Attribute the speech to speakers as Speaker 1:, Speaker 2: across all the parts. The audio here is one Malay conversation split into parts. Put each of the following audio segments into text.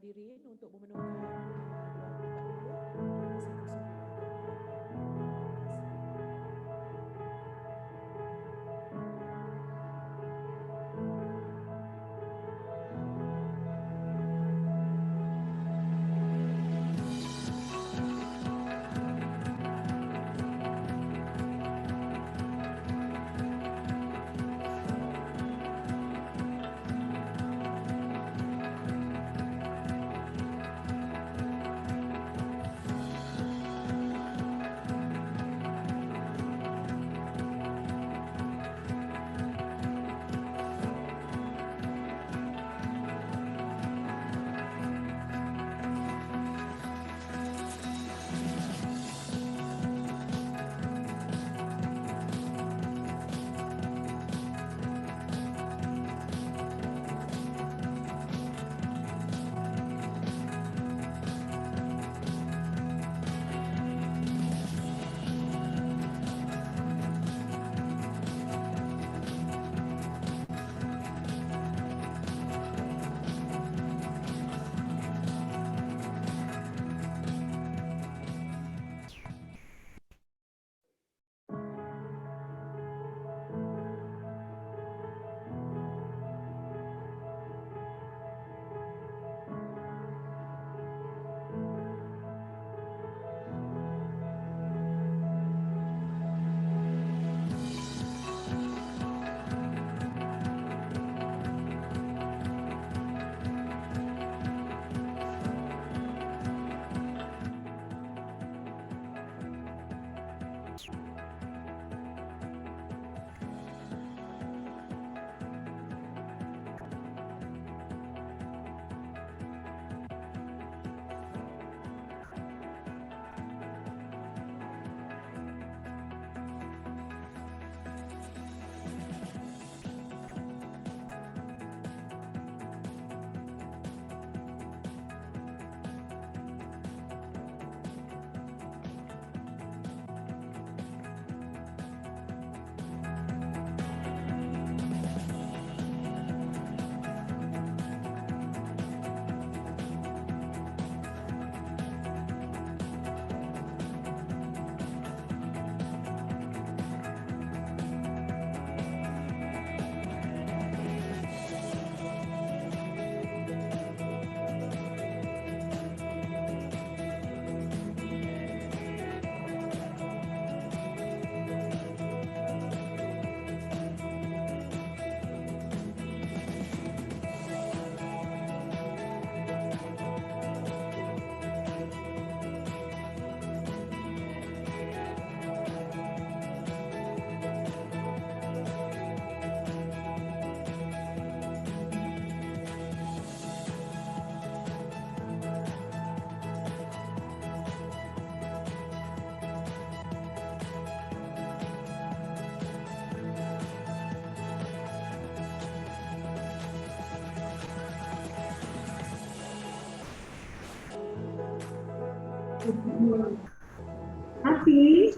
Speaker 1: hadirin untuk memenuhkan ruang tempat duduk. Masih kosong di belakang.
Speaker 2: Tapi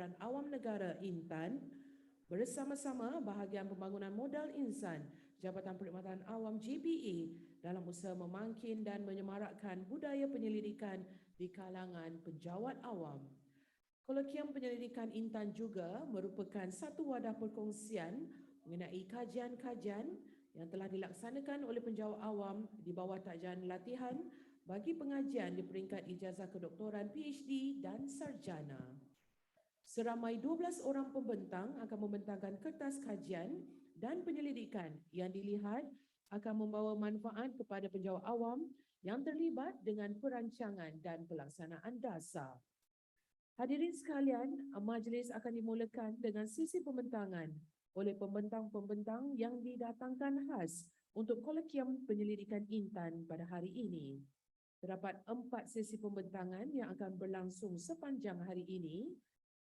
Speaker 1: Perkhidmatan Awam Negara INTAN bersama-sama Bahagian Pembangunan Modal Insan Jabatan Perkhidmatan Awam JPA dalam usaha memangkin dan menyemarakkan budaya penyelidikan di kalangan penjawat awam. Kolokium Penyelidikan INTAN juga merupakan satu wadah perkongsian mengenai kajian-kajian yang telah dilaksanakan oleh penjawat awam di bawah tajan latihan bagi pengajian di peringkat ijazah kedoktoran PhD dan sarjana. Seramai 12 orang pembentang akan membentangkan kertas kajian dan penyelidikan yang dilihat akan membawa manfaat kepada penjawat awam yang terlibat dengan perancangan dan pelaksanaan dasar. Hadirin sekalian, majlis akan dimulakan dengan sesi pembentangan oleh pembentang-pembentang yang didatangkan khas untuk Kolokium Penyelidikan INTAN pada hari ini. Terdapat 4 sesi pembentangan yang akan berlangsung sepanjang hari ini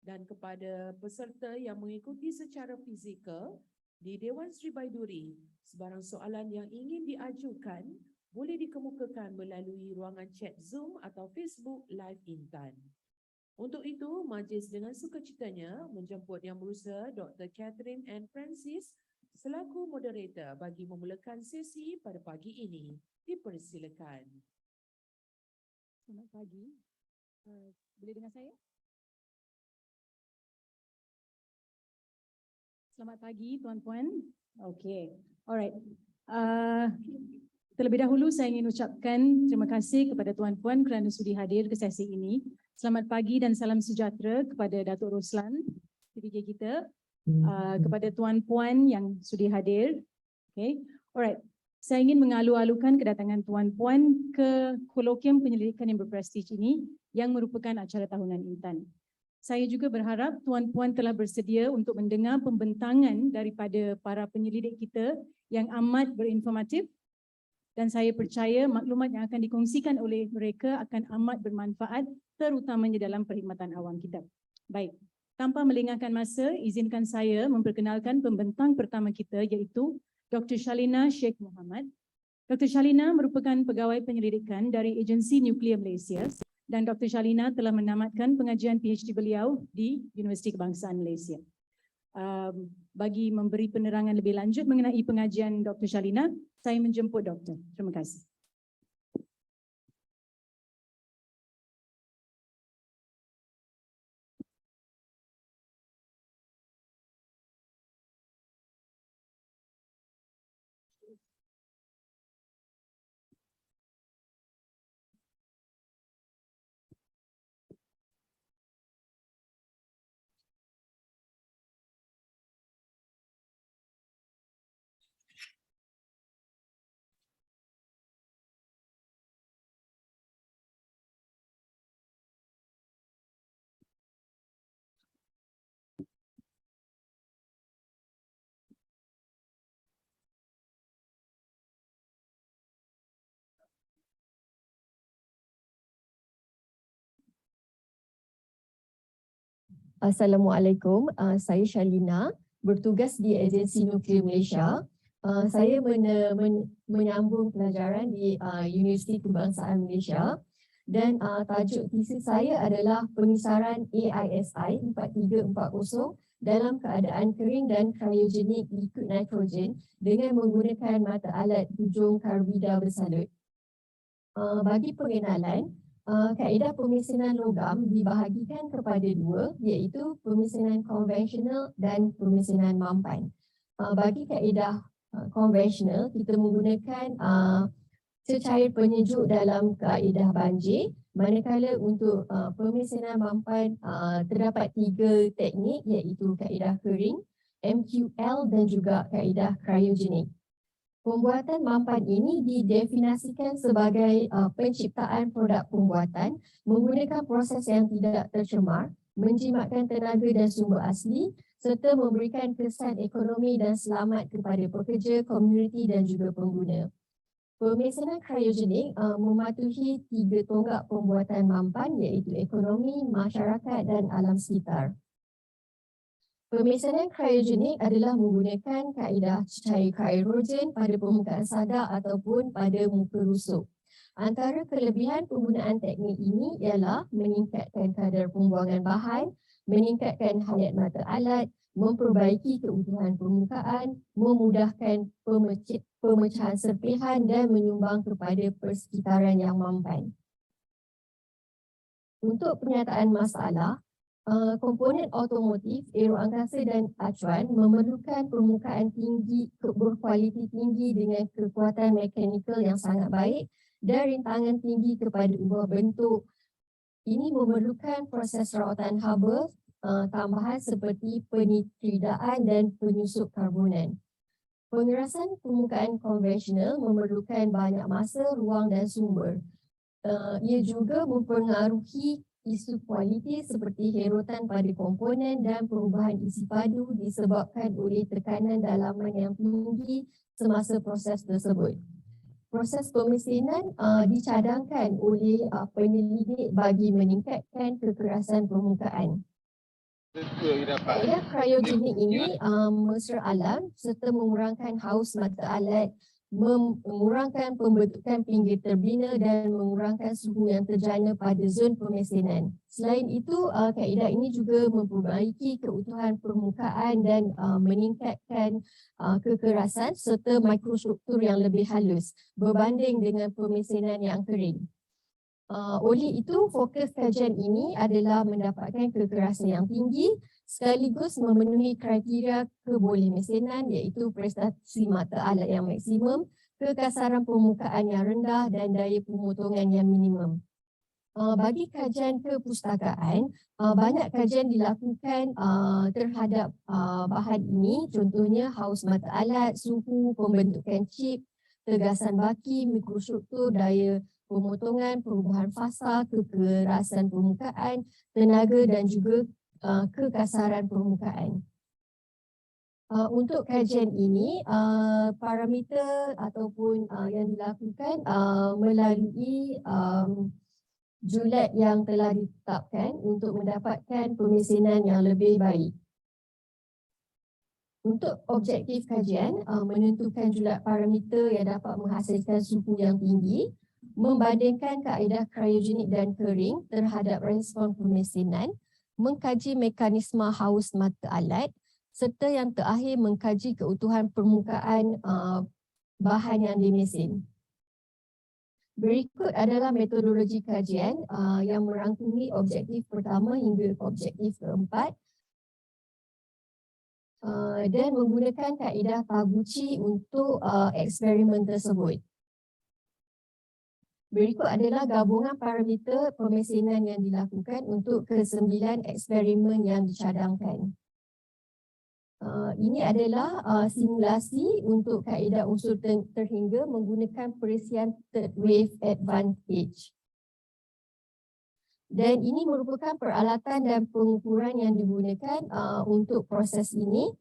Speaker 1: dan kepada peserta yang mengikuti secara fizikal di Dewan Sri Baiduri, sebarang soalan yang ingin diajukan boleh dikemukakan melalui ruangan chat Zoom atau Facebook Live INTAN. Untuk itu, majlis dengan sukacitanya menjemput Yang Berusaha Dr. Catherine Ann Francis selaku moderator bagi memulakan sesi pada pagi ini. Dipersilakan.
Speaker 2: Selamat pagi. Boleh dengar saya? Selamat pagi tuan-puan. Okey. Alright. Terlebih dahulu saya ingin ucapkan terima kasih kepada tuan-puan kerana sudi hadir ke sesi ini. Selamat pagi dan salam sejahtera kepada Datuk Roslan, PJ kita, kepada tuan-puan yang sudi hadir. Okay. Alright. Saya ingin mengalu-alukan kedatangan tuan-puan ke Kolokium Penyelidikan yang berprestij ini yang merupakan acara tahunan INTAN. Saya juga berharap tuan-puan telah bersedia untuk mendengar pembentangan daripada para penyelidik kita yang amat berinformatif dan saya percaya maklumat yang akan dikongsikan oleh mereka akan amat bermanfaat terutamanya dalam perkhidmatan awam kita. Baik, tanpa melengahkan masa, izinkan saya memperkenalkan pembentang pertama kita iaitu Dr. Shalina Sheikh Muhammad. Dr. Shalina merupakan pegawai penyelidikan dari Agensi Nuklear Malaysia dan Dr. Shalina telah menamatkan pengajian PhD beliau di Universiti Kebangsaan Malaysia. Bagi memberi penerangan lebih lanjut mengenai pengajian Dr. Shalina, saya menjemput doktor. Terima kasih.
Speaker 3: Assalamualaikum, saya Shalina, bertugas di Agensi Nuklear Malaysia. Saya menyambung pelajaran di Universiti Kebangsaan Malaysia dan tajuk tesis saya adalah pengisaran AISI 4340 dalam keadaan kering dan kriogenik liquid nitrogen dengan menggunakan mata alat hujung karbida bersalut. Bagi pengenalan, kaedah pemesinan logam dibahagikan kepada dua, iaitu pemesinan konvensional dan pemesinan mampan. Bagi kaedah konvensional, kita menggunakan cecair penyejuk dalam kaedah banjir, manakala untuk pemesinan mampan terdapat 3 teknik, iaitu kaedah kering, MQL dan juga kaedah kriogenik. Pembuatan mampan ini didefinisikan sebagai penciptaan produk pembuatan menggunakan proses yang tidak tercemar, menjimatkan tenaga dan sumber asli, serta memberikan kesan ekonomi dan selamat kepada pekerja, komuniti dan juga pengguna. Pemesanan kriogenik mematuhi 3 tonggak pembuatan mampan iaitu ekonomi, masyarakat dan alam sekitar. Pemesanan kriogenik adalah menggunakan kaedah cecair kriogen pada permukaan sadar ataupun pada muka rusuk. Antara kelebihan penggunaan teknik ini ialah meningkatkan kadar pembuangan bahan, meningkatkan hayat mata alat, memperbaiki keutuhan permukaan, memudahkan pemecahan serpihan dan menyumbang kepada persekitaran yang mampan. Untuk penyataan masalah, komponen otomotif, aeroangkasa dan acuan memerlukan permukaan tinggi, berkualiti tinggi dengan kekuatan mekanikal yang sangat baik dan rintangan tinggi kepada ubah bentuk. Ini memerlukan proses rawatan haba tambahan seperti penitridaan dan penyusup karbonan. Pengerasan permukaan konvensional memerlukan banyak masa, ruang dan sumber. Ia juga mempengaruhi isu kualiti seperti herutan pada komponen dan perubahan isi padu disebabkan oleh tekanan dalaman yang tinggi semasa proses tersebut. Proses pemesinan dicadangkan oleh penyelidik bagi meningkatkan kekerasan permukaan. Kaedah kriogenik ini mesra alam serta mengurangkan haus mata alat, mengurangkan pembentukan pinggir terbina dan mengurangkan suhu yang terjana pada zon pemesinan. Selain itu, kaedah ini juga memperbaiki keutuhan permukaan dan meningkatkan kekerasan serta mikrostruktur yang lebih halus berbanding dengan pemesinan yang kering. Oleh itu, fokus kajian ini adalah mendapatkan kekerasan yang tinggi sekaligus memenuhi kriteria kebolehmesinan iaitu prestasi mata alat yang maksimum, kekasaran permukaan yang rendah dan daya pemotongan yang minimum. Bagi kajian kepustakaan, banyak kajian dilakukan terhadap bahan ini, contohnya haus mata alat, suhu, pembentukan chip, tegasan baki, mikrostruktur, daya pemotongan, perubahan fasa, kekerasan permukaan, tenaga dan juga kekasaran permukaan. Untuk kajian ini, parameter ataupun yang dilakukan melalui julat yang telah ditetapkan untuk mendapatkan pemesinan yang lebih baik. Untuk objektif kajian, menentukan julat parameter yang dapat menghasilkan suhu yang tinggi, membandingkan kaedah kriogenik dan kering terhadap respon pemesinan, mengkaji mekanisme haus mata alat, serta yang terakhir mengkaji keutuhan permukaan bahan yang dimesin. Berikut adalah metodologi kajian yang merangkumi objektif pertama hingga objektif keempat dan menggunakan kaedah Taguchi untuk eksperimen tersebut. Berikut adalah gabungan parameter pemesinan yang dilakukan untuk ke-9 eksperimen yang dicadangkan. Ini adalah simulasi untuk kaedah unsur terhingga menggunakan perisian third wave advantage. Dan ini merupakan peralatan dan pengukuran yang digunakan untuk proses ini.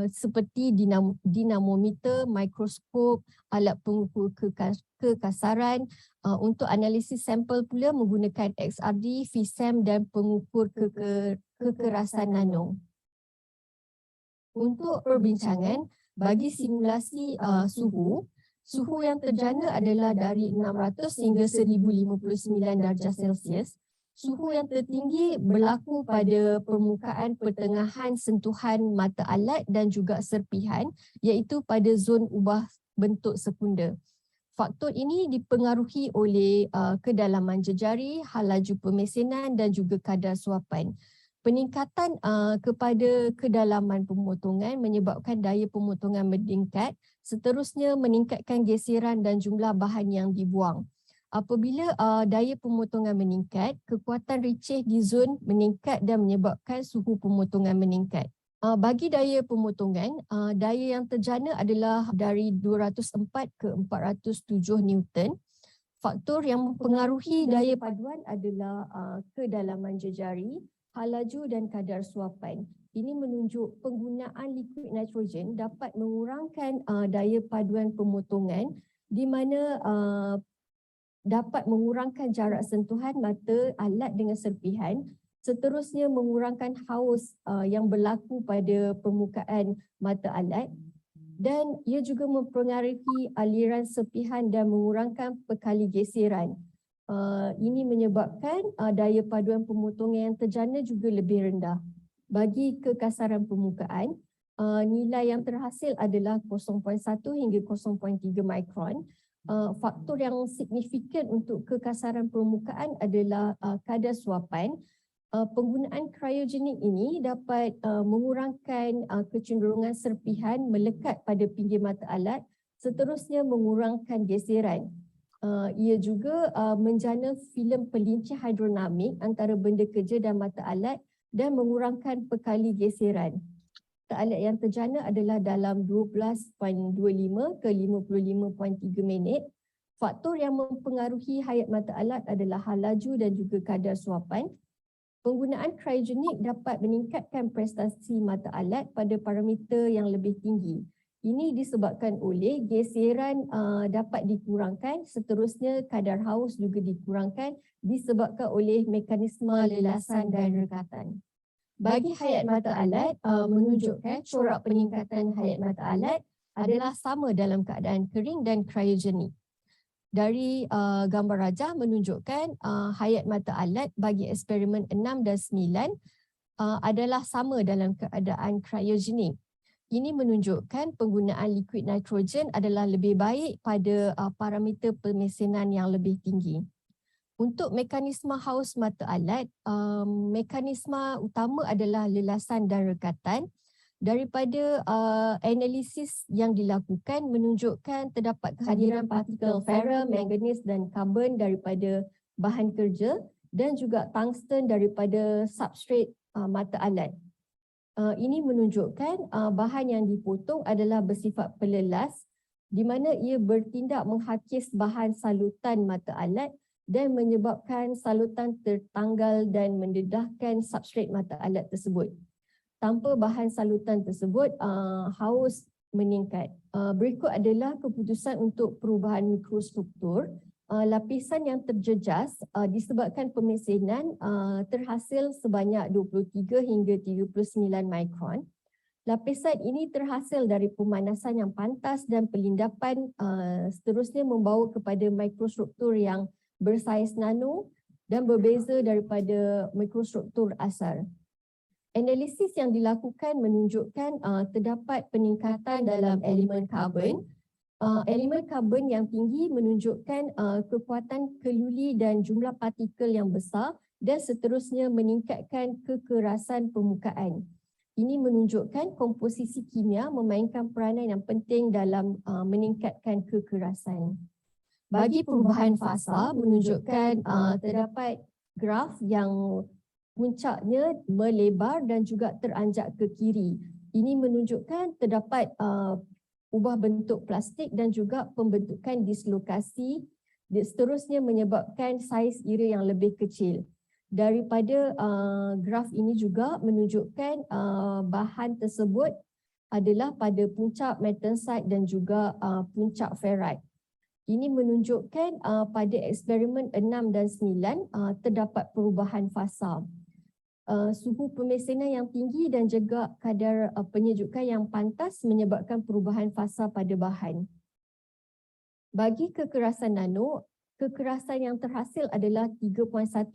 Speaker 3: Seperti dinamometer, mikroskop, alat pengukur kekasaran. Untuk analisis sampel pula menggunakan XRD, VSAM dan pengukur kekerasan nano. Untuk perbincangan, bagi simulasi suhu yang terjana adalah dari 600 hingga 1059 darjah Celsius. Suhu yang tertinggi berlaku pada permukaan pertengahan sentuhan mata alat dan juga serpihan, iaitu pada zon ubah bentuk sekunda. Faktor ini dipengaruhi oleh kedalaman jejari, hal laju pemesinan dan juga kadar suapan. Peningkatan kepada kedalaman pemotongan menyebabkan daya pemotongan meningkat, seterusnya meningkatkan geseran dan jumlah bahan yang dibuang. Apabila daya pemotongan meningkat, kekuatan receh di zon meningkat dan menyebabkan suhu pemotongan meningkat. Bagi daya pemotongan, daya yang terjana adalah dari 204 ke 407 Newton. Faktor yang mempengaruhi daya paduan adalah kedalaman jejari, hal laju dan kadar suapan. Ini menunjuk penggunaan liquid nitrogen dapat mengurangkan daya paduan pemotongan di mana dapat mengurangkan jarak sentuhan mata alat dengan serpihan, seterusnya mengurangkan haus yang berlaku pada permukaan mata alat, dan ia juga mempengaruhi aliran serpihan dan mengurangkan pekali geseran. Ini menyebabkan daya paduan pemotongan yang terjana juga lebih rendah. Bagi kekasaran permukaan, nilai yang terhasil adalah 0.1 hingga 0.3 mikron. Faktor yang signifikan untuk kekasaran permukaan adalah kadar suapan. Penggunaan kriogenik ini dapat mengurangkan kecenderungan serpihan melekat pada pinggir mata alat, seterusnya mengurangkan geseran. Ia juga menjana filem pelincir hidrodinamik antara benda kerja dan mata alat dan mengurangkan pekali geseran. Mata alat yang terjana adalah dalam 12.25 ke 55.3 minit. Faktor yang mempengaruhi hayat mata alat adalah hal laju dan juga kadar suapan. Penggunaan kriogenik dapat meningkatkan prestasi mata alat pada parameter yang lebih tinggi. Ini disebabkan oleh geseran dapat dikurangkan, seterusnya kadar haus juga dikurangkan disebabkan oleh mekanisme lelasan dan rekatan. Bagi hayat mata alat, menunjukkan corak peningkatan hayat mata alat adalah sama dalam keadaan kering dan kriogenik. Dari gambar rajah menunjukkan hayat mata alat bagi eksperimen 6 dan 9 adalah sama dalam keadaan kriogenik. Ini menunjukkan penggunaan liquid nitrogen adalah lebih baik pada parameter pemesenan yang lebih tinggi. Untuk mekanisme haus mata alat, mekanisme utama adalah lelasan dan rekatan. Daripada analisis yang dilakukan menunjukkan terdapat kehadiran partikel ferrum, manganis dan karbon daripada bahan kerja dan juga tungsten daripada substrat mata alat. Ini menunjukkan bahan yang dipotong adalah bersifat pelelas di mana ia bertindak menghakis bahan salutan mata alat dan menyebabkan salutan tertanggal dan mendedahkan substrat mata alat tersebut. Tanpa bahan salutan tersebut, haus meningkat. Berikut adalah keputusan untuk perubahan mikrostruktur. Lapisan yang terjejas disebabkan pemesenan terhasil sebanyak 23 hingga 39 mikron. Lapisan ini terhasil dari pemanasan yang pantas dan pelindapan seterusnya membawa kepada mikrostruktur yang bersaiz nano dan berbeza daripada mikrostruktur asal. Analisis yang dilakukan menunjukkan terdapat peningkatan dalam elemen karbon. Elemen karbon yang tinggi menunjukkan kekuatan keluli dan jumlah partikel yang besar dan seterusnya meningkatkan kekerasan permukaan. Ini menunjukkan komposisi kimia memainkan peranan yang penting dalam meningkatkan kekerasan. Bagi perubahan fasa menunjukkan terdapat graf yang puncaknya melebar dan juga teranjak ke kiri. Ini menunjukkan terdapat ubah bentuk plastik dan juga pembentukan dislokasi, seterusnya menyebabkan saiz ira yang lebih kecil. Daripada graf ini juga menunjukkan bahan tersebut adalah pada puncak metensite dan juga puncak ferrite. Ini menunjukkan pada eksperimen 6 dan 9 terdapat perubahan fasa. Suhu pemesenan yang tinggi dan juga kadar penyejukan yang pantas menyebabkan perubahan fasa pada bahan. Bagi kekerasan nano, kekerasan yang terhasil adalah 3.1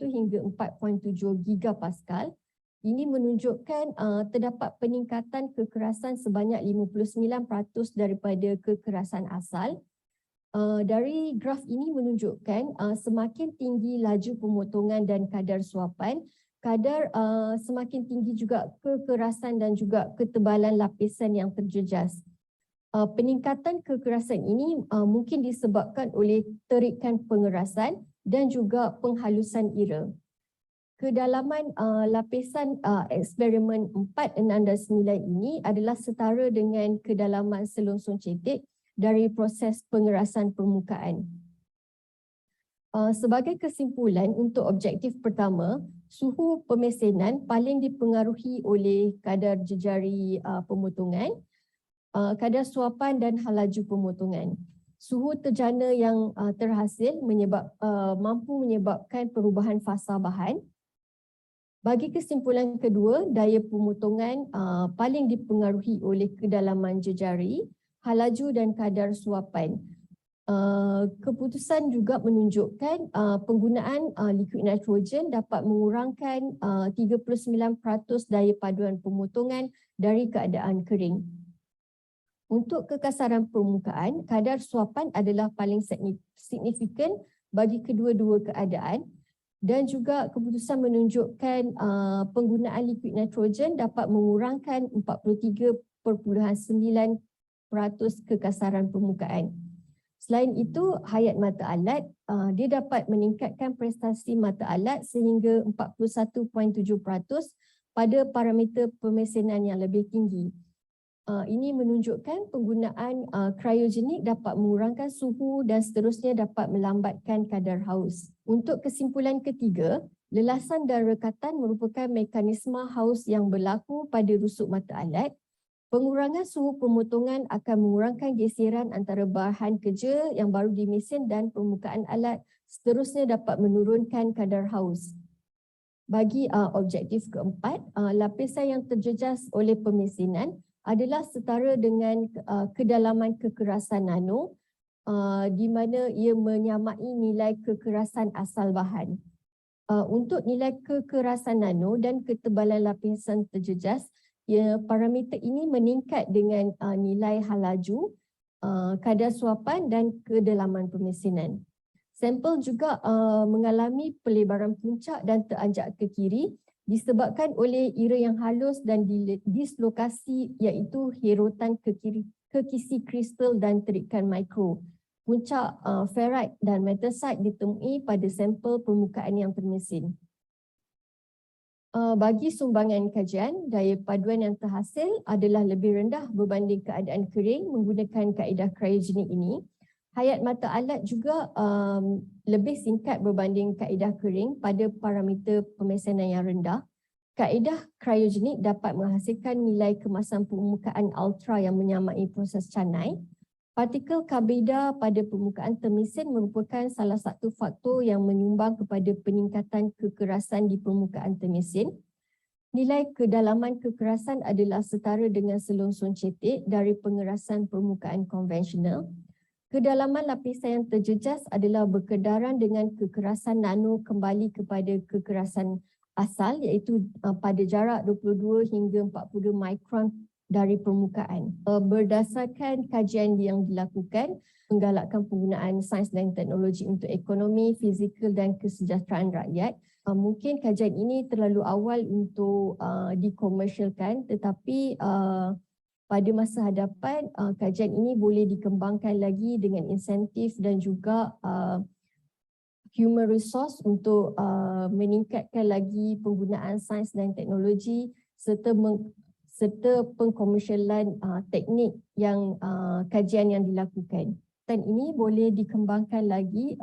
Speaker 3: hingga 4.7 gigapascal. Ini menunjukkan terdapat peningkatan kekerasan sebanyak 59% daripada kekerasan asal. Dari graf ini menunjukkan semakin tinggi laju pemotongan dan kadar suapan, semakin tinggi juga kekerasan dan juga ketebalan lapisan yang terjejas. Peningkatan kekerasan ini mungkin disebabkan oleh terikan pengerasan dan juga penghalusan ira. Kedalaman lapisan eksperimen 4, 6 dan 9 ini adalah setara dengan kedalaman selongsong cetek dari proses pengerasan permukaan. Sebagai kesimpulan untuk objektif pertama, suhu pemesenan paling dipengaruhi oleh kadar jejari pemotongan, kadar suapan dan hal laju pemotongan. Suhu terjana yang terhasil mampu menyebabkan perubahan fasa bahan. Bagi kesimpulan kedua, daya pemotongan paling dipengaruhi oleh kedalaman jejari, hal laju dan kadar suapan. Keputusan juga menunjukkan penggunaan liquid nitrogen dapat mengurangkan 39% daya paduan pemotongan dari keadaan kering. Untuk kekasaran permukaan, kadar suapan adalah paling signifikan bagi kedua-dua keadaan, dan juga keputusan menunjukkan penggunaan liquid nitrogen dapat mengurangkan 43.9% kekasaran permukaan. Selain itu, hayat mata alat, dia dapat meningkatkan prestasi mata alat sehingga 41.7% pada parameter pemesanan yang lebih tinggi. Ini menunjukkan penggunaan kriogenik dapat mengurangkan suhu dan seterusnya dapat melambatkan kadar haus. Untuk kesimpulan ketiga, lelasan dan rekatan merupakan mekanisme haus yang berlaku pada rusuk mata alat. Pengurangan suhu pemotongan akan mengurangkan geseran antara bahan kerja yang baru di mesin dan permukaan alat, seterusnya dapat menurunkan kadar haus. Bagi objektif keempat, lapisan yang terjejas oleh pemesinan adalah setara dengan kedalaman kekerasan nano, di mana ia menyamai nilai kekerasan asal bahan. Untuk nilai kekerasan nano dan ketebalan lapisan terjejas, parameter ini meningkat dengan nilai halaju, kadar suapan dan kedalaman pemesinan. Sampel juga mengalami pelebaran puncak dan teranjak ke kiri disebabkan oleh ira yang halus dan dislokasi, iaitu herotan ke kisi kristal dan terikan mikro. Puncak ferrite dan metasite ditemui pada sampel permukaan yang termesin. Bagi sumbangan kajian, daya paduan yang terhasil adalah lebih rendah berbanding keadaan kering menggunakan kaedah kriogenik ini. Hayat mata alat juga lebih singkat berbanding kaedah kering pada parameter pemesanan yang rendah. Kaedah kriogenik dapat menghasilkan nilai kemasan permukaan ultra yang menyamai proses canai. Partikel karbida pada permukaan termesin merupakan salah satu faktor yang menyumbang kepada peningkatan kekerasan di permukaan termesin. Nilai kedalaman kekerasan adalah setara dengan selongsong cetek dari pengerasan permukaan konvensional. Kedalaman lapisan yang terjejas adalah berkedaran dengan kekerasan nano kembali kepada kekerasan asal, iaitu pada jarak 22 hingga 40 mikron dari permukaan. Berdasarkan kajian yang dilakukan, menggalakkan penggunaan sains dan teknologi untuk ekonomi, fizikal dan kesejahteraan rakyat. Mungkin kajian ini terlalu awal untuk dikomersialkan, tetapi pada masa hadapan kajian ini boleh dikembangkan lagi dengan insentif dan juga human resource untuk meningkatkan lagi penggunaan sains dan teknologi serta pengkomersialan teknik yang kajian yang dilakukan. Dan ini boleh dikembangkan lagi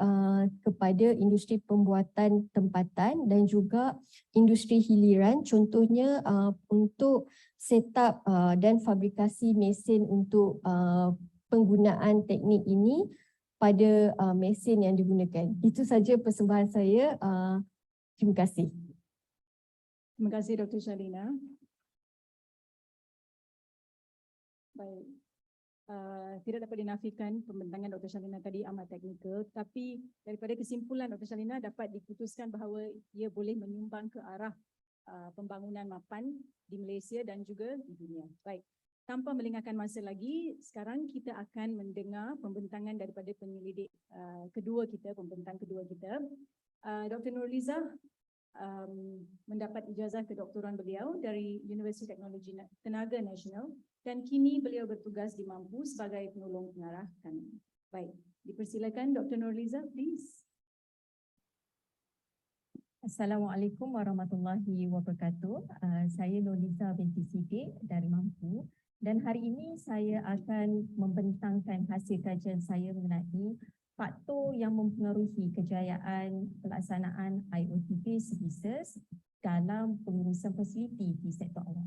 Speaker 3: kepada industri pembuatan tempatan dan juga industri hiliran, contohnya untuk setup dan fabrikasi mesin untuk penggunaan teknik ini pada mesin yang digunakan. Itu saja persembahan saya. Terima kasih.
Speaker 2: Terima kasih Dr. Shalina. Baik. Tidak dapat dinafikan pembentangan Dr. Shalina tadi amat teknikal, tapi daripada kesimpulan Dr. Shalina dapat diputuskan bahawa ia boleh menyumbang ke arah pembangunan mapan di Malaysia dan juga di dunia. Baik, tanpa melengahkan masa lagi, sekarang kita akan mendengar pembentangan daripada penyelidik kedua kita, pembentang kedua kita. Dr. Nurliza mendapat ijazah kedoktoran beliau dari Universiti Teknologi Tenaga Nasional dan kini beliau bertugas di Mampu sebagai penolong pengarah kami. Baik, dipersilakan Dr. Nurliza, please.
Speaker 4: Assalamualaikum warahmatullahi wabarakatuh. Saya Nurliza binti Siddiq dari Mampu dan hari ini saya akan membentangkan hasil kajian saya mengenai faktor yang mempengaruhi kejayaan pelaksanaan IoT-based services dalam pengurusan fasiliti di sektor awam.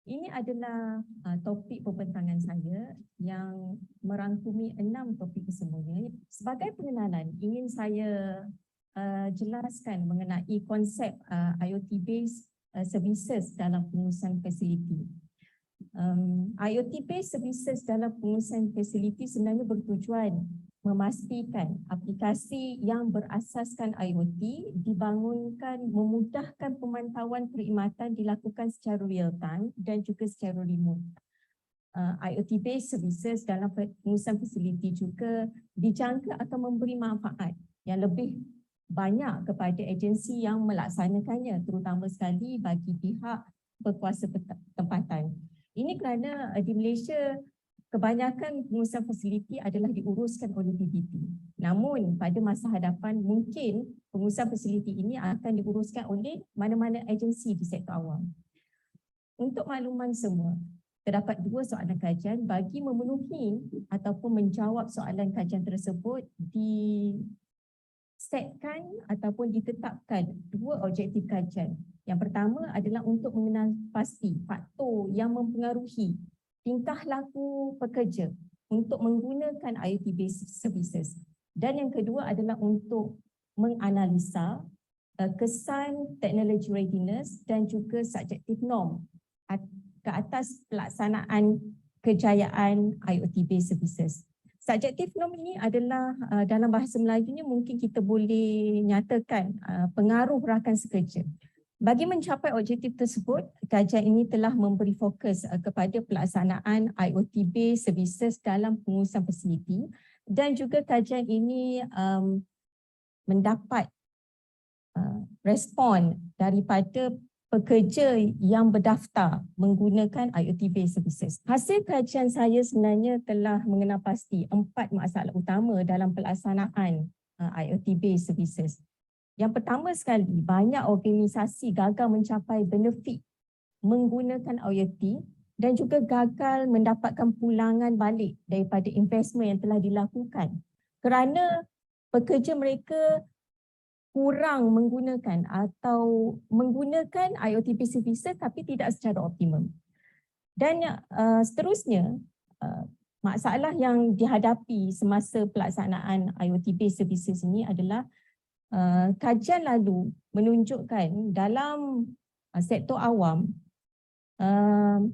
Speaker 4: Ini adalah topik pembentangan saya yang merangkumi 6 topik kesemuanya. Sebagai pengenalan, ingin saya jelaskan mengenai konsep IoT-based services dalam pengurusan fasiliti. IoT-based services dalam pengurusan fasiliti sebenarnya bertujuan memastikan aplikasi yang berasaskan IoT dibangunkan memudahkan pemantauan perkhidmatan dilakukan secara real time dan juga secara remote. IoT-based services dalam pengurusan fasiliti juga dijangka akan memberi manfaat yang lebih banyak kepada agensi yang melaksanakannya, terutama sekali bagi pihak berkuasa tempatan. Ini kerana di Malaysia kebanyakan pengurusan fasiliti adalah diuruskan oleh PBT. Namun pada masa hadapan mungkin pengurusan fasiliti ini akan diuruskan oleh mana-mana agensi di sektor awam. Untuk makluman semua, terdapat 2 soalan kajian bagi memenuhi ataupun menjawab soalan kajian tersebut disetkan ataupun ditetapkan 2 objektif kajian. Yang pertama adalah untuk mengenal pasti faktor yang mempengaruhi tingkah laku pekerja untuk menggunakan IoT-based services. Dan yang kedua adalah untuk menganalisa kesan technology readiness dan juga subjective norm ke atas pelaksanaan kejayaan IoT-based services. Subjective norm ini adalah dalam bahasa Melayunya mungkin kita boleh nyatakan pengaruh rakan sekerja. Bagi mencapai objektif tersebut, kajian ini telah memberi fokus kepada pelaksanaan IoT-based services dalam pengurusan fasiliti dan juga kajian ini mendapat respon daripada pekerja yang berdaftar menggunakan IoT-based services. Hasil kajian saya sebenarnya telah mengenal pasti 4 masalah utama dalam pelaksanaan IoT-based services. Yang pertama sekali, banyak organisasi gagal mencapai benefit menggunakan IoT dan juga gagal mendapatkan pulangan balik daripada investment yang telah dilakukan kerana pekerja mereka kurang menggunakan atau menggunakan IoT-based services tapi tidak secara optimum. Dan seterusnya, masalah yang dihadapi semasa pelaksanaan IoT-based services ini adalah kajian lalu menunjukkan dalam sektor awam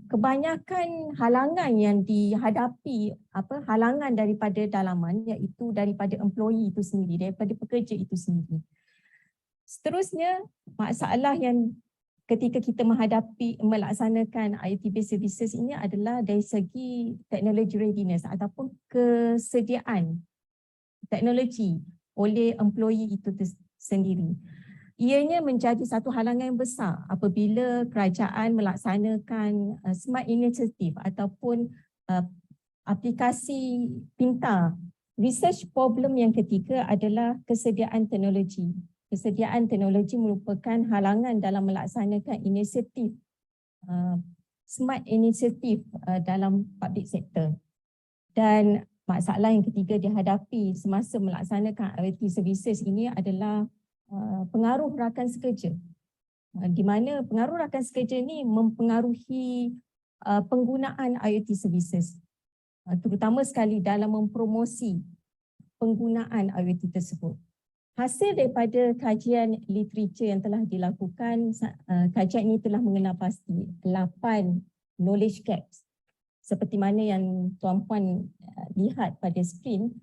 Speaker 4: kebanyakan halangan yang dihadapi halangan daripada dalaman iaitu daripada employee itu sendiri, daripada pekerja itu sendiri. Seterusnya, masalah yang ketika kita melaksanakan IoT-based services ini adalah dari segi technology readiness ataupun kesediaan teknologi oleh employee itu sendiri. Ianya menjadi satu halangan yang besar apabila kerajaan melaksanakan smart initiative ataupun aplikasi pintar. Research problem yang ketiga adalah kesediaan teknologi. Kesediaan teknologi merupakan halangan dalam melaksanakan inisiatif smart initiative dalam public sector. Dan masalah yang ketiga dihadapi semasa melaksanakan IoT services ini adalah pengaruh rakan sekerja. Di mana pengaruh rakan sekerja ini mempengaruhi penggunaan IoT services. Terutama sekali dalam mempromosi penggunaan IoT tersebut. Hasil daripada kajian literature yang telah dilakukan, kajian ini telah mengenal pasti 8 knowledge gaps. Seperti mana yang tuan-puan lihat pada skrin,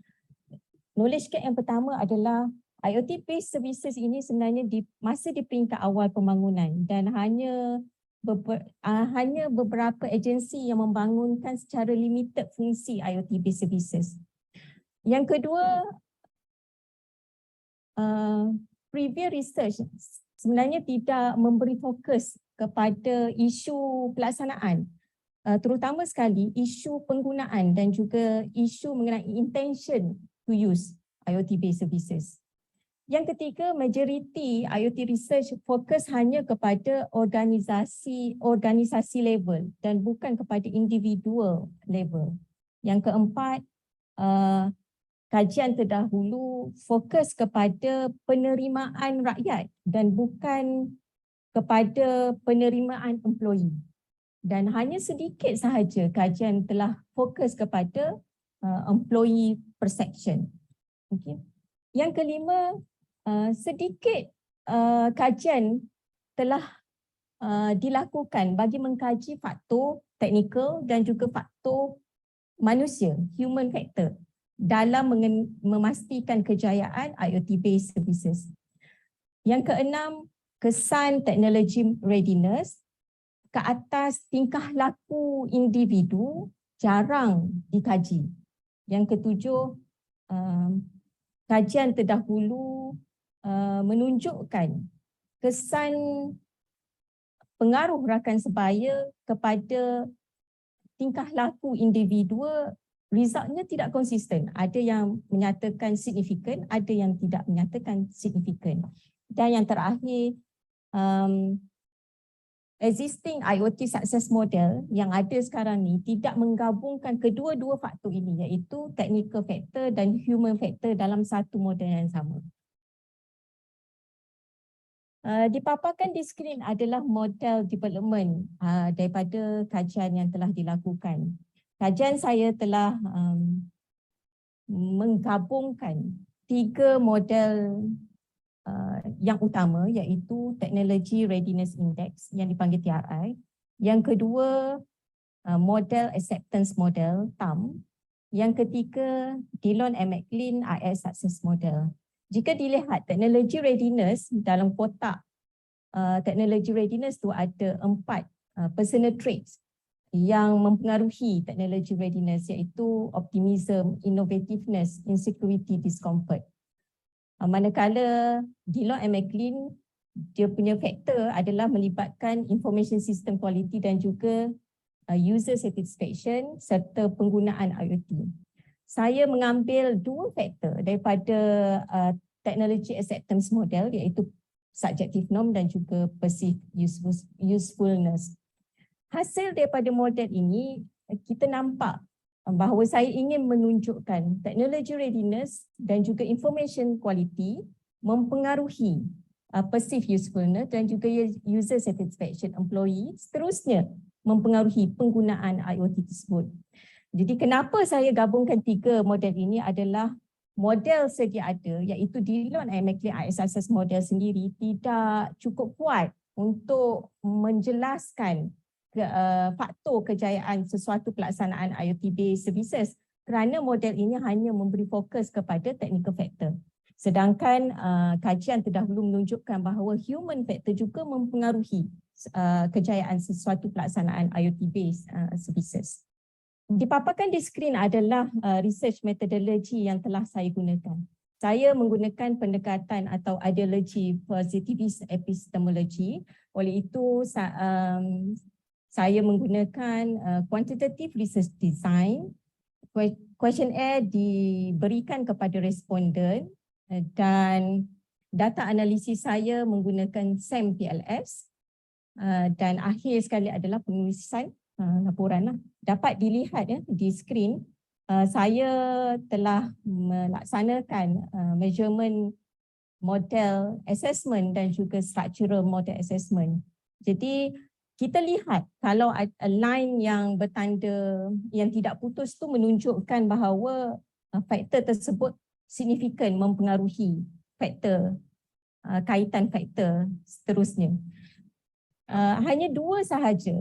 Speaker 4: knowledge gap yang pertama adalah IoT-based services ini sebenarnya masih di peringkat awal pembangunan dan hanya beberapa agensi yang membangunkan secara limited fungsi IoT-based services. Yang kedua, previous research sebenarnya tidak memberi fokus kepada isu pelaksanaan. Terutama sekali isu penggunaan dan juga isu mengenai intention to use IoT-based services. Yang ketiga, majoriti IoT research fokus hanya kepada organisasi level dan bukan kepada individual level. Yang keempat, kajian terdahulu fokus kepada penerimaan rakyat dan bukan kepada penerimaan employee. Dan hanya sedikit sahaja kajian telah fokus kepada employee perception. Okay. Yang kelima, sedikit kajian telah dilakukan bagi mengkaji faktor technical dan juga faktor manusia, human factor dalam memastikan kejayaan IoT-based services. Yang keenam, kesan teknologi readiness ke atas tingkah laku individu jarang dikaji. Yang ketujuh, kajian terdahulu menunjukkan kesan pengaruh rakan sebaya kepada tingkah laku individu, resultnya tidak konsisten. Ada yang menyatakan signifikan, ada yang tidak menyatakan signifikan. Dan yang terakhir, existing IoT success model yang ada sekarang ni tidak menggabungkan kedua-dua faktor ini, iaitu technical factor dan human factor dalam satu model yang sama. Dipaparkan di skrin adalah model development daripada kajian yang telah dilakukan. Kajian saya telah menggabungkan 3 model yang utama, iaitu Technology Readiness Index yang dipanggil TRI. Yang kedua, Model Acceptance Model TAM. Yang ketiga, Dillon and McLean IS Success Model. Jika dilihat technology readiness dalam kotak technology readiness tu ada 4 personal traits yang mempengaruhi technology readiness, iaitu optimism, innovativeness, insecurity, discomfort. Manakala Dillon and McLean, dia punya faktor adalah melibatkan information system quality dan juga user satisfaction serta penggunaan IoT. Saya mengambil 2 faktor daripada technology acceptance model, iaitu subjective norm dan juga perceived usefulness. Hasil daripada model ini, kita nampak bahawa saya ingin menunjukkan technology readiness dan juga information quality mempengaruhi perceived usefulness dan juga user satisfaction employee, seterusnya mempengaruhi penggunaan IoT tersebut. Jadi kenapa saya gabungkan 3 model ini adalah model sedia ada, iaitu Dillon and McLean IS Success model sendiri tidak cukup kuat untuk menjelaskan faktor kejayaan sesuatu pelaksanaan IoT-based services kerana model ini hanya memberi fokus kepada technical factor. Sedangkan kajian terdahulu menunjukkan bahawa human factor juga mempengaruhi kejayaan sesuatu pelaksanaan IoT-based services. Dipaparkan di skrin adalah research methodology yang telah saya gunakan. Saya menggunakan pendekatan atau ideology positivist epistemology. Oleh itu, saya menggunakan quantitative research design. Questionnaire diberikan kepada responden dan data analisis saya menggunakan SAM-PLS dan akhir sekali adalah penulisan laporan. Dapat dilihat di skrin, saya telah melaksanakan measurement model assessment dan juga structural model assessment. Jadi kita lihat kalau line yang bertanda yang tidak putus tu menunjukkan bahawa faktor tersebut signifikan mempengaruhi faktor kaitan faktor seterusnya. Hanya 2 sahaja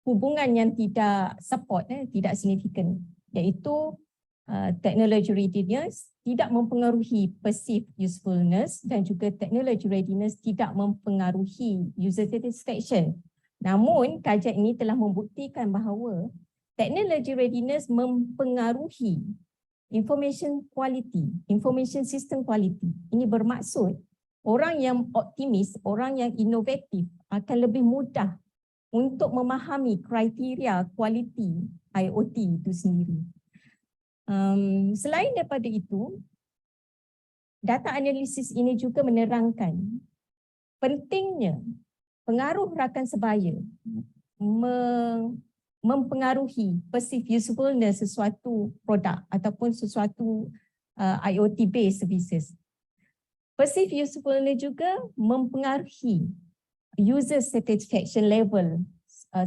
Speaker 4: hubungan yang tidak support, tidak signifikan, iaitu technology readiness tidak mempengaruhi perceived usefulness dan juga technology readiness tidak mempengaruhi user satisfaction. Namun kajian ini telah membuktikan bahawa technology readiness mempengaruhi information quality, information system quality. Ini bermaksud orang yang optimis, orang yang inovatif akan lebih mudah untuk memahami kriteria kualiti IoT itu sendiri. Selain daripada itu, data analisis ini juga menerangkan pentingnya pengaruh rakan sebaya mempengaruhi perceived usefulness sesuatu produk ataupun sesuatu IoT-based services. Perceived usefulness juga mempengaruhi user satisfaction level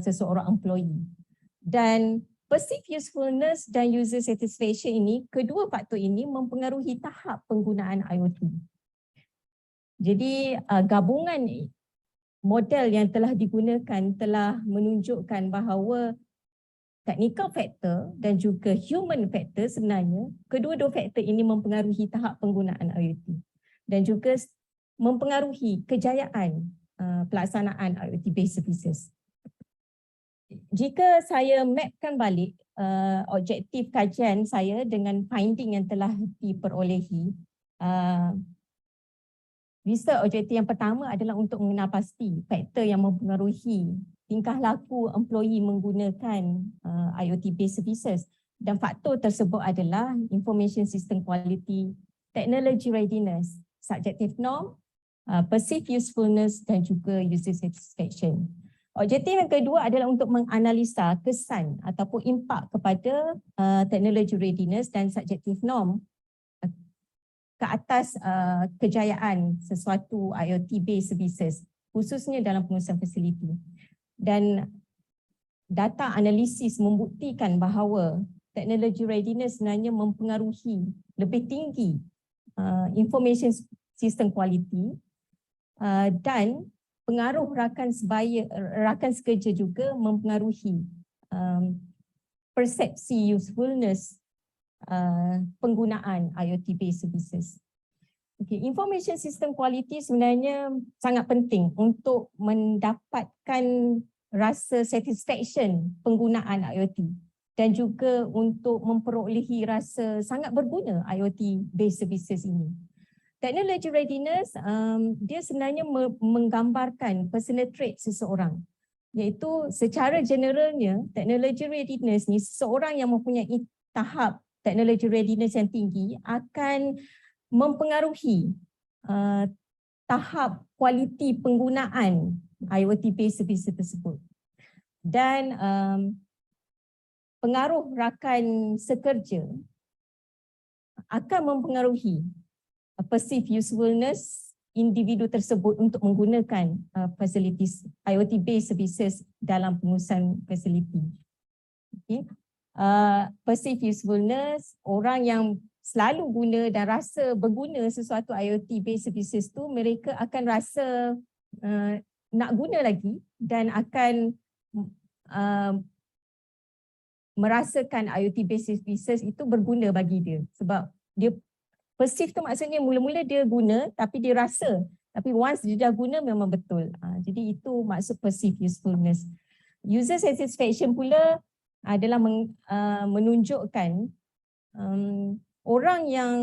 Speaker 4: seseorang employee. Dan perceived usefulness dan user satisfaction ini, kedua faktor ini mempengaruhi tahap penggunaan IoT. Jadi gabungan model yang telah digunakan telah menunjukkan bahawa technical factor dan juga human factor sebenarnya kedua-dua faktor ini mempengaruhi tahap penggunaan IoT dan juga mempengaruhi kejayaan pelaksanaan IoT based services. Jika saya mapkan balik objektif kajian saya dengan finding yang telah diperolehi, research objektif yang pertama adalah untuk mengenal pasti faktor yang mempengaruhi tingkah laku employee menggunakan IoT based services, dan faktor tersebut adalah information system quality, technology readiness, subjective norm, perceived usefulness dan juga user satisfaction. Objektif yang kedua adalah untuk menganalisa kesan ataupun impak kepada technology readiness dan subjective norm ke atas kejayaan sesuatu IoT based services, khususnya dalam pengurusan fasiliti. Dan data analisis membuktikan bahawa technology readiness sebenarnya mempengaruhi lebih tinggi information system quality dan pengaruh rakan sekerja juga mempengaruhi persepsi usefulness penggunaan IoT based services. Okay, information system quality sebenarnya sangat penting untuk mendapatkan rasa satisfaction penggunaan IoT dan juga untuk memperolehi rasa sangat berguna IoT based services ini. Technology readiness dia sebenarnya menggambarkan personal trait seseorang, iaitu secara generalnya technology readiness ni seseorang yang mempunyai tahap technology readiness yang tinggi akan mempengaruhi tahap kualiti penggunaan IoT based services tersebut. Dan pengaruh rakan sekerja akan mempengaruhi perceived usefulness individu tersebut untuk menggunakan facilities IoT based services dalam pengurusan fasiliti. Okay. Perceived usefulness, orang yang selalu guna dan rasa berguna sesuatu IoT based services tu, mereka akan rasa nak guna lagi dan akan merasakan IoT based services itu berguna bagi dia, sebab dia perceive tu maksudnya mula-mula dia guna tapi dia rasa, tapi once dia dah guna memang betul. Jadi itu maksud perceived usefulness. User satisfaction pula adalah menunjukkan orang yang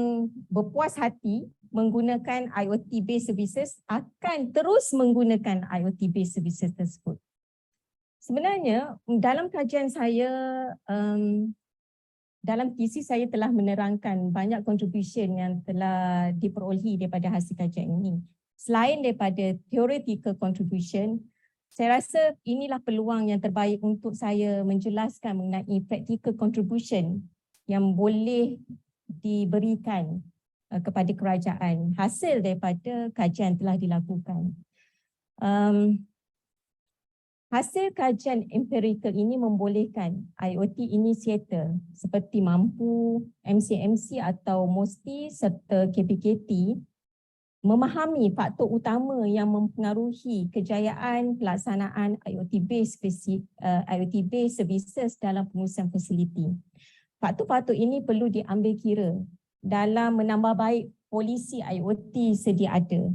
Speaker 4: berpuas hati menggunakan IoT based services akan terus menggunakan IoT based services tersebut. Sebenarnya dalam kajian saya, dalam tesis saya telah menerangkan banyak contribution yang telah diperolehi daripada hasil kajian ini. Selain daripada theoretical contribution, saya rasa inilah peluang yang terbaik untuk saya menjelaskan mengenai practical contribution yang boleh diberikan kepada kerajaan hasil daripada kajian telah dilakukan. Hasil kajian empirical ini membolehkan IoT initiator seperti Mampu, MCMC atau MOSTI serta KPKT memahami faktor utama yang mempengaruhi kejayaan pelaksanaan IoT based services dalam pengurusan fasiliti. Faktor-faktor ini perlu diambil kira dalam menambah baik polisi IoT sedia ada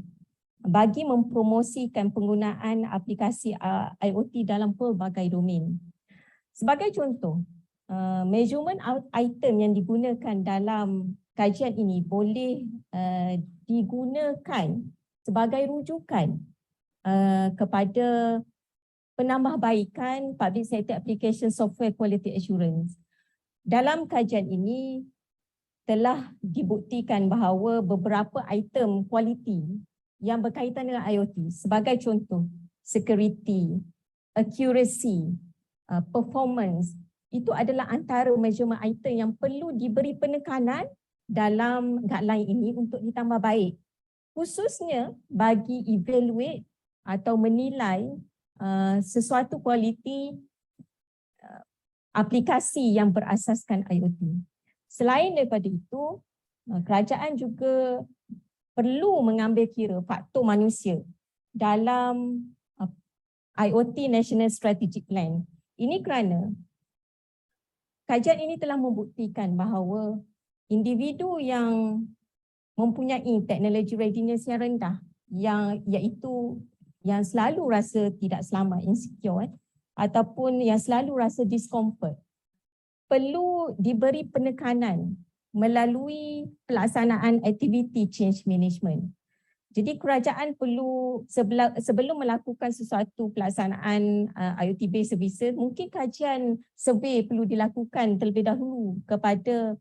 Speaker 4: bagi mempromosikan penggunaan aplikasi IoT dalam pelbagai domain. Sebagai contoh, measurement item yang digunakan dalam kajian ini boleh digunakan sebagai rujukan kepada penambahbaikan public sector application software quality assurance. Dalam kajian ini telah dibuktikan bahawa beberapa item kualiti yang berkaitan dengan IoT sebagai contoh security, accuracy, performance, itu adalah antara measurement item yang perlu diberi penekanan dalam guideline ini untuk ditambah baik, khususnya bagi evaluate atau menilai sesuatu kualiti aplikasi yang berasaskan IoT. Selain daripada itu, kerajaan juga perlu mengambil kira faktor manusia dalam IoT National Strategic Plan. Ini kerana kajian ini telah membuktikan bahawa individu yang mempunyai teknologi readiness yang rendah, iaitu yang selalu rasa tidak selamat, insecure, ataupun yang selalu rasa discomfort, perlu diberi penekanan melalui pelaksanaan aktiviti change management. Jadi kerajaan perlu sebelum melakukan sesuatu pelaksanaan IoT based services, mungkin kajian survey perlu dilakukan terlebih dahulu kepada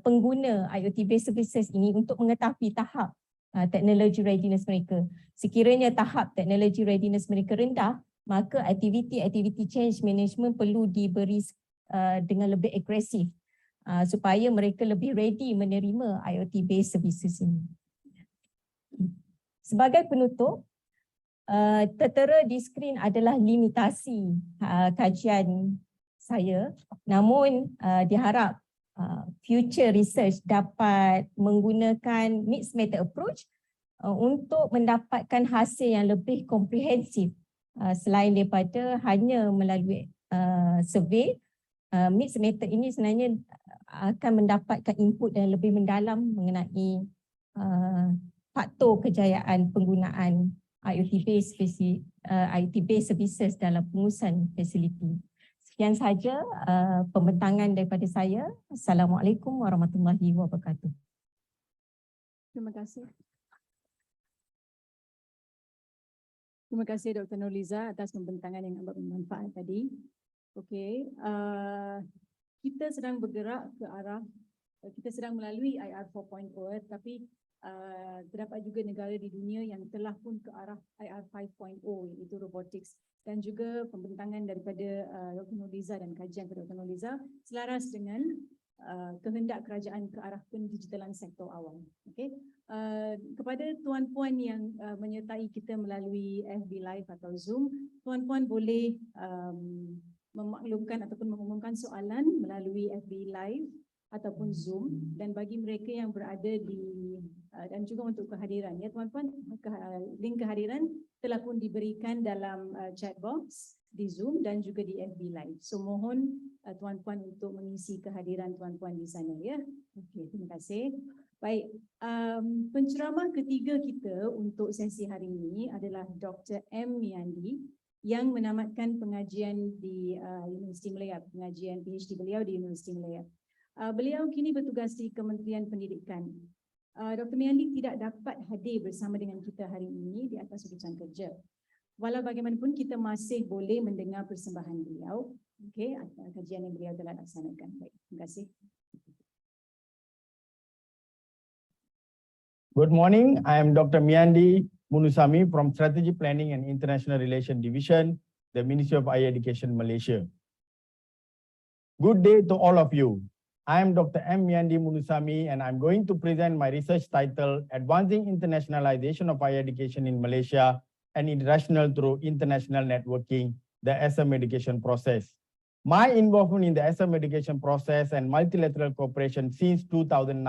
Speaker 4: pengguna IoT based services ini untuk mengetahui tahap teknologi readiness mereka. Sekiranya tahap teknologi readiness mereka rendah, maka aktiviti change management perlu diberi dengan lebih agresif supaya mereka lebih ready menerima IoT based services ini. Sebagai penutup, tertera di skrin adalah limitasi kajian saya, namun diharap future research dapat menggunakan mixed method approach untuk mendapatkan hasil yang lebih komprehensif selain daripada hanya melalui survey. Mixed method ini sebenarnya akan mendapatkan input yang lebih mendalam mengenai faktor kejayaan penggunaan IoT based services dalam pengurusan fasiliti. Sekian sahaja pembentangan daripada saya. Assalamualaikum warahmatullahi wabarakatuh.
Speaker 2: Terima kasih. Terima kasih Dr. Nurliza atas pembentangan yang amat bermanfaat tadi. Okey, kita sedang bergerak ke arah, kita sedang melalui IR 4.0, tapi terdapat juga negara di dunia yang telah pun ke arah IR 5.0, iaitu robotics, dan juga pembentangan daripada Dr. Nurliza dan kajian Dr. Nurliza selaras dengan kehendak kerajaan ke arah pendigitalan sektor awam. Okey, kepada tuan-puan yang menyertai kita melalui FB Live atau Zoom, tuan-puan boleh memaklumkan ataupun mengumumkan soalan melalui FB Live ataupun Zoom, dan bagi mereka yang berada di dan juga untuk kehadiran, ya tuan-puan, link kehadiran telah pun diberikan dalam chat box di Zoom dan juga di FB Live. So mohon tuan-puan untuk mengisi kehadiran tuan-puan di sana, ya. Okey, terima kasih. Baik, penceramah ketiga kita untuk sesi hari ini adalah Dr. M. Miandi yang menamatkan pengajian di Universiti Malaya, pengajian PhD beliau di Universiti Malaya. Beliau kini bertugas di Kementerian Pendidikan. Dr. Miandi tidak dapat hadir bersama dengan kita hari ini di atas urusan kerja. Walau bagaimanapun kita masih boleh mendengar persembahan beliau, okey, kajian yang beliau telah laksanakan. Baik, terima kasih.
Speaker 5: Good morning, I am Dr. Miandi Munusami from Strategy Planning and International Relations Division, the Ministry of Higher Education, Malaysia. Good day to all of you. I am Dr. M. Miandi Munusami and I'm going to present my research title, Advancing Internationalization of Higher Education in Malaysia and International Through International Networking, the SM Education Process. My involvement in the SM Education Process and multilateral cooperation since 2009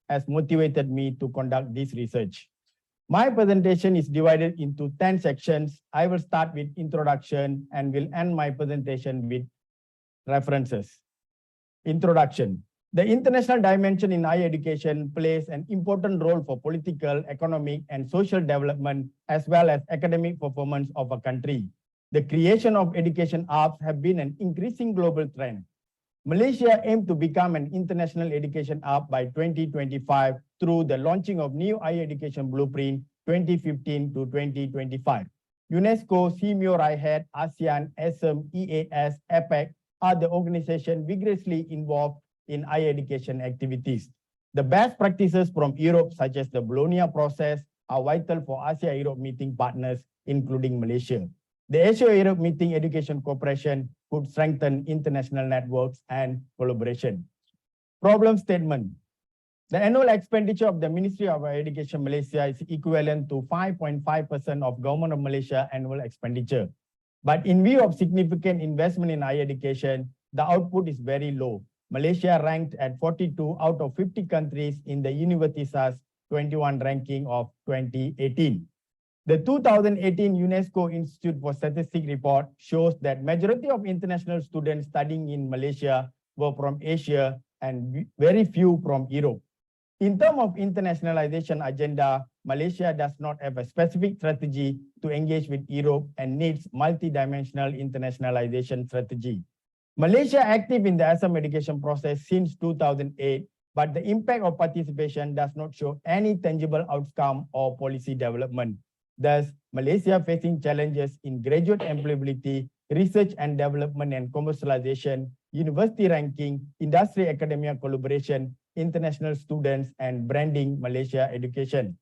Speaker 5: has motivated me to conduct this research. My presentation is divided into 10 sections. I will start with introduction and will end my presentation with references. Introduction. The international dimension in higher education plays an important role for political, economic, and social development, as well as academic performance of a country. The creation of education hubs have been an increasing global trend. Malaysia aims to become an international education hub by 2025 through the launching of new higher education blueprint 2015 to 2025. UNESCO, CMO, IHED, ASEAN, SM, EAS, APEC are the organizations vigorously involved in higher education activities. The best practices from Europe, such as the Bologna process, are vital for Asia-Europe meeting partners, including Malaysia. The Asia-Europe meeting education cooperation could strengthen international networks and collaboration. Problem statement. The annual expenditure of the Ministry of Education Malaysia is equivalent to 5.5% of Government of Malaysia annual expenditure. But in view of significant investment in higher education, the output is very low. Malaysia ranked at 42 out of 50 countries in the Universitas 21 ranking of 2018. The 2018 UNESCO Institute for Statistics report shows that majority of international students studying in Malaysia were from Asia and very few from Europe. In terms of internationalization agenda, Malaysia does not have a specific strategy to engage with Europe and needs multidimensional internationalization strategy. Malaysia active in the Assam education process since 2008, but the impact of participation does not show any tangible outcome or policy development. Thus, Malaysia facing challenges in graduate employability, research and development and commercialization, university ranking, industry academia collaboration, international students, and branding Malaysia education.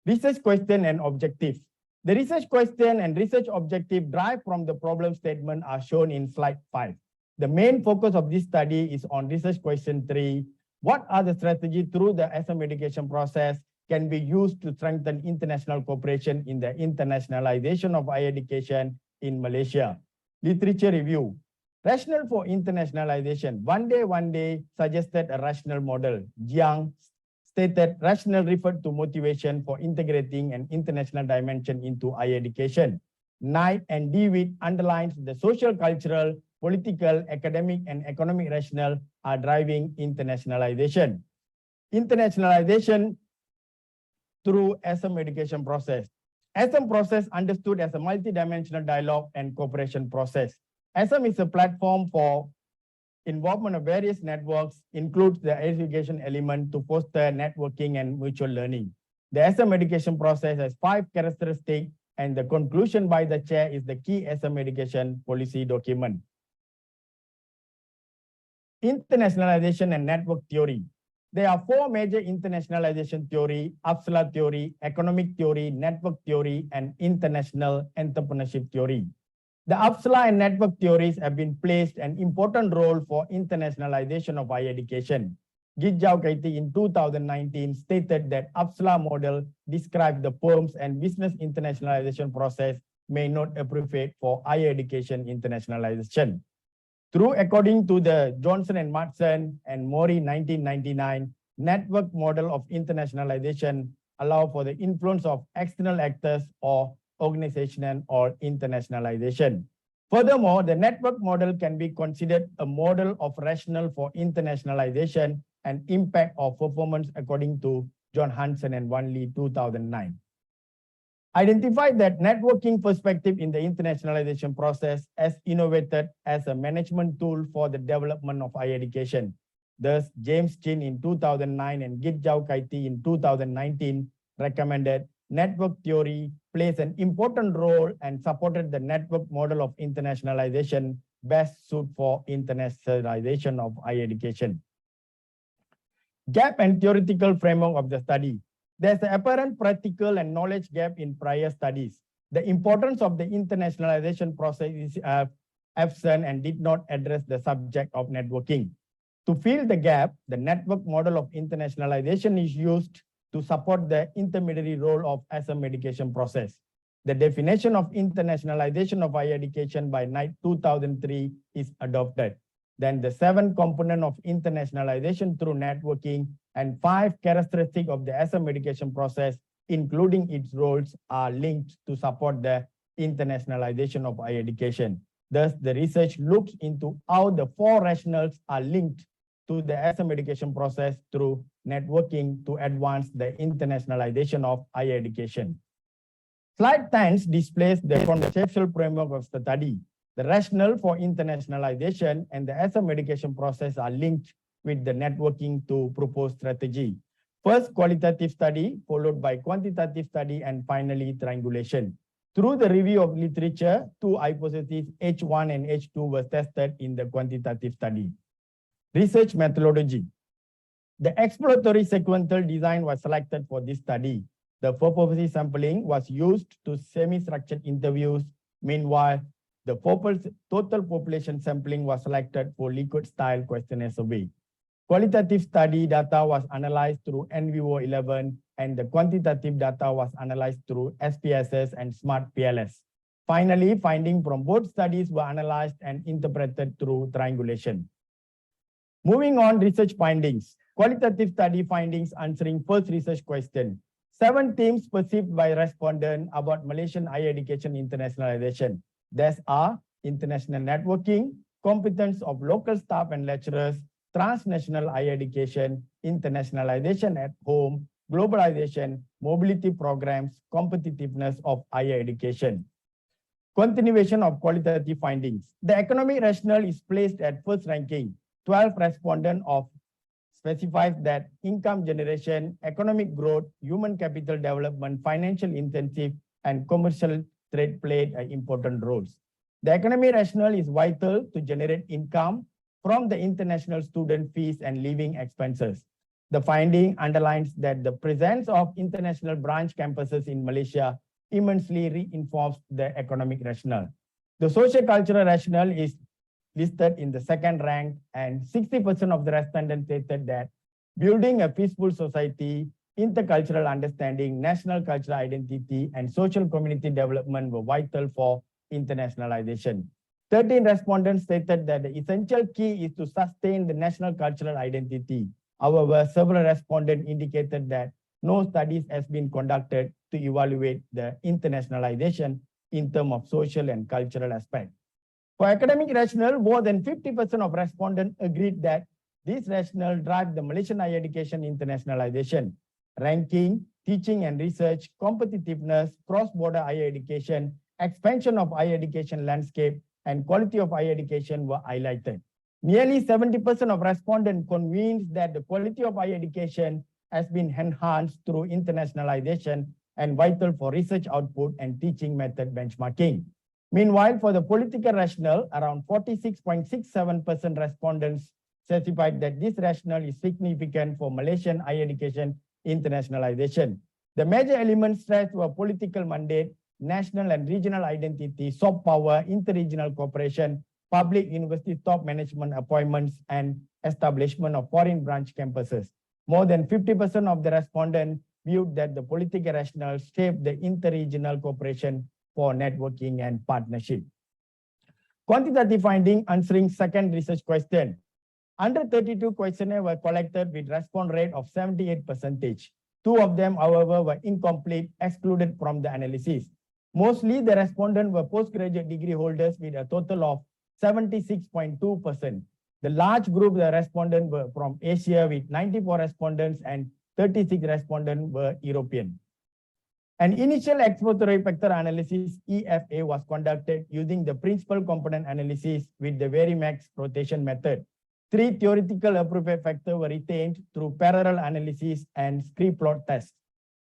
Speaker 5: Research question and objective. The research question and research objective derived from the problem statement are shown in slide 5. The main focus of this study is on research question 3. What are the strategies through the Assam education process can be used to strengthen international cooperation in the internationalization of higher education in Malaysia? Literature review. Rationale for internationalization. One day suggested a rational model. Jiang stated rationale referred to motivation for integrating an international dimension into higher education. Knight and DeWitt underlines the social, cultural, political, academic, and economic rationale are driving internationalization. Internationalization through Assam education process. Assam process understood as a multidimensional dialogue and cooperation process. Assam is a platform for involvement of various networks, includes the education element to foster networking and mutual learning. The Assam education process has 5 characteristics, and the conclusion by the chair is the key Assam education policy document. Internationalization and network theory. There are 4 major internationalization theory: APSLA theory, economic theory, network theory, and international entrepreneurship theory. The APSLA and network theories have been placed an important role for internationalization of higher education. Gijau Kaiti in 2019 stated that APSLA model describes the firms and business internationalization process may not appropriate for higher education internationalization. According to the Johnson and Matson and Mori 1999 network model of internationalization allow for the influence of external actors or organization or internationalization. Furthermore, the network model can be considered a model of rationale for internationalization and impact of performance according to John Hansen and Wanley 2009. Identified that networking perspective in the internationalization process as innovated as a management tool for the development of higher education. Thus, James Chin in 2009 and Gijau Kaiti in 2019 recommended network theory plays an important role and supported the network model of internationalization best suited for internationalization of higher education. Gap and theoretical framework of the study. There's an apparent practical and knowledge gap in prior studies. The importance of the internationalization process is absent and did not address the subject of networking. To fill the gap, the network model of internationalization is used to support the intermediary role of Assam education process. The definition of internationalization of higher education by Knight 2003 is adopted. Then the 7 components of internationalization through networking and 5 characteristics of the Assam education process, including its roles, are linked to support the internationalization of higher education. Thus, the research looks into how the 4 rationales are linked to the Assam education process through networking to advance the internationalization of higher education. Slide 10 displays the conceptual framework of the study. The rationale for internationalization and the Assam education process are linked with the networking to propose strategy. First, qualitative study, followed by quantitative study, and finally, triangulation. Through the review of literature, 2 hypotheses, H1 and H2, were tested in the quantitative study. Research methodology. The exploratory sequential design was selected for this study. The purpose sampling was used to semi-structured interviews. Meanwhile, the total population sampling was selected for liquid-style questionnaire survey. Qualitative study data was analyzed through NVO 11, and the quantitative data was analyzed through SPSS and Smart PLS. Finally, findings from both studies were analyzed and interpreted through triangulation. Moving on, research findings. Qualitative study findings answering first research question. 7 themes perceived by respondents about Malaysian higher education internationalization. These are international networking, competence of local staff and lecturers, transnational higher education, internationalization at home, globalization, mobility programs, competitiveness of higher education. Continuation of qualitative findings. The economic rationale is placed at first ranking. 12 respondents of specifies that income generation, economic growth, human capital development, financial intensive, and commercial trade played important roles. The economic rationale is vital to generate income from the international student fees and living expenses. The finding underlines that the presence of international branch campuses in Malaysia immensely reinforced the economic rationale. The socio-cultural rationale is listed in the second rank, and 60% of the respondents stated that building a peaceful society, intercultural understanding, national cultural identity, and social community development were vital for internationalization. 13 respondents stated that the essential key is to sustain the national cultural identity. However, several respondents indicated that no studies has been conducted to evaluate the internationalization in terms of social and cultural aspects. For academic rationale, more than 50% of respondents agreed that this rationale drive the Malaysian higher education internationalization. Ranking, teaching and research, competitiveness, cross-border higher education, expansion of higher education landscape, and quality of higher education were highlighted. Nearly 70% of respondents convinced that the quality of higher education has been enhanced through internationalization and vital for research output and teaching method benchmarking. Meanwhile, for the political rationale, around 46.67% respondents certified that this rationale is significant for Malaysian higher education internationalization. The major elements stressed were political mandate, national and regional identity, soft power, interregional cooperation, public university top management appointments, and establishment of foreign branch campuses. More than 50% of the respondents viewed that the political rationale shaped the interregional cooperation for networking and partnership. Quantitative finding answering second research question. 132 questionnaires were collected with response rate of 78%. 2 of them, however, were incomplete, excluded from the analysis. Mostly, the respondents were postgraduate degree holders with a total of 76.2%. The large group of the respondents were from Asia with 94 respondents and 36 respondents were European. An initial exploratory factor analysis EFA was conducted using the principal component analysis with the Varimax rotation method. 3 theoretical appropriate factors were retained through parallel analysis and scree plot tests.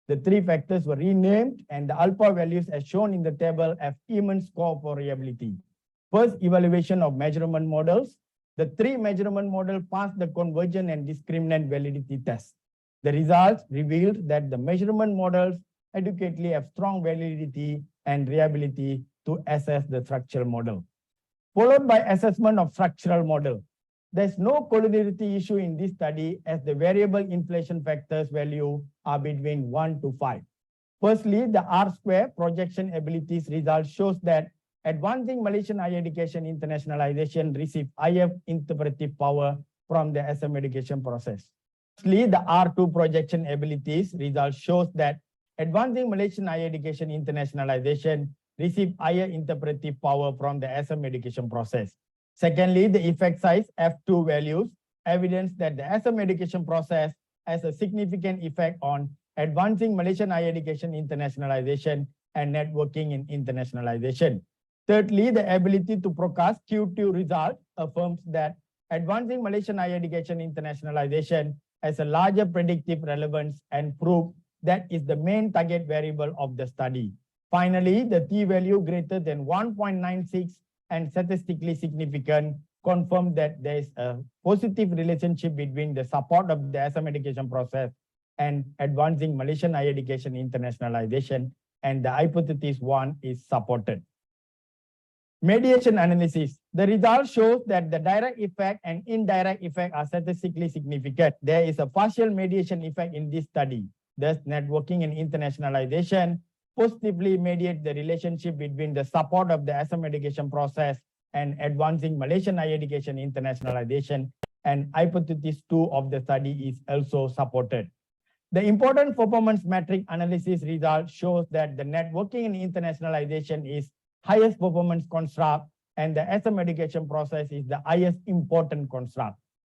Speaker 5: The 3 factors were renamed and the alpha values as shown in the table have even score for reliability. First, evaluation of measurement models. The 3 measurement models passed the convergent and discriminant validity test. The results revealed that the measurement models adequately have strong validity and reliability to assess the structural model. Followed by assessment of structural model. There's no collinearity issue in this study as the variable inflation factors value are between 1 to 5. Firstly, the R-square projection abilities result shows that advancing Malaysian higher education internationalization receive higher interpretive power from the SM education process. Firstly, the R2 projection abilities result shows that advancing Malaysian higher education internationalization receive higher interpretive power from the SM education process. Secondly, the effect size F2 values evidence that the SM education process has a significant effect on advancing Malaysian higher education internationalization and networking in internationalization. Thirdly, the ability to forecast Q2 result affirms that advancing Malaysian higher education internationalization has a larger predictive relevance and proof that is the main target variable of the study. Finally, the T value greater than 1.96 and statistically significant confirm that there is a positive relationship between the support of the SM education process and advancing Malaysian higher education internationalization, and the hypothesis 1 is supported. Mediation analysis. The result shows that the direct effect and indirect effect are statistically significant. There is a partial mediation effect in this study. Thus, networking and internationalization positively mediate the relationship between the support of the SM education process and advancing Malaysian higher education internationalization, and hypothesis 2 of the study is also supported. The important performance metric analysis result shows that the networking and internationalization is highest performance construct and the SM education process is the highest important construct.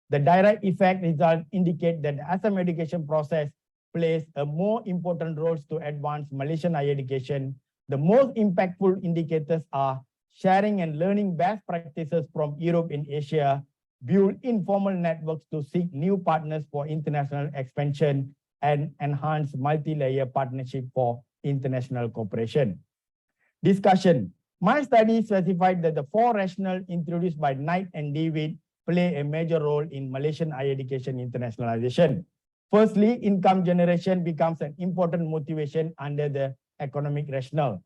Speaker 5: The direct effect result indicate that the SM education process plays a more important roles to advance Malaysian higher education. The most impactful indicators are sharing and learning best practices from Europe and Asia, build informal networks to seek new partners for international expansion, and enhance multi-layer partnership for international cooperation. Discussion. My study specified that the 4 rationales introduced by Knight and David play a major role in Malaysian higher education internationalization. Firstly, income generation becomes an important motivation under the economic rationale.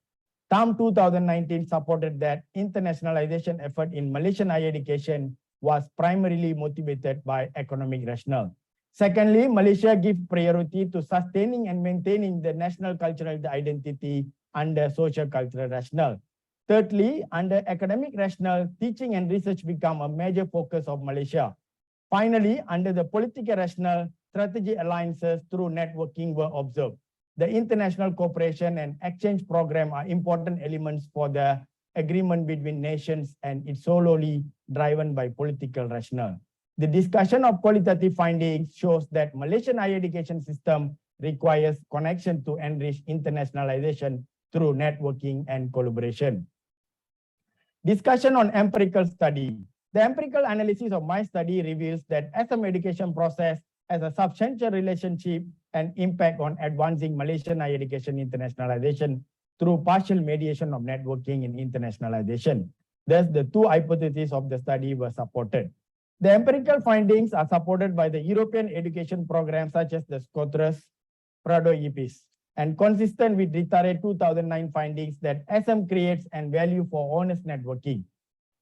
Speaker 5: TAM 2019 supported that internationalization effort in Malaysian higher education was primarily motivated by economic rationale. Secondly, Malaysia gives priority to sustaining and maintaining the national cultural identity under social cultural rationale. Thirdly, under academic rationale, teaching and research become a major focus of Malaysia. Finally, under the political rationale, strategic alliances through networking were observed. The international cooperation and exchange program are important elements for the agreement between nations, and it's solely driven by political rationale. The discussion of qualitative findings shows that Malaysian higher education system requires connection to enrich internationalization through networking and collaboration. Discussion on empirical study. The empirical analysis of my study reveals that SM education process has a substantial relationship and impact on advancing Malaysian higher education internationalization through partial mediation of networking and internationalization. Thus, the 2 hypotheses of the study were supported. The empirical findings are supported by the European education programs such as the SCOTRUS, Prado-EPIS, and consistent with Ritare 2009 findings that SM creates and value for honest networking.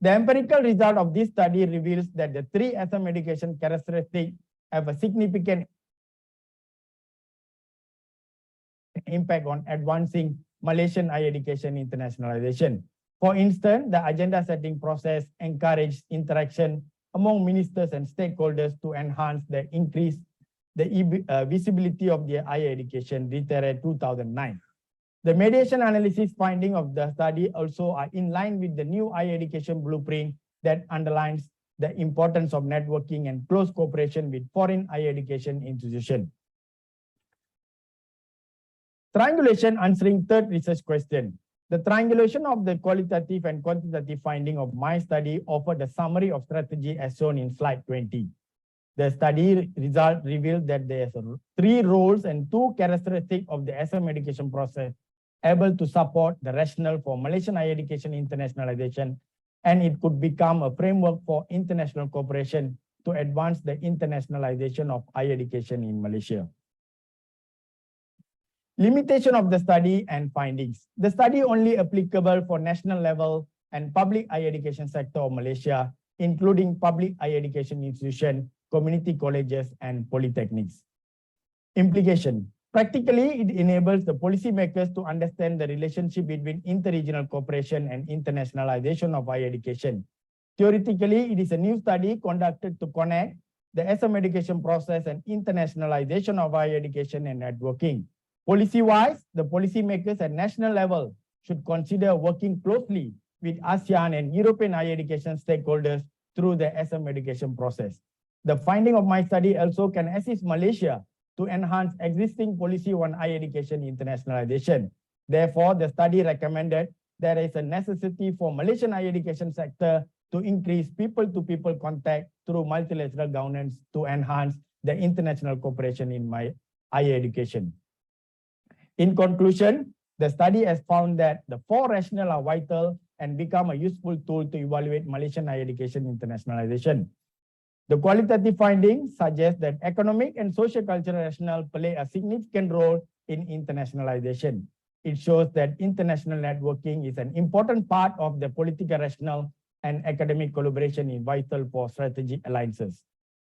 Speaker 5: The empirical result of this study reveals that the 3 SM education characteristics have a significant impact on advancing Malaysian higher education internationalization. For instance, the agenda setting process encourages interaction among ministers and stakeholders to enhance the visibility of the higher education, Ritare 2009. The mediation analysis finding of the study also are in line with the new higher education blueprint that underlines the importance of networking and close cooperation with foreign higher education institutions. Triangulation answering third research question. The triangulation of the qualitative and quantitative finding of my study offered a summary of strategy as shown in slide 20. The study result revealed that there are 3 roles and 2 characteristics of the SM education process able to support the rationale for Malaysian higher education internationalization, and it could become a framework for international cooperation to advance the internationalization of higher education in Malaysia. Limitation of the study and findings. The study only applicable for national level and public higher education sector of Malaysia, including public higher education institutions, community colleges, and polytechnics. Implication. Practically, it enables the policymakers to understand the relationship between interregional cooperation and internationalization of higher education. Theoretically, it is a new study conducted to connect the SM education process and internationalization of higher education and networking. Policy-wise, the policymakers at national level should consider working closely with ASEAN and European higher education stakeholders through the SM education process. The finding of my study also can assist Malaysia to enhance existing policy on higher education internationalization. Therefore, the study recommended there is a necessity for Malaysian higher education sector to increase people-to-people contact through multilateral governance to enhance the international cooperation in higher education. In conclusion, the study has found that the 4 rationales are vital and become a useful tool to evaluate Malaysian higher education internationalization. The qualitative findings suggest that economic and socio-cultural rationale play a significant role in internationalization. It shows that international networking is an important part of the political rationale and academic collaboration is vital for strategic alliances.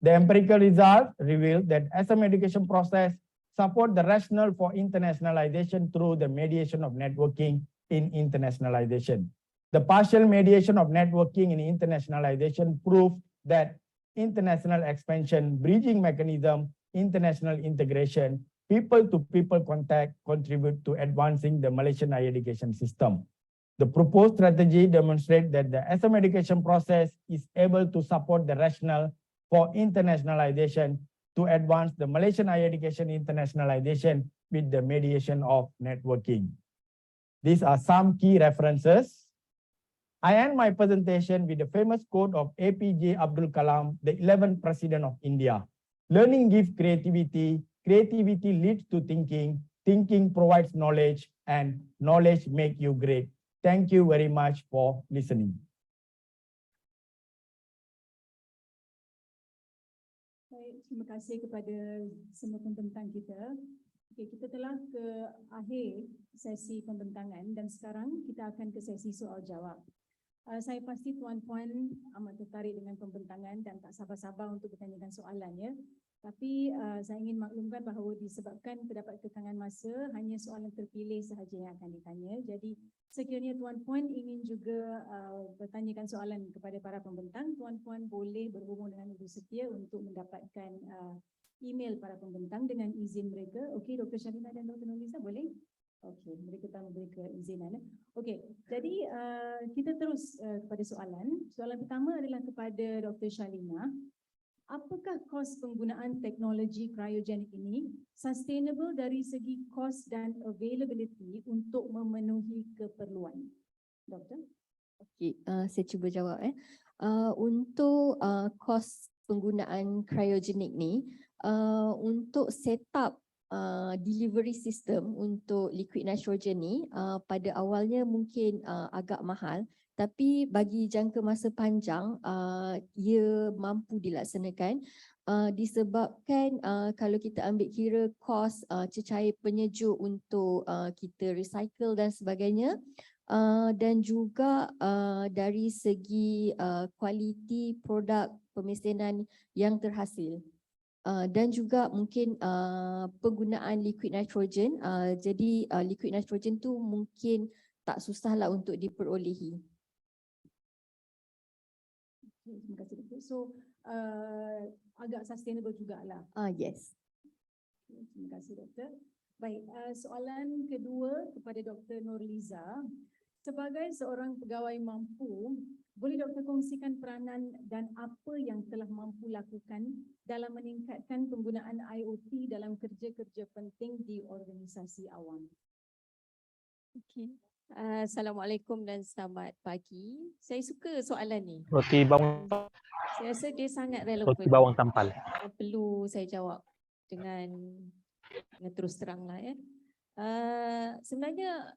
Speaker 5: The empirical results reveal that SM education process support the rationale for internationalization through the mediation of networking in internationalization. The partial mediation of networking in internationalization proved that international expansion, bridging mechanism, international integration, people-to-people contact contribute to advancing the Malaysian higher education system. The proposed strategy demonstrates that the SM education process is able to support the rationale for internationalization to advance the Malaysian higher education internationalization with the mediation of networking. These are some key references. I end my presentation with the famous quote of APJ Abdul Kalam, the 11th President of India. Learning gives creativity, creativity leads to thinking, thinking provides knowledge, and knowledge makes you great. Thank you very much for listening.
Speaker 2: Baik, terima kasih kepada semua pembentang kita. Okay, kita telah ke akhir sesi pembentangan dan sekarang kita akan ke sesi soal jawab. Saya pasti tuan-puan amat tertarik dengan pembentangan dan tak sabar-sabar untuk bertanyakan soalan ya. Tapi saya ingin maklumkan bahawa disebabkan terdapat kekangan masa, hanya soalan terpilih sahaja yang akan ditanya. Jadi sekiranya tuan-puan ingin juga bertanyakan soalan kepada para pembentang, tuan-puan boleh berhubung dengan Ibu Setia untuk mendapatkan email para pembentang dengan izin mereka. Okey, Dr. Shalina dan Dr. Nolisa boleh? Okey, mereka telah memberi keizinan. Okey, jadi kita terus kepada soalan. Soalan pertama adalah kepada Dr. Shalina. Apakah kos penggunaan teknologi cryogenik ini sustainable dari segi kos dan availability untuk memenuhi keperluan? Doktor?
Speaker 3: Okey, saya cuba jawab. Untuk kos penggunaan cryogenik ni, untuk setup delivery system untuk liquid nitrogen ni pada awalnya mungkin agak mahal, tapi bagi jangka masa panjang ia mampu dilaksanakan disebabkan kalau kita ambil kira kos cecair penyejuk untuk kita recycle dan sebagainya, dan juga dari segi kualiti produk pemesanan yang terhasil. Dan juga mungkin penggunaan liquid nitrogen, jadi liquid nitrogen tu mungkin tak susahlah untuk diperolehi.
Speaker 2: Okay, terima kasih Doktor. So agak sustainable jugalah.
Speaker 3: Yes.
Speaker 2: Okay, terima kasih Doktor. Baik, soalan kedua kepada Dr. Nurliza. Sebagai seorang pegawai mampu, boleh Doktor kongsikan peranan dan apa yang telah mampu lakukan dalam meningkatkan penggunaan IoT dalam kerja-kerja penting di organisasi awam?
Speaker 6: Okay. Assalamualaikum dan selamat pagi. Saya suka soalan ni.
Speaker 7: Roti bawang,
Speaker 6: Saya rasa dia sangat
Speaker 7: roti
Speaker 6: relevan.
Speaker 7: bawang tampal.
Speaker 6: Perlu saya jawab dengan terus terang lah ya. Sebenarnya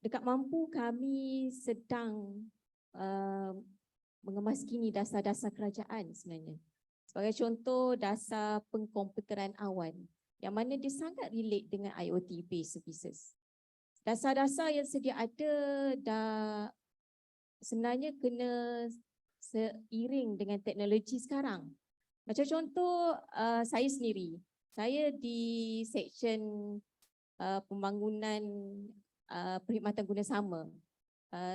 Speaker 6: dekat Mampu kami sedang mengemaskini dasar-dasar kerajaan sebenarnya. Sebagai contoh, dasar pengkomputeran awan yang mana dia sangat relate dengan IoT based services. Dasar-dasar yang sedia ada dah sebenarnya kena seiring dengan teknologi sekarang. Macam contoh saya sendiri, saya di seksyen pembangunan perkhidmatan guna sama.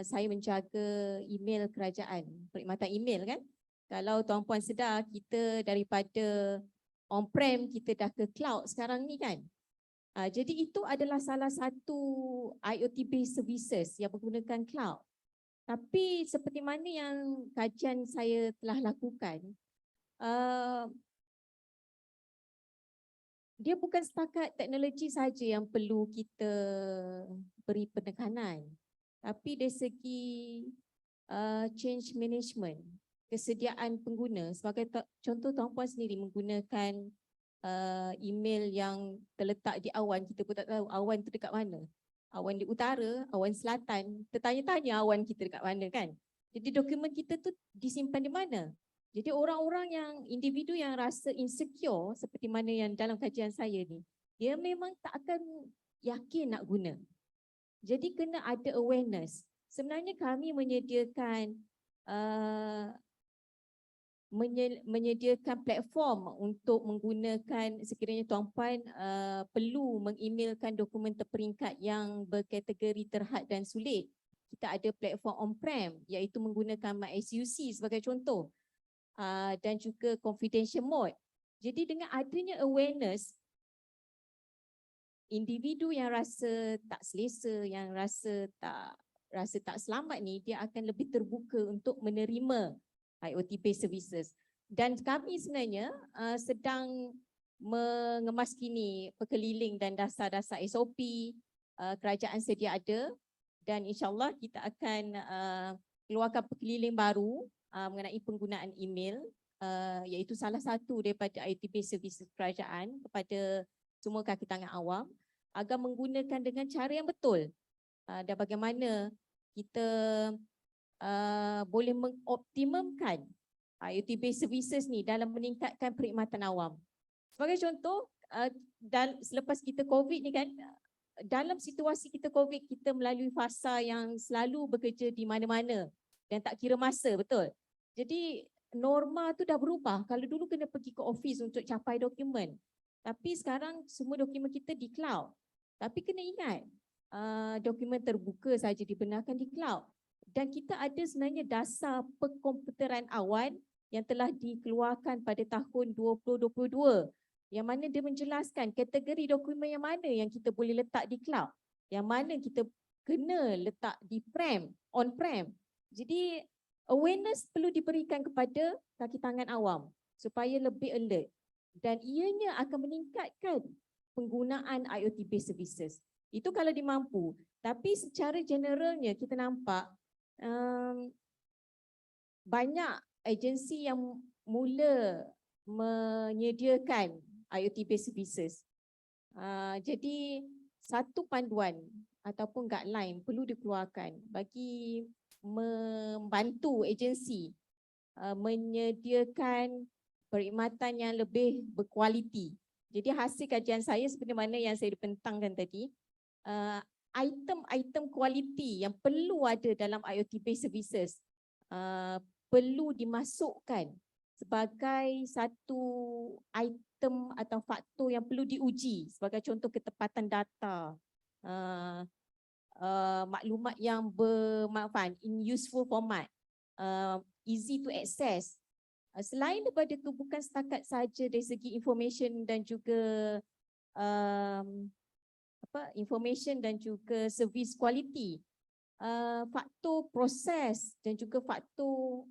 Speaker 6: Saya menjaga email kerajaan, perkhidmatan email kan. Kalau tuan-puan sedar, kita daripada on-prem kita dah ke cloud sekarang ni kan. Jadi itu adalah salah satu IoT based services yang menggunakan cloud. Tapi seperti mana yang kajian saya telah lakukan, dia bukan setakat teknologi saja yang perlu kita beri penekanan, tapi dari segi change management, kesediaan pengguna. Sebagai contoh, tuan-puan sendiri menggunakan email yang terletak di awan, kita pun tak tahu awan tu dekat mana. Awan di utara, awan selatan, tertanya-tanya awan kita dekat mana kan. Jadi dokumen kita tu disimpan di mana? Jadi orang-orang yang, individu yang rasa insecure seperti mana yang dalam kajian saya ni, dia memang tak akan yakin nak guna. Jadi kena ada awareness. Sebenarnya kami menyediakan menyediakan platform untuk menggunakan sekiranya tuan-puan perlu mengemailkan dokumen terperingkat yang berkategori terhad dan sulit. Kita ada platform on-prem iaitu menggunakan MySUC sebagai contoh. Dan juga confidential mode. Jadi dengan adanya awareness, individu yang rasa tak selesa, yang rasa tak selamat ni, dia akan lebih terbuka untuk menerima IoT-based services. Dan kami sebenarnya sedang mengemas kini pekeliling dan dasar-dasar SOP kerajaan sedia ada, dan insyaAllah kita akan keluarkan pekeliling baru mengenai penggunaan email, iaitu salah satu daripada IoT-based services kerajaan kepada semua kaki tangan awam agar menggunakan dengan cara yang betul, dan bagaimana kita boleh mengoptimumkan IoT-based services ni dalam meningkatkan perkhidmatan awam. Sebagai contoh, dan selepas kita COVID ni kan, dalam situasi kita COVID, kita melalui fasa yang selalu bekerja di mana-mana dan tak kira masa, betul? Jadi norma tu dah berubah. Kalau dulu kena pergi ke office untuk capai dokumen, tapi sekarang semua dokumen kita di cloud. Tapi kena ingat, dokumen terbuka saja dibenarkan di cloud. Dan kita ada sebenarnya dasar perkomputeran awan yang telah dikeluarkan pada tahun 2022, yang mana dia menjelaskan kategori dokumen yang mana yang kita boleh letak di cloud, yang mana kita kena letak di on-prem. Jadi awareness perlu diberikan kepada kaki tangan awam supaya lebih alert, dan ianya akan meningkatkan penggunaan IoT-based services. Itu kalau dimampu. Tapi secara generalnya kita nampak banyak agensi yang mula menyediakan IoT-based services. Jadi satu panduan ataupun guideline perlu dikeluarkan bagi membantu agensi menyediakan perkhidmatan yang lebih berkualiti. Jadi hasil kajian saya seperti mana yang saya bentangkan tadi, item-item kualiti yang perlu ada dalam IoT-based services perlu dimasukkan sebagai satu item atau faktor yang perlu diuji, sebagai contoh ketepatan data, maklumat yang bermanfaat in useful format, easy to access. Selain daripada itu, bukan setakat saja dari segi information dan juga information dan juga service quality, faktor proses dan juga faktor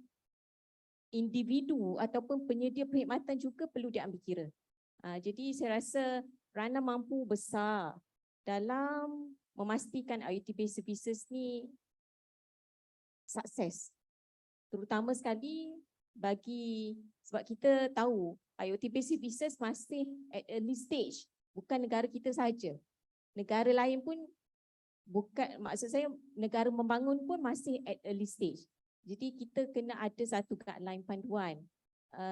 Speaker 6: individu ataupun penyedia perkhidmatan juga perlu diambil kira. Jadi saya rasa peranan mampu besar dalam memastikan IoT-based services ni sukses. Terutama sekali sebab kita tahu IoT-based services masih at early stage, bukan negara kita saja. Negara lain pun maksud saya negara membangun pun masih at early stage. Jadi kita kena ada satu guideline panduan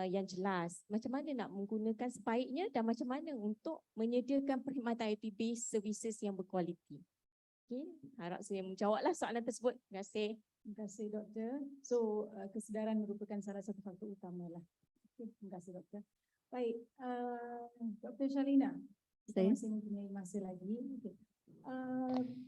Speaker 6: yang jelas macam mana nak menggunakan sebaiknya dan macam mana untuk menyediakan perkhidmatan IoT-based services yang berkualiti. Okay, harap saya menjawablah soalan tersebut. Terima kasih.
Speaker 2: Terima kasih Doktor. So kesedaran merupakan salah satu faktor utama lah. Okay, terima kasih Doktor. Baik, Dr. Shalina, kita masih mempunyai masa lagi. Okay.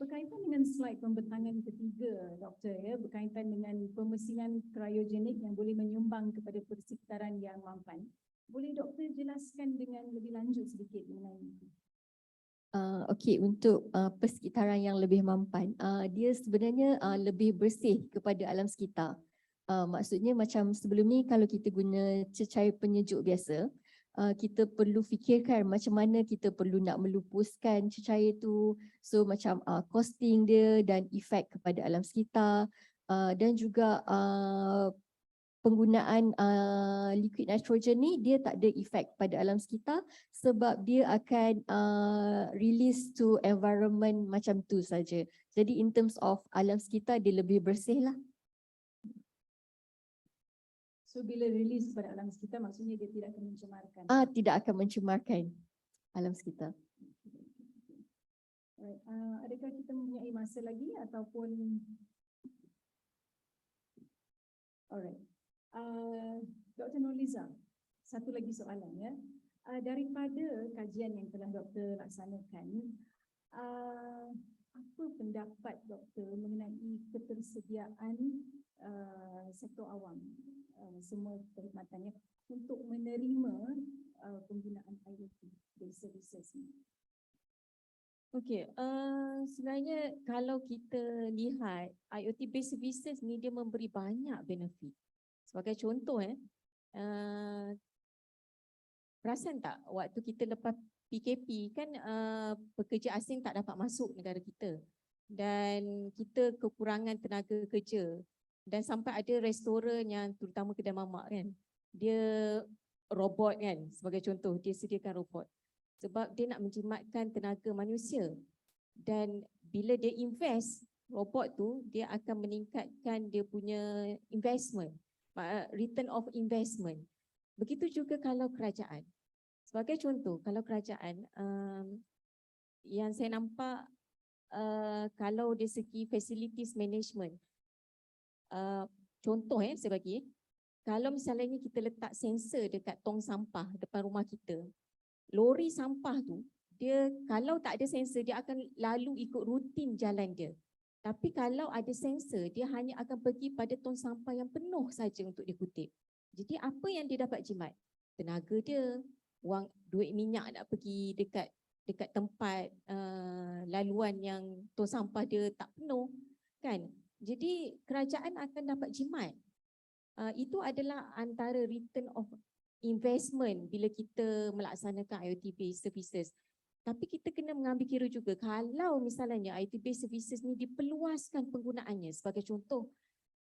Speaker 2: Berkaitan dengan slide pembentangan ketiga Doktor, ya, berkaitan dengan pemesinan kriogenik yang boleh menyumbang kepada persekitaran yang mampan. Boleh Doktor jelaskan dengan lebih lanjut sedikit mengenai itu?
Speaker 3: Okey, untuk persekitaran yang lebih mampan, dia sebenarnya lebih bersih kepada alam sekitar. Maksudnya macam sebelum ni kalau kita guna cecair penyejuk biasa, kita perlu fikirkan macam mana kita perlu nak melupuskan cecair tu. So macam costing dia dan efek kepada alam sekitar, dan juga penggunaan liquid nitrogen ni dia tak ada efek pada alam sekitar sebab dia akan release to environment macam tu saja. Jadi in terms of alam sekitar dia lebih bersih lah.
Speaker 2: So bila release pada alam sekitar maksudnya dia tidak akan mencemarkan?
Speaker 3: Tidak akan mencemarkan alam sekitar.
Speaker 2: Alright. Adakah kita mempunyai masa lagi ataupun? Alright. Dr. Nurliza, satu lagi soalan ya. Daripada kajian yang telah Doktor laksanakan, apa pendapat Doktor mengenai ketersediaan sektor awam, semua perkhidmatannya untuk menerima penggunaan IoT based services ini?
Speaker 6: Okey, sebenarnya kalau kita lihat IoT based services ni dia memberi banyak benefit. Sebagai contoh perasan tak waktu kita lepas PKP kan pekerja asing tak dapat masuk negara kita dan kita kekurangan tenaga kerja dan sampai ada restoran yang terutama kedai mamak kan dia robot kan sebagai contoh dia sediakan robot sebab dia nak menjimatkan tenaga manusia dan bila dia invest robot tu dia akan meningkatkan dia punya investment return of investment. Begitu juga kalau kerajaan. Sebagai contoh, kalau kerajaan yang saya nampak kalau dari segi facilities management, contoh saya bagi, kalau misalnya kita letak sensor dekat tong sampah depan rumah kita, lori sampah tu, dia kalau tak ada sensor, dia akan lalu ikut rutin jalan dia. Tapi kalau ada sensor, dia hanya akan pergi pada tong sampah yang penuh saja untuk dikutip. Jadi apa yang dia dapat jimat? Tenaga dia, wang duit minyak nak pergi dekat tempat laluan yang tong sampah dia tak penuh kan. Jadi kerajaan akan dapat jimat. Itu adalah antara return of investment bila kita melaksanakan IoT based services. Tapi kita kena mengambil kira juga kalau misalnya IoT based services ni diperluaskan penggunaannya, sebagai contoh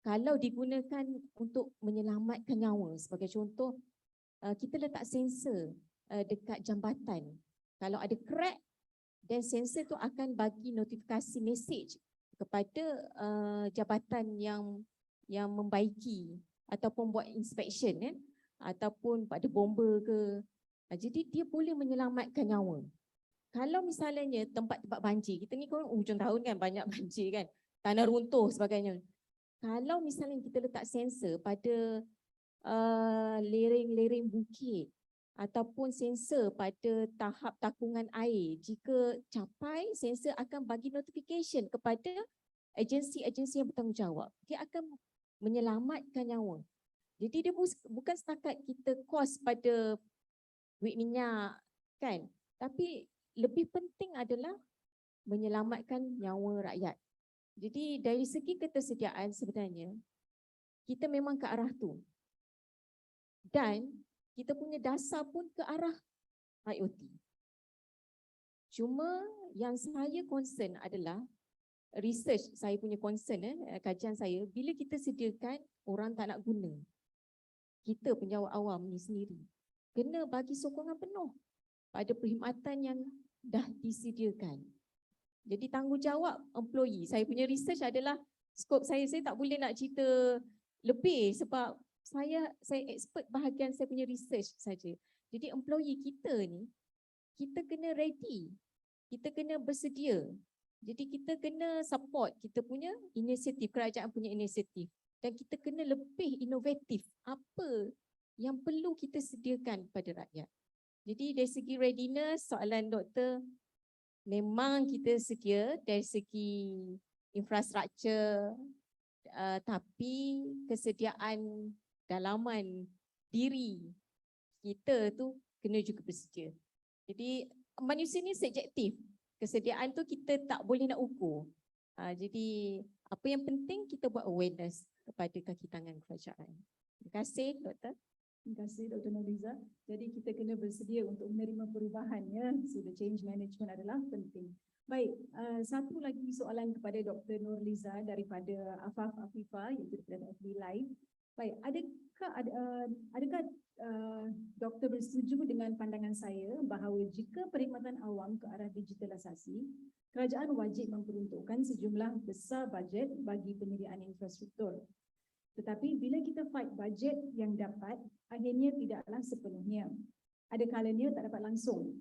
Speaker 6: kalau digunakan untuk menyelamatkan nyawa, sebagai contoh kita letak sensor dekat jambatan. Kalau ada crack, dan sensor tu akan bagi notifikasi message kepada jabatan yang membaiki ataupun buat inspection ataupun pada bomba ke. Jadi dia boleh menyelamatkan nyawa. Kalau misalnya tempat-tempat banjir, kita ni kan hujung tahun kan banyak banjir kan, tanah runtuh sebagainya. Kalau misalnya kita letak sensor pada lereng-lereng bukit ataupun sensor pada tahap takungan air, jika capai, sensor akan bagi notification kepada agensi-agensi yang bertanggungjawab. Dia akan menyelamatkan nyawa. Jadi dia bukan setakat kita kos pada duit minyak kan, tapi lebih penting adalah menyelamatkan nyawa rakyat. Jadi dari segi ketersediaan sebenarnya kita memang ke arah tu. Dan kita punya dasar pun ke arah IoT. Cuma yang saya concern adalah research saya punya concern, kajian saya, bila kita sediakan orang tak nak guna, kita penjawat awam ni sendiri kena bagi sokongan penuh pada perkhidmatan yang dah disediakan. Jadi tanggungjawab employee, saya punya research adalah skop saya tak boleh nak cerita lebih sebab saya expert bahagian saya punya research saja. Jadi employee kita ni, kita kena ready, kita kena bersedia. Jadi kita kena support kita punya inisiatif, kerajaan punya inisiatif. Dan kita kena lebih inovatif apa yang perlu kita sediakan kepada rakyat. Jadi dari segi readiness, soalan doktor, memang kita sedia dari segi infrastruktur, tapi kesediaan dalaman diri kita tu kena juga bersedia. Jadi manusia ni subjektif. Kesediaan tu kita tak boleh nak ukur. Jadi apa yang penting kita buat awareness kepada kaki tangan kerajaan. Terima kasih doktor.
Speaker 2: Terima kasih Dr. Nurliza. Jadi kita kena bersedia untuk menerima perubahan ya. So the change management adalah penting. Baik, satu lagi soalan kepada Dr. Nurliza daripada Afaf Afifah iaitu daripada FB Live. Baik, adakah doktor bersetuju dengan pandangan saya bahawa jika perkhidmatan awam ke arah digitalisasi, kerajaan wajib memperuntukkan sejumlah besar bajet bagi penyediaan infrastruktur. Tetapi bila kita fight bajet yang dapat, akhirnya tidaklah sepenuhnya. Ada kalanya tak dapat langsung.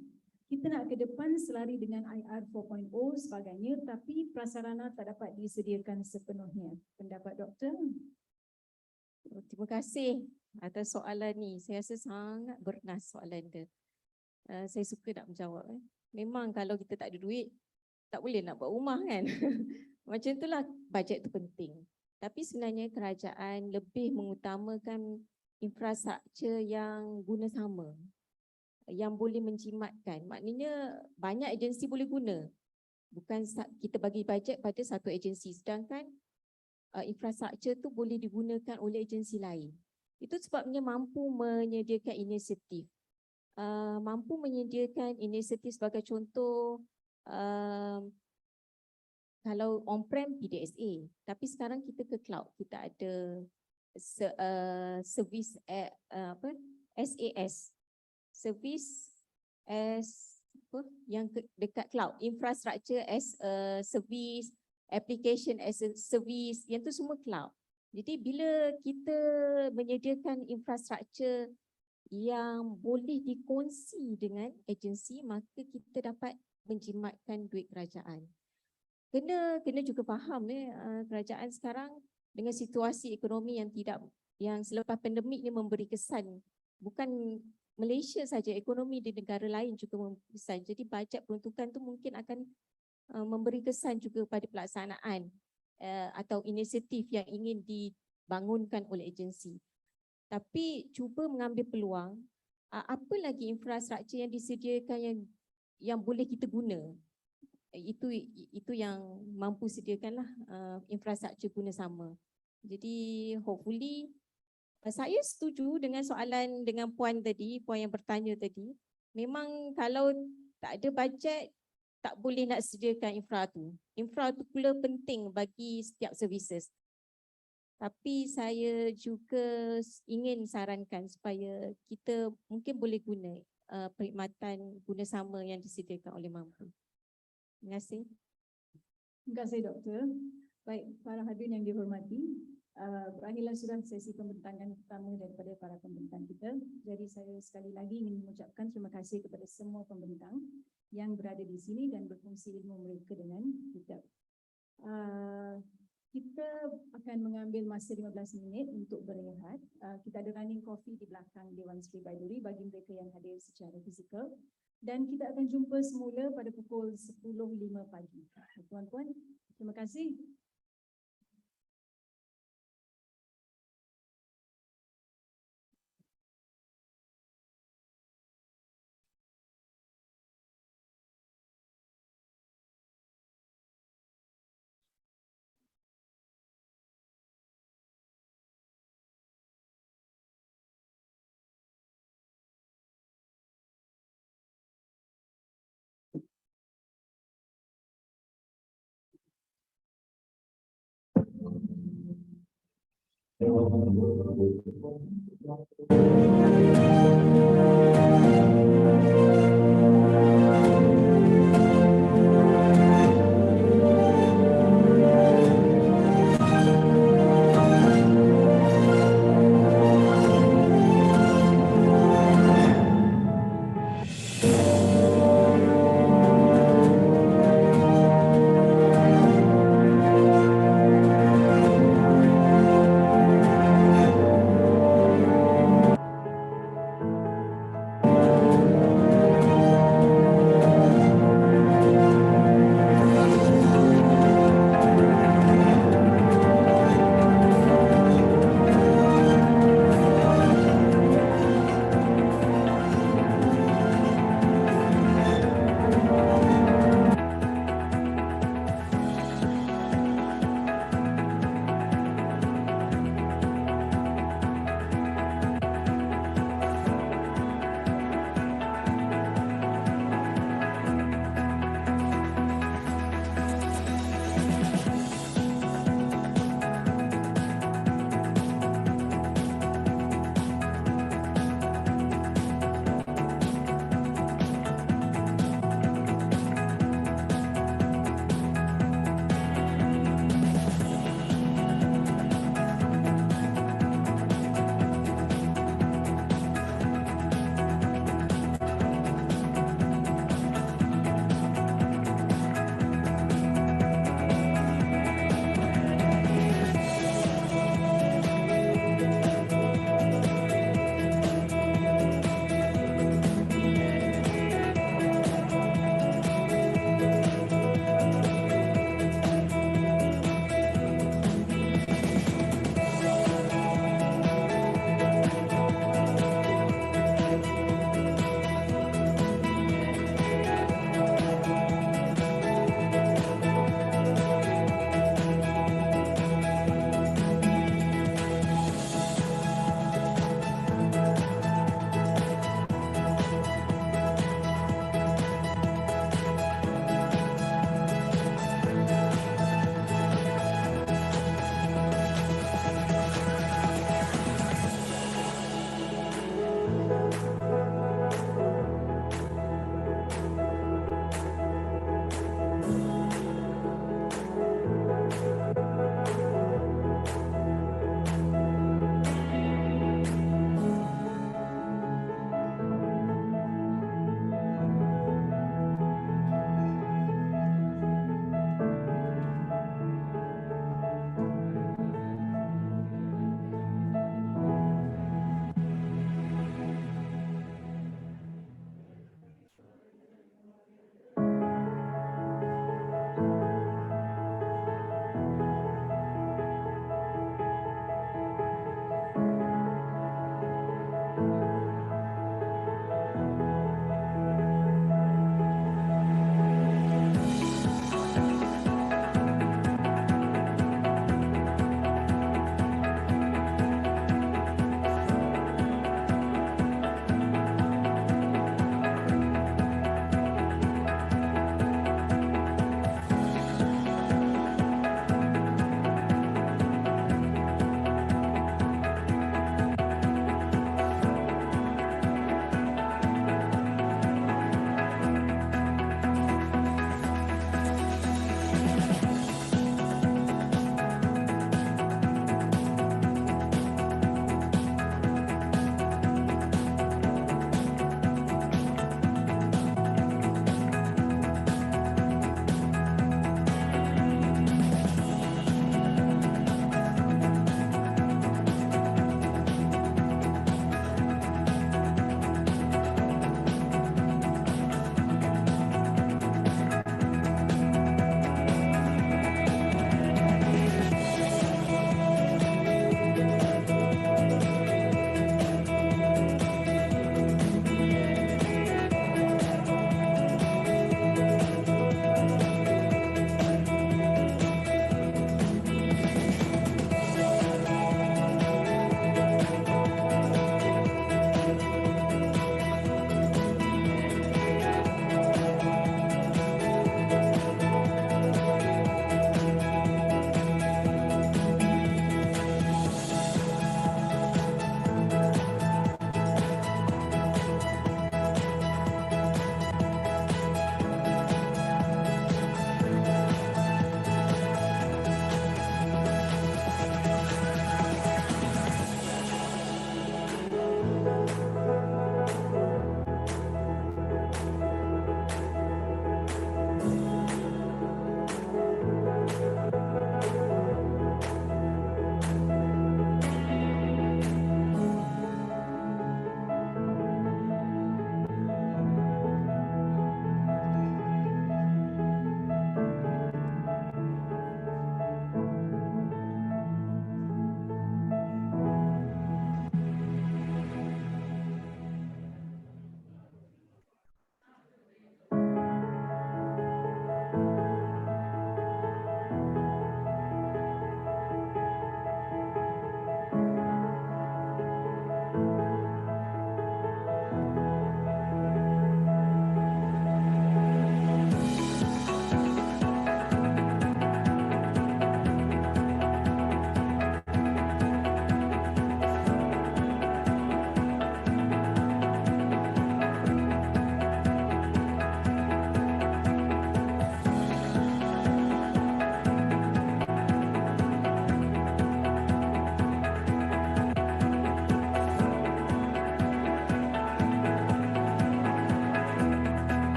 Speaker 2: Kita nak ke depan selari dengan IR 4.0 sebagainya, tapi prasarana tak dapat disediakan sepenuhnya. Pendapat doktor?
Speaker 6: Terima kasih atas soalan ni. Saya rasa sangat bernas soalan dia. Saya suka nak menjawab. Memang kalau kita tak ada duit, tak boleh nak buat rumah kan. Macam itulah bajet tu penting. Tapi sebenarnya kerajaan lebih mengutamakan infrastruktur yang guna sama, yang boleh menjimatkan. Maknanya banyak agensi boleh guna. Bukan kita bagi bajet pada satu agensi, sedangkan infrastruktur tu boleh digunakan oleh agensi lain. Itu sebabnya mampu menyediakan inisiatif. Mampu menyediakan inisiatif sebagai contoh, kalau on-prem PDSA, tapi sekarang kita ke cloud, kita ada servis SAS, servis as yang dekat cloud, infrastructure as a service, application as a service, yang tu semua cloud. Jadi bila kita menyediakan infrastruktur yang boleh dikongsi dengan agensi, maka kita dapat menjimatkan duit kerajaan. Kena juga faham kerajaan sekarang dengan situasi ekonomi yang selepas pandemik ni memberi kesan, bukan Malaysia saja, ekonomi di negara lain juga memberi kesan. Jadi bajet peruntukan tu mungkin akan memberi kesan juga pada pelaksanaan atau inisiatif yang ingin dibangunkan oleh agensi. Tapi cuba mengambil peluang, apa lagi infrastruktur yang disediakan yang boleh kita guna. Itu yang mampu sediakanlah infrastruktur guna sama. Jadi hopefully saya setuju dengan soalan dengan puan yang bertanya tadi. Memang kalau tak ada bajet, tak boleh nak sediakan infra tu. Infra tu pula penting bagi setiap services. Tapi saya juga ingin sarankan supaya kita mungkin boleh guna perkhidmatan guna sama yang disediakan oleh mampu. Terima kasih.
Speaker 2: Terima kasih Doktor. Baik, para hadirin yang dihormati, berakhirlah sudah sesi pembentangan pertama daripada para pembentang kita. Jadi saya sekali lagi ingin mengucapkan terima kasih kepada semua pembentang yang berada di sini dan berkongsi ilmu mereka dengan kita. Kita akan mengambil masa 15 minit untuk berehat. Kita ada running coffee di belakang Dewan Sri Baiduri bagi mereka yang hadir secara fizikal. Dan kita akan jumpa semula pada pukul 10.05 pagi. Tuan-tuan, terima kasih.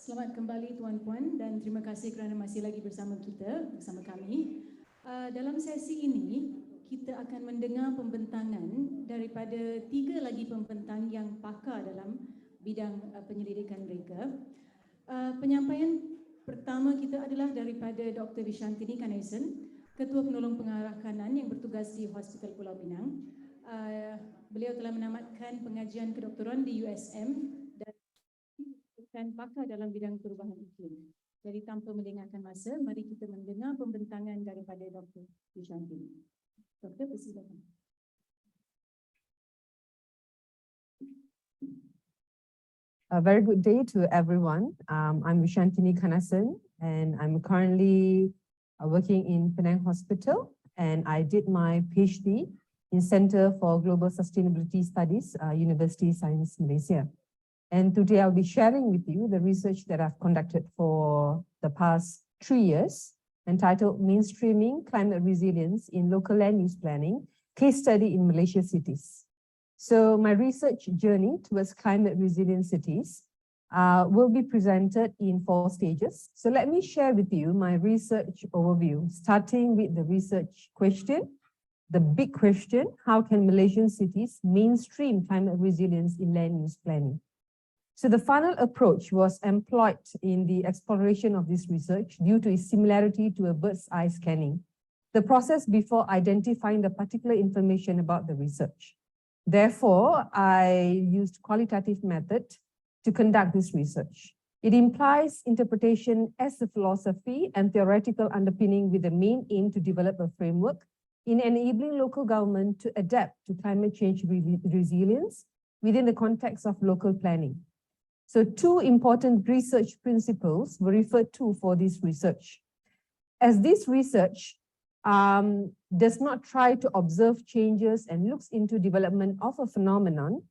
Speaker 2: Selamat kembali tuan-puan dan terima kasih kerana masih lagi bersama kita, bersama kami. Dalam sesi ini, kita akan mendengar pembentangan daripada 3 lagi pembentang yang pakar dalam bidang penyelidikan mereka. Penyampaian pertama kita adalah daripada Dr. Vishantini Ganesan, Ketua Penolong Pengarah Kanan yang bertugas di Hospital Pulau Pinang. Beliau telah menamatkan pengajian kedoktoran di USM dan pakar dalam bidang perubahan iklim. Jadi tanpa melengahkan masa, mari kita mendengar pembentangan daripada Dr. Vishantini. Dr. persilakan.
Speaker 7: A very good day to everyone. I'm Vishantini Kanasan, and I'm currently working in Pandang Hospital, and I did my PhD in Center for Global Sustainability Studies, University Science Malaysia. And today I'll be sharing with you the research that I've conducted for the past 3 years, entitled Mainstreaming Climate Resilience in Local Land Use Planning, Case Study in Malaysia Cities. So my research journey towards climate resilient cities will be presented in 4 stages. So let me share with you my research overview, starting with the research question, the big question: how can Malaysian cities mainstream climate resilience in land use planning? So the funnel approach was employed in the exploration of this research due to its similarity to a bird's eye scanning, the process before identifying the particular information about the research. Therefore, I used qualitative method to conduct this research. It implies interpretation as a philosophy and theoretical underpinning with the main aim to develop a framework in enabling local government to adapt to climate change resilience within the context of local planning. So 2 important research principles were referred to for this research. As this research does not try to observe changes and looks into development of a phenomenon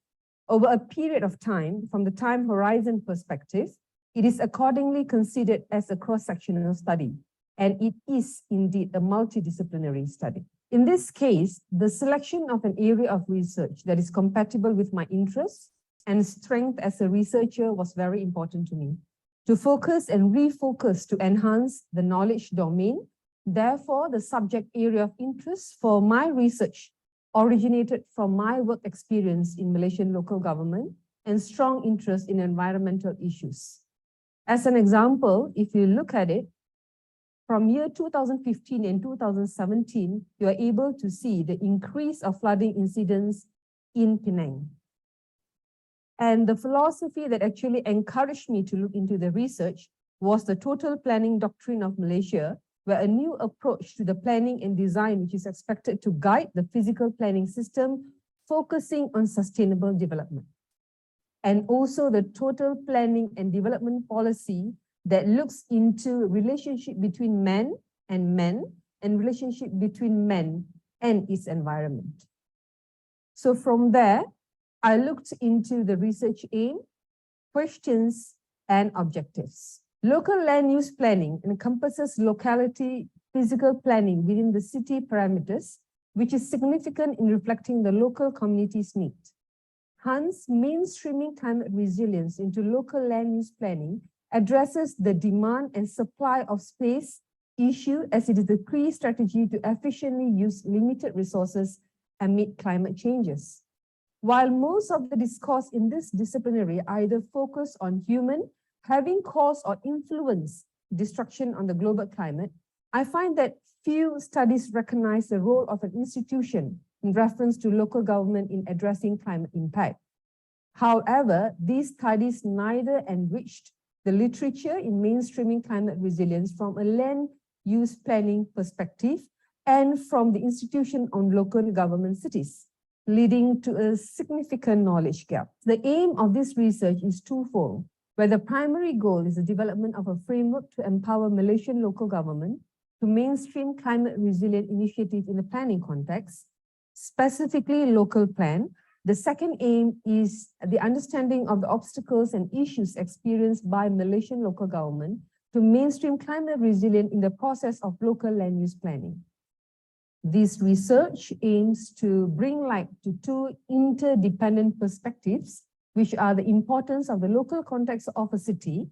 Speaker 7: over a period of time from the time horizon perspective, it is accordingly considered as a cross-sectional study, and it is indeed a multidisciplinary study. In this case, the selection of an area of research that is compatible with my interests and strength as a researcher was very important to me. To focus and refocus to enhance the knowledge domain. Therefore, the subject area of interest for my research originated from my work experience in Malaysian local government and strong interest in environmental issues. As an example, if you look at it, from year 2015 and 2017, you are able to see the increase of flooding incidents in Penang. And the philosophy that actually encouraged me to look into the research was the total planning doctrine of Malaysia, where a new approach to the planning and design, which is expected to guide the physical planning system, focusing on sustainable development. And also the total planning and development policy that looks into relationship between men and relationship between men and its environment. So from there, I looked into the research aim, questions, and objectives. Local land use planning encompasses locality physical planning within the city parameters, which is significant in reflecting the local community's needs. Hence, mainstreaming climate resilience into local land use planning addresses the demand and supply of space issue, as it is the key strategy to efficiently use limited resources amid climate changes. While most of the discourse in this disciplinary either focus on human having caused or influenced destruction on the global climate, I find that few studies recognize the role of an institution in reference to local government in addressing climate impact. However, these studies neither enriched the literature in mainstreaming climate resilience from a land use planning perspective and from the institution on local government cities, leading to a significant knowledge gap. The aim of this research is twofold, where the primary goal is the development of a framework to empower Malaysian local government to mainstream climate resilient initiatives in the planning context, specifically local plan. The second aim is the understanding of the obstacles and issues experienced by Malaysian local government to mainstream climate resilient in the process of local land use planning. This research aims to bring light to 2 interdependent perspectives, which are the importance of the local context of a city,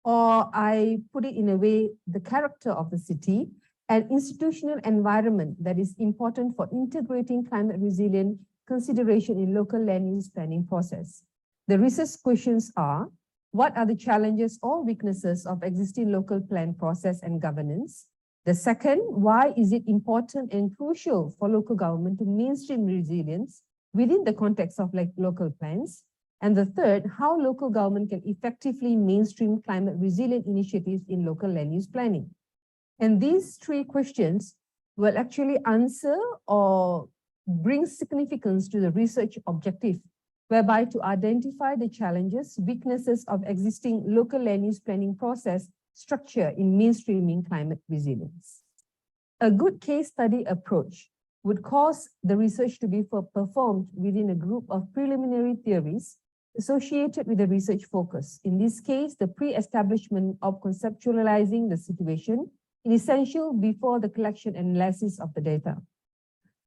Speaker 7: or I put it in a way, the character of the city, and institutional environment that is important for integrating climate resilient consideration in local land use planning process. The research questions are: what are the challenges or weaknesses of existing local plan process and governance? The second, why is it important and crucial for local government to mainstream resilience within the context of local plans? And the third, how local government can effectively mainstream climate resilient initiatives in local land use planning. And these 3 questions will actually answer or bring significance to the research objective, whereby to identify the challenges, weaknesses of existing local land use planning process structure in mainstreaming climate resilience. A good case study approach would cause the research to be performed within a group of preliminary theories associated with the research focus. In this case, the pre-establishment of conceptualizing the situation is essential before the collection and analysis of the data.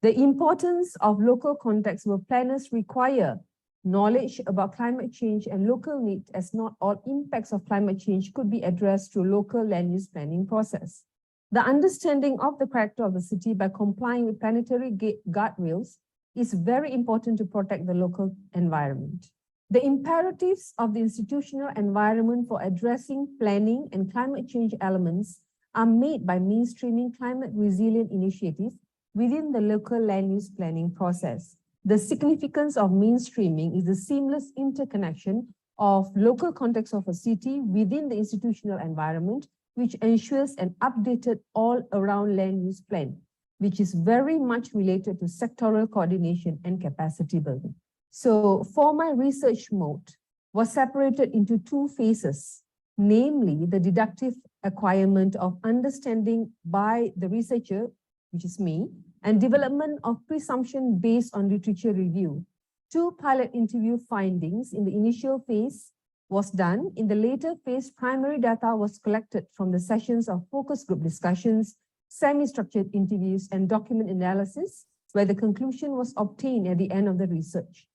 Speaker 7: The importance of local context where planners require knowledge about climate change and local needs, as not all impacts of climate change could be addressed through local land use planning process. The understanding of the character of the city by complying with planetary guardrails is very important to protect the local environment. The imperatives of the institutional environment for addressing planning and climate change elements are made by mainstreaming climate resilient initiatives within the local land use planning process. The significance of mainstreaming is the seamless interconnection of local context of a city within the institutional environment, which ensures an updated all-around land use plan, which is very much related to sectoral coordination and capacity building. So for my research mode was separated into two phases, namely the deductive acquirement of understanding by the researcher, which is me, and development of presumption based on literature review. 2 pilot interview findings in the initial phase was done. In the later phase, primary data was collected from the sessions of focus group discussions, semi-structured interviews, and document analysis, where the conclusion was obtained at the end of the research.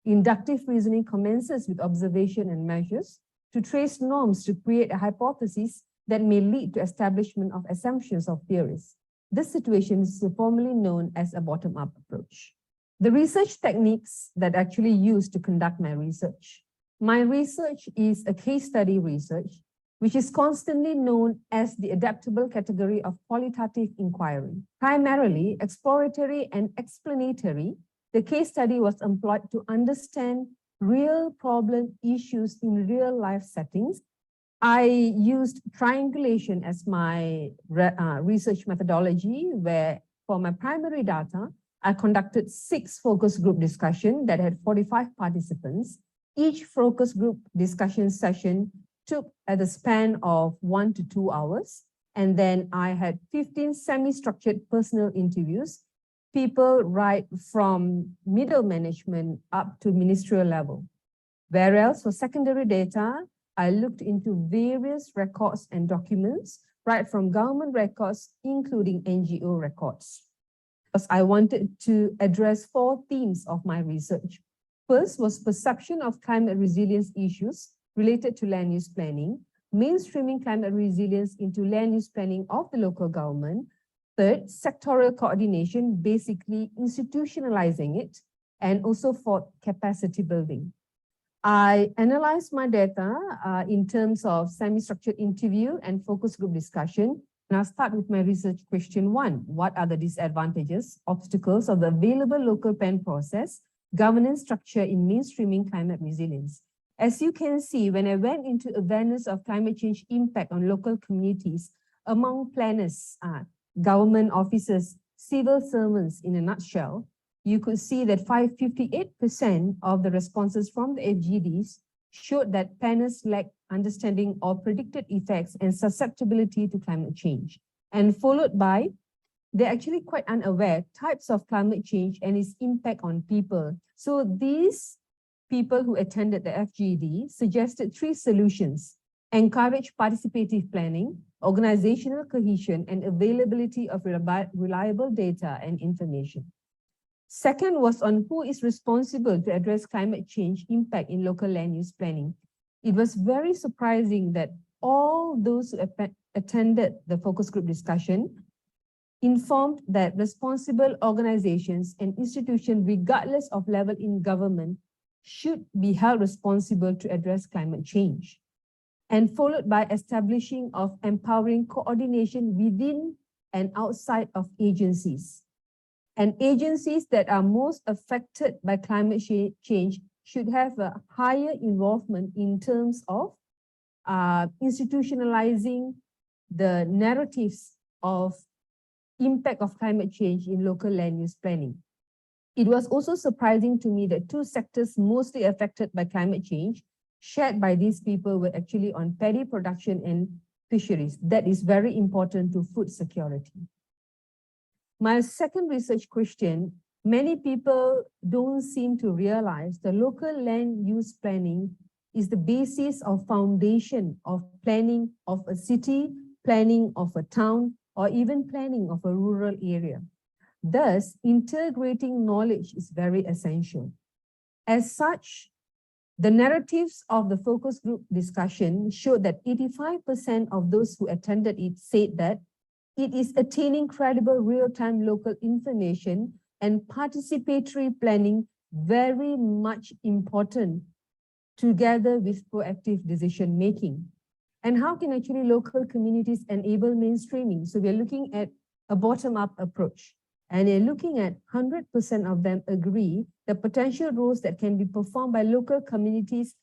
Speaker 7: Inductive reasoning commences with observation and measures to trace norms to create a hypothesis that may lead to establishment of assumptions of theories. This situation is formally known as a bottom-up approach. The research techniques that actually used to conduct my research. My research is a case study research, which is constantly known as the adaptable category of qualitative inquiry. Primarily exploratory and explanatory, the case study was employed to understand real problem issues in real life settings. I used triangulation as my research methodology, where for my primary data, I conducted 6 focus group discussions that had 45 participants. Each focus group discussion session took at the span of 1 to 2 hours. And then I had 15 semi-structured personal interviews, people right from middle management up to ministerial level. Whereas for secondary data, I looked into various records and documents, right from government records, including NGO records. Because I wanted to address 4 themes of my research. First was perception of climate resilience issues related to land use planning, mainstreaming climate resilience into land use planning of the local government. Third, sectoral coordination, basically institutionalizing it, and also for capacity building. I analyzed my data in terms of semi-structured interview and focus group discussion. And I'll start with my research question 1. What are the disadvantages, obstacles of the available local plan process, governance structure in mainstreaming climate resilience? As you can see, when I went into awareness of climate change impact on local communities, among planners, government officers, civil servants in a nutshell, you could see that 58% of the responses from the FGDs showed that planners lack understanding of predicted effects and susceptibility to climate change. And followed by, they're actually quite unaware types of climate change and its impact on people. So these people who attended the FGD suggested 3 solutions: encourage participative planning, organizational cohesion, and availability of reliable data and information. Second was on who is responsible to address climate change impact in local land use planning. It was very surprising that all those who attended the focus group discussion informed that responsible organizations and institutions, regardless of level in government, should be held responsible to address climate change. And followed by establishing of empowering coordination within and outside of agencies. And agencies that are most affected by climate change should have a higher involvement in terms of institutionalizing the narratives of impact of climate change in local land use planning. It was also surprising to me that two sectors mostly affected by climate change shared by these people were actually on paddy production and fisheries. That is very important to food security. My second research question, many people don't seem to realize the local land use planning is the basis of foundation of planning of a city, planning of a town, or even planning of a rural area. Thus, integrating knowledge is very essential. As such, the narratives of the focus group discussion showed that 85% of those who attended it said that it is attaining credible real-time local information and participatory planning very much important together with proactive decision-making. And how can actually local communities enable mainstreaming? So we're looking at a bottom-up approach. And they're looking at 100% of them agree the potential roles that can be performed by local communities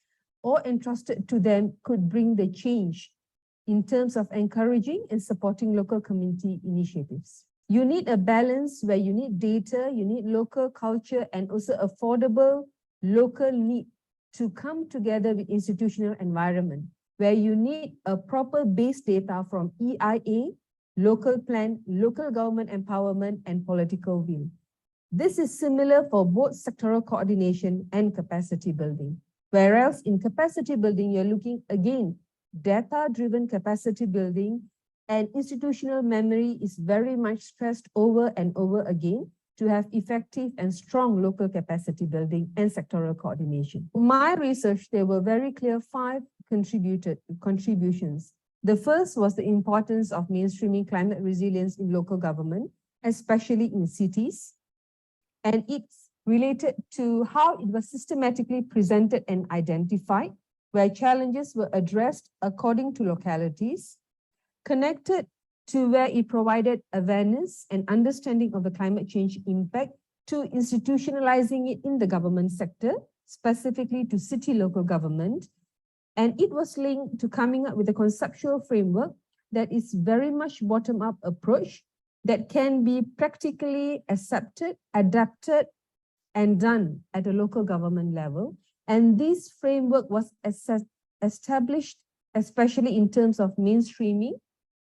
Speaker 7: or entrusted to them could bring the change in terms of encouraging and supporting local community initiatives. You need a balance where you need data, you need local culture, and also affordable local need to come together with institutional environment, where you need a proper base data from EIA, local plan, local government empowerment, and political will. This is similar for both sectoral coordination and capacity building. Whereas in capacity building, you're looking again, data-driven capacity building, and institutional memory is very much stressed over and over again to have effective and strong local capacity building and sectoral coordination. In my research, there were very clear 5 contributions. The first was the importance of mainstreaming climate resilience in local government, especially in cities. And it's related to how it was systematically presented and identified, where challenges were addressed according to localities, connected to where it provided awareness and understanding of the climate change impact, to institutionalizing it in the government sector, specifically to city local government. And it was linked to coming up with a conceptual framework that is very much bottom-up approach that can be practically accepted, adapted, and done at a local government level. And this framework was established, especially in terms of mainstreaming,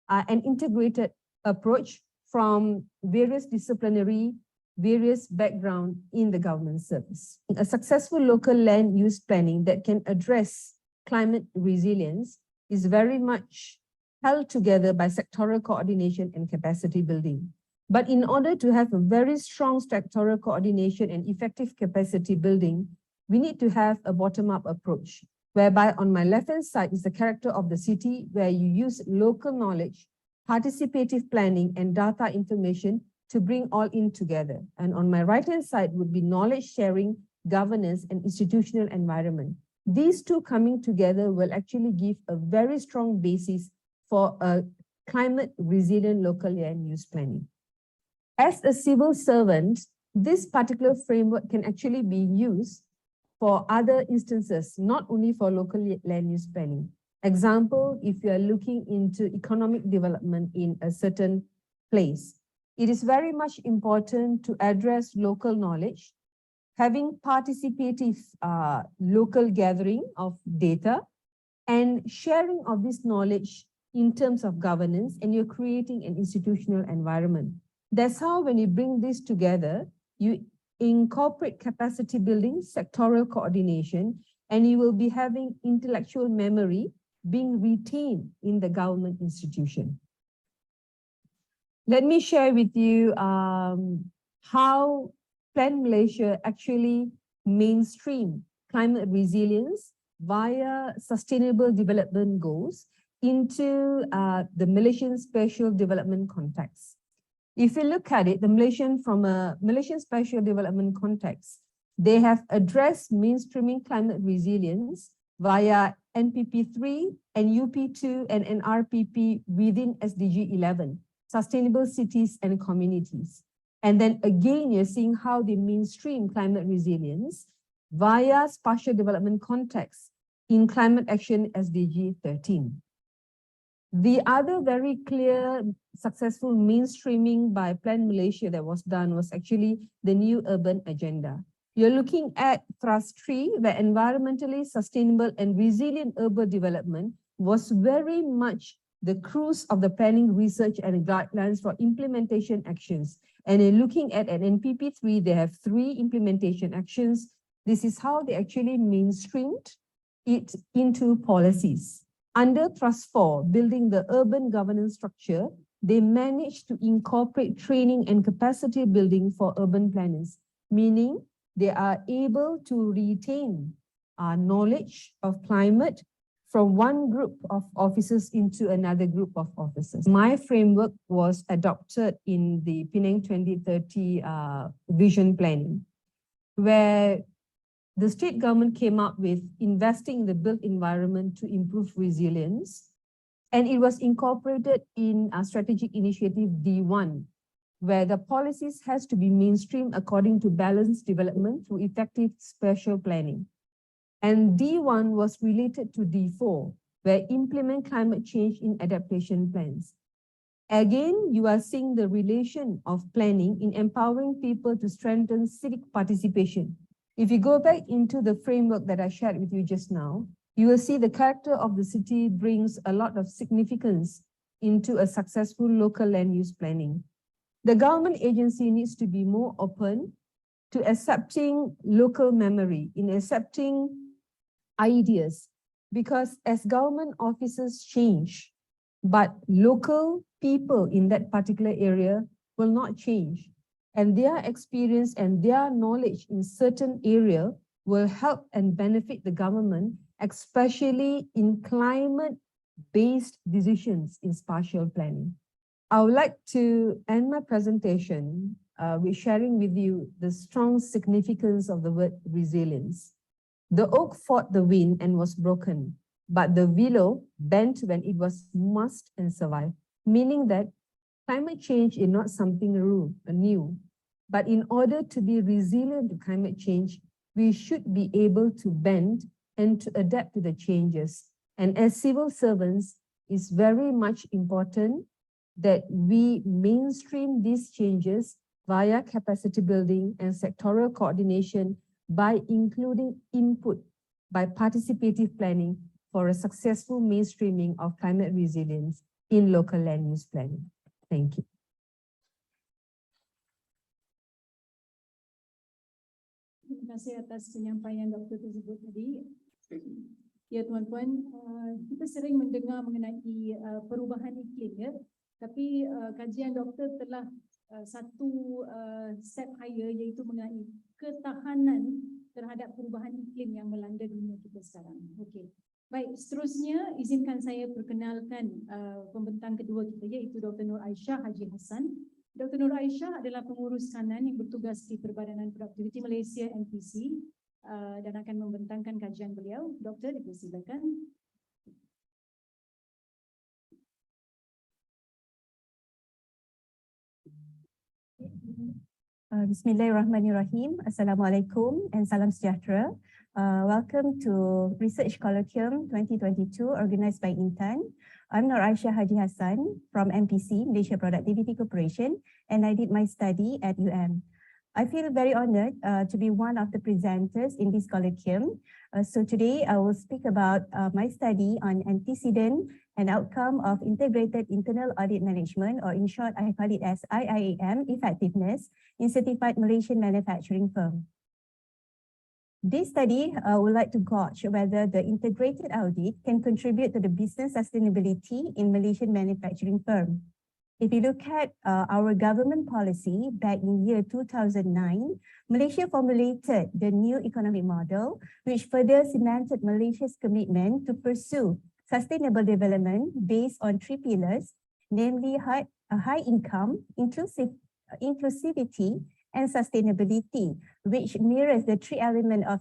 Speaker 7: an integrated approach from various disciplinary, various background in the government service. A successful local land use planning that can address climate resilience is very much held together by sectoral coordination and capacity building. But in order to have a very strong sectoral coordination and effective capacity building, we need to have a bottom-up approach, whereby on my left-hand side is the character of the city, where you use local knowledge, participative planning, and data information to bring all in together. And on my right-hand side would be knowledge sharing, governance, and institutional environment. These two coming together will actually give a very strong basis for a climate resilient local land use planning. As a civil servant, this particular framework can actually be used for other instances, not only for local land use planning. Example, if you are looking into economic development in a certain place, it is very much important to address local knowledge, having participative local gathering of data, and sharing of this knowledge in terms of governance, and you're creating an institutional environment. That's how when you bring this together, you incorporate capacity building, sectoral coordination, and you will be having intellectual memory being retained in the government institution. Let me share with you how Plan Malaysia actually mainstream climate resilience via sustainable development goals into the Malaysian Special Development context. If you look at it, from a Malaysian Special Development context, they have addressed mainstreaming climate resilience via NPP3 and UP2 and NRPP within SDG 11, Sustainable Cities and Communities. And then again, you're seeing how they mainstream climate resilience via spatial development context in Climate Action SDG 13. The other very clear successful mainstreaming by Plan Malaysia that was done was actually the new urban agenda. You're looking at thrust 3, where environmentally sustainable and resilient urban development was very much the cruise of the planning research and guidelines for implementation actions. And in looking at an NPP3, they have 3 implementation actions. This is how they actually mainstreamed it into policies. Under thrust 4, building the urban governance structure, they managed to incorporate training and capacity building for urban planners, meaning they are able to retain knowledge of climate from one group of officers into another group of officers. My framework was adopted in the Penang 2030 vision planning, where the state government came up with investing in the built environment to improve resilience, and it was incorporated in a strategic initiative D1, where the policies has to be mainstreamed according to balanced development through effective spatial planning. And D1 was related to D4, where implement climate change in adaptation plans. Again, you are seeing the relation of planning in empowering people to strengthen civic participation. If you go back into the framework that I shared with you just now, you will see the character of the city brings a lot of significance into a successful local land use planning. The government agency needs to be more open to accepting local memory, in accepting ideas, because as government officers change, but local people in that particular area will not change. And their experience and their knowledge in certain area will help and benefit the government, especially in climate-based decisions in spatial planning. I would like to end my presentation with sharing with you the strong significance of the word resilience. The oak fought the wind and was broken, but the willow bent when it was must and survived, meaning that climate change is not something new, but in order to be resilient to climate change, we should be able to bend and to adapt to the changes. And as civil servants, it's very much important that we mainstream these changes via capacity building and sectoral coordination by including input by participative planning for a successful mainstreaming of climate resilience in local land use planning. Thank you.
Speaker 2: Terima kasih atas penyampaian Dr. tersebut tadi. Ya tuan-tuan, kita sering mendengar mengenai perubahan iklim ya. Tapi kajian doktor telah satu step higher, iaitu mengenai ketahanan terhadap perubahan iklim yang melanda dunia kita sekarang. Okey. Baik, seterusnya izinkan saya perkenalkan pembentang kedua kita, iaitu Dr. Nur Aisyah Haji Hassan. Dr. Nur Aisyah adalah pengurus kanan yang bertugas di Perbadanan Produktiviti Malaysia MPC dan akan membentangkan kajian beliau. Doktor, dipersilakan.
Speaker 8: Bismillahirrahmanirrahim. Assalamualaikum and salam sejahtera. Welcome to Research Kolokium 2022 organized by INTAN. I'm Nur Aisyah Haji Hassan from MPC, Malaysia Productivity Corporation, and I did my study at UM. I feel very honored to be one of the presenters in this colloquium. So today I will speak about my study on antecedent and outcome of integrated internal audit management, or in short, I call it as IIAM effectiveness in certified Malaysian manufacturing firm. This study would like to gauge whether the integrated audit can contribute to the business sustainability in Malaysian manufacturing firm. If you look at our government policy back in year 2009, Malaysia formulated the new economic model, which further cemented Malaysia's commitment to pursue sustainable development based on 3 pillars, namely high income, inclusivity, and sustainability, which mirrors the 3 elements of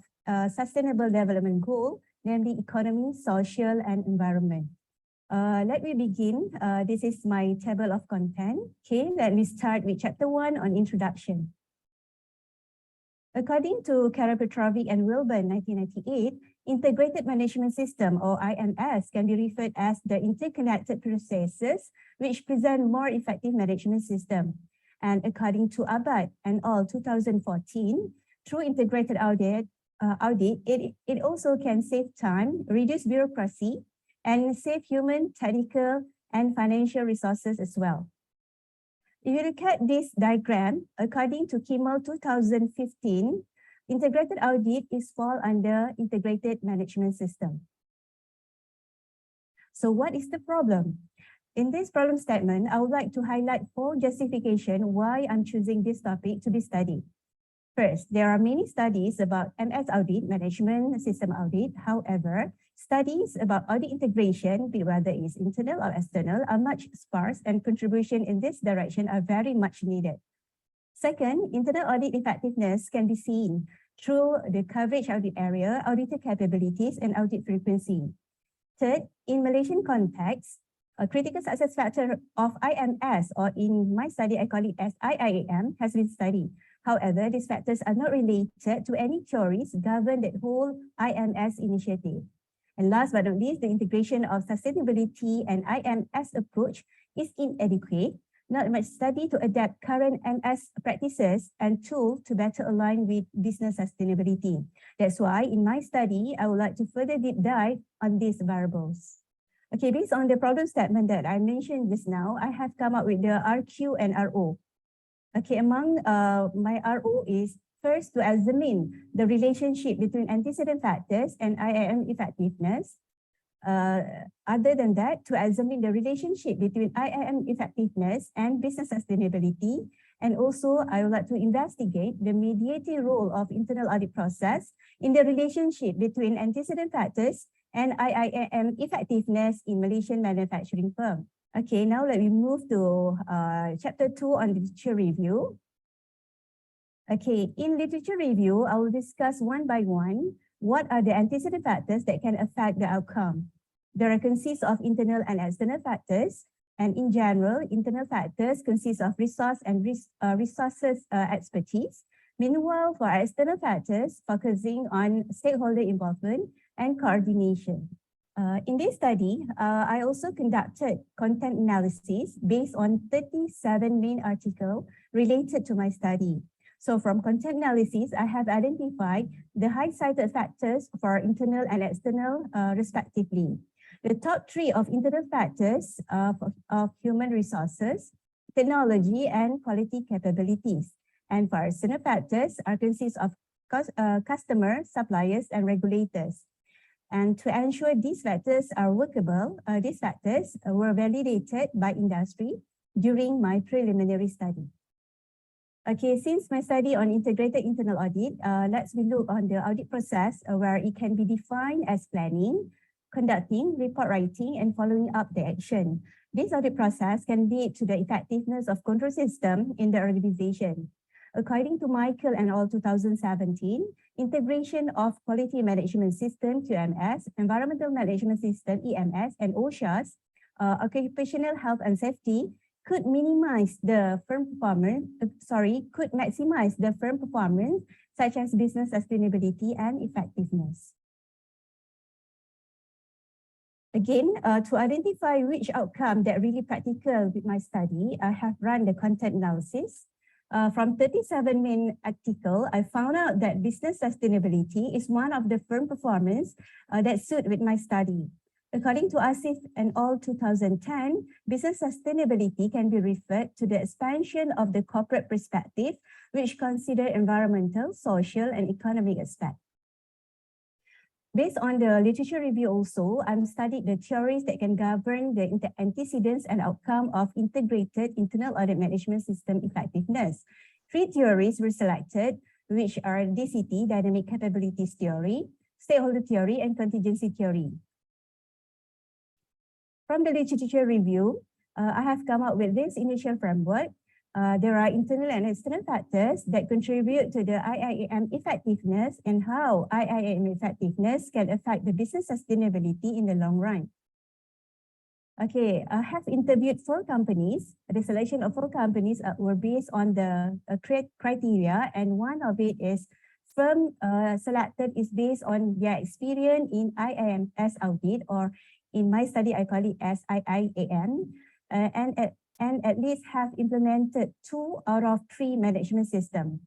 Speaker 8: sustainable development goal, namely economy, social, and environment. Let me begin. This is my table of content. Okay, let me start with chapter 1 on introduction. According to Karapetrovic and Wilburn 1998, integrated management system, or IMS, can be referred as the interconnected processes which present more effective management system. And according to Abad and all 2014, through integrated audit, it also can save time, reduce bureaucracy, and save human, technical, and financial resources as well. If you look at this diagram, according to Kimmel 2015, integrated audit is fall under integrated management system. So what is the problem? In this problem statement, I would like to highlight 4 justifications why I'm choosing this topic to be studied. First, there are many studies about MS audit, management system audit. However, studies about audit integration, be whether it's internal or external, are much sparse, and contribution in this direction are very much needed. Second, internal audit effectiveness can be seen through the coverage audit area, auditor capabilities, and audit frequency. Third, in Malaysian context, a critical success factor of IMS, or in my study, I call it as IIAM, has been studied. However, these factors are not related to any theories govern that whole IMS initiative. And last but not least, the integration of sustainability and IMS approach is inadequate, not much study to adapt current MS practices and tools to better align with business sustainability. That's why in my study, I would like to further deep dive on these variables. Okay, based on the problem statement that I mentioned just now, I have come up with the RQ and RO. Okay, among my RO is first to examine the relationship between antecedent factors and IIM effectiveness. Other than that, to examine the relationship between IIM effectiveness and business sustainability. And also, I would like to investigate the mediating role of internal audit process in the relationship between antecedent factors and IIM effectiveness in Malaysian manufacturing firm. Okay, now let me move to chapter 2 on literature review. Okay, in literature review, I will discuss one by one what are the antecedent factors that can affect the outcome. There consist of internal and external factors, and in general, internal factors consist of resource and resources expertise. Meanwhile, for external factors, focusing on stakeholder involvement and coordination. In this study, I also conducted content analysis based on 37 main articles related to my study. So from content analysis, I have identified the high-cited factors for internal and external respectively. The top 3 of internal factors of human resources, technology, and quality capabilities. And for external factors consist of customers, suppliers, and regulators. And to ensure these factors are workable, these factors were validated by industry during my preliminary study. Okay, since my study on integrated internal audit, let's look on the audit process where it can be defined as planning, conducting, report writing, and following up the action. This audit process can lead to the effectiveness of control system in the organization. According to Michael and all 2017, integration of quality management system QMS, environmental management system EMS, and OSHA's occupational health and safety could minimize the firm performance, could maximize the firm performance such as business sustainability and effectiveness. Again, to identify which outcome that really practical with my study, I have run the content analysis. From 37 main articles, I found out that business sustainability is one of the firm performance that suit with my study. According to Asif and all 2010, business sustainability can be referred to the expansion of the corporate perspective, which consider environmental, social, and economic aspects. Based on the literature review also, I've studied the theories that can govern the antecedents and outcome of integrated internal audit management system effectiveness. 3 theories were selected, which are DCT, Dynamic Capabilities Theory, Stakeholder Theory, and Contingency Theory. From the literature review, I have come up with this initial framework. There are internal and external factors that contribute to the IIAM effectiveness and how IIAM effectiveness can affect the business sustainability in the long run. Okay, I have interviewed 4 companies. The selection of 4 companies were based on the criteria, and one of it is firm selected is based on their experience in IIMS audit, or in my study, I call it as IIAM. and at least have implemented 2 out of 3 management systems.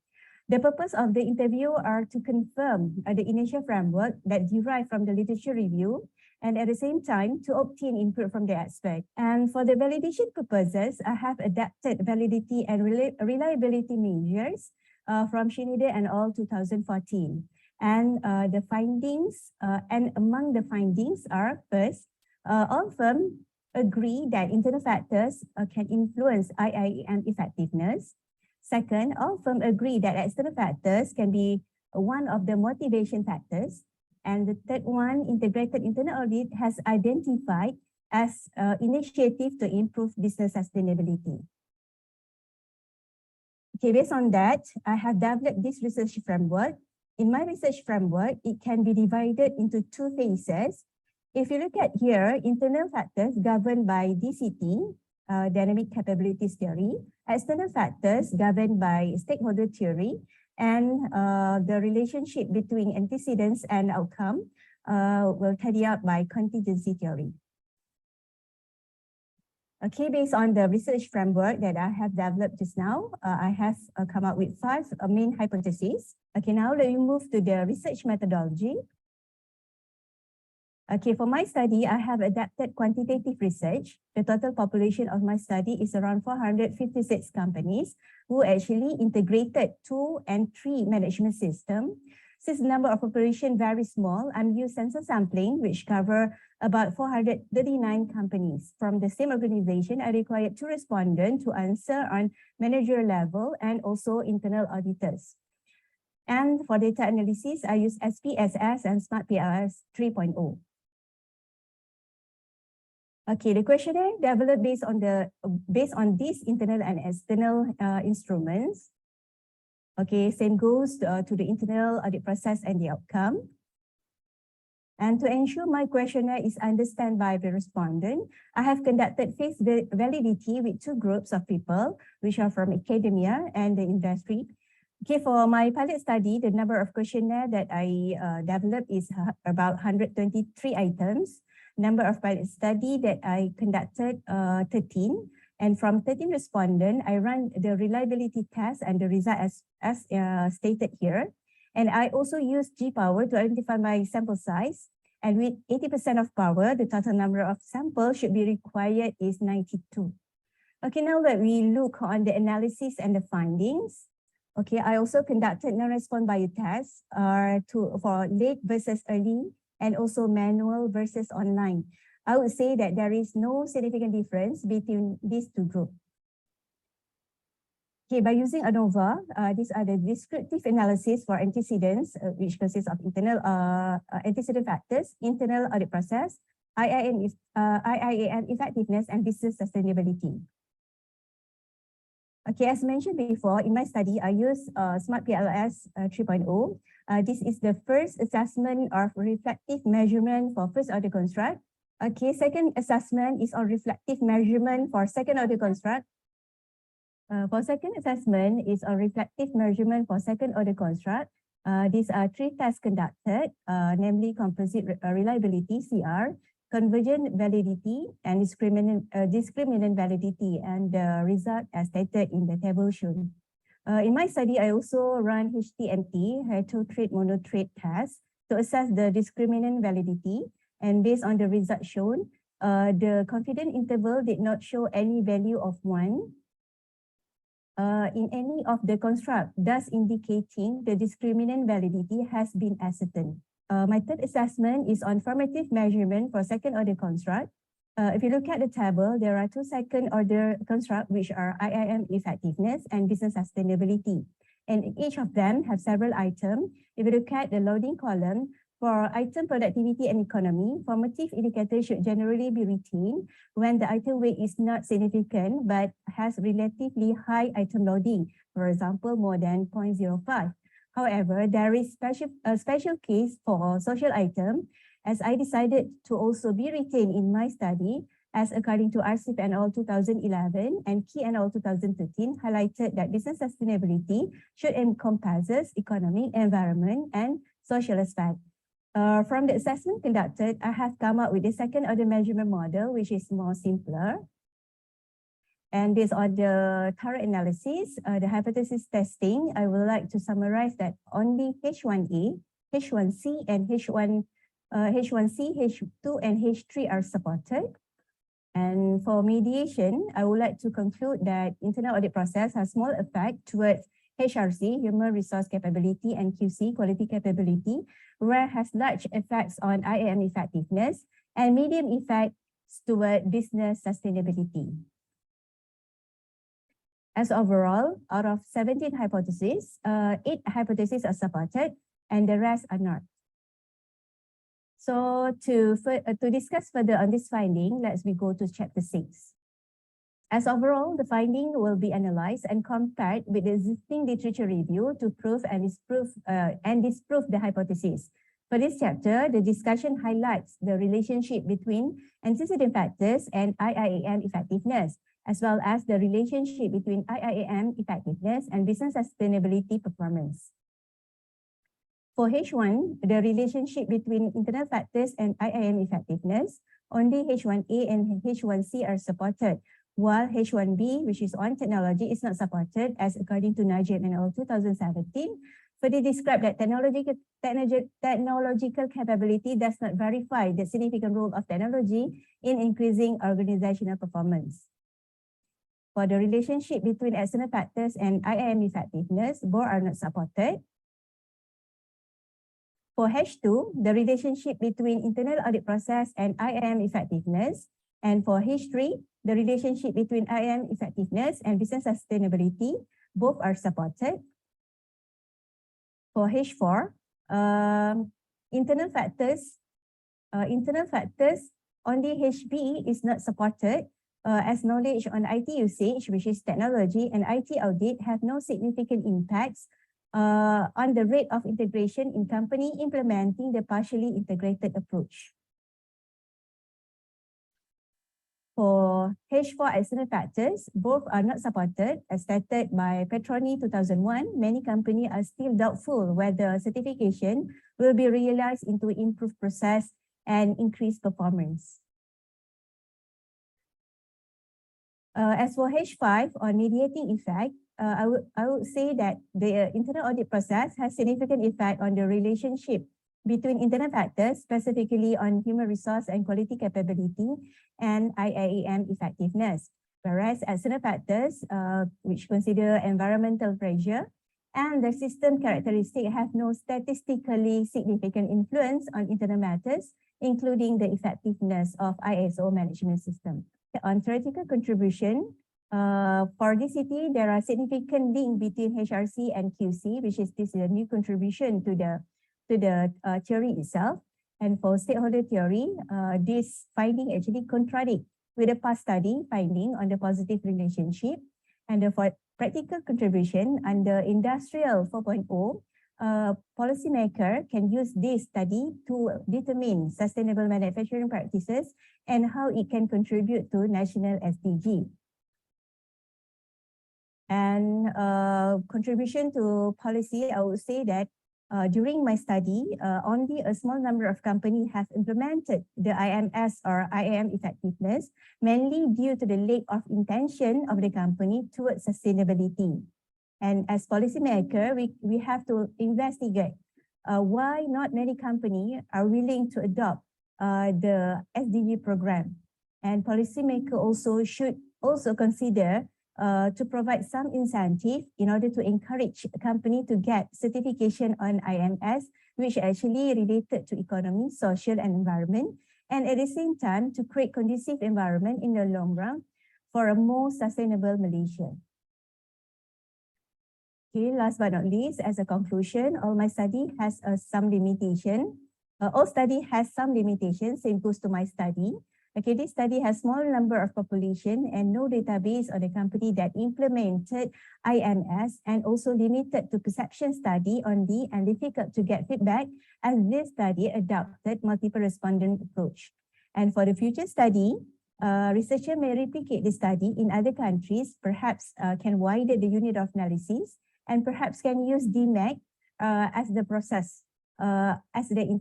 Speaker 8: The purpose of the interview are to confirm the initial framework that derived from the literature review, and at the same time to obtain input from the expert. And for the validation purposes, I have adapted validity and reliability measures from Schneider and all 2014. And the findings, and among the findings are, first, all firms agree that internal factors can influence IIEM effectiveness. Second, all firms agree that external factors can be one of the motivation factors. And the third one, integrated internal audit has identified as initiative to improve business sustainability. Okay, based on that, I have developed this research framework. In my research framework, it can be divided into 2 phases. If you look at here, internal factors governed by DCT, dynamic capabilities theory, external factors governed by stakeholder theory, and the relationship between antecedents and outcome will carry out by contingency theory. Okay, based on the research framework that I have developed just now, I have come up with 5 main hypotheses. Okay, now let me move to the research methodology. Okay, for my study, I have adapted quantitative research. The total population of my study is around 456 companies who actually integrated 2 and 3 management systems. Since the number of population very small, I'm used sensor sampling, which cover about 439 companies. From the same organization, I required 2 respondents to answer on manager level and also internal auditors. And for data analysis, I use SPSS and Smart PLS 3.0. Okay, the questionnaire developed based on these internal and external instruments. Okay, same goes to the internal audit process and the outcome. And to ensure my questionnaire is understood by the respondent, I have conducted phase validity with 2 groups of people, which are from academia and the industry. Okay, for my pilot study, the number of questionnaire that I developed is about 123 items. Number of pilot study that I conducted 13, and from 13 respondents, I ran the reliability test and the result as stated here. And I also used G-power to identify my sample size. And with 80% of power, the total number of samples should be required is 92. Okay, now let me look on the analysis and the findings. Okay, I also conducted non-response biotest for late versus early, and also manual versus online. I would say that there is no significant difference between these 2 groups. Okay, by using ANOVA, these are the descriptive analysis for antecedents, which consists of internal antecedent factors, internal audit process, IIEM effectiveness, and business sustainability. Okay, as mentioned before, in my study, I use Smart PLS 3.0. This is the first assessment of reflective measurement for first order construct. Okay, second assessment is on reflective measurement for second order construct. For second assessment is on reflective measurement for second order construct. These are 3 tests conducted, namely composite reliability, CR, convergent validity, and discriminant validity, and the result as stated in the table shown. In my study, I also run HTMT, heterotrait monotrait test, to assess the discriminant validity. And based on the result shown, the confidence interval did not show any value of 1 in any of the construct, thus indicating the discriminant validity has been ascertained. My third assessment is on formative measurement for second order construct. If you look at the table, there are 2 second order construct, which are IIM effectiveness and business sustainability. And each of them have several items. If you look at the loading column, for item productivity and economy, formative indicator should generally be retained when the item weight is not significant but has relatively high item loading, for example, more than 0.05. However, there is a special case for social item, as I decided to also be retained in my study, as according to RCIP et al. 2011 and Key et al. 2013 highlighted that business sustainability should encompass economic, environment, and social aspect. From the assessment conducted, I have come up with a second order measurement model, which is more simpler. And based on the thorough analysis, the hypothesis testing, I would like to summarize that only H1A, H1C, and H1C, H2, and H3 are supported. And for mediation, I would like to conclude that internal audit process has small effect towards HRC, human resource capability, and QC, quality capability, where has large effects on IAM effectiveness and medium effects toward business sustainability. As overall, out of 17 hypotheses, 8 hypotheses are supported and the rest are not. So to discuss further on this finding, let's go to chapter 6. As overall, the finding will be analyzed and compared with the existing literature review to prove and disprove the hypothesis. For this chapter, the discussion highlights the relationship between antecedent factors and IIAM effectiveness, as well as the relationship between IIAM effectiveness and business sustainability performance. For H1, the relationship between internal factors and IIM effectiveness, only H1A and H1C are supported, while H1B, which is on technology, is not supported as according to NAJIP and all 2017. Further describe that technological capability does not verify the significant role of technology in increasing organizational performance. For the relationship between external factors and IIM effectiveness, both are not supported. For H2, the relationship between internal audit process and IIM effectiveness, and for H3, the relationship between IIM effectiveness and business sustainability, both are supported. For H4, internal factors, only HB is not supported, as knowledge on IT usage, which is technology, and IT audit have no significant impacts on the rate of integration in company implementing the partially integrated approach. For H4 external factors, both are not supported. As stated by Petroni 2001, many companies are still doubtful whether certification will be realized into improved process and increased performance. As for H5 on mediating effect, I would say that the internal audit process has significant effect on the relationship between internal factors, specifically on human resource and quality capability, and IIAM effectiveness. Whereas external factors, which consider environmental pressure and the system characteristic, have no statistically significant influence on internal matters, including the effectiveness of ISO management system. On theoretical contribution, for DCT, there are significant link between HRC and QC, which is this is a new contribution to the theory itself. And for stakeholder theory, this finding actually contradicts with the past study finding on the positive relationship. And for practical contribution under Industrial 4.0, policymaker can use this study to determine sustainable manufacturing practices and how it can contribute to national SDG. And contribution to policy, I would say that during my study, only a small number of companies have implemented the IMS or IAM effectiveness, mainly due to the lack of intention of the company towards sustainability. And as policymaker, we have to investigate why not many companies are willing to adopt the SDG program. And policymaker also should also consider to provide some incentive in order to encourage a company to get certification on IMS, which actually related to economy, social, and environment, and at the same time to create conducive environment in the long run for a more sustainable Malaysia. Okay, last but not least, as a conclusion, all my study has some limitation. All study has some limitations, same goes to my study. Okay, this study has small number of population and no database on the company that implemented IMS, and also limited to perception study only and difficult to get feedback as this study adopted multiple respondent approach. And for the future study, researcher may replicate the study in other countries, perhaps can widen the unit of analysis, and perhaps can use DMAC as the process, as the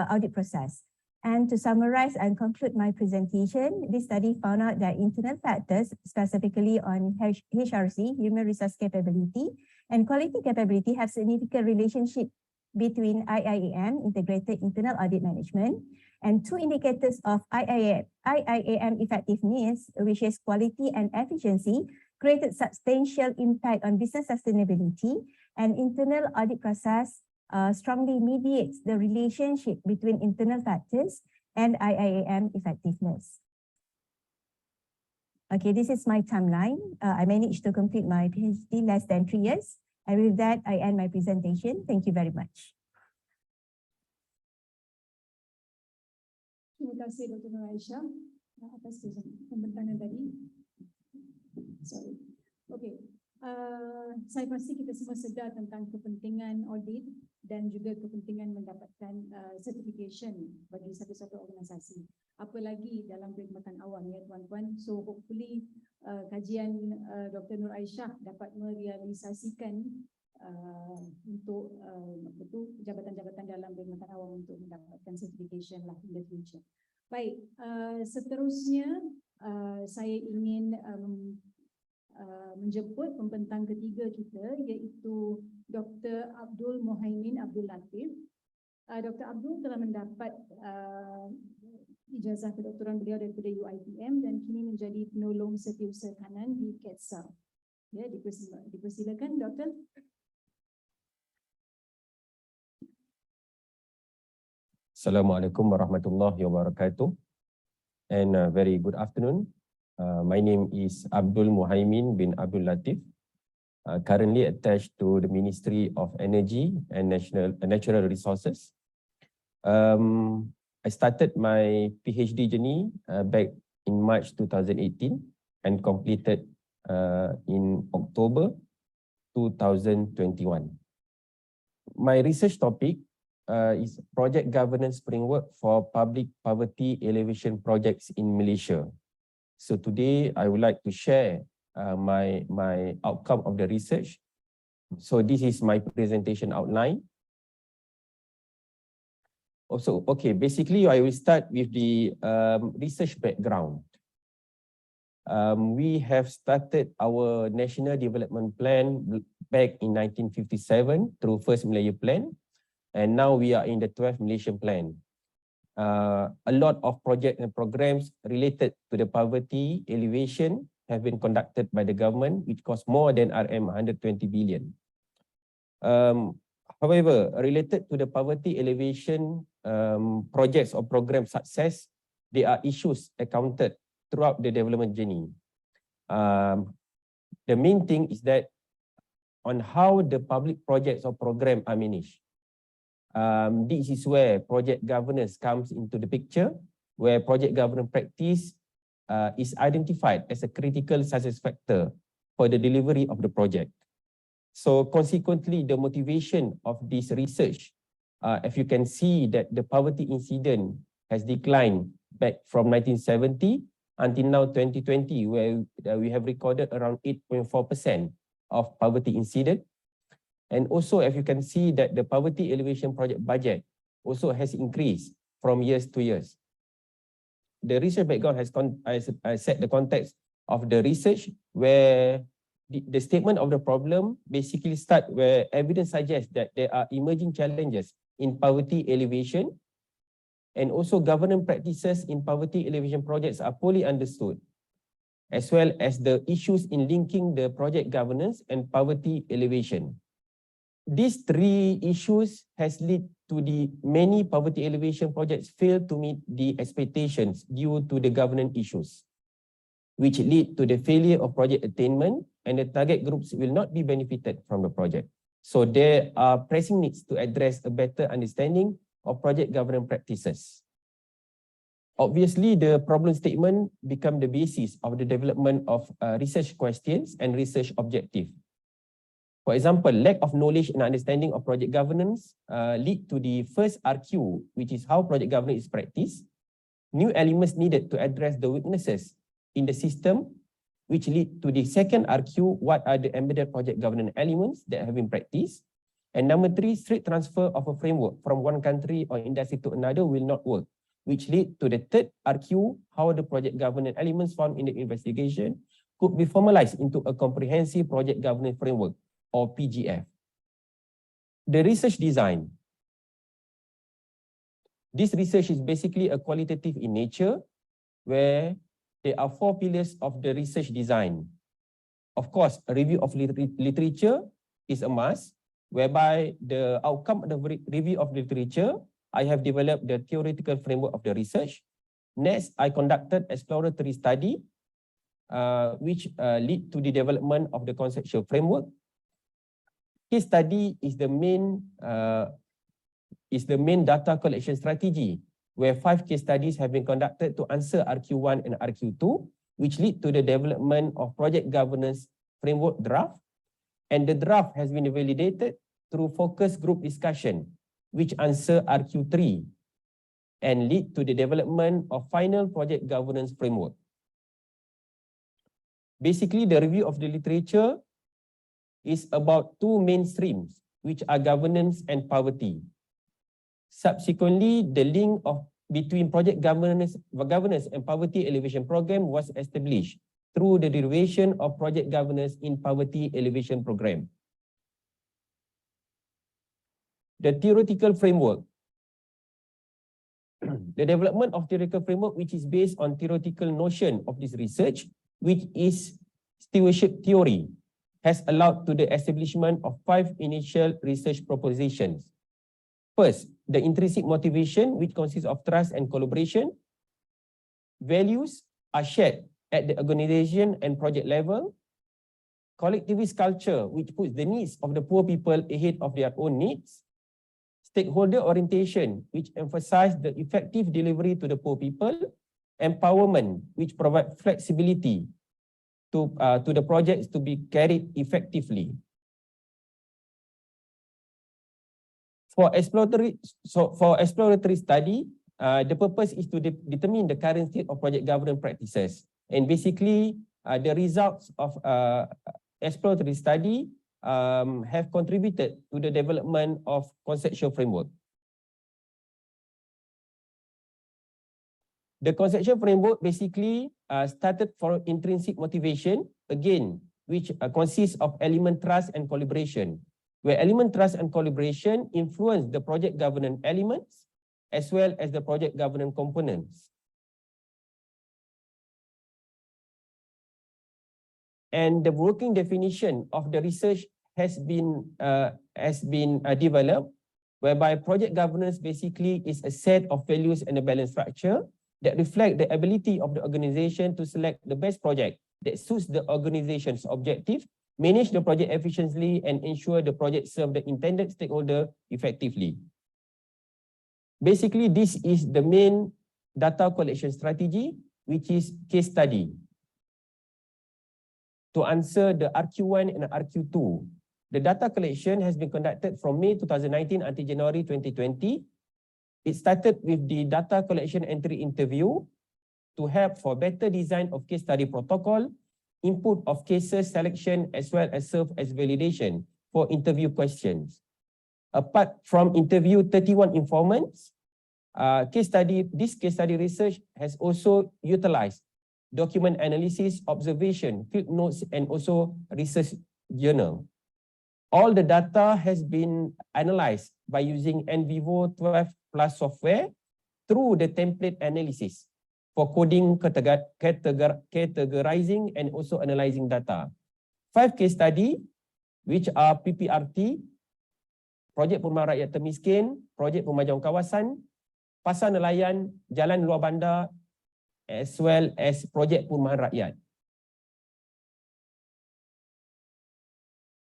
Speaker 8: audit process. And to summarize and conclude my presentation, this study found out that internal factors, specifically on HRC, human resource capability, and quality capability have significant relationship between IIAM, Integrated Internal Audit Management, and two indicators of IIAM effectiveness, which is quality and efficiency, created substantial impact on business sustainability, and internal audit process strongly mediates the relationship between internal factors and IIAM effectiveness. Okay, this is my timeline. I managed to complete my PhD less than 3 years. And with that, I end my presentation. Thank you very much.
Speaker 2: Terima kasih Dr. Nur Aisyah atas pembentangan tadi. Sorry. Okay. Saya pasti kita semua sedar tentang kepentingan audit dan juga kepentingan mendapatkan certification bagi satu-satu organisasi. Apalagi dalam perkhidmatan awam ya tuan-tuan. So hopefully kajian Dr. Nur Aisyah dapat merealisasikan untuk jabatan-jabatan dalam perkhidmatan awam untuk mendapatkan certification lah in the future. Baik, seterusnya saya ingin menjemput pembentang ketiga kita iaitu Dr. Abdul Muhaimin Abdul Latif. Dr. Abdul telah mendapat ijazah kedoktoran beliau daripada UiTM dan kini menjadi penolong setiausaha kanan di Khas. Ya, dipersilakan Doktor.
Speaker 9: Assalamualaikum warahmatullahi wabarakatuh and very good afternoon. My name is Abdul Muhaimin bin Abdul Latif, currently attached to the Ministry of Energy and Natural Resources. I started my PhD journey back in March 2018 and completed in October 2021. My research topic is Project Governance Framework for Public Poverty Alleviation Projects in Malaysia. So today I would like to share my outcome of the research. So this is my presentation outline. Also, okay, basically I will start with the research background. We have started our National Development Plan back in 1957 through First Malaya Plan, and now we are in the 12th Malaysian Plan. A lot of projects and programs related to the poverty alleviation have been conducted by the government, which cost more than RM 120 billion. However, related to the poverty alleviation projects or program success, there are issues encountered throughout the development journey. The main thing is that on how the public projects or program are managed. This is where project governance comes into the picture, where project governance practice is identified as a critical success factor for the delivery of the project. So consequently, the motivation of this research, if you can see that the poverty incident has declined back from 1970 until now 2020, where we have recorded around 8.4% of poverty incident. And also, if you can see that the poverty alleviation project budget also has increased from years to years. The research background has set the context of the research, where the statement of the problem basically start where evidence suggests that there are emerging challenges in poverty alleviation, and also governance practices in poverty alleviation projects are poorly understood, as well as the issues in linking the project governance and poverty alleviation. These three issues has led to the many poverty alleviation projects fail to meet the expectations due to the governance issues, which lead to the failure of project attainment, and the target groups will not be benefited from the project. So there are pressing needs to address a better understanding of project governance practices. Obviously, the problem statement become the basis of the development of research questions and research objective. For example, lack of knowledge and understanding of project governance lead to the first RQ, which is how project governance is practiced. New elements needed to address the weaknesses in the system, which lead to the second RQ, what are the embedded project governance elements that have been practiced. And number three, strict transfer of a framework from one country or industry to another will not work. which lead to the third RQ, how the project governance elements found in the investigation could be formalized into a comprehensive project governance framework, or PGF. The research design. This research is basically a qualitative in nature, where there are 4 pillars of the research design. Of course, a review of literature is a must, whereby the outcome of the review of literature, I have developed the theoretical framework of the research. Next, I conducted exploratory study, which lead to the development of the conceptual framework. Case study is the main data collection strategy, where 5 case studies have been conducted to answer RQ1 and RQ2, which lead to the development of project governance framework draft. And the draft has been validated through focus group discussion, which answer RQ3 and lead to the development of final project governance framework. Basically, the review of the literature is about 2 main streams, which are governance and poverty. Subsequently, the link between project governance and poverty elevation program was established through the derivation of project governance in poverty elevation program. The theoretical framework. The development of theoretical framework, which is based on theoretical notion of this research, which is stewardship theory, has allowed to the establishment of 5 initial research propositions. First, the intrinsic motivation, which consists of trust and collaboration. Values are shared at the organization and project level. Collectivist culture, which puts the needs of the poor people ahead of their own needs. Stakeholder orientation, which emphasizes the effective delivery to the poor people. Empowerment, which provides flexibility to the projects to be carried effectively. For exploratory study, the purpose is to determine the current state of project governance practices. And basically, the results of exploratory study have contributed to the development of conceptual framework. The conceptual framework basically started from intrinsic motivation, again, which consists of element trust and collaboration, where element trust and collaboration influence the project governance elements as well as the project governance components. And the working definition of the research has been developed, whereby project governance basically is a set of values and a balance structure that reflect the ability of the organization to select the best project that suits the organization's objective, manage the project efficiently, and ensure the project serve the intended stakeholder effectively. Basically, this is the main data collection strategy, which is case study. To answer the RQ1 and RQ2, the data collection has been conducted from May 2019 until January 2020. It started with the data collection entry interview to help for better design of case study protocol, input of cases selection, as well as serve as validation for interview questions. Apart from interview 31 informants, this case study research has also utilized document analysis, observation, field notes, and also research journal. All the data has been analyzed by using NVivo 12 Plus software through the template analysis for coding, categorizing, and also analyzing data. 5 case study, which are PPRT, Projek Perumahan Rakyat Termiskin, Projek Pemajuan Kawasan, Pasar Nelayan, Jalan Luar Bandar, as well as Projek Perumahan Rakyat.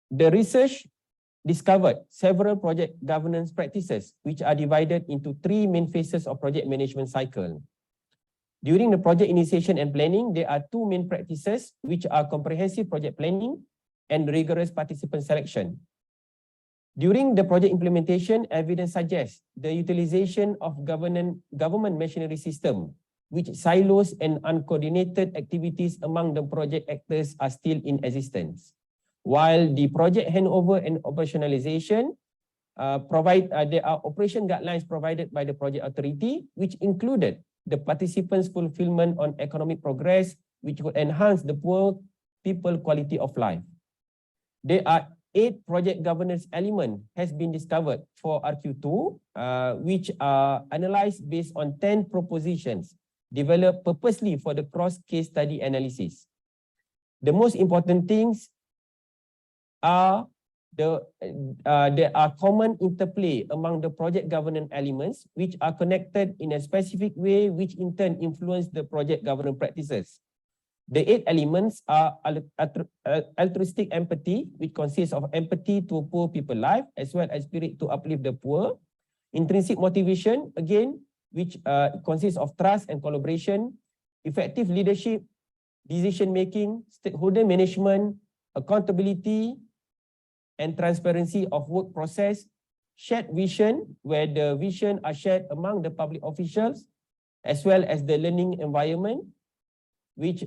Speaker 9: The research discovered several project governance practices, which are divided into 3 main phases of project management cycle. During the project initiation and planning, there are 2 main practices, which are comprehensive project planning and rigorous participant selection. During the project implementation, evidence suggests the utilization of government machinery system, which silos and uncoordinated activities among the project actors are still in existence. While the project handover and operationalization, there are operation guidelines provided by the project authority, which included the participants' fulfillment on economic progress, which would enhance the poor people quality of life. There are 8 project governance elements has been discovered for RQ2, which are analyzed based on 10 propositions developed purposely for the cross-case study analysis. The most important things are there are common interplay among the project governance elements which are connected in a specific way, which in turn influence the project governance practices. The 8 elements are altruistic empathy, which consists of empathy to poor people life, as well as spirit to uplift the poor. Intrinsic motivation, again, which consists of trust and collaboration, effective leadership, decision-making, stakeholder management, accountability, and transparency of work process, shared vision, where the vision are shared among the public officials, as well as the learning environment, which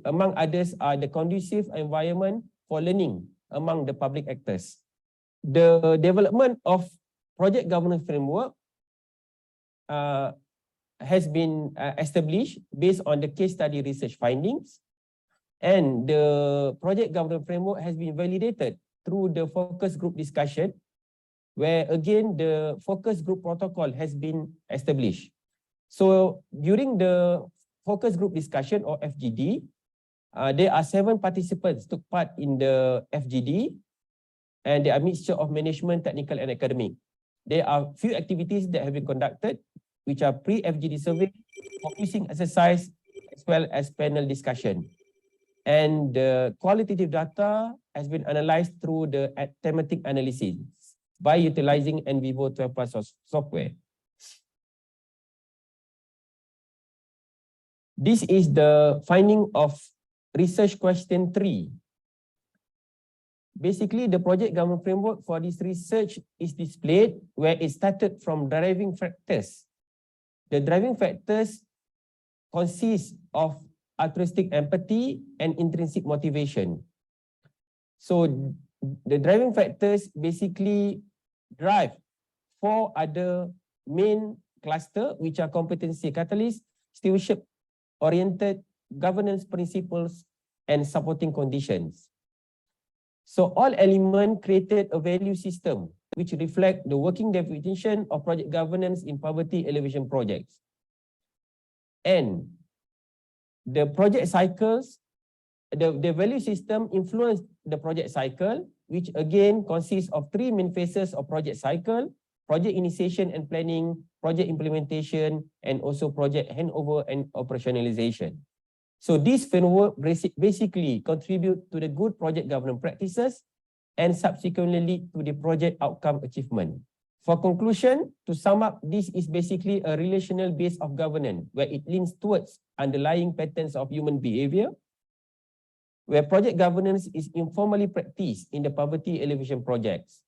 Speaker 9: among others are the conducive environment for learning among the public actors. The development of project governance framework has been established based on the case study research findings, and the project governance framework has been validated through the focus group discussion, where again the focus group protocol has been established. So during the focus group discussion or FGD, there are 7 participants took part in the FGD, and there are a mixture of management, technical, and academic. There are few activities that have been conducted, which are pre-FGD survey, focusing exercise, as well as panel discussion. And the qualitative data has been analyzed through the thematic analysis by utilizing NVivo 12+ software. This is the finding of research question 3. Basically, the project governance framework for this research is displayed where it started from driving factors. The driving factors consist of altruistic empathy and intrinsic motivation. So the driving factors basically drive 4 other main cluster, which are competency catalyst, stewardship oriented, governance principles, and supporting conditions. So all elements created a value system which reflect the working definition of project governance in poverty alleviation projects. And the project cycles, the value system influence the project cycle, which again consists of 3 main phases of project cycle: project initiation and planning, project implementation, and also project handover and operationalization. So this framework basically contribute to the good project governance practices and subsequently lead to the project outcome achievement. For conclusion, to sum up, this is basically a relational base of governance where it leans towards underlying patterns of human behavior, where project governance is informally practiced in the poverty alleviation projects.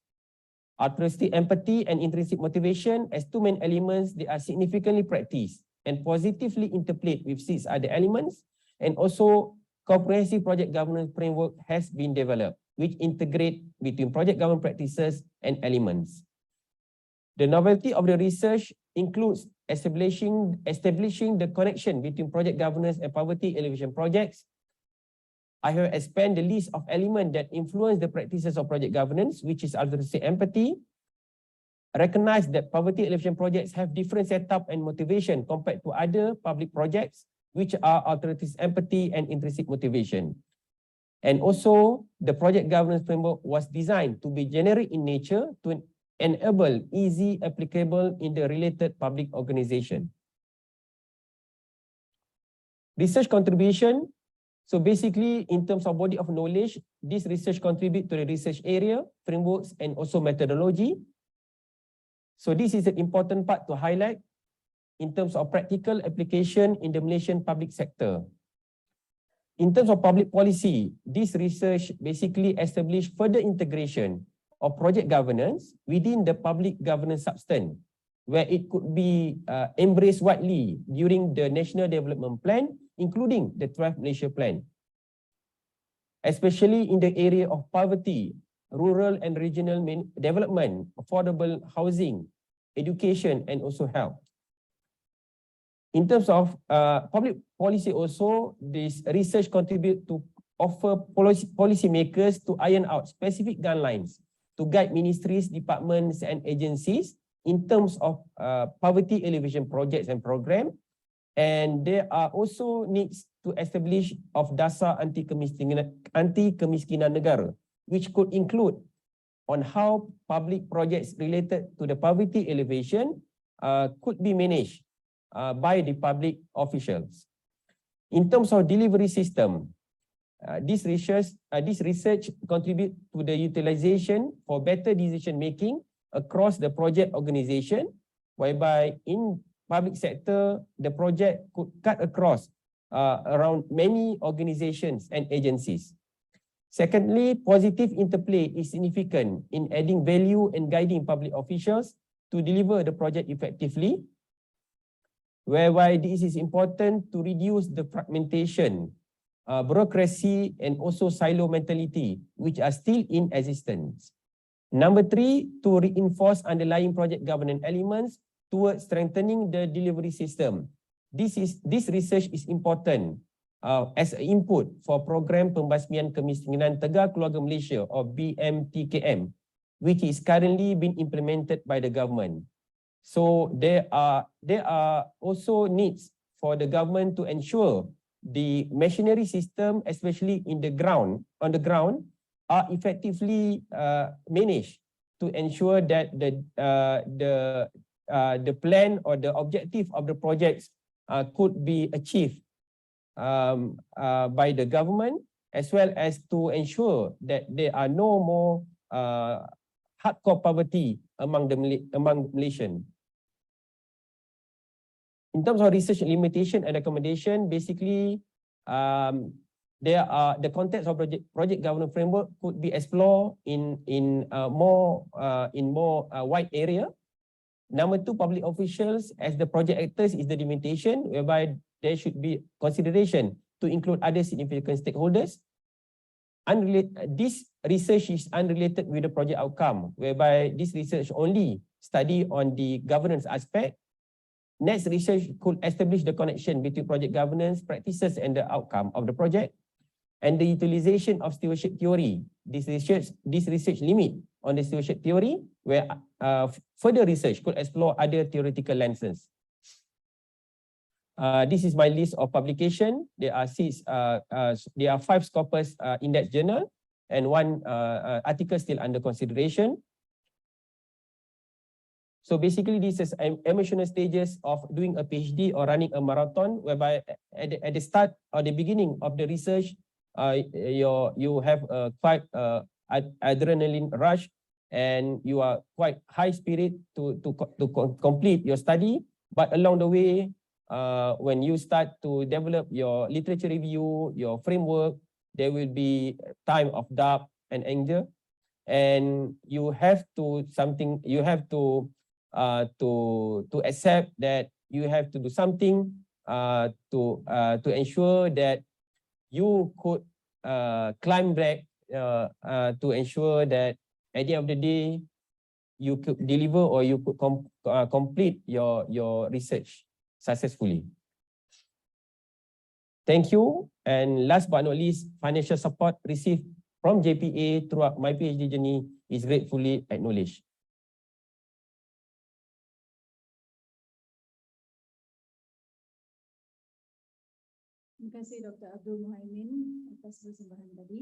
Speaker 9: Altruistic empathy and intrinsic motivation as 2 main elements, they are significantly practiced and positively interplayed with 6 other elements, and also comprehensive project governance framework has been developed, which integrate between project governance practices and elements. The novelty of the research includes establishing the connection between project governance and poverty alleviation projects. I have expanded the list of elements that influence the practices of project governance, which is altruistic empathy. Recognize that poverty alleviation projects have different setup and motivation compared to other public projects, which are altruistic empathy and intrinsic motivation. And also, the project governance framework was designed to be generic in nature to enable easy applicable in the related public organization. Research contribution. So basically, in terms of body of knowledge, this research contribute to the research area, frameworks, and also methodology. So this is an important part to highlight in terms of practical application in the Malaysian public sector. In terms of public policy, this research basically established further integration of project governance within the public governance substance, where it could be embraced widely during the National Development Plan, including the 12th Malaysia Plan, especially in the area of poverty rural and regional development, affordable housing, education, and also health. In terms of public policy also, this research contribute to offer policy makers to iron out specific guidelines to guide ministries, departments, and agencies in terms of poverty alleviation projects and program. And there are also needs to establish of Dasar anti-kemiskinan negara, which could include on how public projects related to the poverty alleviation could be managed by the public officials. In terms of delivery system, this research contribute to the utilization for better decision making across the project organization, whereby in public sector, the project could cut across around many organizations and agencies. Secondly, positive interplay is significant in adding value and guiding public officials to deliver the project effectively, whereby this is important to reduce the fragmentation, bureaucracy, and also silo mentality, which are still in existence. Number three, to reinforce underlying project governance elements towards strengthening the delivery system. This research is important as an input for program Pembasmian Kemiskinan Tegar Keluarga Malaysia or BMTKM, which is currently being implemented by the government. So there are also needs for the government to ensure the machinery system, especially on the ground, are effectively managed to ensure that the plan or the objective of the projects could be achieved by the government, as well as to ensure that there are no more hardcore poverty among Malaysian. In terms of research limitation and recommendation, basically the context of project governance framework could be explored in more wide area. Number two, public officials as the project actors is the limitation, whereby there should be consideration to include other significant stakeholders. This research is unrelated with the project outcome, whereby this research only study on the governance aspect. Next research could establish the connection between project governance practices and the outcome of the project, and the utilization of stewardship theory. This research limit on the stewardship theory, where further research could explore other theoretical lenses. This is my list of publication. There are 5 Scopus Index Journal and 1 article still under consideration. So basically, this is emotional stages of doing a PhD or running a marathon, whereby at the start or the beginning of the research, you have a quite adrenaline rush, and you are quite high spirit to complete your study. But along the way, when you start to develop your literature review, your framework, there will be time of doubt and anger, and you have to accept that you have to do something to ensure that you could climb back to ensure that at the end of the day you could deliver or you could complete your research successfully. Thank you. And last but not least, financial support received from JPA throughout my PhD journey is gratefully acknowledged.
Speaker 2: Terima kasih Dr. Abdul Muhaimin atas persembahan tadi.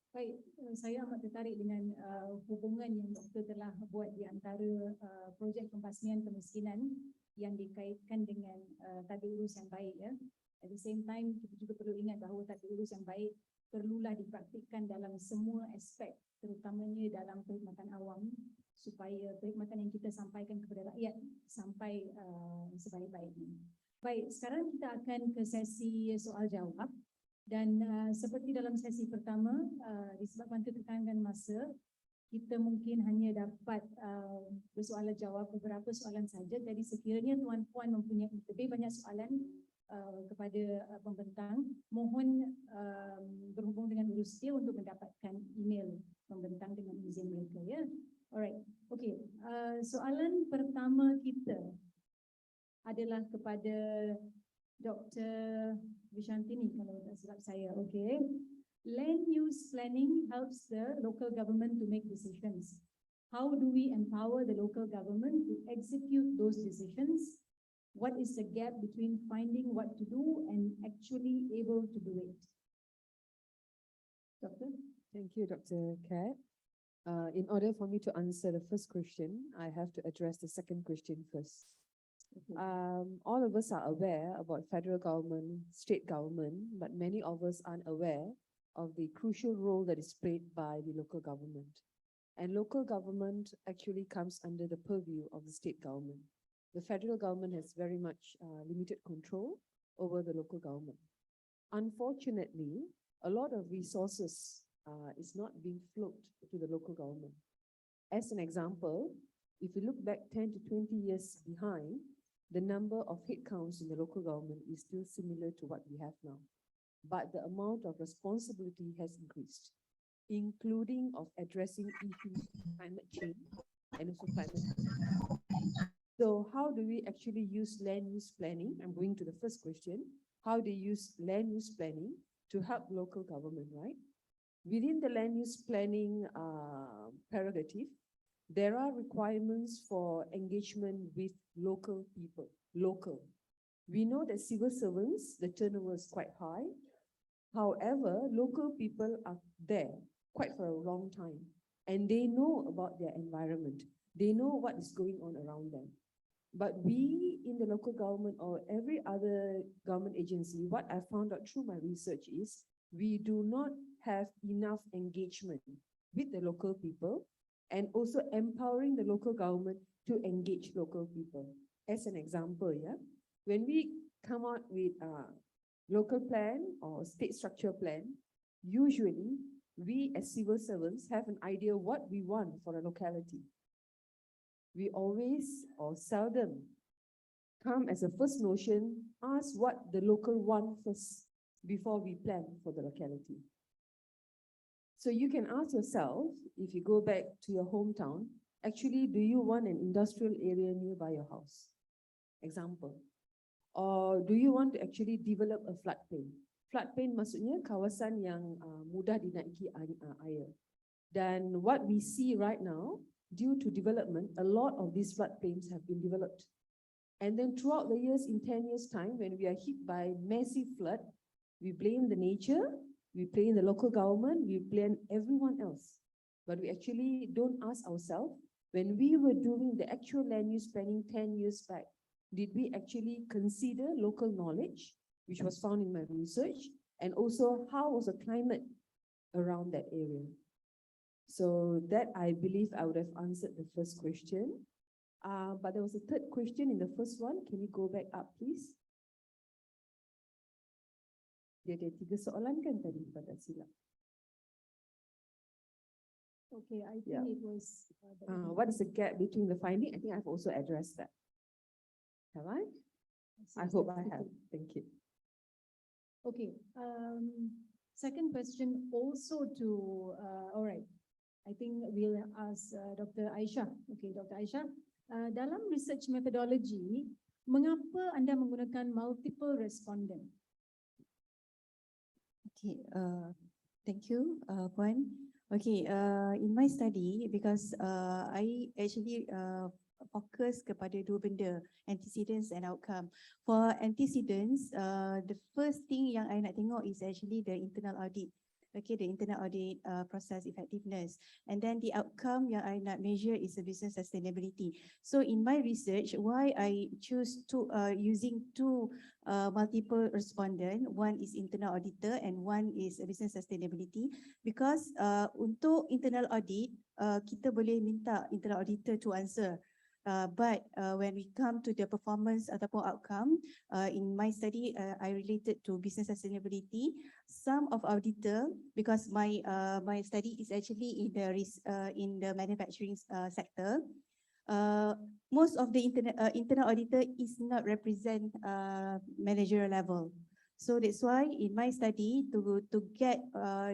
Speaker 2: Baik, saya amat tertarik dengan hubungan yang doktor telah buat di antara projek pembasmian kemiskinan yang dikaitkan dengan tata urus yang baik, ya. At the same time, kita juga perlu ingat bahawa tata urus yang baik perlulah dipraktikkan dalam semua aspek, terutamanya dalam perkhidmatan awam, supaya perkhidmatan yang kita sampaikan kepada rakyat sampai sebaik-baiknya. Baik, sekarang kita akan ke sesi soal jawab, dan seperti dalam sesi pertama, disebabkan ketekangan masa, kita mungkin hanya dapat bersoalan jawab beberapa soalan saja. Jadi sekiranya tuan-puan mempunyai lebih banyak soalan kepada pembentang, mohon berhubung dengan harus dia untuk mendapatkan email membentang dengan izin mereka, ya. Alright, okay. Soalan pertama kita adalah kepada Dr. Vishantini, kalau tak silap saya. Okay. Land use planning helps the local government to make decisions. How do we empower the local government to execute those decisions? What is the gap between finding what to do and actually able to do it? Doctor?
Speaker 7: Thank you, Dr. Kat. In order for me to answer the first question, I have to address the second question first. All of us are aware about federal government, state government, but many of us aren't aware of the crucial role that is played by the local government. And local government actually comes under the purview of the state government. The federal government has very much limited control over the local government. Unfortunately, a lot of resources is not being flowed to the local government. As an example, if you look back 10 to 20 years behind, the number of headcounts in the local government is still similar to what we have now. But the amount of responsibility has increased, including of addressing issues of climate change and also climate change. So how do we actually use land use planning? I'm going to the first question. How do you use land use planning to help local government, right? Within the land use planning prerogative, there are requirements for engagement with local people, local. We know that civil servants, the turnover is quite high. However, local people are there quite for a long time, and they know about their environment. They know what is going on around them. But we in the local government or every other government agency, what I found out through my research is we do not have enough engagement with the local people and also empowering the local government to engage local people. As an example, yeah, when we come out with a local plan or state structure plan, usually we as civil servants have an idea what we want for a locality. We always or seldom come as a first notion, ask what the local want first before we plan for the locality. So you can ask yourself, if you go back to your hometown, actually, do you want an industrial area nearby your house? Example. Or do you want to actually develop a floodplain? Floodplain maksudnya kawasan yang mudah dinaiki air. Dan what we see right now, due to development, a lot of these floodplains have been developed. And then throughout the years, in 10 years' time, when we are hit by massive flood, we blame the nature, we blame the local government, we blame everyone else. But we actually don't ask ourselves, when we were doing the actual land use planning 10 years back, did we actually consider local knowledge, which was found in my research, and also how was the climate around that area? So that I believe I would have answered the first question. But there was a third question in the first one. Can you go back up, please? Dia ada 3 soalan kan tadi, kalau tak silap.
Speaker 2: Okay, I think it was.
Speaker 7: What is the gap between the finding? I think I've also addressed that. Have I? I hope I have. Thank you.
Speaker 2: Okay. Second question also to, all right. I think we'll ask Dr. Aisyah. Okay, Dr. Aisyah. Dalam research methodology, mengapa anda menggunakan multiple respondent?
Speaker 10: Okay, thank you, Puan. Okay, in my study, because I actually fokus kepada 2 benda, antecedents and outcome. For antecedents, the first thing yang I nak tengok is actually the internal audit. Okay, the internal audit process effectiveness. And then the outcome yang I nak measure is the business sustainability. So in my research, why I choose to using 2 multiple respondent, one is internal auditor and one is business sustainability, because untuk internal audit, kita boleh minta internal auditor to answer. But when we come to the performance ataupun outcome, in my study, I related to business sustainability. Some of auditor, because my my study is actually in the manufacturing sector. Most of the internal auditor is not represent managerial level. So that's why in my study, to get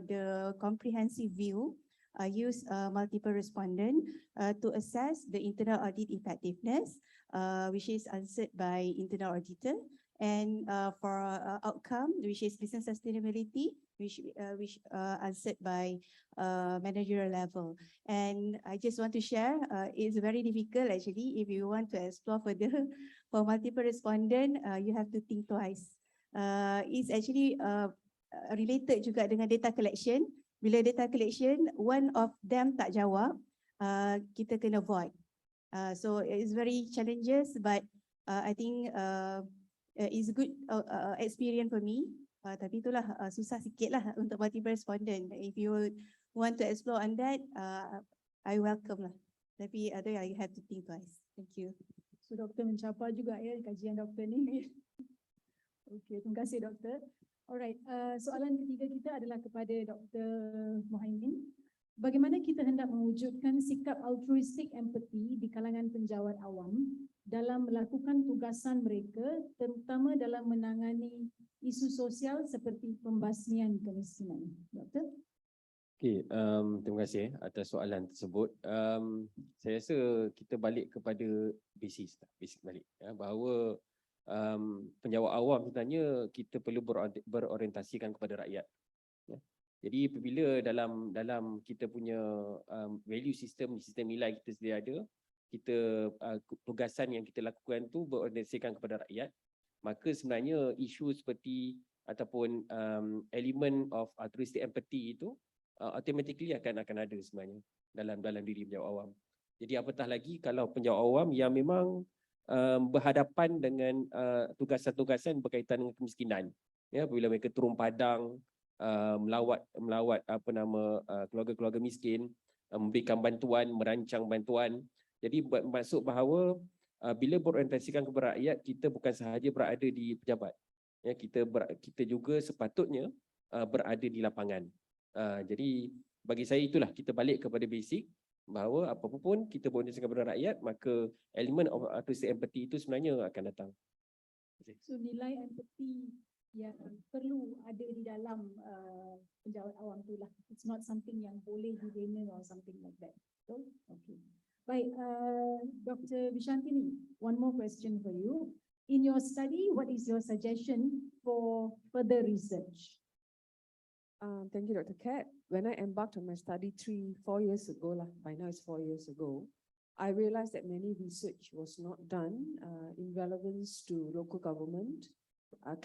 Speaker 10: the comprehensive view, I use multiple respondent to assess the internal audit effectiveness, which is answered by internal auditor, and for outcome, which is business sustainability, which answered by managerial level. And I just want to share, it's very difficult actually. If you want to explore further for multiple respondent, you have to think twice. It's actually related juga dengan data collection. Bila data collection, one of them tak jawab, kita kena void. So it's very challenges, but I think it's good experience for me. Tapi itulah susah sikit lah untuk multiple respondent. If you want to explore on that, I welcome lah. Tapi ada I have to think twice. Thank you.
Speaker 2: So doktor mencapai juga ya kajian doktor ni. Okey, terima kasih doktor. Alright, soalan ketiga kita adalah kepada Dr. Mohaimin. Bagaimana kita hendak mewujudkan sikap altruistik empati di kalangan penjawat awam dalam melakukan tugasan mereka, terutama dalam menangani isu sosial seperti pembasmian kemiskinan? Doktor?
Speaker 9: Okey, terima kasih atas soalan tersebut. Saya rasa kita balik kepada basic balik, bahawa penjawat awam sebenarnya kita perlu berorientasikan kepada rakyat. Jadi apabila dalam kita punya value system nilai kita sedia ada, kita tugasan yang kita lakukan tu berorientasikan kepada rakyat, maka sebenarnya isu seperti ataupun elemen of altruistic empathy itu automatically akan ada sebenarnya dalam diri penjawat awam. Jadi apatah lagi kalau penjawat awam yang memang berhadapan dengan tugasan-tugasan berkaitan dengan kemiskinan, ya, apabila mereka turun padang, melawat keluarga-keluarga miskin, memberikan bantuan, merancang bantuan. Jadi bermaksud bahawa bila berorientasikan kepada rakyat, kita bukan sahaja berada di pejabat, ya, kita juga sepatutnya berada di lapangan. Jadi bagi saya itulah kita balik kepada basic, bahawa apa-apa pun kita berorientasi kepada rakyat, maka elemen of altruistic empathy itu sebenarnya akan datang.
Speaker 2: So nilai empati yang perlu ada di dalam penjawat awam itulah. It's not something yang boleh dibina or something like that. So, okay. Baik, Dr. Vishantini, one more question for you. In your study, what is your suggestion for further research?
Speaker 11: Thank you, Dr. Kat. When I embarked on my study 4 years ago, by now it's 4 years ago, I realized that many research was not done in relevance to local government,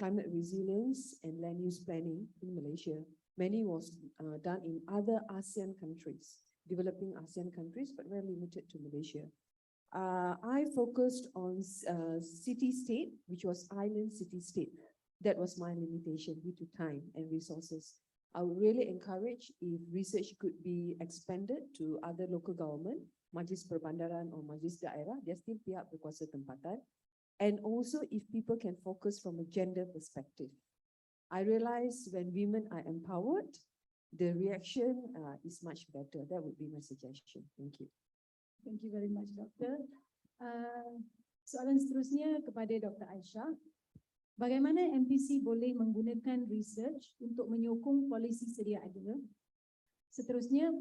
Speaker 11: climate resilience, and land use planning in Malaysia. Many was done in other ASEAN countries, developing ASEAN countries, but very limited to Malaysia. I focused on city-state, which was island city-state. That was my limitation due to time and resources. I would really encourage if research could be expanded to other local government, Majlis Perbandaran or Majlis Daerah, they're still pihak berkuasa tempatan. And also if people can focus from a gender perspective. I realize when women are empowered, the reaction is much better. That would be my suggestion. Thank you.
Speaker 2: Thank you very much, Doktor. Soalan seterusnya kepada Dr. Aisyah. Bagaimana MPC boleh menggunakan research untuk menyokong polisi sedia ada? Seterusnya,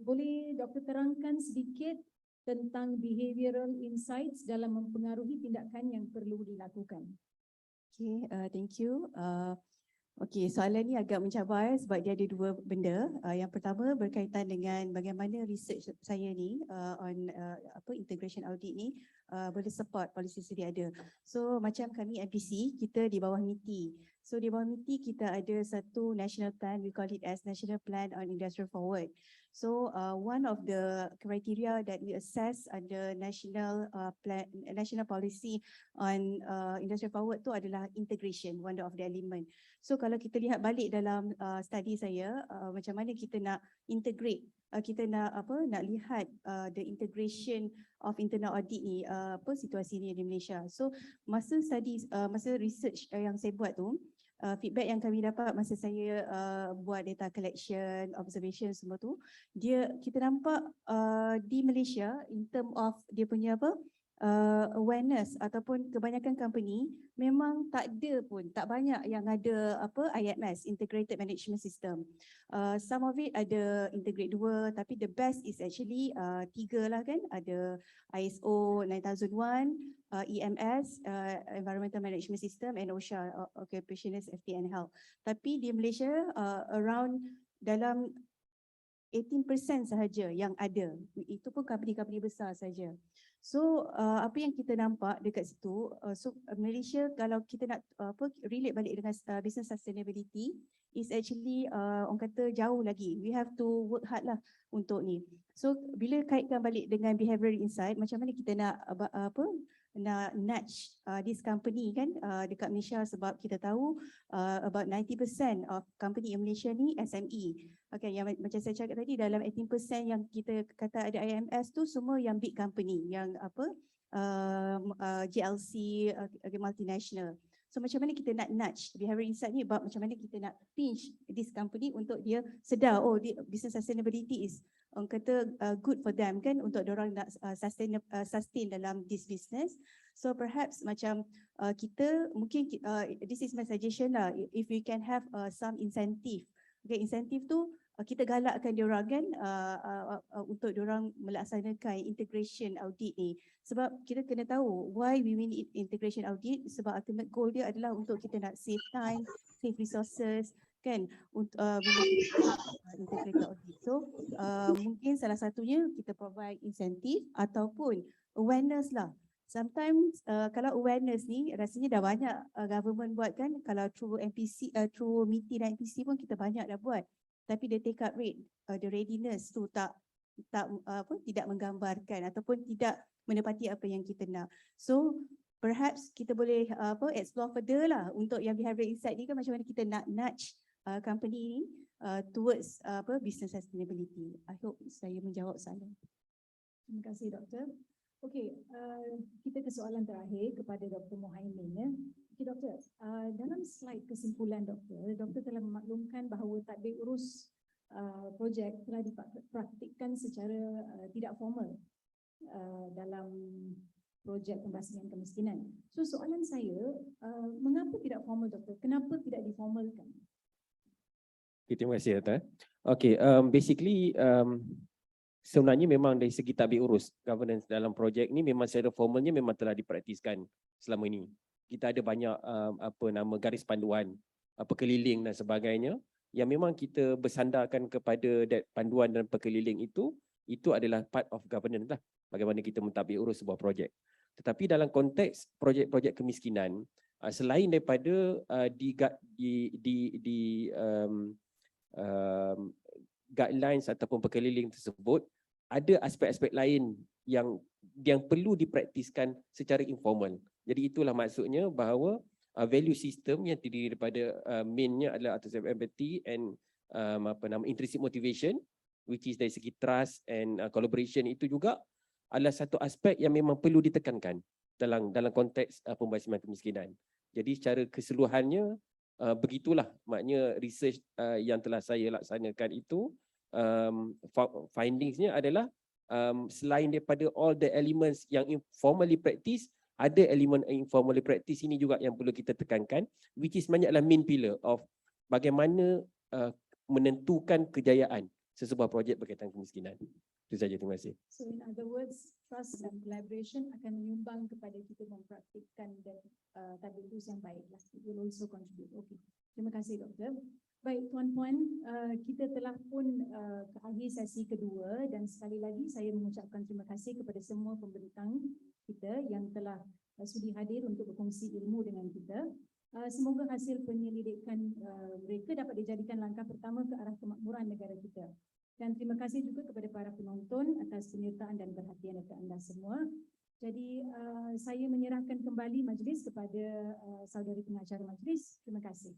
Speaker 2: boleh Doktor terangkan sedikit tentang behavioral insights dalam mempengaruhi tindakan yang perlu dilakukan?
Speaker 10: Okay, thank you. Okay, soalan ni agak mencabar sebab dia ada dua benda. Yang pertama berkaitan dengan bagaimana research saya ni on integration audit ni boleh support polisi sedia ada. So macam kami MPC, kita di bawah MITI. So di bawah MITI kita ada satu national plan, we call it as National Plan on Industrial Forward. So one of the criteria that we assess under national plan, national policy on industrial forward tu adalah integration, one of the element. So kalau kita lihat balik dalam study saya, macam mana kita nak integrate, kita nak lihat the integration of internal audit ni, situasi ni di Malaysia. So masa study, masa research yang saya buat tu, feedback yang kami dapat masa saya buat data collection, observation semua tu, kita nampak di Malaysia in term of dia punya awareness ataupun kebanyakan company memang tak banyak yang ada IMS, Integrated Management System. Some of it ada integrate 2, tapi the best is actually 3 lah kan, ada ISO 9001, EMS, Environmental Management System, and OSHA, Occupational Safety and Health. Tapi di Malaysia around dalam 18% sahaja yang ada. Itu pun company-company besar saja. So apa yang kita nampak dekat situ, Malaysia kalau kita nak relate balik dengan business sustainability is actually orang kata jauh lagi. We have to work hard lah untuk ni. So bila kaitkan balik dengan behavioral insight, macam mana kita nak nak nudge this company kan dekat Malaysia, sebab kita tahu about 90% of company in Malaysia ni SME. Okay, yang macam saya cakap tadi, dalam 18% yang kita kata ada IMS tu semua yang big company, yang GLC, multinational. So macam mana kita nak nudge behavioral insight ni, about macam mana kita nak pinch this company untuk dia sedar, oh business sustainability is orang kata good for them kan, untuk diorang nak sustain dalam this business. So perhaps macam kita mungkin this is my suggestion lah, if we can have some incentive. Okay, insentif tu kita galakkan diorang kan untuk diorang melaksanakan integration audit ni. Sebab kita kena tahu why we need integration audit, sebab ultimate goal dia adalah untuk kita nak save time, save resources kan, untuk integrated audit. So mungkin salah satunya kita provide insentif ataupun awareness lah. Sometimes kalau awareness ni rasanya dah banyak government buat kan, kalau through MPC, through MITI dan MPC pun kita banyak dah buat. Tapi the take up rate, the readiness tu tidak menggambarkan ataupun tidak menepati apa yang kita nak. So perhaps kita boleh explore further lah untuk yang behavioral insight ni kan, macam mana kita nak nudge company ni towards business sustainability. I hope saya menjawab soalan.
Speaker 2: Terima kasih Doktor. Okey, kita ke soalan terakhir kepada Dr. Mohaimin ya. Okey Doktor, dalam slide kesimpulan Doktor telah memaklumkan bahawa tadbir urus projek telah dipraktikkan secara tidak formal dalam projek pembasmian kemiskinan. So soalan saya, mengapa tidak formal Doktor? Kenapa tidak diformalkan?
Speaker 9: Okay, terima kasih Doktor. Okay, basically sebenarnya memang dari segi tadbir urus governance dalam projek ni memang secara formalnya memang telah dipraktiskan selama ini. Kita ada banyak garis panduan, keliling dan sebagainya yang memang kita bersandarkan kepada panduan dan perkeliling itu adalah part of governance lah, bagaimana kita mentadbir urus sebuah projek. Tetapi dalam konteks projek-projek kemiskinan, selain daripada guidelines ataupun perkeliling tersebut, ada aspek-aspek lain yang perlu dipraktiskan secara informal. Jadi itulah maksudnya bahawa value system yang terdiri daripada mainnya adalah atas empathy and intrinsic motivation, which is dari segi trust and collaboration, itu juga adalah satu aspek yang memang perlu ditekankan dalam konteks pembasmian kemiskinan. Jadi secara keseluruhannya begitulah maknanya research yang telah saya laksanakan itu, findingsnya adalah selain daripada all the elements yang informally practice, ada elemen informally practice ini juga yang perlu kita tekankan, which is banyaklah main pillar of bagaimana menentukan kejayaan sesebuah projek berkaitan kemiskinan. Itu saja, terima kasih.
Speaker 2: So in other words, trust and collaboration akan menyumbang kepada kita mempraktikkan dan tadbir urus yang baik. It will also contribute. Okay. Terima kasih Doktor. Baik tuan-puan, kita telah pun ke akhir sesi kedua dan sekali lagi saya mengucapkan terima kasih kepada semua pembentang kita yang telah sudi hadir untuk berkongsi ilmu dengan kita. Semoga hasil penyelidikan mereka dapat dijadikan langkah pertama ke arah kemakmuran negara kita. Dan terima kasih juga kepada para penonton atas penyertaan dan perhatian anda semua. Jadi saya menyerahkan kembali majlis kepada saudari pengacara majlis. Terima kasih.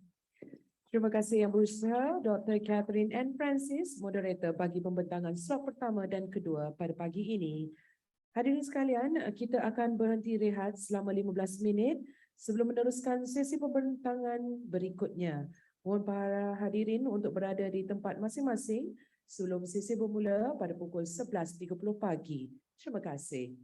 Speaker 1: Terima kasih Yang Berusaha, Dr. Catherine N. Francis, moderator bagi pembentangan slot pertama dan kedua pada pagi ini. Hadirin sekalian, kita akan berhenti rehat selama 15 minit sebelum meneruskan sesi pembentangan berikutnya. Mohon para hadirin untuk berada di tempat masing-masing sebelum sesi bermula pada pukul 11.30 pagi. Terima kasih.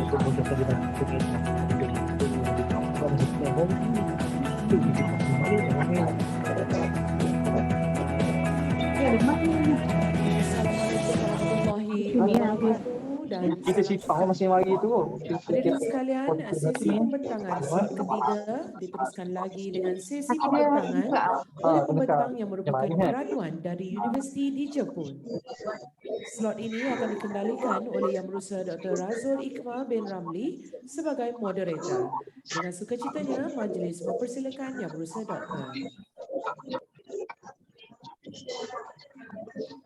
Speaker 1: Assalamualaikum warahmatullahi wabarakatuh dan salam sejahtera. Hadirin sekalian, sesi pembentangan slot ketiga diteruskan lagi dengan sesi pembentangan oleh pembentang yang merupakan graduan dari universiti di Jepun. Slot ini akan dikendalikan oleh Yang Berusaha Dr. Razul Ikmal bin Ramli sebagai moderator. Dengan sukacitanya, majlis mempersilakan Yang Berusaha Dr.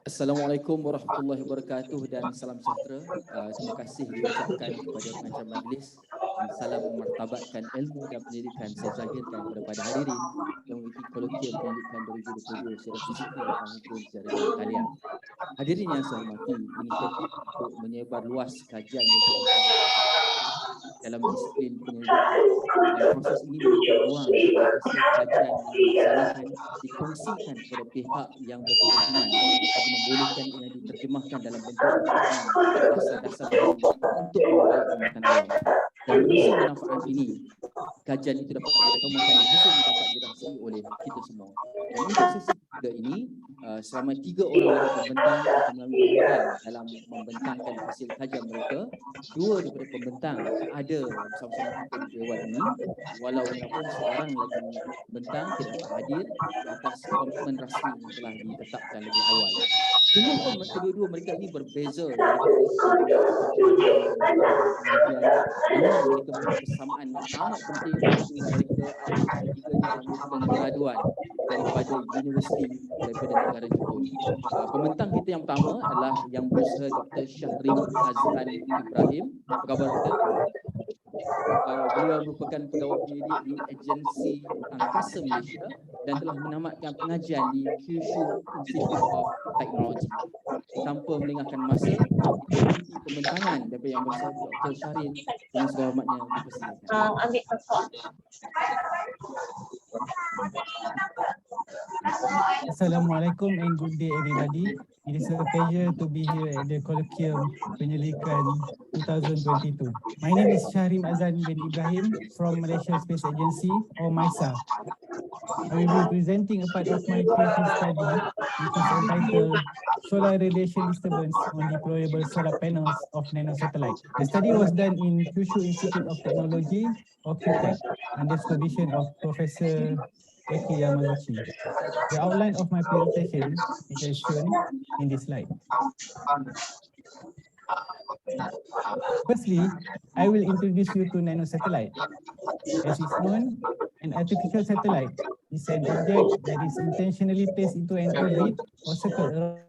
Speaker 12: Assalamualaikum warahmatullahi wabarakatuh dan salam sejahtera. Terima kasih diucapkan kepada pengacara majlis dan salam memartabatkan ilmu dan pendidikan saya zahirkan kepada hadirin yang mengikuti Kolokium Penyelidikan 2022 secara fizikal maupun secara talian. Hadirin yang saya hormati, inisiatif untuk menyebar luas kajian dalam disiplin penyelidikan dan proses ini memberikan ruang supaya hasil kajian yang dilaksanakan dikongsikan kepada pihak yang berkepentingan bagi membolehkan ia diterjemahkan dalam bentuk dasar-dasar untuk membaik perkhidmatan awam. Dan menerusi manfaat ini, kajian itu dapat ditemukan dan hasil dapat dirahsiai oleh kita semua. Dan untuk sesi ketiga ini, selama 3 orang dari pembentang akan mengambil bahagian dalam membentangkan hasil kajian mereka. 2 daripada pembentang ada bersama-sama kita di dewan ini, walaupun seorang lagi pembentang tidak dapat hadir atas komitmen rasmi yang telah ditetapkan lebih awal. Sungguh pun kedua-dua mereka ini berbeza daripada pengajian, namun mereka mempunyai kesamaan yang amat penting, iaitu mereka adalah ketiganya yang merupakan graduan daripada universiti daripada negara Jepun. Pembentang kita yang pertama adalah Yang Berusaha Dr. Syahrim Azlan Ibrahim. Apa khabar doktor? Beliau merupakan pegawai penyelidik di Agensi Angkasa Malaysia dan telah menamatkan pengajian di Kyushu Institute of Technology. Tanpa melengahkan masa, kita ikuti pembentangan daripada Yang Berusaha Dr. Syahrim dengan segala hormatnya dipersilakan.
Speaker 3: Ambil tekor.
Speaker 13: Assalamualaikum and good day everybody. It is a pleasure to be here at the Kolokium Penyelidikan 2022. My name is Syahrim Azlan bin Ibrahim from Malaysia Space Agency or MISA. I will be presenting a part of my PhD study which is entitled Solar Radiation Disturbance on Deployable Solar Panels of Nanosatellite. The study was done in Kyushu Institute of Technology or QTech under supervision of Professor Eki Yamaguchi. The outline of my presentation is as shown in this slide. Firstly, I will introduce you to nanosatellite. As is known, an artificial satellite is an object that is intentionally placed into an orbit or circle around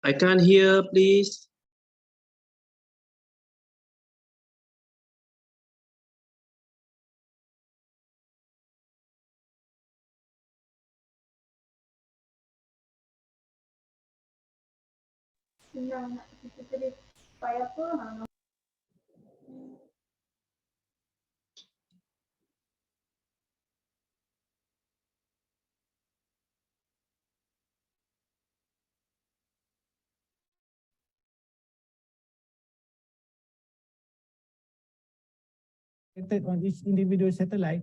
Speaker 14: I can't hear, please.
Speaker 13: on each individual satellite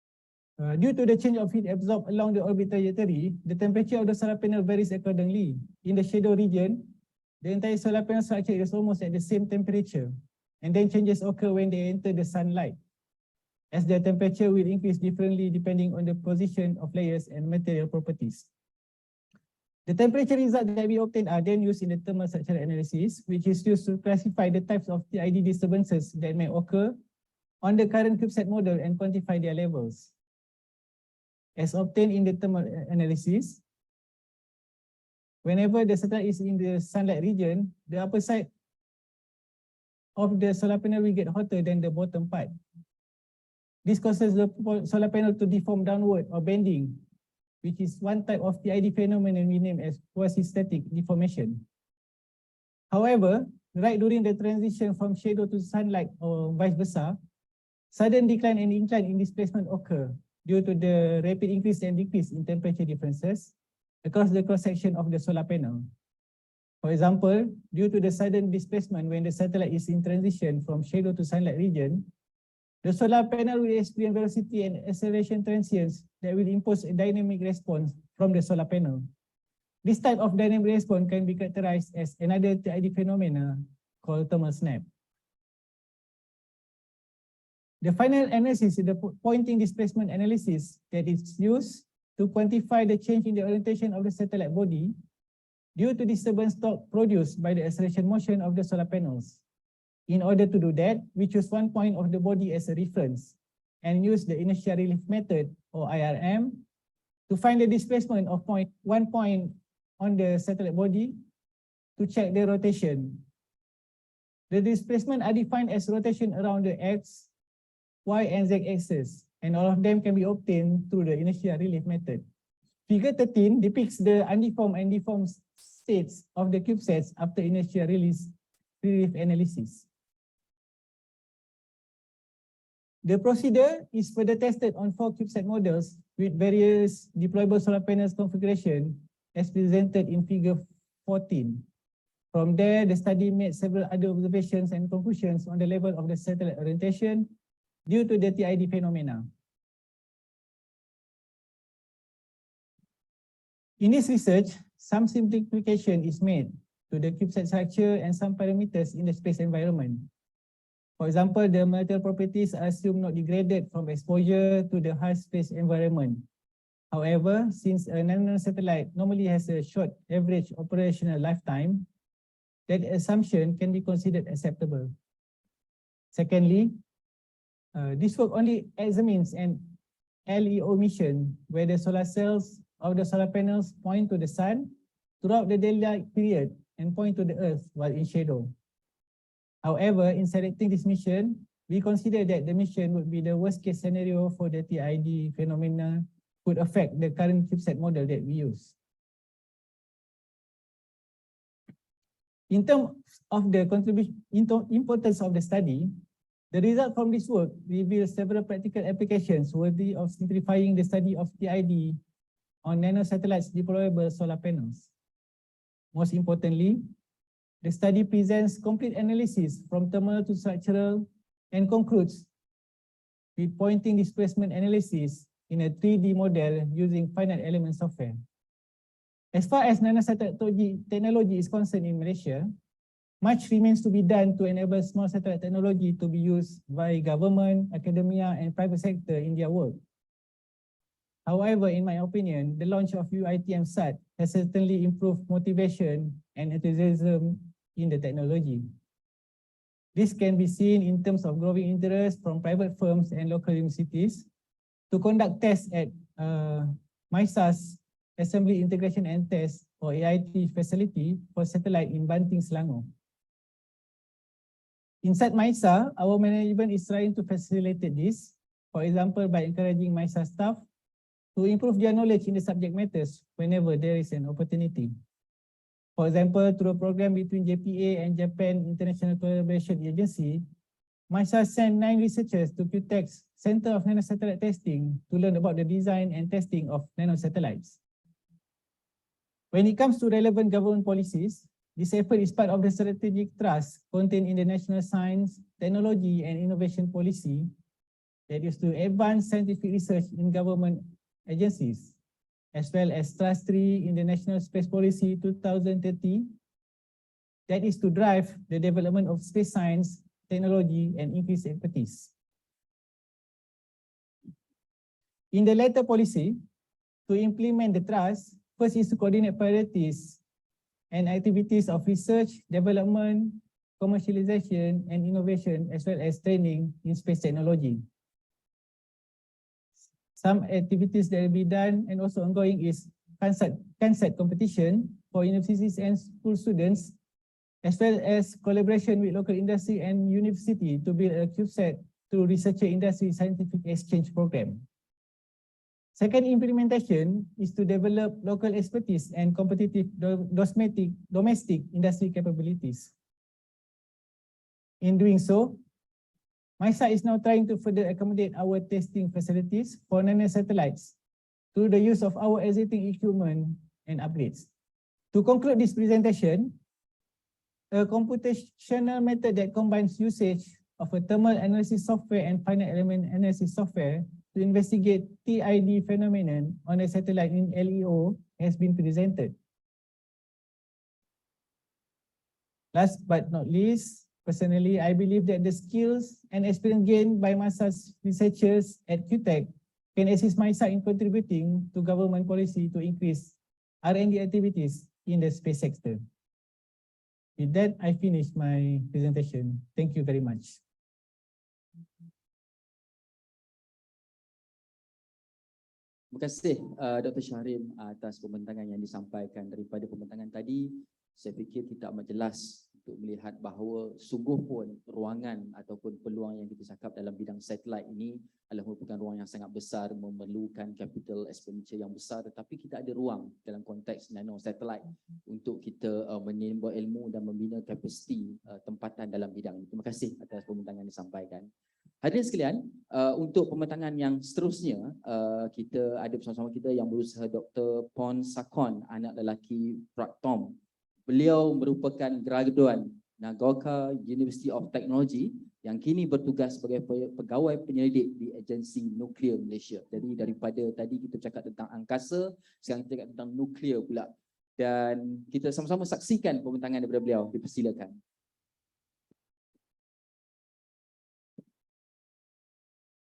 Speaker 13: Due to the change of heat absorbed along the orbit trajectory, the temperature of the solar panel varies accordingly. In the shadow region, the entire solar panel structure is almost at the same temperature, and then changes occur when they enter the sunlight, as their temperature will increase differently depending on the position of layers and material properties. The temperature results that we obtain are then used in the thermal structural analysis, which is used to classify the types of TID disturbances that may occur on the current CubeSat model and quantify their levels. As obtained in the thermal analysis, whenever the satellite is in the sunlight region, the upper side of the solar panel will get hotter than the bottom part. This causes the solar panel to deform downward or bending, which is one type of TID phenomenon we name as quasi-static deformation. However, right during the transition from shadow to sunlight or vice versa, sudden decline and incline in displacement occur due to the rapid increase and decrease in temperature differences across the cross-section of the solar panel. For example, due to the sudden displacement when the satellite is in transition from shadow to sunlight region, the solar panel will experience velocity and acceleration transients that will impose a dynamic response from the solar panel. This type of dynamic response can be characterized as another TID phenomena called thermal snap. The final analysis is the pointing displacement analysis that is used to quantify the change in the orientation of the satellite body due to disturbance torque produced by the acceleration motion of the solar panels. In order to do that, we choose one point of the body as a reference and use the inertial relief method, or IRM, to find the displacement of one point on the satellite body to check the rotation. The displacement are defined as rotation around the X, Y, and Z axis, and all of them can be obtained through the inertial relief method. Figure 13 depicts the undeformed and deformed states of the CubeSats after inertial relief analysis. The procedure is further tested on 4 CubeSat models with various deployable solar panels configuration as presented in figure 14. From there, the study made several other observations and conclusions on the level of the satellite orientation due to the TID phenomena. In this research, some simplification is made to the CubeSat structure and some parameters in the space environment. For example, the material properties are assumed not degraded from exposure to the harsh space environment. However, since a nanosatellite normally has a short average operational lifetime, that assumption can be considered acceptable. Secondly, this work only examines an LEO mission where the solar cells of the solar panels point to the sun throughout the daylight period and point to the earth while in shadow. However, in selecting this mission, we consider that the mission would be the worst case scenario for the TID phenomena could affect the current CubeSat model that we use. In terms of the importance of the study, the result from this work reveals several practical applications worthy of simplifying the study of TID on nanosatellites deployable solar panels. Most importantly, the study presents complete analysis from thermal to structural and concludes with pointing displacement analysis in a 3D model using finite element software. As far as nanosatellite technology is concerned in Malaysia, much remains to be done to enable small satellite technology to be used by government, academia, and private sector in their work. However, in my opinion, the launch of UITM-SAT has certainly improved motivation and enthusiasm in the technology. This can be seen in terms of growing interest from private firms and local universities to conduct tests at MISA's Assembly Integration and Test, or AIT, facility for satellite in Banting, Selangor. Inside MISA, our management is trying to facilitate this, for example, by encouraging MISA staff to improve their knowledge in the subject matters whenever there is an opportunity. For example, through a program between JPA and Japan International Collaboration Agency, MISA sent 9 researchers to QTech's Center of Nanosatellite Testing to learn about the design and testing of nanosatellites. When it comes to relevant government policies, this effort is part of the strategic thrust contained in the National Science, Technology and Innovation Policy that is to advance scientific research in government agencies, as well as Thrust 3 in the National Space Policy 2030, that is to drive the development of space science, technology, and increase expertise. In the latter policy, to implement the trust, first is to coordinate priorities and activities of research, development, commercialization, and innovation, as well as training in space technology. Some activities that will be done and also ongoing is concept competition for universities and school students, as well as collaboration with local industry and university to build a CubeSat through researcher industry scientific exchange program. Second implementation is to develop local expertise and competitive domestic industry capabilities. In doing so, my site is now trying to further accommodate our testing facilities for nanosatellites through the use of our existing equipment and upgrades. To conclude this presentation, a computational method that combines usage of a thermal analysis software and finite element analysis software to investigate TID phenomenon on a satellite in LEO has been presented. Last but not least, personally, I believe that the skills and experience gained by MASA's researchers at QTech can assist MASA in contributing to government policy to increase R&D activities in the space sector. With that, I finish my presentation. Thank you very much.
Speaker 12: Terima kasih Dr. Syahrim atas pembentangan yang disampaikan. Daripada pembentangan tadi, saya fikir kita amat jelas untuk melihat bahawa sungguh pun ruangan ataupun peluang yang kita cakap dalam bidang satelit ini adalah merupakan ruang yang sangat besar, memerlukan capital expenditure yang besar, tetapi kita ada ruang dalam konteks nano satelit untuk kita menimba ilmu dan membina kapasiti tempatan dalam bidang ini. Terima kasih atas pembentangan yang disampaikan. Hadirin sekalian, untuk pembentangan yang seterusnya, kita ada bersama-sama kita yang berusaha Dr. Pon Sakon, anak lelaki Praktom. Beliau merupakan graduan Nagoka University of Technology yang kini bertugas sebagai pegawai penyelidik di Agensi Nuklear Malaysia. Jadi daripada tadi kita cakap tentang angkasa, sekarang kita cakap tentang nuklear pula. Dan kita sama-sama saksikan pembentangan daripada beliau. Dipersilakan.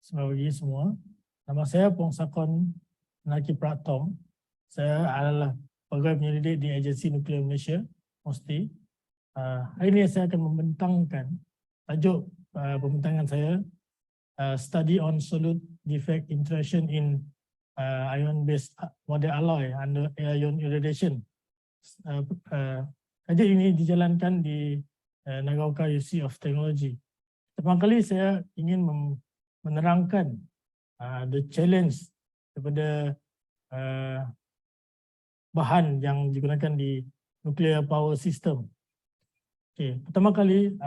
Speaker 15: Selamat pagi semua. Nama saya Pong Sakon Naki Pratom. Saya adalah pegawai penyelidik di Agensi Nuklear Malaysia, MOSTI. Hari ini saya akan membentangkan tajuk pembentangan saya, Study on Solute Defect Interaction in Ion-Based Model Alloy under Ion Irradiation. Tajuk ini dijalankan di Nagoka University of Technology. Pertama kali saya ingin menerangkan the challenge daripada bahan yang digunakan di nuclear power system. Okay. Pertama kali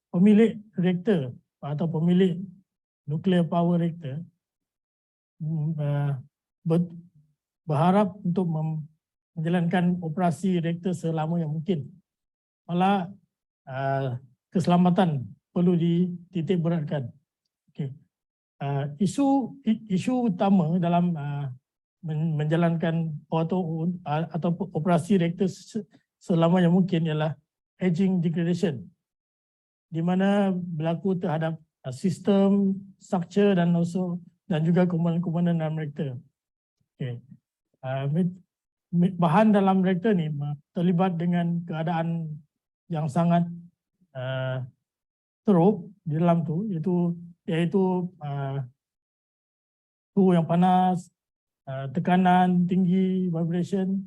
Speaker 15: pemilik reaktor atau pemilik nuclear power reactor berharap untuk menjalankan operasi reaktor selama yang mungkin. Malah keselamatan perlu dititik beratkan. Okay. Isu utama dalam menjalankan atau operasi reaktor selama yang mungkin ialah aging degradation, di mana berlaku terhadap sistem, structure dan juga komponen-komponen dalam reaktor. Okay. Bahan dalam reaktor ni terlibat dengan keadaan yang sangat teruk di dalam tu, iaitu suhu yang panas, tekanan tinggi, vibration,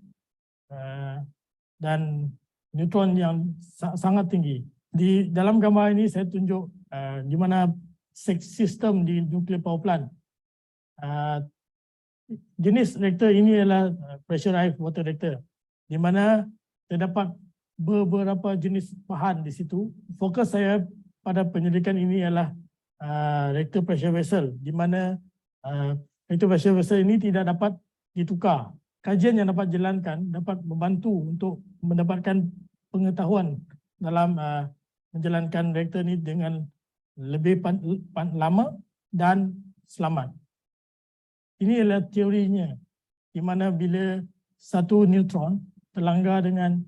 Speaker 15: dan neutron yang sangat tinggi. Di dalam gambar ini saya tunjuk di mana sistem di nuclear power plant. Jenis reaktor ini adalah pressurized water reactor, di mana terdapat beberapa jenis bahan di situ. Fokus saya pada penyelidikan ini adalah reactor pressure vessel, di mana reactor pressure vessel ini tidak dapat ditukar. Kajian yang dapat dijalankan dapat membantu untuk mendapatkan pengetahuan dalam menjalankan reaktor ini dengan lebih lama dan selamat. Ini adalah teorinya, di mana bila satu neutron terlanggar dengan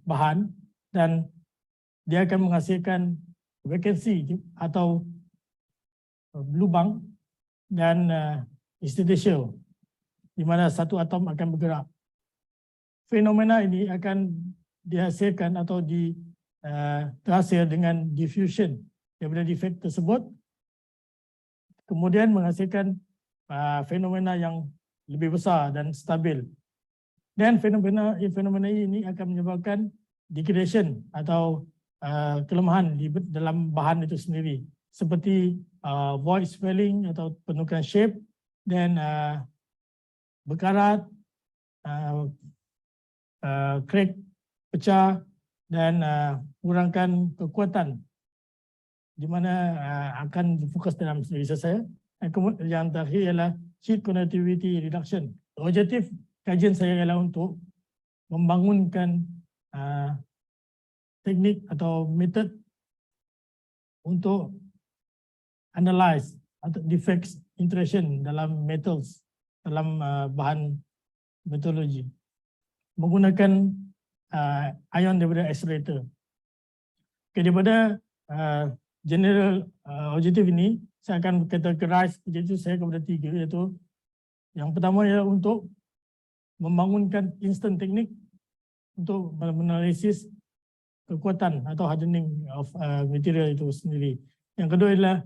Speaker 15: bahan dan dia akan menghasilkan vacancy atau lubang dan interstitial, di mana satu atom akan bergerak. Fenomena ini akan dihasilkan atau terhasil dengan diffusion daripada defect tersebut, kemudian menghasilkan fenomena yang lebih besar dan stabil. Dan fenomena ini akan menyebabkan degradation atau kelemahan di dalam bahan itu sendiri, seperti void swelling atau penukaran shape, dan berkarat, crack, pecah, dan kurangkan kekuatan, di mana akan difokus dalam riset saya. Yang terakhir ialah heat conductivity reduction. Objektif kajian saya ialah untuk membangunkan teknik atau metod untuk analyze atau defects interaction dalam metals, dalam bahan metodologi, menggunakan ion daripada accelerator. Daripada general objektif ini, saya akan categorize objektif saya kepada 3, iaitu yang pertama ialah untuk membangunkan instant teknik untuk menganalisis kekuatan atau hardening of material itu sendiri. Yang kedua ialah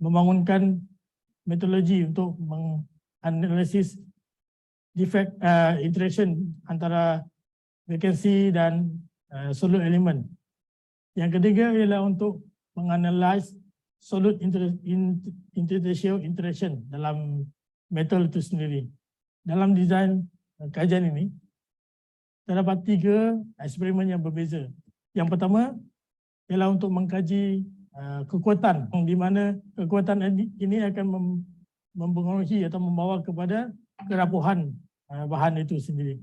Speaker 15: membangunkan metodologi untuk menganalisis defect interaction antara vacancy dan solute element. Yang ketiga ialah untuk menganalisis solute interstitial interaction dalam metal itu sendiri. Dalam desain kajian ini, terdapat 3 eksperimen yang berbeza. Yang pertama ialah untuk mengkaji kekuatan, di mana kekuatan ini akan mempengaruhi atau membawa kepada kerapuhan bahan itu sendiri.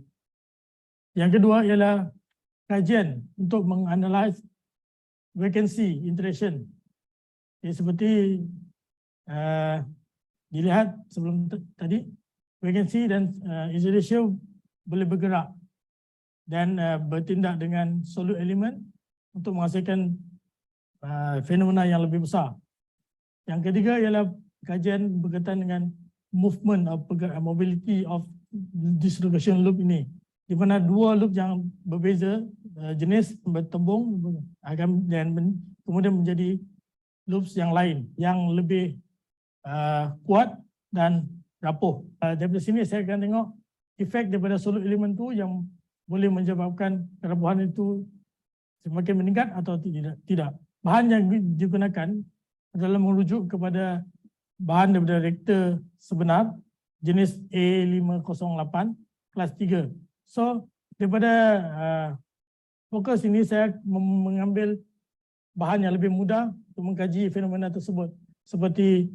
Speaker 15: Yang kedua ialah kajian untuk menganalisis vacancy interaction. Seperti dilihat sebelum tadi, vacancy dan interstitial boleh bergerak dan bertindak dengan solute element untuk menghasilkan fenomena yang lebih besar. Yang ketiga ialah kajian berkaitan dengan movement of mobility of distribution loop ini, di mana 2 loop yang berbeza jenis bertembung dan kemudian menjadi loops yang lain yang lebih kuat dan rapuh. Daripada sini saya akan tengok efek daripada solute element itu yang boleh menyebabkan kerapuhan itu semakin meningkat atau tidak. Bahan yang digunakan adalah merujuk kepada bahan daripada reaktor sebenar jenis A508 kelas 3. So daripada fokus ini saya mengambil bahan yang lebih mudah untuk mengkaji fenomena tersebut, seperti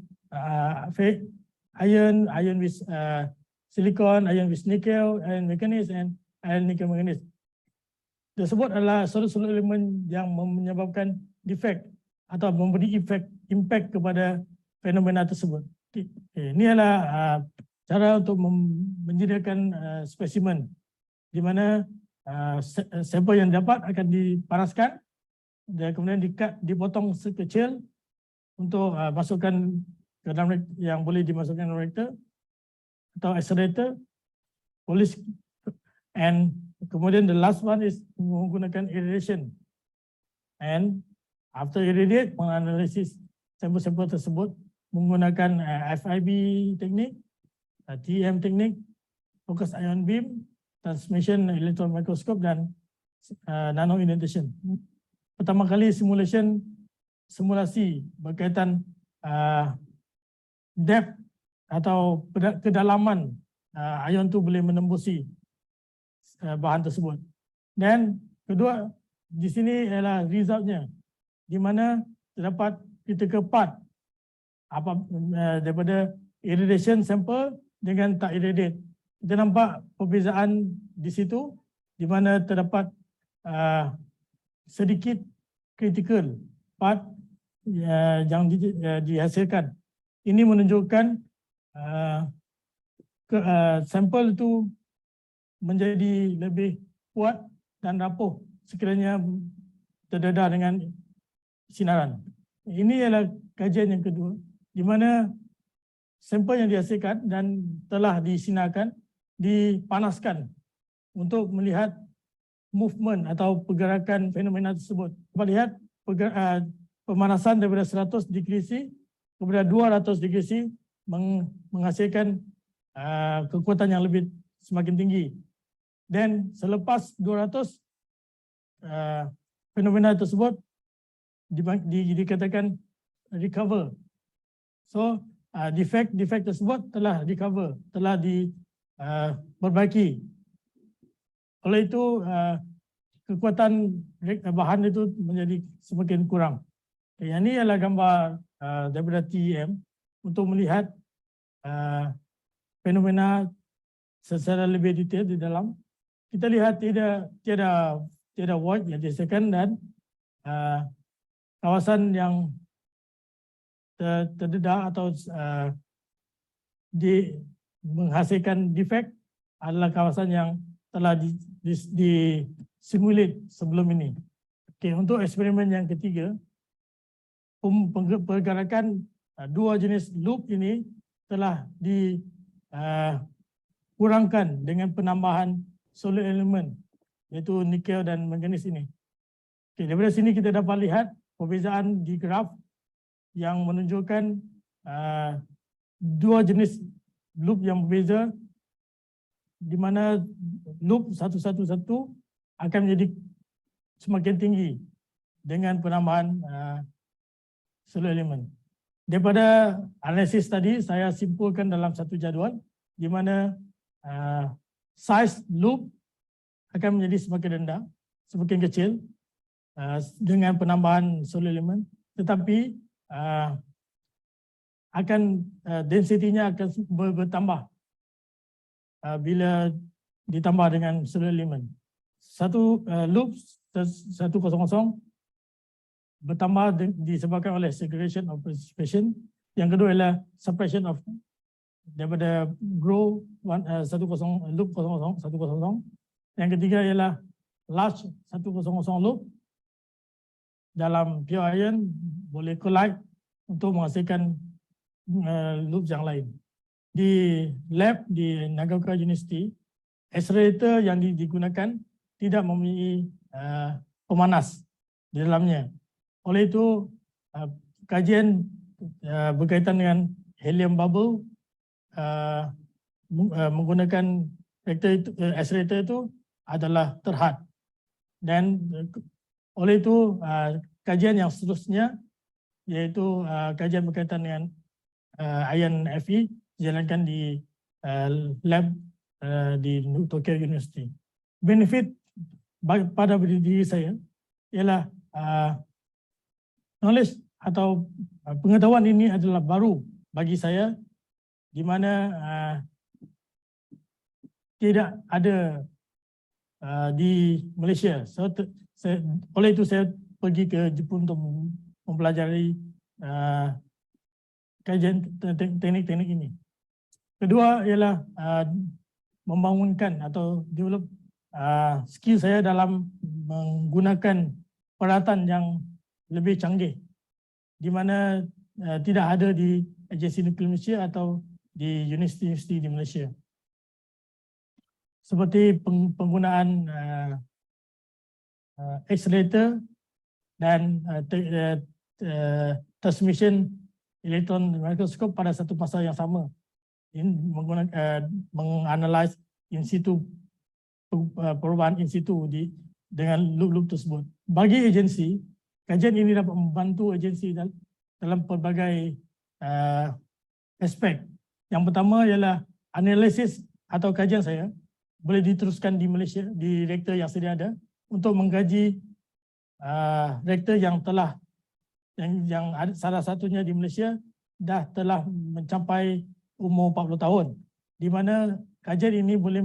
Speaker 15: iron with silicon, iron with nickel, iron manganese, and iron nickel manganese. Tersebut adalah solute elemen yang menyebabkan defect atau memberi impact kepada fenomena tersebut. Ini adalah cara untuk menyediakan spesimen, di mana sampel yang dapat akan dipanaskan dan kemudian dipotong sekecil untuk masukkan ke dalam yang boleh dimasukkan dalam reaktor atau accelerator, polish, and kemudian the last one is menggunakan irradiation. And after irradiate, menganalisis sampel-sampel tersebut menggunakan FIB teknik, TEM teknik, focus ion beam, transmission electron microscope, dan nano indentation. Pertama kali simulasi berkaitan depth atau kedalaman ion tu boleh menembusi bahan tersebut. Dan kedua, di sini adalah resultnya, di mana terdapat critical path daripada irradiation sample dengan tak irradiate. Kita nampak perbezaan di situ, di mana terdapat sedikit critical path yang dihasilkan. Ini menunjukkan sampel itu menjadi lebih kuat dan rapuh sekiranya terdedah dengan sinaran. Ini adalah kajian yang kedua, di mana sampel yang dihasilkan dan telah disinarkan dipanaskan untuk melihat movement atau pergerakan fenomena tersebut. Kita lihat pemanasan daripada 100 degree C kepada 200 degree C menghasilkan kekuatan yang lebih semakin tinggi. Dan selepas 200 fenomena tersebut dikatakan recover. So defect tersebut telah recover, telah diperbaiki. Oleh itu kekuatan bahan itu menjadi semakin kurang. Yang ini adalah gambar daripada TEM untuk melihat fenomena secara lebih detail di dalam. Kita lihat tiada void yang dihasilkan dan kawasan yang terdedah atau menghasilkan defect adalah kawasan yang telah disimulate sebelum ini. Okay, untuk eksperimen yang ketiga, pergerakan dua jenis loop ini telah dikurangkan dengan penambahan solid element, iaitu nikel dan manganis ini. Okay, daripada sini kita dapat lihat perbezaan di graf yang menunjukkan dua jenis loop yang berbeza, di mana loop 111 akan menjadi semakin tinggi dengan penambahan solid element. Daripada analisis tadi, saya simpulkan dalam satu jadual di mana size loop akan menjadi semakin rendah, semakin kecil dengan penambahan solid element, tetapi density-nya akan bertambah bila ditambah dengan solid element. Satu loop 100 bertambah disebabkan oleh segregation of precipitation. Yang kedua adalah suppression of daripada grow 100 loop 100. Yang ketiga ialah large 100 loop dalam pure iron boleh collide untuk menghasilkan loop yang lain. Di lab di Nagaoka University, accelerator yang digunakan tidak mempunyai pemanas di dalamnya. Oleh itu, kajian berkaitan dengan helium bubble menggunakan accelerator itu adalah terhad. Dan oleh itu, kajian yang seterusnya iaitu kajian berkaitan dengan ion Fe dijalankan di lab di Tokyo University. Benefit pada diri saya ialah knowledge atau pengetahuan ini adalah baru bagi saya, di mana tidak ada di Malaysia. Oleh itu saya pergi ke Jepun untuk mempelajari kajian teknik-teknik ini. Kedua ialah membangunkan atau develop skill saya dalam menggunakan peralatan yang lebih canggih, di mana tidak ada di Agensi Nuklear Malaysia atau di universiti-universiti di Malaysia. Seperti penggunaan accelerator dan transmission elektron mikroskop pada satu masa yang sama, menganalisis in situ perubahan in situ dengan loop-loop tersebut. Bagi agensi, kajian ini dapat membantu agensi dalam pelbagai aspek. Yang pertama ialah analisis atau kajian saya boleh diteruskan di Malaysia, di reaktor yang sedia ada, untuk mengkaji reaktor yang salah satunya di Malaysia telah mencapai umur 40 tahun, di mana kajian ini boleh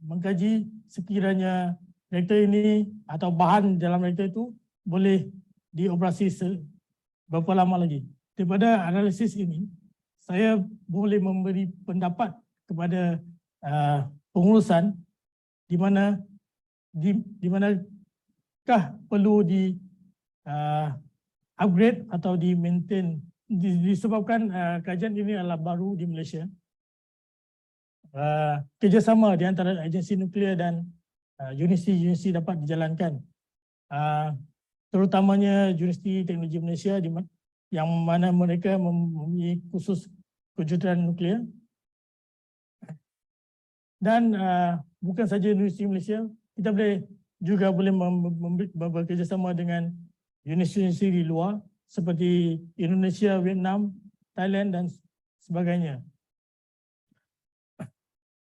Speaker 15: mengkaji sekiranya reaktor ini atau bahan dalam reaktor itu boleh dioperasi berapa lama lagi. Daripada analisis ini, saya boleh memberi pendapat kepada pengurusan di manakah perlu di upgrade atau di maintain disebabkan kajian ini adalah baru di Malaysia. Kerjasama di antara agensi nuklear dan universiti-universiti dapat dijalankan. Terutamanya Universiti Teknologi Malaysia yang mana mereka mempunyai khusus kejuruteraan nuklear. Dan bukan saja Universiti Malaysia, kita boleh bekerjasama dengan universiti di luar seperti Indonesia, Vietnam, Thailand dan sebagainya.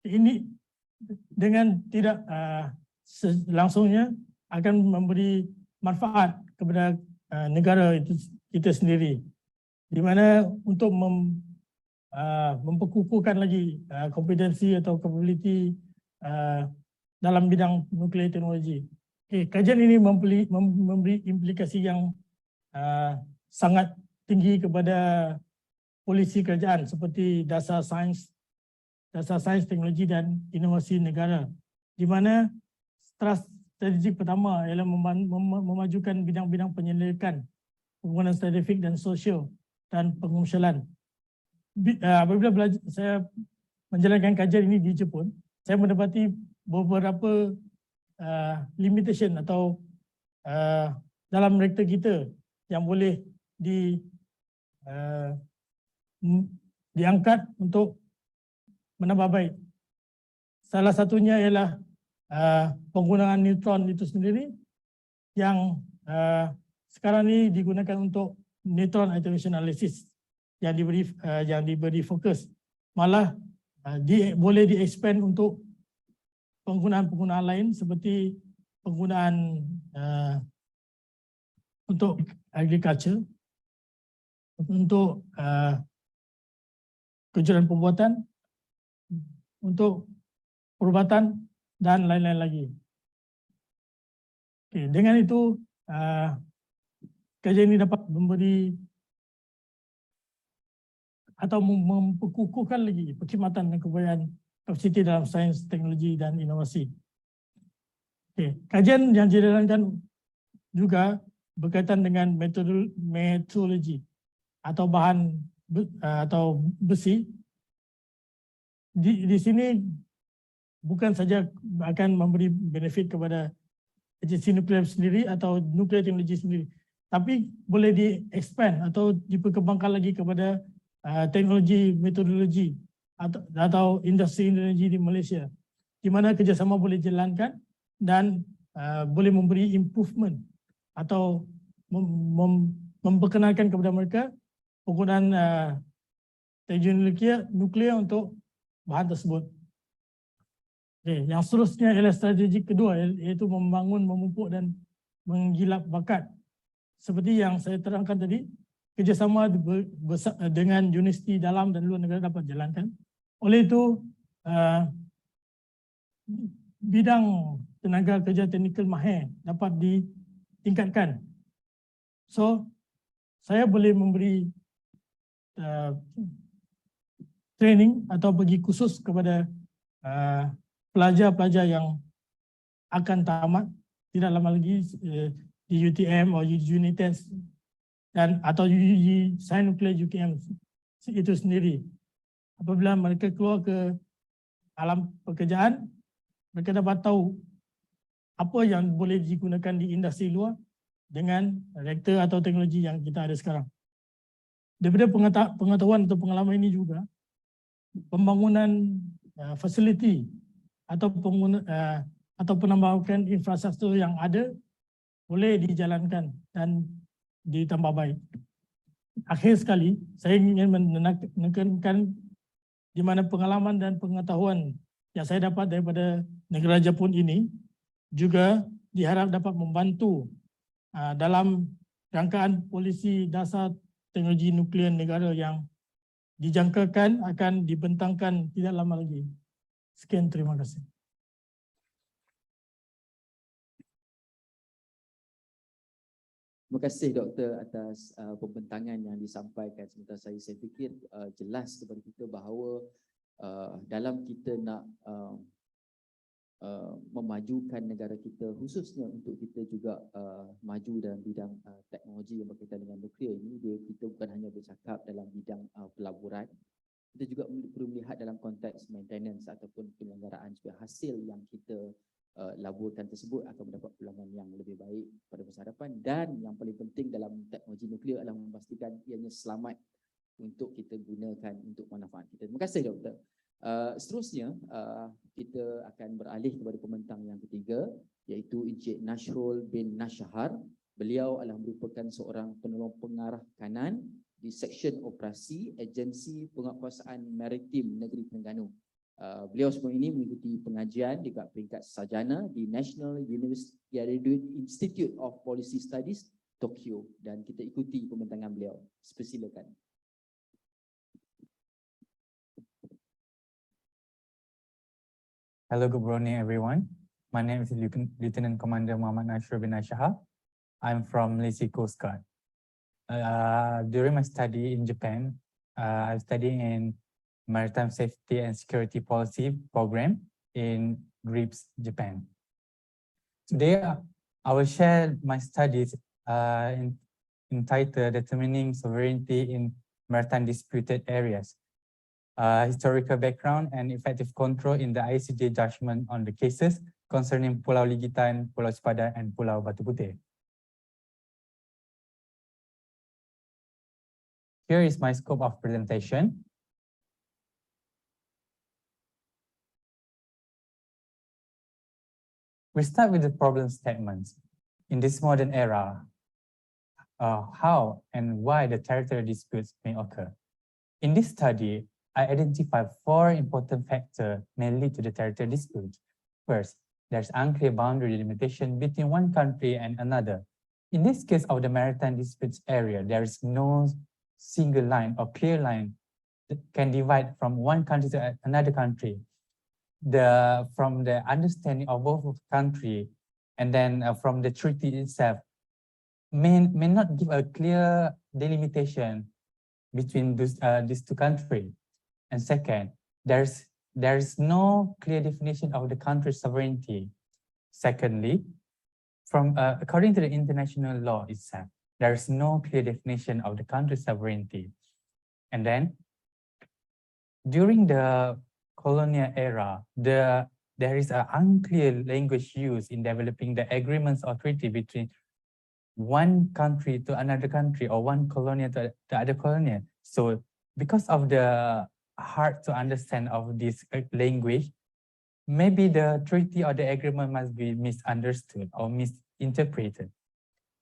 Speaker 15: Ini dengan tidak langsungnya akan memberi manfaat kepada negara itu kita sendiri, di mana untuk memperkukuhkan lagi kompetensi atau capability dalam bidang nuklear teknologi. Kajian ini memberi implikasi yang sangat tinggi kepada polisi kerajaan seperti Dasar Sains, Teknologi dan Inovasi Negara, di mana strategik pertama ialah memajukan bidang-bidang penyelidikan, pembangunan saintifik dan sosial dan pengusilan. Apabila saya menjalankan kajian ini di Jepun, saya mendapati beberapa limitation atau dalam reaktor kita yang boleh diangkat untuk menambah baik. Salah satunya ialah penggunaan neutron itu sendiri yang sekarang ini digunakan untuk neutron attenuation analysis yang diberi fokus. Malah boleh di-expand untuk penggunaan lain seperti penggunaan untuk agriculture, untuk kejuruteraan pembuatan, untuk perubatan dan lain-lain lagi. Dengan itu kajian ini dapat memberi atau memperkukuhkan lagi perkhidmatan dan kebudayaan kapasiti dalam sains, teknologi dan inovasi. Kajian yang dijalankan juga berkaitan dengan metodologi atau bahan atau besi. Di sini bukan saja akan memberi benefit kepada agensi nuklear sendiri atau nuklear teknologi sendiri, tapi boleh di-expand atau diperkembangkan lagi kepada teknologi, metodologi atau industri energi di Malaysia, di mana kerjasama boleh dijalankan dan boleh memberi improvement atau memperkenalkan kepada mereka penggunaan teknologi nuklear untuk bahan tersebut. Yang seterusnya ialah strategi kedua, iaitu membangun, memupuk dan menggilap bakat. Seperti yang saya terangkan tadi, kerjasama dengan universiti dalam dan luar negara dapat dijalankan. Oleh itu, bidang tenaga kerja teknikal mahir dapat ditingkatkan. So, saya boleh memberi training atau bagi khusus kepada pelajar-pelajar yang akan tamat tidak lama lagi di UTM atau UNITES dan atau Sains Nuklear UKM itu sendiri. Apabila mereka keluar ke alam pekerjaan, mereka dapat tahu apa yang boleh digunakan di industri luar dengan reaktor atau teknologi yang kita ada sekarang. Daripada pengetahuan atau pengalaman ini juga, pembangunan fasiliti atau penambahan infrastruktur yang ada boleh dijalankan dan ditambah baik. Akhir sekali, saya ingin menekankan di mana pengalaman dan pengetahuan yang saya dapat daripada negara Jepun ini juga diharap dapat membantu dalam rangkaan polisi dasar teknologi nuklear negara yang dijangkakan akan dibentangkan tidak lama lagi. Sekian, terima kasih.
Speaker 12: Terima kasih Doktor atas pembentangan yang disampaikan. Sementara saya fikir jelas kepada kita bahawa dalam kita nak memajukan negara kita, khususnya untuk kita juga maju dalam bidang teknologi yang berkaitan dengan nuklear ini, kita bukan hanya bercakap dalam bidang pelaburan, kita juga perlu melihat dalam konteks maintenance ataupun penyelenggaraan supaya hasil yang kita laburkan tersebut akan mendapat pulangan yang lebih baik pada masa hadapan. Dan yang paling penting dalam teknologi nuklear adalah memastikan ianya selamat untuk kita gunakan untuk manfaat kita. Terima kasih Doktor. Seterusnya kita akan beralih kepada pembentang yang ketiga, iaitu Encik Nasrul bin Nashahar. Beliau adalah merupakan seorang penolong pengarah kanan di Seksyen Operasi Agensi Penguatkuasaan Maritim Negeri Terengganu. Beliau sebelum ini mengikuti pengajian di peringkat sarjana di National University Graduate Institute of Policy Studies, Tokyo, dan kita ikuti pembentangan beliau. Persilakan.
Speaker 16: Hello, good morning, everyone. My name is Lieutenant Commander Muhammad Nasrul bin Nashahar. I'm from Malaysia Coast Guard. During my study in Japan, I studied in Maritime Safety and Security Policy program in GRIPS, Japan. Today, I will share my studies entitled Determining Sovereignty in Maritime Disputed Areas. Historical background and effective control in the ICJ judgment on the cases concerning Pulau Ligitan, Pulau Sepadan, and Pulau Batu Putih. Here is my scope of presentation. We start with the problem statements. In this modern era, how and why the territorial disputes may occur. In this study, I identified 4 important factors may lead to the territorial dispute. First, there's unclear boundary limitation between one country and another. In this case of the maritime disputes area, there is no single line or clear line that can divide from one country to another country. From the understanding of both countries and then from the treaty itself may not give a clear delimitation between these two countries. And second, there is no clear definition of the country's sovereignty. Secondly, according to the international law itself, there is no clear definition of the country's sovereignty. And then, during the colonial era, there is an unclear language used in developing the agreements or treaty between one country to another country or one colonial to the other colonial. So, because of the hard to understand of this language, maybe the treaty or the agreement must be misunderstood or misinterpreted.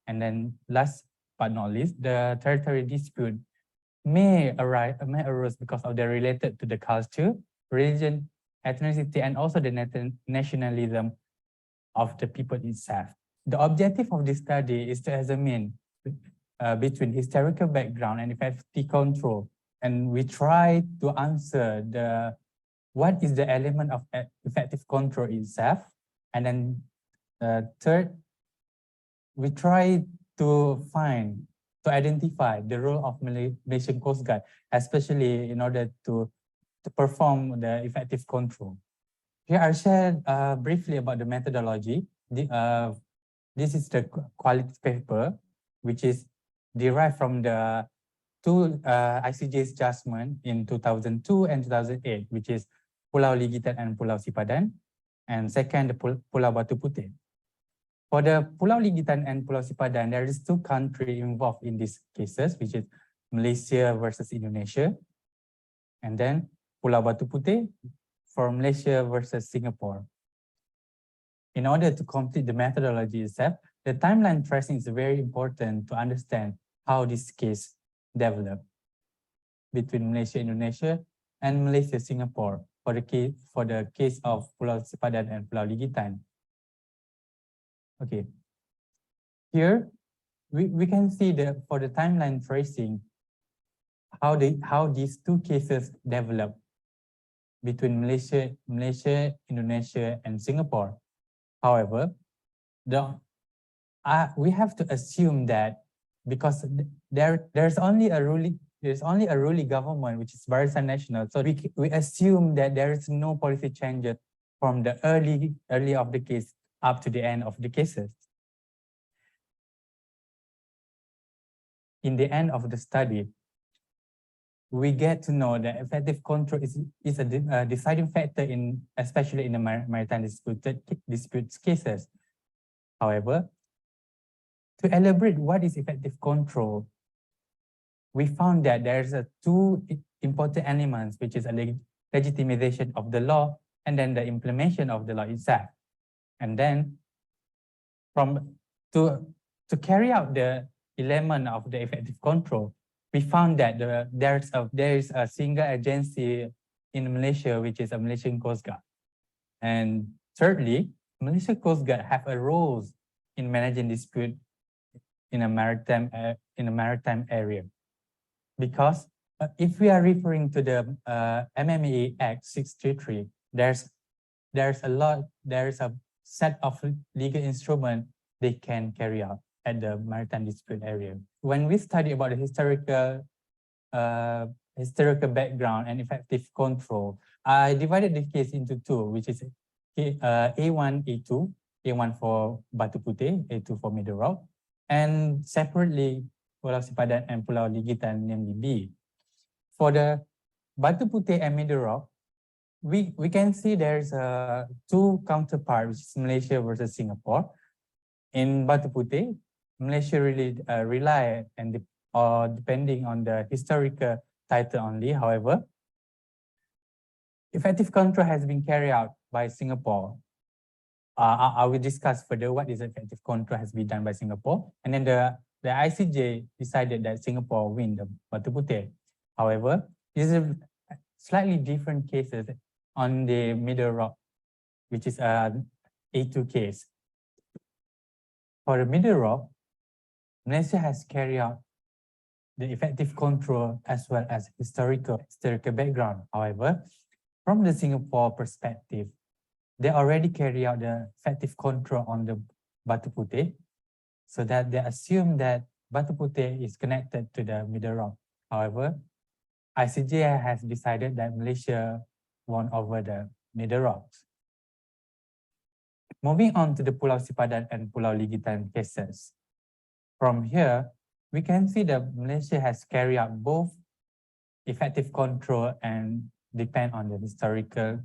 Speaker 16: And then last but not least, the territorial dispute may arise because of the related to the culture, religion, ethnicity, and also the nationalism of the people itself. The objective of this study is to examine between historical background and effective control. And we try to answer what is the element of effective control itself. And then third, we try to identify the role of Malaysian Coast Guard, especially in order to perform the effective control. Here I shared briefly about the methodology. This is the quality paper, which is derived from the 2 ICJ's judgment in 2002 and 2008, which is Pulau Ligitan and Pulau Sepadan, and second, the Pulau Batu Putih. For the Pulau Ligitan and Pulau Sepadan, there is 2 countries involved in these cases, which is Malaysia versus Indonesia, and then Pulau Batu Putih for Malaysia versus Singapore. In order to complete the methodology itself, the timeline tracing is very important to understand how this case developed between Malaysia, Indonesia, and Malaysia, Singapore for the case of Pulau Sepadan and Pulau Ligitan. Okay, here we can see for the timeline tracing how these 2 cases develop between Malaysia, Indonesia, and Singapore. However, we have to assume that because there's only a ruling government, which is Barisan Nasional. So we assume that there is no policy changes from the early of the case up to the end of the cases. In the end of the study, we get to know that effective control is a deciding factor especially in the maritime disputes cases. However, to elaborate what is effective control, we found that there's two important elements, which is a legitimization of the law and then the implementation of the law itself. And then to carry out the element of the effective control, we found that there is a single agency in Malaysia, which is a Malaysian Coast Guard. And thirdly, Malaysian Coast Guard have a role in managing dispute in a maritime area. Because if we are referring to the MMA Act 633, there's a set of legal instruments they can carry out at the maritime dispute area. When we study about the historical background and effective control, I divided the case into two, which is A1, A2, A1 for Batu Putih, A2 for Middle Rock, and separately Pulau Sipadan and Pulau Ligitan, namely B. For the Batu Putih and Middle Rock, we can see there's two counterparts, which is Malaysia versus Singapore. In Batu Putih, Malaysia really rely and depending on the historical title only. However, effective control has been carried out by Singapore. I will discuss further what is effective control has been done by Singapore. And then the ICJ decided that Singapore win the Batu Putih. However, this is a slightly different cases on the Middle Rock, which is a A2 case. For the Middle Rock, Malaysia has carried out the effective control as well as historical background. However, from the Singapore perspective, they already carry out the effective control on the Batu Putih, so that they assume that Batu Putih is connected to the Middle Rock. However, ICJ has decided that Malaysia won over the Middle Rocks. Moving on to the Pulau Sipadan and Pulau Ligitan cases. From here, we can see that Malaysia has carried out both effective control and depend on the historical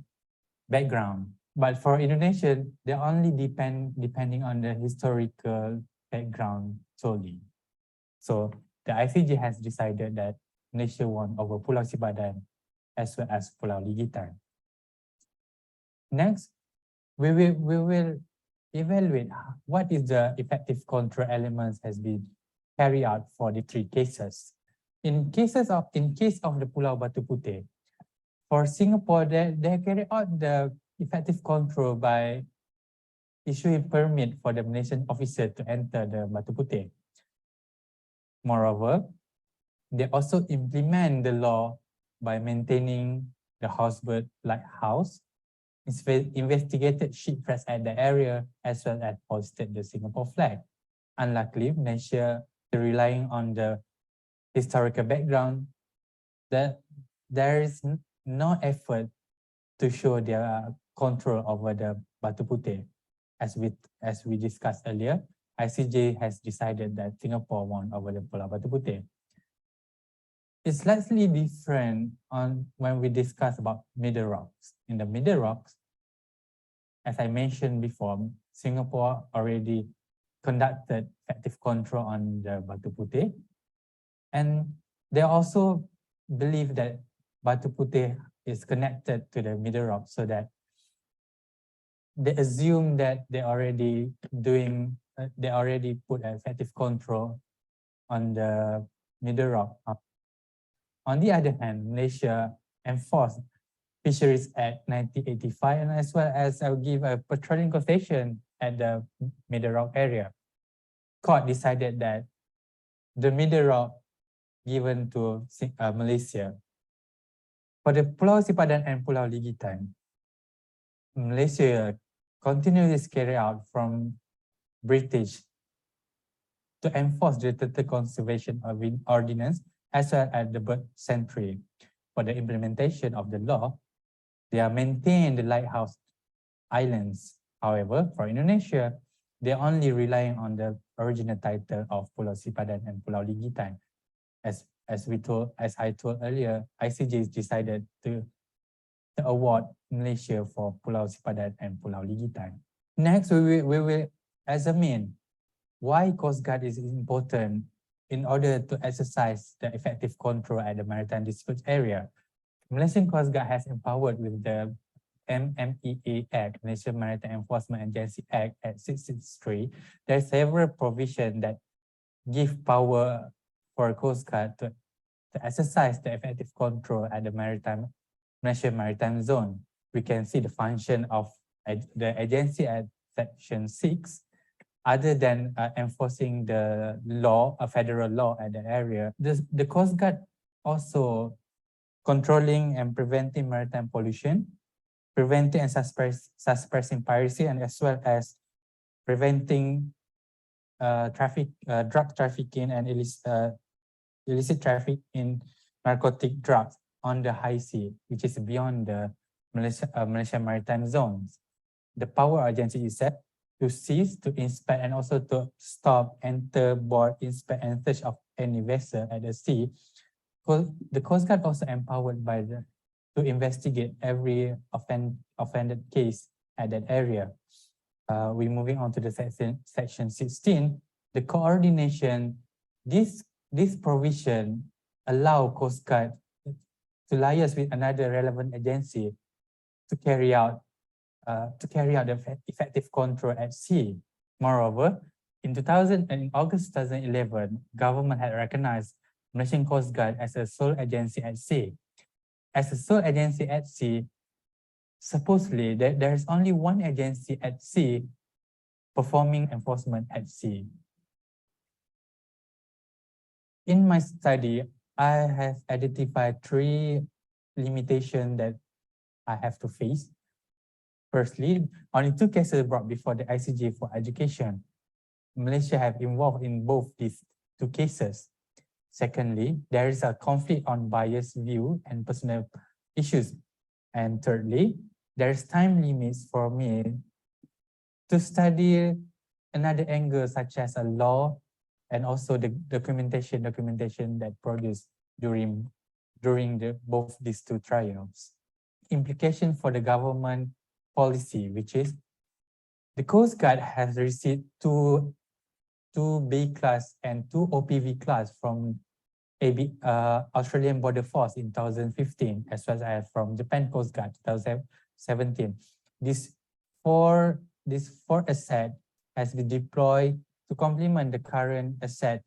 Speaker 16: background. But for Indonesia, they only depending on the historical background solely. So the ICJ has decided that Malaysia won over Pulau Sipadan as well as Pulau Ligitan. Next, we will evaluate what is the effective control elements has been carried out for the three cases. In case of the Pulau Batu Putih, for Singapore, they carry out the effective control by issuing permit for the Malaysian officer to enter the Batu Putih. Moreover, they also implement the law by maintaining the houseboat lighthouse, investigated shipwrecks at the area, as well as posted the Singapore flag. Unluckily, Malaysia relying on the historical background, that there is no effort to show their control over the Batu Putih. As we discussed earlier, ICJ has decided that Singapore won over the Pulau Batu Putih. It's slightly different when we discuss about Middle Rocks. In the Middle Rocks, as I mentioned before, Singapore already conducted effective control on the Batu Putih, and they also believe that Batu Putih is connected to the Middle Rocks, so that they assume that they already put effective control on the Middle Rock. On the other hand, Malaysia enforced Fisheries Act 1985, and as well as I'll give a patrolling concession at the Middle Rock area. Court decided that the Middle Rock given to Malaysia. For the Pulau Sipadan and Pulau Ligitan, Malaysia continues carry out from British to enforce the Turtle Conservation Ordinance as well as the bird sanctuary. For the implementation of the law, they are maintained the lighthouse islands. Tower. For Indonesia, they're only relying on the original title of Pulau Sipadan and Pulau Ligitan. As I told earlier, ICJ decided to award Malaysia for Pulau Sipadan and Pulau Ligitan. Next, we will examine why Coast Guard is important in order to exercise the effective control at the maritime dispute area. Malaysian Coast Guard has empowered with the MMEA Act, Malaysian Maritime Enforcement Agency Act at 663. There are several provisions that give power for Coast Guard to exercise the effective control at the Malaysian Maritime Zone. We can see the function of the agency at Section 6. Other than enforcing the law, a federal law at the area, the Coast Guard also controlling and preventing maritime pollution, preventing and suppressing piracy, and as well as preventing drug trafficking and illicit traffic in narcotic drugs on the high sea, which is beyond the Malaysian maritime zones. The power agency is set to seize, to inspect, and also to stop, enter, board, inspect, and search of any vessel at the sea. The Coast Guard also empowered to investigate every offended case at that area. We're moving on to the section 16. The coordination, this provision allow Coast Guard to liaise with another relevant agency to carry out the effective control at sea. Moreover, in August 2011, government had recognized Malaysian Coast Guard as a sole agency at sea. As a sole agency at sea, supposedly there is only one agency at sea performing enforcement at sea. In my study, I have identified 3 limitations that I have to face. Firstly, only 2 cases brought before the ICJ for education. Malaysia have involved in both these 2 cases. Secondly, there is a conflict on biased view and personal issues. And thirdly, there is time limits for me to study another angle such as a law and also the documentation that produced during both these 2 trials. Implication for the government policy, which is the Coast Guard has received 2 B class and 2 OPV class from Australian Border Force in 2015, as well as from Japan Coast Guard 2017. These four assets has been deployed to complement the current asset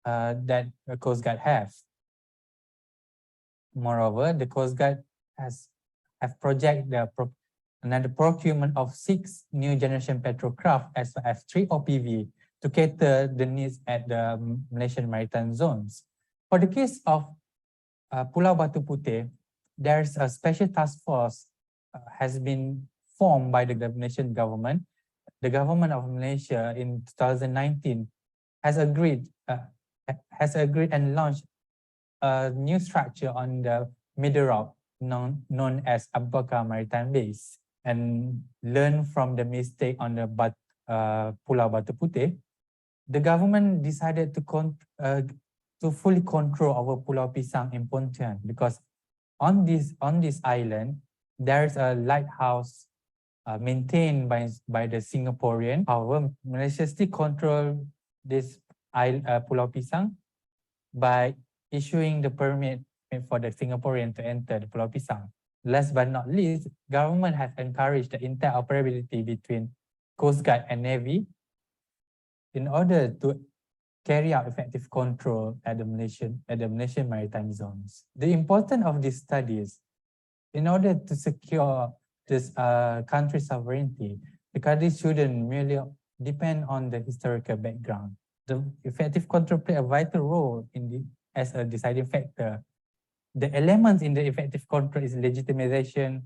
Speaker 16: that the Coast Guard have. Moreover, the Coast Guard have projected another procurement of 6 new generation petrocraft as well as 3 OPV to cater the needs at the Malaysian maritime zones. For the case of Pulau Batu Putih, there's a special task force has been formed by the Malaysian government. The government of Malaysia in 2019 has agreed and launched a new structure on the Middle Rock known as Abu Bakar Maritime Base, and learn from the mistake on the Pulau Batu Putih. The government decided to fully control our Pulau Pisang in Pontian, because on this island there's a lighthouse maintained by the Singaporean. However, Malaysia still control this Pulau Pisang by issuing the permit for the Singaporean to enter the Pulau Pisang. Last but not least, government has encouraged the interoperability between Coast Guard and Navy in order to carry out effective control at the Malaysian maritime zones. The importance of these studies, in order to secure this country sovereignty, the country shouldn't merely depend on the historical background. The effective control play a vital role as a deciding factor. The elements in the effective control is legitimization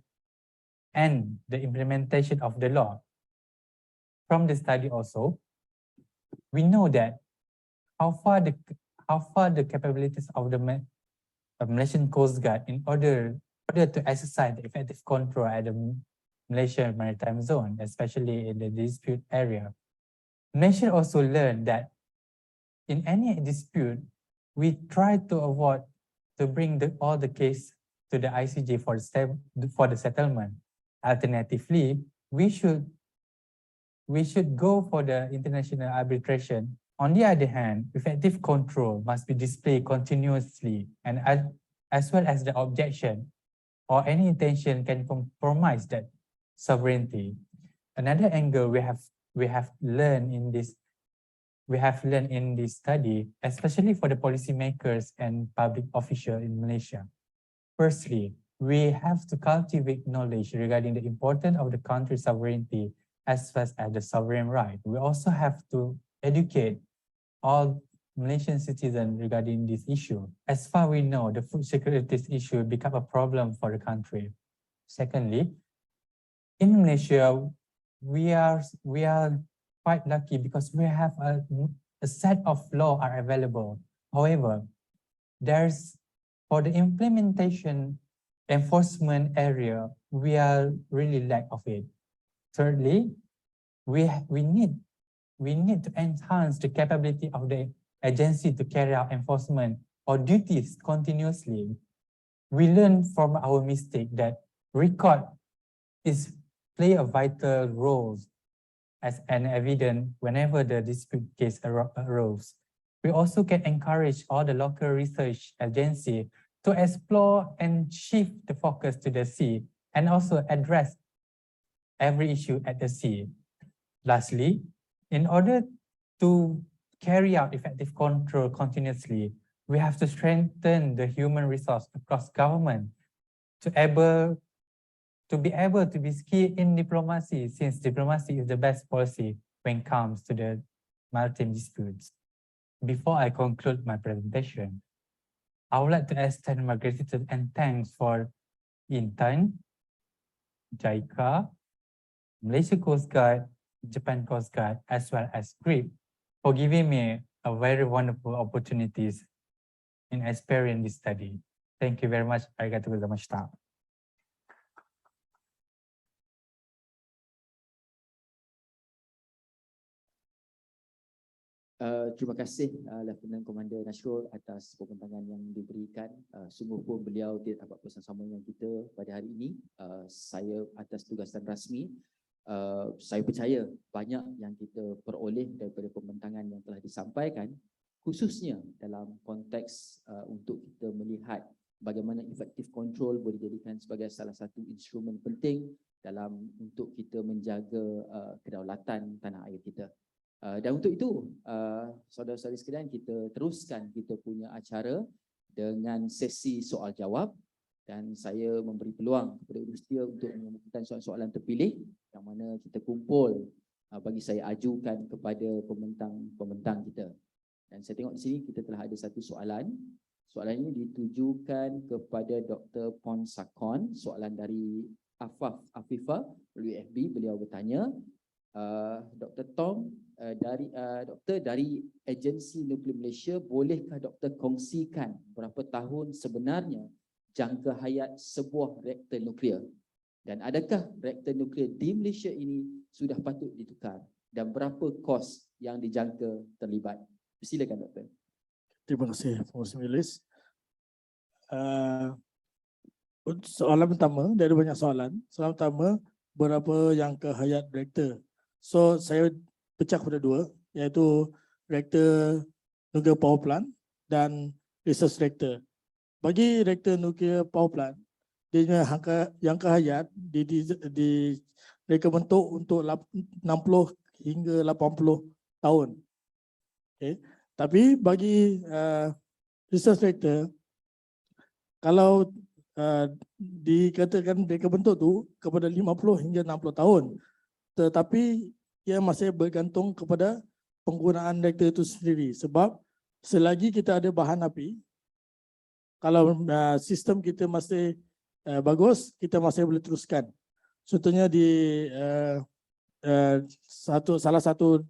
Speaker 16: and the implementation of the law. From the study also, we know that how far the capabilities of the Malaysian Coast Guard in order to exercise the effective control at the Malaysian Maritime Zone, especially in the dispute area. Malaysia also learned that in any dispute, we try to avoid to bring all the case to the ICJ for the settlement. Alternatively, we should go for the international arbitration. On the other hand, effective control must be displayed continuously, and as well as the objection or any intention can compromise that sovereignty. Another angle we have learned in this study, especially for the policymakers and public officials in Malaysia. Firstly, we have to cultivate knowledge regarding the importance of the country's sovereignty as well as the sovereign right. We also have to educate all Malaysian citizens regarding this issue. As far we know, the food security issue become a problem for the country. Secondly, in Malaysia, we are quite lucky because we have a set of law are available. However, for the implementation enforcement area, we are really lack of it. Thirdly, we need to enhance the capability of the agency to carry out enforcement or duties continuously. We learn from our mistake that record play a vital role as an evidence whenever the dispute case arose. We also can encourage all the local research agency to explore and shift the focus to the sea and also address every issue at the sea. Lastly, in order to carry out effective control continuously, we have to strengthen the human resource across government to be able to be skilled in diplomacy, since diplomacy is the best policy when it comes to the maritime disputes. Before I conclude my presentation, I would like to extend my gratitude and thanks for INTAN, JICA, Malaysia Coast Guard, Japan Coast Guard, as well as GRIP for giving me a very wonderful opportunities in experiencing this study. Thank you very much. Arigatou gozaimashita.
Speaker 12: Terima kasih Lieutenant Commander Nasrul atas pembentangan yang diberikan. Sungguh pun beliau tidak dapat bersama dengan kita pada hari ini. Saya atas tugasan rasmi, saya percaya banyak yang kita peroleh daripada pembentangan yang telah disampaikan, khususnya dalam konteks untuk kita melihat bagaimana efektif control boleh dijadikan sebagai salah satu instrumen penting dalam untuk kita menjaga kedaulatan tanah air kita. Dan untuk itu, saudara-saudari sekalian, kita teruskan kita punya acara dengan sesi soal jawab, dan saya memberi peluang kepada Udustia untuk mengemukakan soalan-soalan terpilih yang mana kita kumpul bagi saya ajukan kepada pembentang kita. Dan saya tengok di sini kita telah ada satu soalan. Soalan ini ditujukan kepada Dr. Pon Sakon, soalan dari Afifah melalui FB. Beliau bertanya, Dr. Tom, Doktor dari Agensi Nuklear Malaysia, bolehkah Doktor kongsikan berapa tahun sebenarnya jangka hayat sebuah reaktor nuklear? Dan adakah reaktor nuklear di Malaysia ini sudah patut ditukar? Dan berapa kos yang dijangka terlibat? Silakan Doktor.
Speaker 15: Terima kasih, Pengurusi Majlis. Soalan pertama, dari banyak soalan. Soalan pertama, berapa jangka hayat reaktor? So, saya pecah kepada dua, iaitu reaktor nuclear power plant dan research reactor. Bagi reaktor nuclear power plant, dia punya jangka hayat mereka bentuk untuk 60 hingga 80 tahun. Okay. Tapi bagi research reactor, kalau dikatakan mereka bentuk tu kepada 50 hingga 60 tahun, tetapi ia masih bergantung kepada penggunaan reaktor itu sendiri. Sebab selagi kita ada bahan api, kalau sistem kita masih bagus, kita masih boleh teruskan. Contohnya di salah satu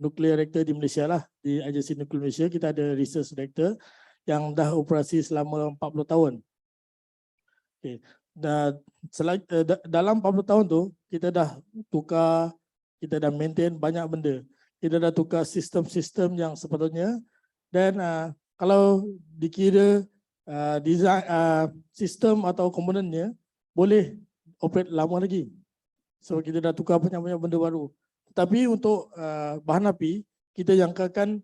Speaker 15: nuclear reactor di Malaysia lah. Di Agensi Nuklear Malaysia kita ada research reactor yang dah operasi selama 40 tahun. Okay. Dalam 40 tahun tu kita dah tukar, kita dah maintain banyak benda. Kita dah tukar sistem-sistem yang sepatutnya, dan kalau dikira design sistem atau komponennya boleh operate lama lagi. So kita dah tukar banyak-banyak benda baru. Tapi untuk bahan api kita jangkakan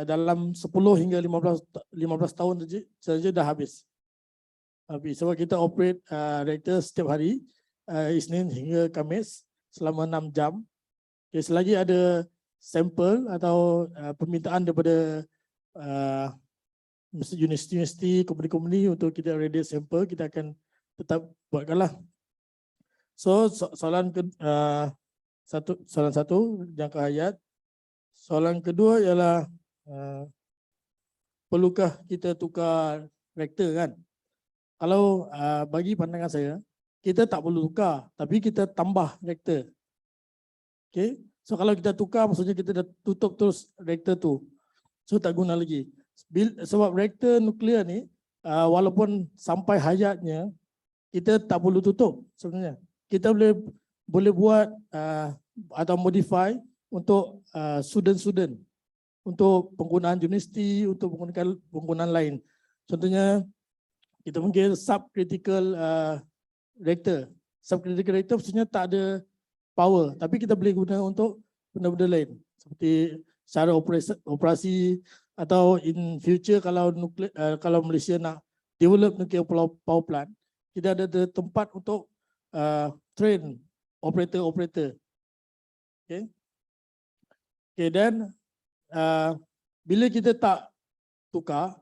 Speaker 15: dalam 10 hingga 15 tahun saja dah habis. Sebab kita operate reaktor setiap hari, Isnin hingga Khamis selama 6 jam. Okay, selagi ada sampel atau permintaan daripada universiti, company-company untuk kita ready sampel, kita akan tetap buatkanlah. So soalan satu jangka hayat. Soalan kedua ialah perlukah kita tukar reaktor kan? Kalau bagi pandangan saya, kita tak perlu tukar, tapi kita tambah reaktor. Okay? So kalau kita tukar, maksudnya kita dah tutup terus reaktor tu. So tak guna lagi. Sebab reaktor nuklear ni, walaupun sampai hayatnya, kita tak perlu tutup sebenarnya. Kita boleh buat atau modify untuk student-student, untuk penggunaan universiti, untuk penggunaan lain. Contohnya, kita panggil subcritical reactor. Subcritical reactor maksudnya tak ada power, tapi kita boleh guna untuk benda-benda lain. Seperti cara operasi atau in future kalau Malaysia nak develop nuclear power plant, kita ada tempat untuk train operator-operator. Okay. Okay, dan bila kita tak tukar,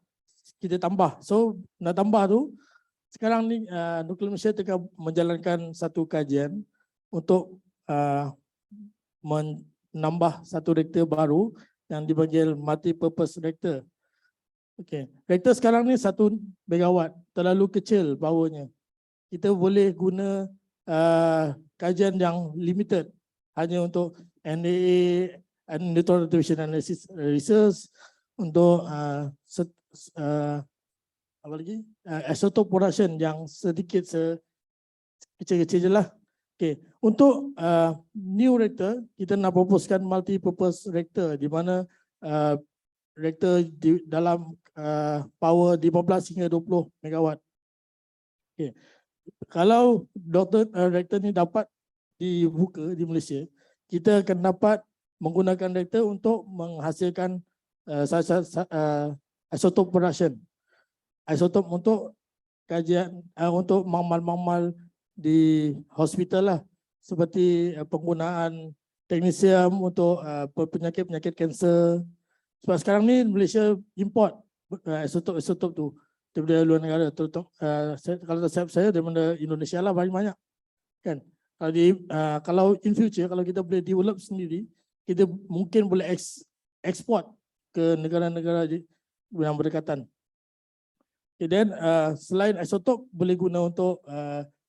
Speaker 15: kita tambah. So nak tambah tu, sekarang ni Nuklear Malaysia tengah menjalankan satu kajian untuk menambah satu reaktor baru yang dipanggil multi-purpose reactor. Okay. Reaktor sekarang ni 1 megawatt, terlalu kecil powernya. Kita boleh guna kajian yang limited, hanya untuk NAA, Neutron Activation Analysis Research, untuk apa lagi? Isotope production yang sedikit kecil-kecil je lah. Okay. Untuk new reactor, kita nak proposekan multi-purpose reactor di mana reaktor dalam power 15 hingga 20 megawatt. Okay. Kalau reaktor ni dapat dibuka di Malaysia, kita akan dapat menggunakan reaktor untuk menghasilkan isotope production. Isotope untuk kajian, untuk mamal-mamal di hospital lah. Seperti penggunaan teknisium untuk penyakit-penyakit kanser. Sebab sekarang ni Malaysia import isotope tu daripada luar negara. Kalau saya daripada Indonesia lah paling banyak. Kan? Kalau in future, kalau kita boleh develop sendiri, kita mungkin boleh ekspor ke negara-negara yang berdekatan. Dan selain isotop boleh guna untuk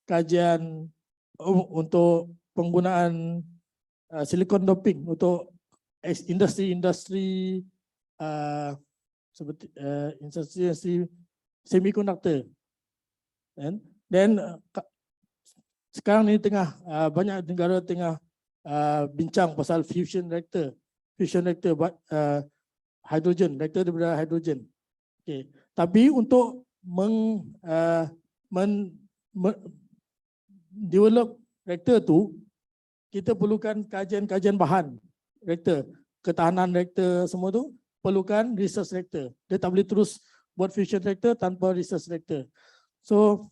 Speaker 15: kajian, untuk penggunaan silicon doping untuk industri seperti industri semiconductor. Dan sekarang ni banyak negara tengah bincang pasal fusion reactor buat hidrogen, reaktor daripada hidrogen. Okay. Tapi untuk develop reaktor tu, kita perlukan kajian bahan reaktor, ketahanan reaktor semua tu, perlukan research reactor. Dia tak boleh terus buat fusion reactor tanpa research reactor. So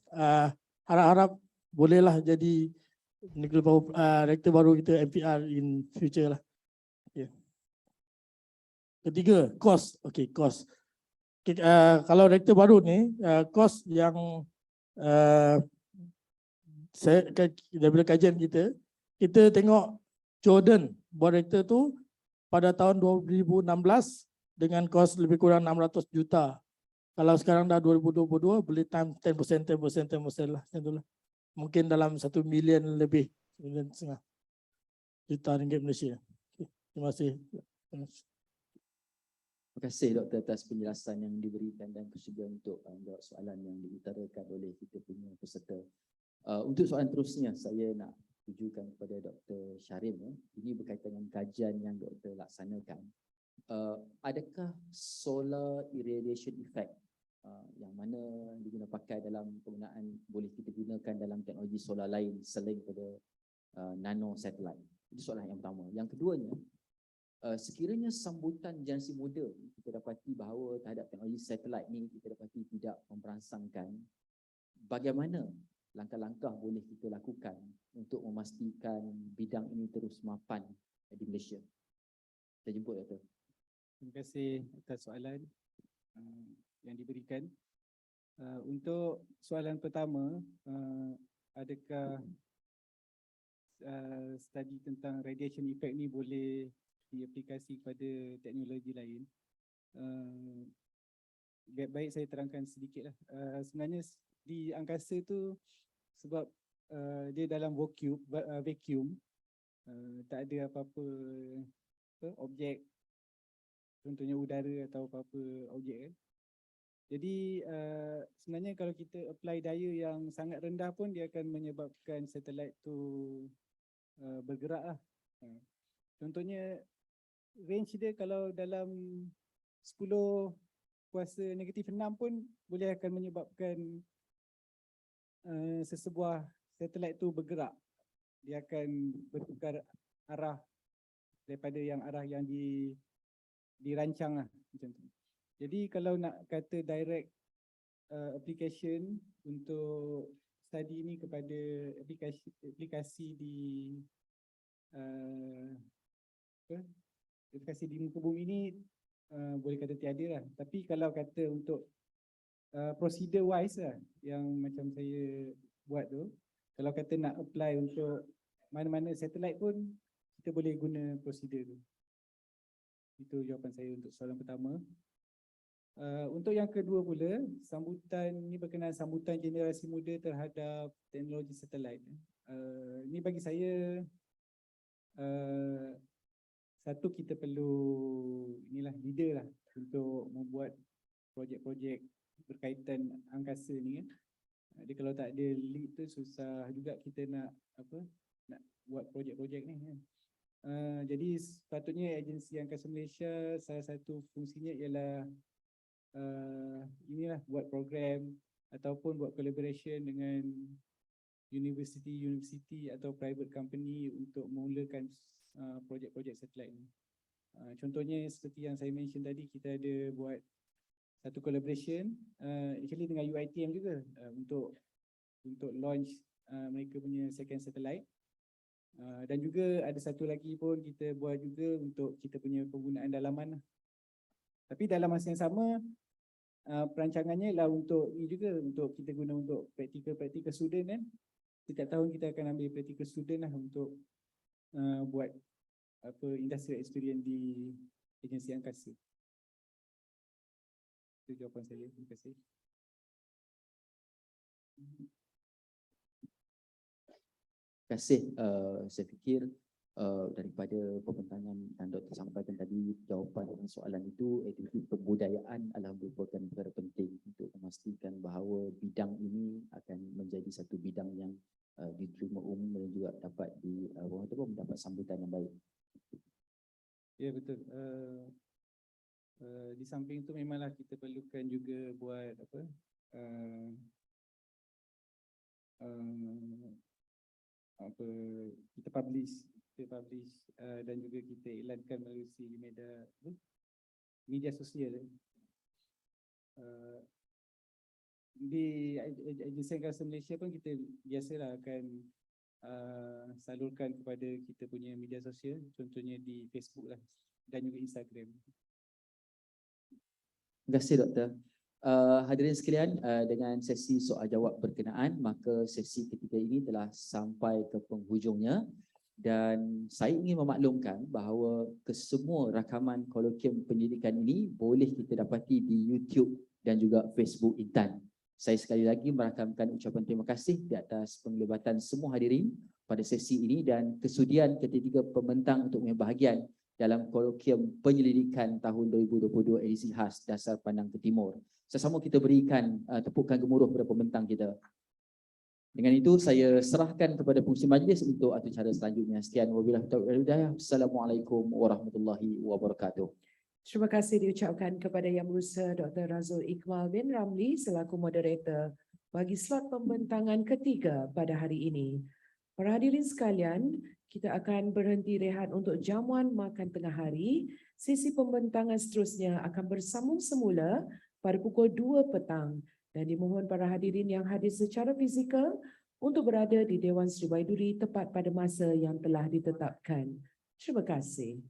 Speaker 15: harap-harap bolehlah jadi reaktor baru kita MPR in future lah. Okay. Ketiga, cost. Okay, cost. Kalau reaktor baru ni, kos yang daripada kajian kita tengok Jordan buat reaktor tu pada tahun 2016 dengan kos lebih kurang 600 juta. Kalau sekarang dah 2022, boleh time 10% lah. Mungkin dalam 1 million lebih, 1,5 million juta ringgit Malaysia. Terima kasih.
Speaker 12: Terima kasih Doktor atas penjelasan yang diberikan dan kesudian untuk menjawab soalan yang diutarakan oleh kita punya peserta. Untuk soalan terusnya, saya nak tujukan kepada Dr. Syarim. Ini berkaitan dengan kajian yang Doktor laksanakan. Adakah solar irradiation effect yang mana diguna pakai dalam penggunaan, boleh kita gunakan dalam teknologi solar lain selain pada nano satellite? Itu soalan yang pertama. Yang keduanya, sekiranya sambutan generasi muda kita dapati bahawa terhadap teknologi satellite ni kita dapati tidak memperangsangkan, bagaimana langkah-langkah boleh kita lakukan untuk memastikan bidang ini terus mapan di Malaysia? Saya jemput Doktor.
Speaker 13: Terima kasih atas soalan yang diberikan. Untuk soalan pertama, adakah studi tentang radiation effect ni boleh diaplikasi kepada teknologi lain? Baik saya terangkan sedikit lah. Sebenarnya di angkasa tu sebab dia dalam vacuum, tak ada apa-apa objek, contohnya udara atau apa-apa objek kan. Jadi sebenarnya kalau kita apply daya yang sangat rendah pun dia akan menyebabkan satelit tu bergerak lah. Contohnya range dia kalau dalam 10 kuasa negatif 6 pun boleh akan menyebabkan sesebuah satelit tu bergerak. Dia akan bertukar arah daripada arah yang dirancang lah macam tu. Jadi kalau nak kata direct application untuk study ni kepada aplikasi di aplikasi di muka bumi ni boleh kata tiada lah. Tapi kalau kata untuk procedure wise lah yang macam saya buat tu, kalau kata nak apply untuk mana-mana satellite pun kita boleh guna prosedur tu. Itu jawapan saya untuk soalan pertama. Untuk yang kedua pula, sambutan ni berkenaan sambutan generasi muda terhadap teknologi satelit. Ni bagi saya satu, kita perlu leader lah untuk membuat projek-projek berkaitan angkasa ni kan. Jadi kalau tak ada lead tu susah juga kita nak buat projek-projek ni kan. Jadi sepatutnya agensi angkasa Malaysia salah satu fungsinya ialah buat program ataupun buat collaboration dengan university atau private company untuk memulakan projek-projek satelit ni. Contohnya seperti yang saya mention tadi, kita ada buat satu collaboration actually dengan UiTM juga untuk launch mereka punya second satellite. Dan juga ada satu lagi pun kita buat juga untuk kita punya penggunaan dalaman. Tapi dalam masa yang sama perancangannya ialah untuk ni juga, untuk kita guna untuk practical student kan. Setiap tahun kita akan ambil practical student lah untuk buat industrial experience di agensi angkasa. Itu jawapan saya. Terima kasih.
Speaker 12: Terima kasih. Saya fikir daripada pembentangan yang Doktor sampaikan tadi, jawapan dengan soalan itu, aktiviti pembudayaan adalah merupakan perkara penting untuk memastikan bahawa bidang ini akan menjadi satu bidang yang diterima umum dan juga dapat mendapat sambutan yang baik.
Speaker 13: Ya betul. Di samping itu memanglah kita perlukan juga buat kita publish dan juga kita iklankan melalui media sosial. Di agensi angkasa Malaysia pun kita biasalah akan salurkan kepada kita punya media sosial, contohnya di Facebook lah dan juga Instagram.
Speaker 12: Terima kasih Doktor. Hadirin sekalian, dengan sesi soal jawab berkenaan, maka sesi ketiga ini telah sampai ke penghujungnya. Dan saya ingin memaklumkan bahawa kesemua rakaman Kolokium Penyelidikan ini boleh kita dapati di YouTube dan juga Facebook INTAN. Saya sekali lagi merakamkan ucapan terima kasih di atas penglibatan semua hadirin pada sesi ini dan kesudian ketiga pembentang untuk mengambil bahagian dalam Kolokium Penyelidikan tahun 2022 edisi khas Dasar Pandang ke Timur. Sesama kita berikan tepukan gemuruh kepada pembentang kita. Dengan itu saya serahkan kepada pengurusi majlis untuk acara selanjutnya. Sekian wabillahi taufiq wal hidayah. Assalamualaikum warahmatullahi wabarakatuh.
Speaker 1: Terima kasih diucapkan kepada Yang Berusaha Dr. Razul Iqbal bin Ramli selaku moderator bagi slot pembentangan ketiga pada hari ini. Para hadirin sekalian, kita akan berhenti rehat untuk jamuan makan tengah hari. Sesi pembentangan seterusnya akan bersambung semula pada pukul 2 petang dan dimohon para hadirin yang hadir secara fizikal untuk berada di Dewan Seri Baiduri tepat pada masa yang telah ditetapkan. Terima kasih.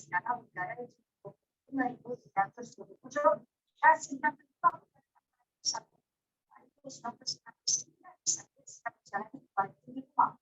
Speaker 17: Dalam negara yang 1927 dan 1999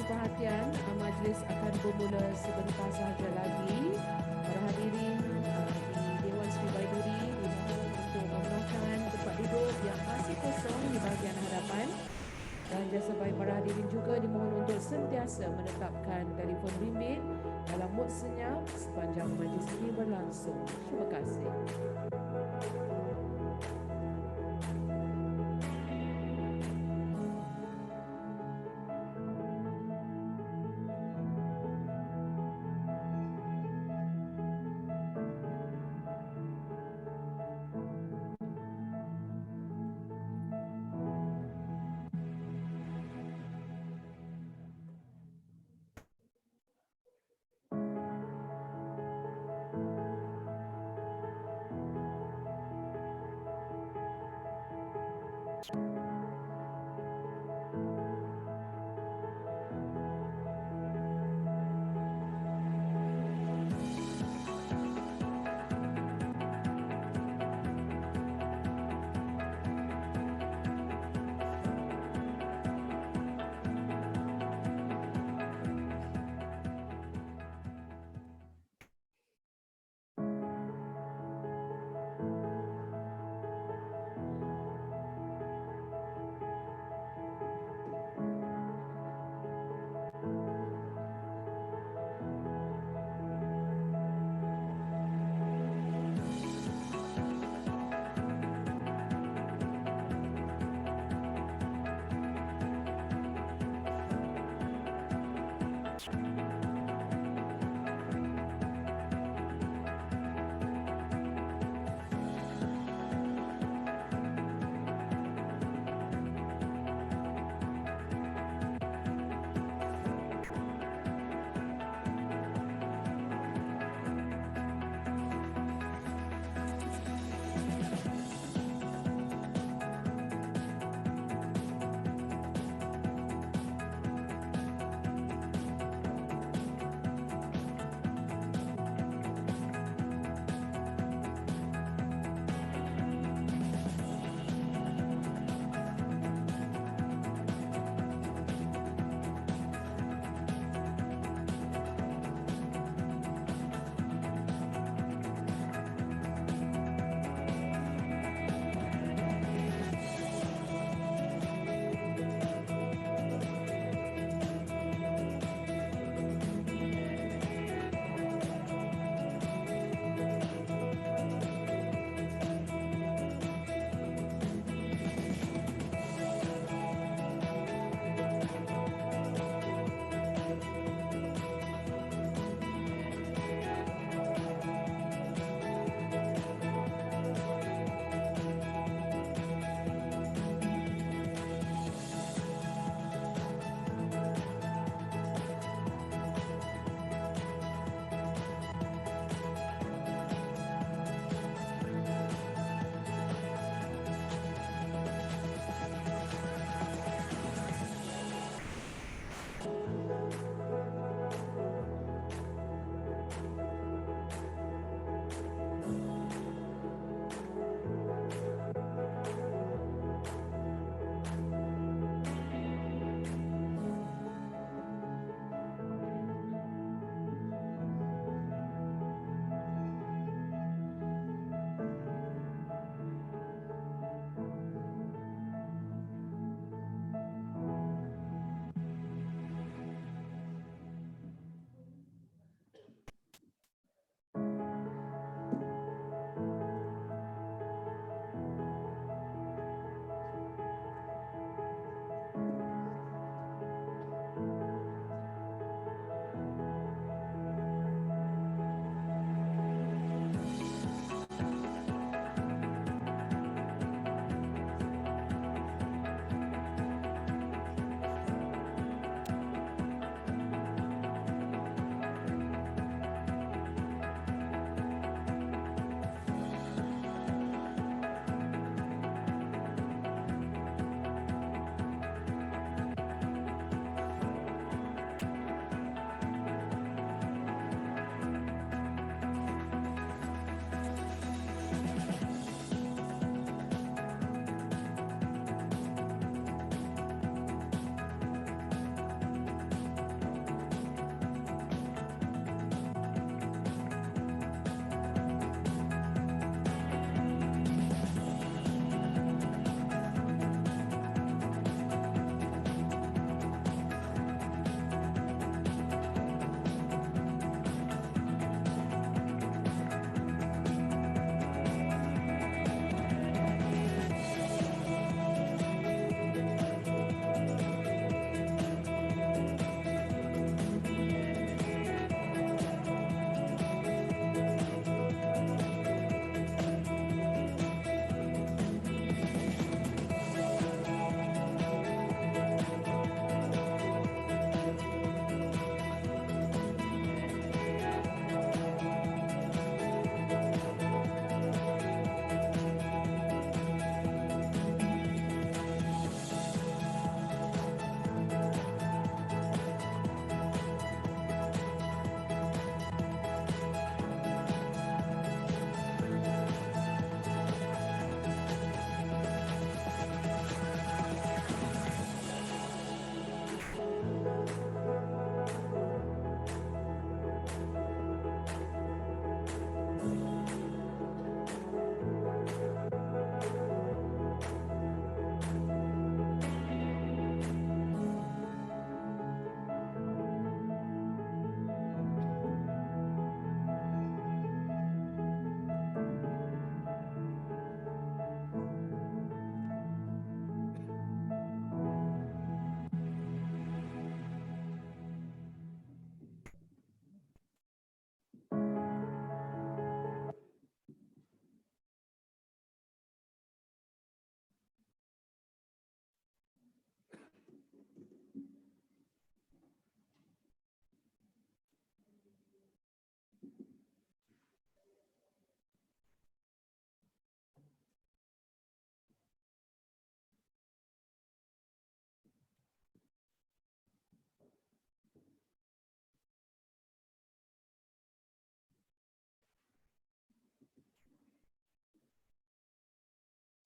Speaker 1: perhatian, majlis akan bermula sebentar sahaja lagi. Para hadirin di Dewan Sri Baiduri dimohon untuk menggunakan tempat duduk yang masih kosong di bahagian hadapan. Dan jasa baik para hadirin juga dimohon untuk sentiasa menetapkan telefon bimbit dalam mod senyap sepanjang majlis ini berlangsung. Terima kasih.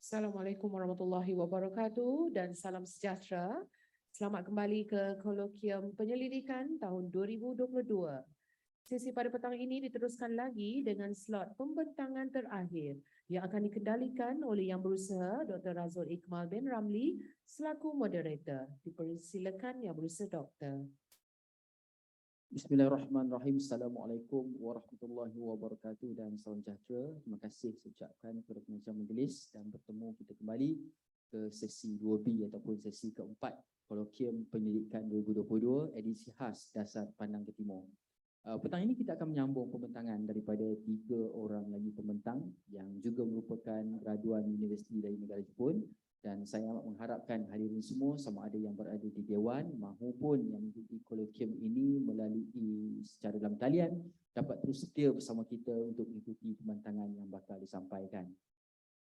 Speaker 1: Assalamualaikum warahmatullahi wabarakatuh dan salam sejahtera. Selamat kembali ke Kolokium Penyelidikan tahun 2022. Sesi pada petang ini diteruskan lagi dengan slot pembentangan terakhir yang akan dikendalikan oleh Yang Berusaha Dr. Razul Iqmal bin Ramli selaku moderator. Dipersilakan Yang Berusaha Doktor.
Speaker 12: Bismillahirrahmanirrahim. Assalamualaikum warahmatullahi wabarakatuh dan salam sejahtera. Terima kasih saya ucapkan kepada pengajar majlis dan bertemu kita kembali ke sesi 2B ataupun sesi keempat Kolokium Penyelidikan 2022 edisi khas Dasar Pandang ke Timur. Petang ini kita akan menyambung pembentangan daripada 3 orang lagi pembentang yang juga merupakan graduan universiti dari negara Jepun. Dan saya amat mengharapkan hadirin semua sama ada yang berada di Dewan maupun yang mengikuti kolokium ini melalui secara dalam talian dapat terus setia bersama kita untuk mengikuti pembentangan yang bakal disampaikan.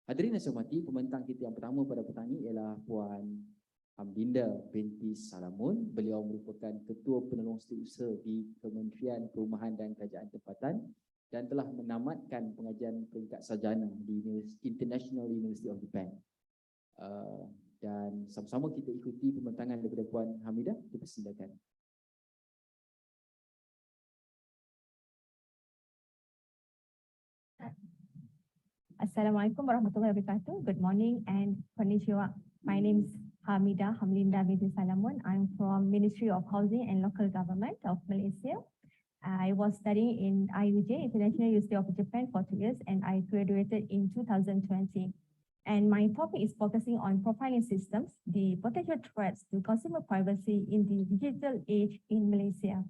Speaker 12: Hadirin yang saya hormati, pembentang kita yang pertama pada petang ini ialah Puan Hamdinda binti Salamun. Beliau merupakan Ketua Penolong Setiausaha di Kementerian Perumahan dan Kerajaan Tempatan dan telah menamatkan pengajian peringkat sarjana di International University of Japan. Dan sama-sama kita ikuti pembentangan daripada Puan Hamidah. Dipersilakan.
Speaker 18: Assalamualaikum warahmatullahi wabarakatuh. Good morning and konnichiwa. My name is Hamlinda binti Salamun. I'm from Ministry of Housing and Local Government of Malaysia. I was studying in IUJ, International University of Japan, for 2 years, and I graduated in 2020. And my topic is focusing on profiling systems, the potential threats to consumer privacy in the digital age in Malaysia.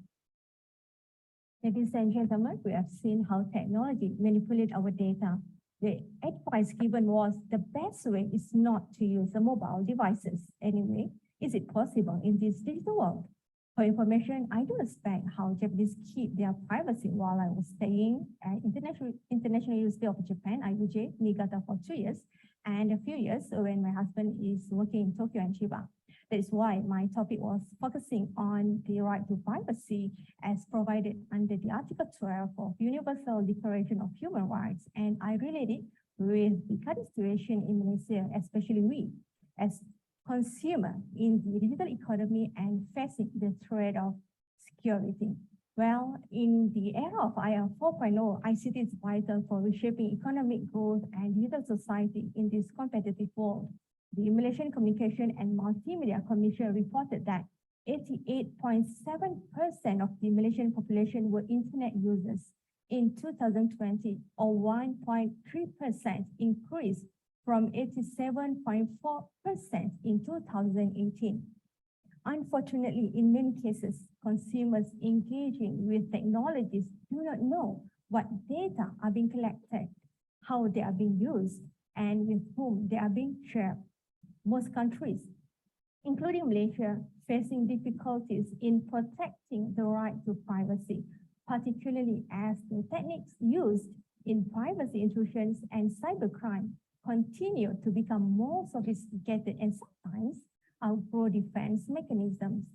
Speaker 18: Ladies and gentlemen, we have seen how technology manipulates our data. The advice given was the best way is not to use the mobile devices. Anyway, is it possible in this digital world? For information, I do respect how Japanese keep their privacy while I was staying at International University of Japan, IUJ, Niigata, for 2 years. And a few years when my husband is working in Tokyo and Chiba. That is why my topic was focusing on the right to privacy as provided under the Article 12 of Universal Declaration of Human Rights. And I relate it with the current situation in Malaysia, especially we as consumer in the digital economy and facing the threat of security. Well, in the era of IR 4.0, ICT is vital for reshaping economic growth and digital society in this competitive world. The Malaysian Communication and Multimedia Commission reported that 88.7% of the Malaysian population were internet users in 2020, or 1.3% increase from 87.4% in 2018. Unfortunately, in many cases, consumers engaging with technologies do not know what data are being collected, how they are being used, and with whom they are being shared. Most countries, including Malaysia, facing difficulties in protecting the right to privacy, particularly as the techniques used in privacy intrusions and cybercrime continue to become more sophisticated and sometimes outgrow defense mechanisms.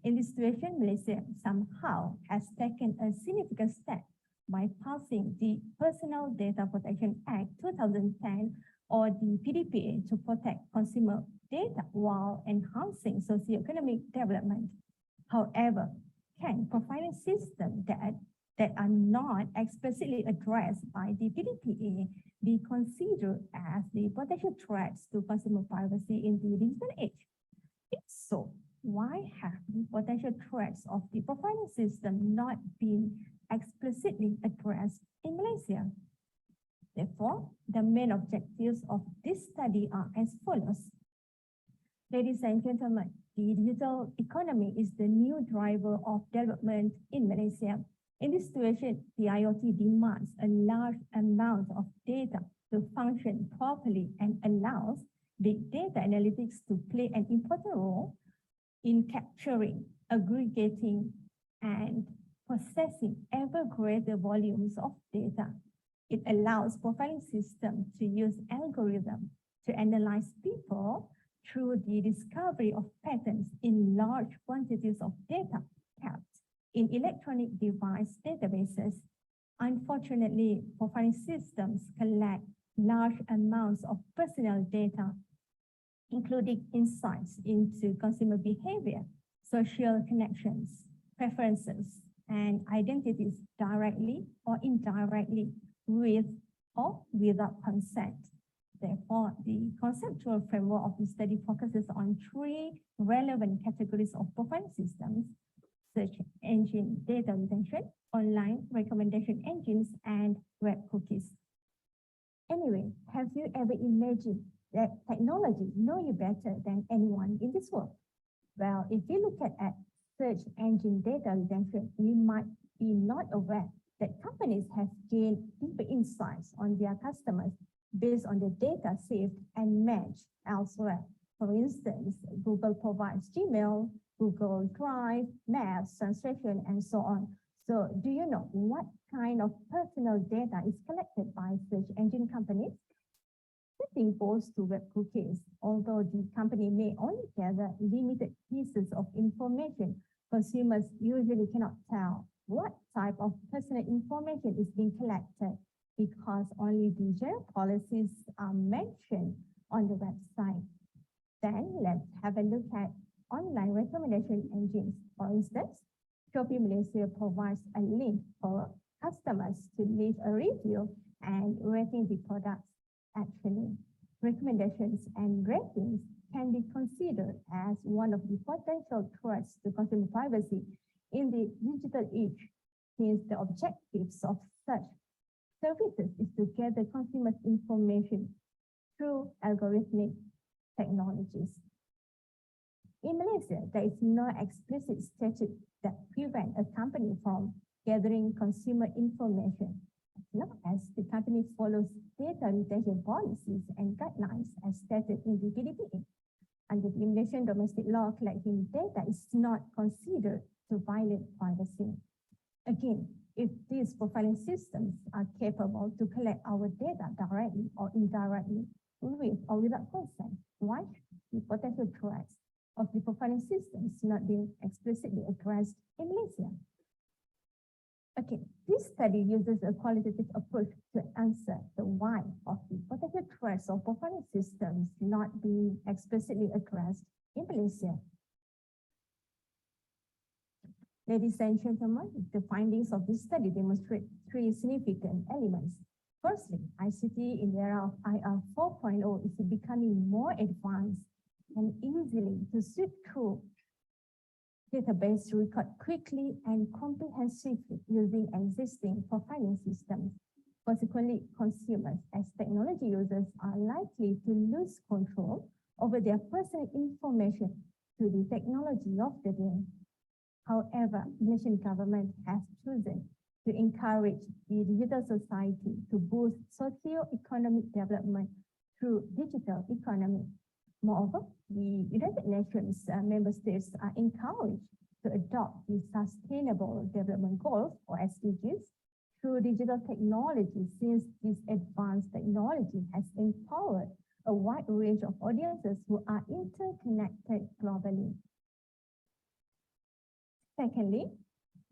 Speaker 18: In this situation, Malaysia somehow has taken a significant step by passing the Personal Data Protection Act 2010 or the PDPA to protect consumer data while enhancing socioeconomic development. However, can profiling systems that are not explicitly addressed by the PDPA be considered as the potential threats to consumer privacy in the digital age? If so, why have the potential threats of the profiling system not been explicitly addressed in Malaysia? Therefore, the main objectives of this study are as follows. Ladies and gentlemen, the digital economy is the new driver of development in Malaysia. In this situation, the IoT demands a large amount of data to function properly and allows big data analytics to play an important role in capturing, aggregating, and processing ever greater volumes of data. It allows profiling systems to use algorithms to analyze people through the discovery of patterns in large quantities of data kept in electronic device databases. Unfortunately, profiling systems collect large amounts of personal data, including insights into consumer behavior, social connections, preferences, and identities directly or indirectly with or without consent. Therefore, the conceptual framework of the study focuses on three relevant categories of profile systems: search engine data retention, online recommendation engines, and web cookies. Anyway, have you ever imagined that technology knows you better than anyone in this world? Well, if you look at search engine data retention, we might be not aware that companies have gained deeper insights on their customers based on the data saved and matched elsewhere. For instance, Google provides Gmail, Google Drive, Maps, translation, and so on. So do you know what kind of personal data is collected by search engine companies? The thing goes to web cookies. Although the company may only gather limited pieces of information, consumers usually cannot tell what type of personal information is being collected because only the general policies are mentioned on the website. Then let's have a look at online recommendation engines. For instance, Shopee Malaysia provides a link for customers to leave a review and rating the products. Actually, recommendations and ratings can be considered as one of the potential threats to consumer privacy in the digital age, since the objectives of such services is to gather consumers' information through algorithmic technologies. In Malaysia, there is no explicit statute that prevents a company from gathering consumer information, as long as the company follows data retention policies and guidelines as stated in the PDPA. Under the Malaysian domestic law, collecting data is not considered to violate privacy. Again, if these profiling systems are capable to collect our data directly or indirectly, with or without consent, why should the potential threats of the profiling systems not being explicitly addressed in Malaysia? Okay, this study uses a qualitative approach to answer the why of the potential threats of profiling systems not being explicitly addressed in Malaysia. Ladies and gentlemen, the findings of this study demonstrate three significant elements. Firstly, ICT in the era of IR 4.0 is becoming more advanced and easily to sweep through database record quickly and comprehensively using existing profiling systems. Consequently, consumers as technology users are likely to lose control over their personal information to the technology of the day. However, the Malaysian government has chosen to encourage the digital society to boost socio-economic development through digital economy. Moreover, the United Nations member states are encouraged to adopt the Sustainable Development Goals, or SDGs, through digital technology, since this advanced technology has empowered a wide range of audiences who are interconnected globally. Secondly,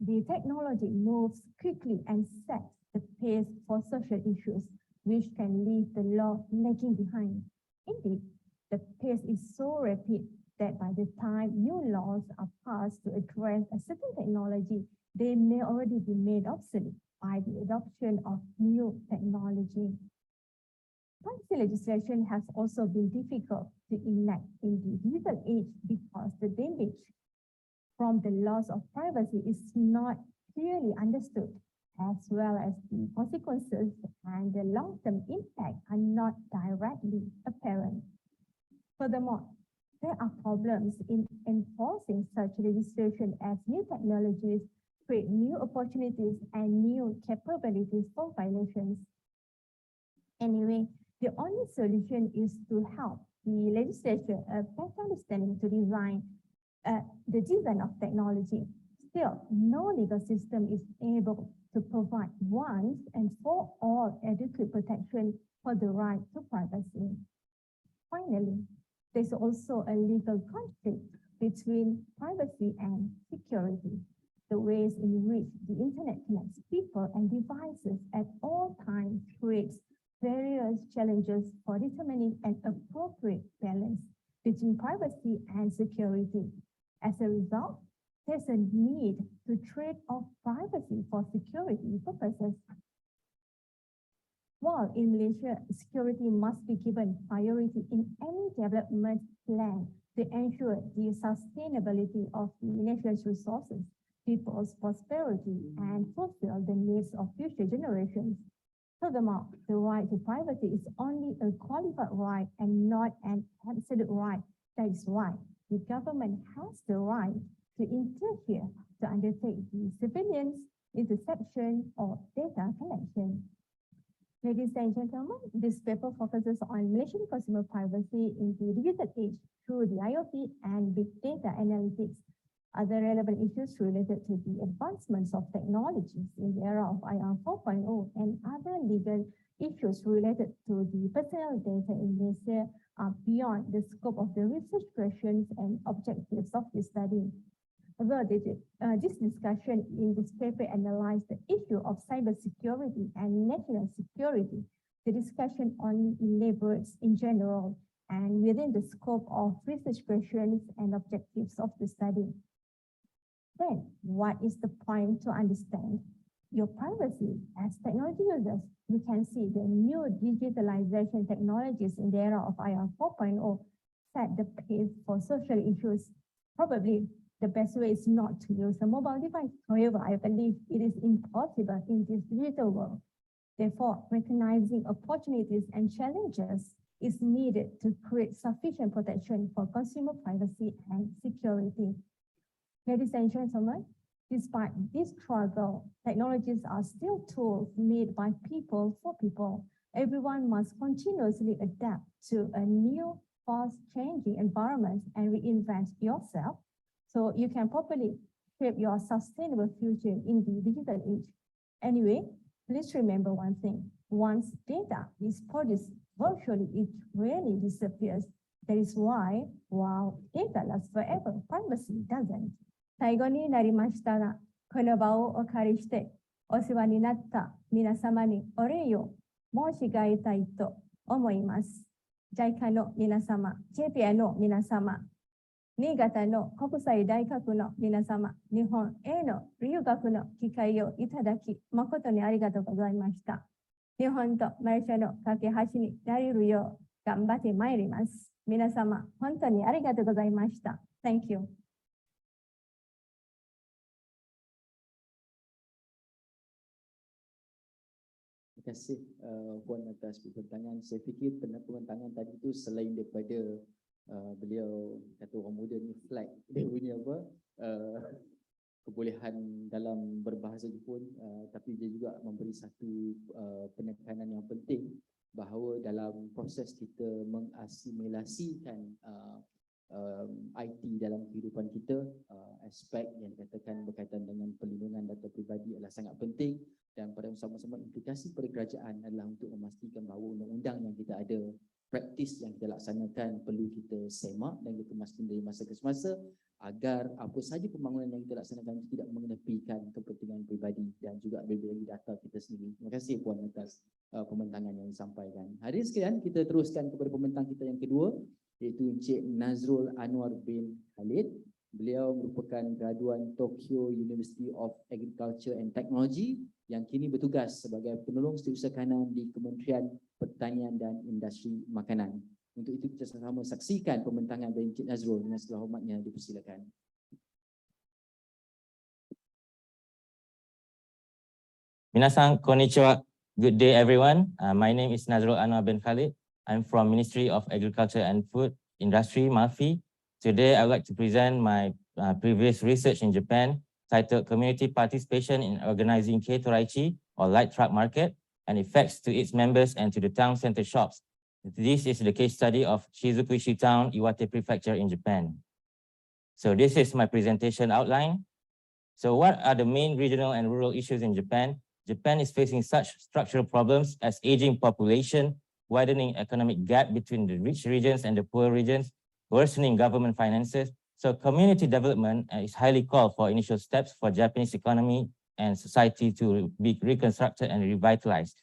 Speaker 18: the technology moves quickly and sets the pace for social issues, which can leave the law lagging behind. Indeed, the pace is so rapid that by the time new laws are passed to address a certain technology, they may already be made obsolete by the adoption of new technology. Privacy legislation has also been difficult to enact in the digital age because the damage from the loss of privacy is not clearly understood, as well as the consequences and the long-term impact are not directly apparent. Furthermore, there are problems in enforcing such legislation as new technologies create new opportunities and new capabilities for violations. Anyway, the only solution is to help the legislature a better understanding to design the design of technology. Still, no legal system is able to provide once and for all adequate protection for the right to privacy. Finally, there's also a legal conflict between privacy and security. The ways in which the internet connects people and devices at all times creates various challenges for determining an appropriate balance between privacy and security. As a result, there's a need to trade off privacy for security purposes. While in Malaysia, security must be given priority in any development plan to ensure the sustainability of the nation's resources, people's prosperity, and fulfill the needs of future generations. Furthermore, the right to privacy is only a qualified right and not an absolute right. That is why the government has the right to interfere to undertake the surveillance, interception, or data collection. Ladies and gentlemen, this paper focuses on Malaysian consumer privacy in the digital age through the IoT and big data analytics. Other relevant issues related to the advancements of technologies in the era of IR 4.0 and other legal issues related to the personal data in Malaysia are beyond the scope of the research questions and objectives of the study. Although this discussion in this paper analyzed the issue of cybersecurity and national security, the discussion only elaborates in general and within the scope of research questions and objectives of the study. Then, what is the point to understand your privacy? As technology users, we can see the new digitalization technologies in the era of IR 4.0 set the pace for social issues. Probably the best way is not to use a mobile device. However, I believe it is impossible in this digital world. Therefore, recognizing opportunities and challenges is needed to create sufficient protection for consumer privacy and security. Ladies and gentlemen, despite this struggle, technologies are still tools made by people for people. Everyone must continuously adapt to a new, fast-changing environment and reinvent yourself so you can properly shape your sustainable future in the digital age. Anyway, please remember one thing. Once data is produced virtually, it rarely disappears. That is why, while data lasts forever, privacy doesn't. 最後になりましたら、この場をお借りして、お世話になった皆様にお礼を申し上げたいと思います。JICA の皆様、JPI の皆様、新潟の国際大学の皆様、日本への留学の機会をいただき、誠にありがとうございました。日本とマレーシアの架け橋になれるよう頑張ってまいります。皆様、本当にありがとうございました。Thank you.
Speaker 12: Terima kasih Puan atas pembentangan. Saya fikir pembentangan tadi tu selain daripada beliau kata orang muda ni flag dia punya apa kebolehan dalam berbahasa Jepun, tapi dia juga memberi satu penekanan yang penting bahawa dalam proses kita mengasimilasikan IT dalam kehidupan kita, aspek yang dikatakan berkaitan dengan perlindungan data peribadi adalah sangat penting, dan pada sama-sama implikasi pada kerajaan adalah untuk memastikan bahawa undang-undang yang kita ada, praktis yang kita laksanakan perlu kita semak dan kita memastikan dari masa ke semasa agar apa sahaja pembangunan yang kita laksanakan tidak mengenepikan kepentingan peribadi dan juga bagi data kita sendiri. Terima kasih Puan atas pembentangan yang disampaikan. Hadirin sekalian, kita teruskan kepada pembentang kita yang kedua, iaitu Encik Nazrul Anwar bin Khalid. Beliau merupakan graduan Tokyo University of Agriculture and Technology yang kini bertugas sebagai penolong setiausaha kanan di Kementerian Pertanian dan Industri Makanan. Untuk itu kita sama-sama saksikan pembentangan dari Encik Nazrul. Dengan segala hormatnya dipersilakan.
Speaker 19: Minasan konnichiwa. Good day everyone. My name is Nazrul Anwar bin Khalid. I'm from Ministry of Agriculture and Food Industry, MAFI. Today, I would like to present my previous research in Japan titled Community Participation in Organizing Keitoraichi or Light Truck Market and Effects to its Members and to the Town Center Shops. This is the case study of Shizukuishi Town, Iwate Prefecture in Japan. So this is my presentation outline. So what are the main regional and rural issues in Japan? Japan is facing such structural problems as aging population, widening economic gap between the rich regions and the poor regions, worsening government finances. So community development is highly called for initial steps for Japanese economy and society to be reconstructed and revitalized.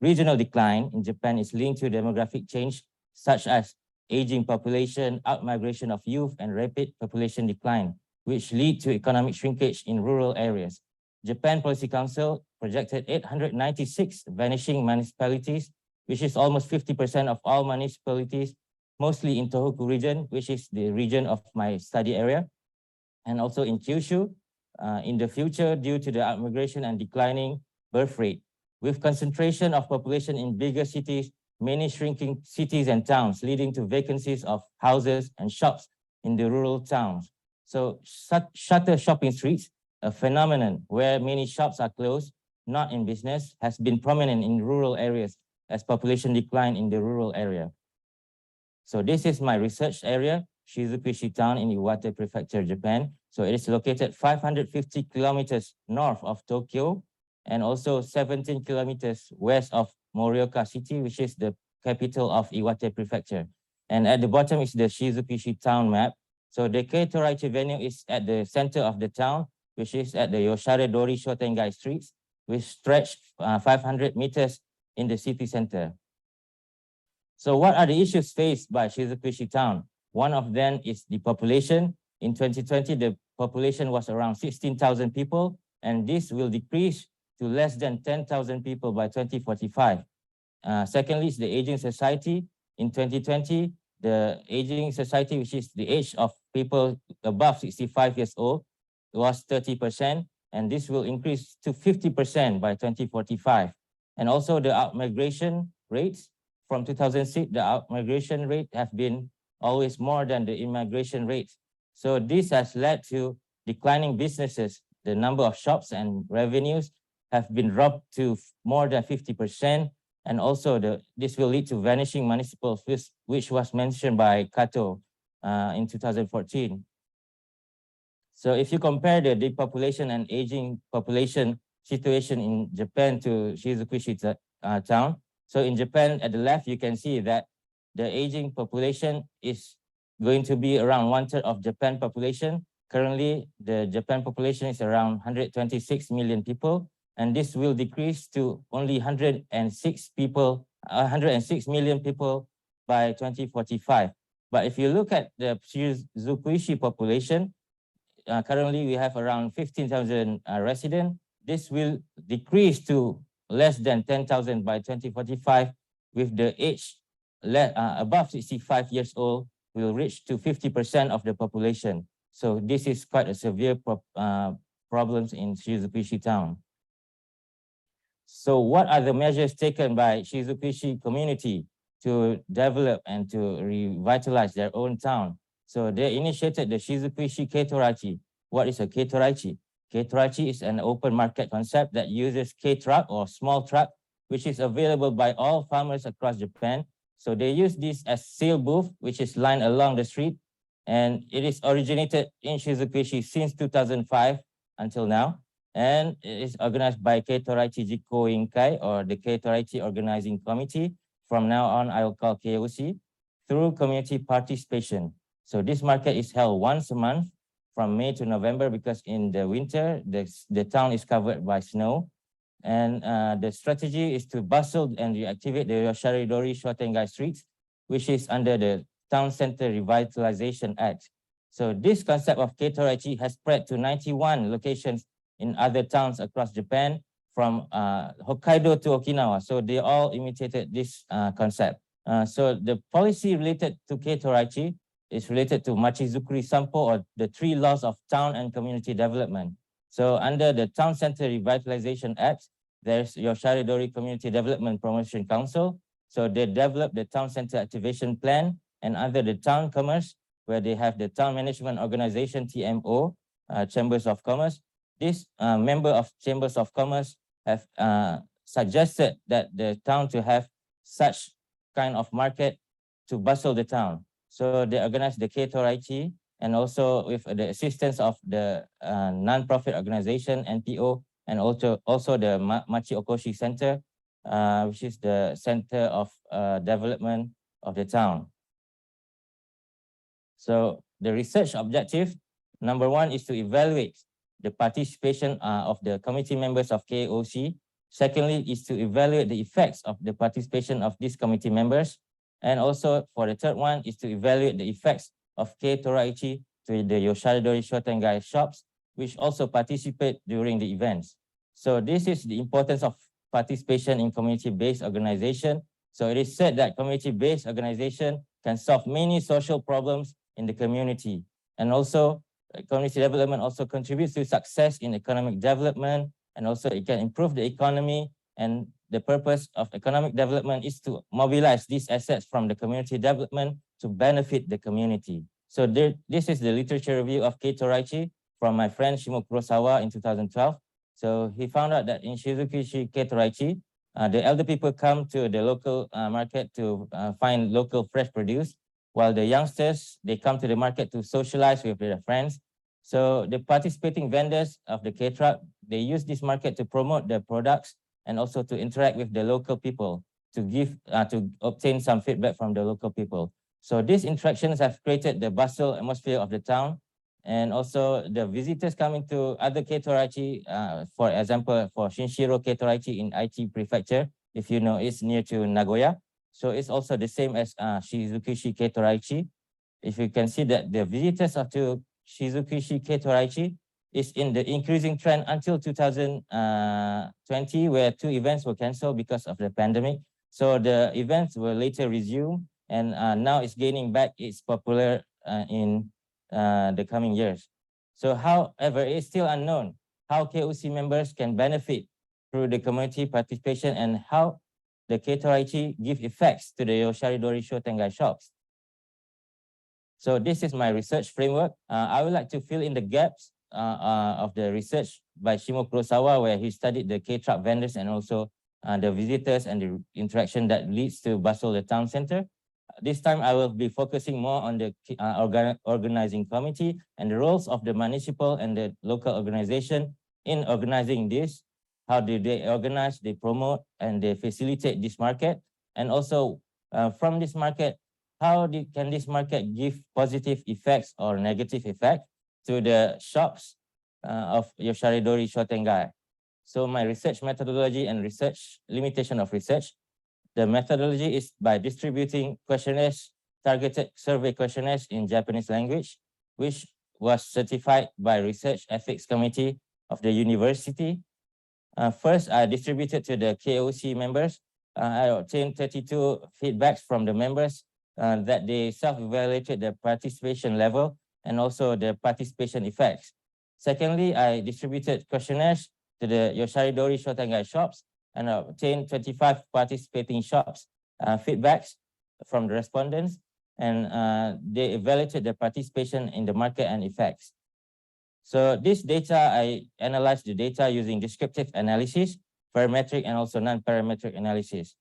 Speaker 19: regional decline in Japan is linked to demographic change, such as aging population, outmigration of youth, and rapid population decline, which lead to economic shrinkage in rural areas. Japan Policy Council projected 896 vanishing municipalities, which is almost 50% of all municipalities, mostly in Tohoku region, which is the region of my study area, and also in Kyushu in the future due to the outmigration and declining birth rate. With concentration of population in bigger cities, many shrinking cities and towns, leading to vacancies of houses and shops in the rural towns. So shutter shopping streets, a phenomenon where many shops are closed, not in business, has been prominent in rural areas as population decline in the rural area. So this is my research area, Shizukushi town in Iwate Prefecture, Japan. So it is located 550 kilometers north of Tokyo and also 17 kilometers west of Morioka City, which is the capital of Iwate Prefecture. And at the bottom is the Shizukushi town map. So the Keitoraichi venue is at the center of the town, which is at the Yoshare Dori Shotengai streets, which stretch 500 meters in the city center. So what are the issues faced by Shizukushi town? One of them is the population. In 2020, the population was around 16,000 people, and this will decrease to less than 10,000 people by 2045. Secondly, is the aging society. In 2020, the aging society, which is the age of people above 65 years old, was 30%, and this will increase to 50% by 2045. And also the outmigration rates. From 2006, the outmigration rate have been always more than the immigration rate. So this has led to declining businesses. The number of shops and revenues have been dropped to more than 50%. And also this will lead to vanishing municipal, which was mentioned by Kato in 2014. So if you compare the depopulation and aging population situation in Japan to Shizukushi town, so in Japan, at the left, you can see that the aging population is going to be around 1/3 of Japan population. Currently, the Japan population is around 126 million people, and this will decrease to only 106 million people by 2045. But if you look at the Shizukushi population, currently we have around 15,000 residents. This will decrease to less than 10,000 by 2045, with the age above 65 years old will reach to 50% of the population. So this is quite a severe problems in Shizukushi town. So what are the measures taken by Shizukushi community to develop and to revitalize their own town? So they initiated the Shizukushi Keitoraichi. What is a Keitoraichi? Keitoraichi is an open market concept that uses K-truck or small truck, which is available by all farmers across Japan. So they use this as sale booth, which is lined along the street. And it is originated in Shizukushi since 2005 until now. And it is organized by Keitoraichi Jikko Inkai, or the Keitoraichi Organizing Committee. From now on, I will call KOC, through community participation. So this market is held once a month from May to November, because in the winter, the town is covered by snow. And the strategy is to bustle and reactivate the Yoshare Dori Shotengai streets, which is under the Town Center Revitalization Act. So this concept of Keitoraichi has spread to 91 locations in other towns across Japan, from Hokkaido to Okinawa. So they all imitated this concept. So the policy related to Keitoraichi is related to Machizukuri Sampo, or the 3 laws of town and community development. So under the Town Center Revitalization Act, there's Yoshare Dori Community Development Promotion Council. So they develop the Town Center Activation Plan, and under the Town Commerce, where they have the Town Management Organization, TMO, Chambers of Commerce. This member of Chambers of Commerce have suggested that the town to have such kind of market to bustle the town. So they organize the Keitoraichi, and also with the assistance of the non-profit organization, NPO, and also the Machi Okoshi Center, which is the center of development of the town. So the research objective, number 1 is to evaluate the participation of the committee members of KOC Secondly, is to evaluate the effects of the participation of these committee members. And also for the third one is to evaluate the effects of K Toraichi to the Yosharidori Shotengai shops, which also participate during the events. So this is the importance of participation in community-based organization. So it is said that community-based organization can solve many social problems in the community. And also community development also contributes to success in economic development, and also it can improve the economy. And the purpose of economic development is to mobilize these assets from the community development to benefit the community. So this is the literature review of K Toraichi from my friend Shimo Kurosawa in 2012. So he found out that in Shizukushi K Toraichi, the elder people come to the local market to find local fresh produce, while the youngsters, they come to the market to socialize with their friends. So the participating vendors of the K-Truck, they use this market to promote their products and also to interact with the local people to obtain some feedback from the local people. So these interactions have created the bustle atmosphere of the town, and also the visitors coming to other K Toraichi, for example, for Shinshiro K Toraichi in Aichi Prefecture, if you know, it's near to Nagoya. So it's also the same as Shizukushi K Toraichi. If you can see that the visitors of to Shizukushi K Toraichi is in the increasing trend until 2020, where 2 events were cancelled because of the pandemic. So the events were later resumed, and now it's gaining back its popular in the coming years. So however, it's still unknown how KOC members can benefit through the community participation and how the K Toraichi give effects to the Yosharidori Shotengai shops. So this is my research framework. I would like to fill in the gaps of the research by Shimo Kurosawa, where he studied the K-truck vendors and also the visitors and the interaction that leads to bustle the town center. This time I will be focusing more on the organizing committee and the roles of the municipal and the local organization in organizing this. How do they organize, they promote, and they facilitate this market? And also from this market, how can this market give positive effects or negative effect to the shops of Yosharidori Shotengai? So my research methodology and research limitation of research. The methodology is by distributing questionnaires, targeted survey questionnaires in Japanese language, which was certified by Research Ethics Committee of the university. First, I distributed to the KOC members. I obtained 32 feedbacks from the members that they self-evaluated the participation level and also the participation effects. Secondly, I distributed questionnaires to the Yosharidori Shotengai shops and obtained 25 participating shops feedbacks from the respondents, and they evaluated the participation in the market and effects. So this data, I analyzed the data using descriptive analysis, parametric and also non-parametric analysis.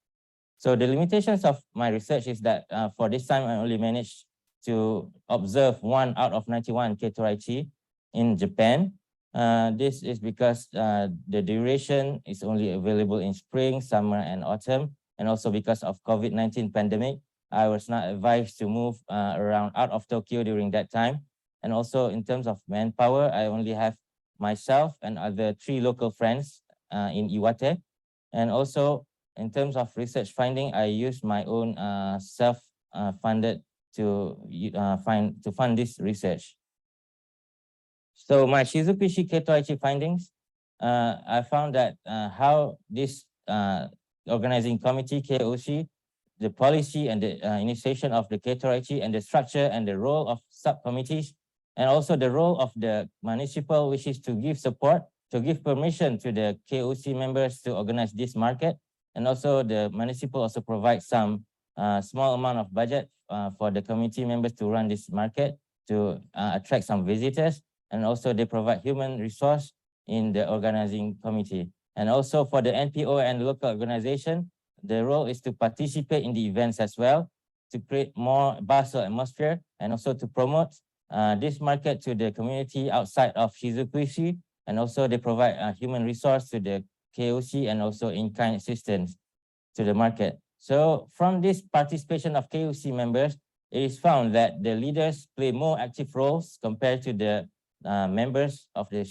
Speaker 19: So the limitations of my research is that for this time, I only managed to observe 1 out of 91 K Toraichi in Japan. This is because the duration is only available in spring, summer, and autumn, and also because of COVID-19 pandemic, I was not advised to move around out of Tokyo during that time. And also in terms of manpower, I only have myself and other 3 local friends in Iwate. And also in terms of research finding, I used my own self-funded to fund this research. So my Shizukushi K Toraichi findings, I found that how this organizing committee, KOC, the policy and the initiation of the K Toraichi and the structure and the role of subcommittees, and also the role of the municipal, which is to give support, to give permission to the KOC members to organize this market. And also the municipal also provides some small amount of budget for the committee members to run this market, to attract some visitors. And also they provide human resource in the organizing committee. And also for the NPO and local organization, the role is to participate in the events as well, to create more bustle atmosphere, and also to promote this market to the community outside of Shizukushi. And also they provide human resource to the KOC and also in-kind assistance to the market. So from this participation of KOC members, it is found that the leaders play more active roles compared to the members of the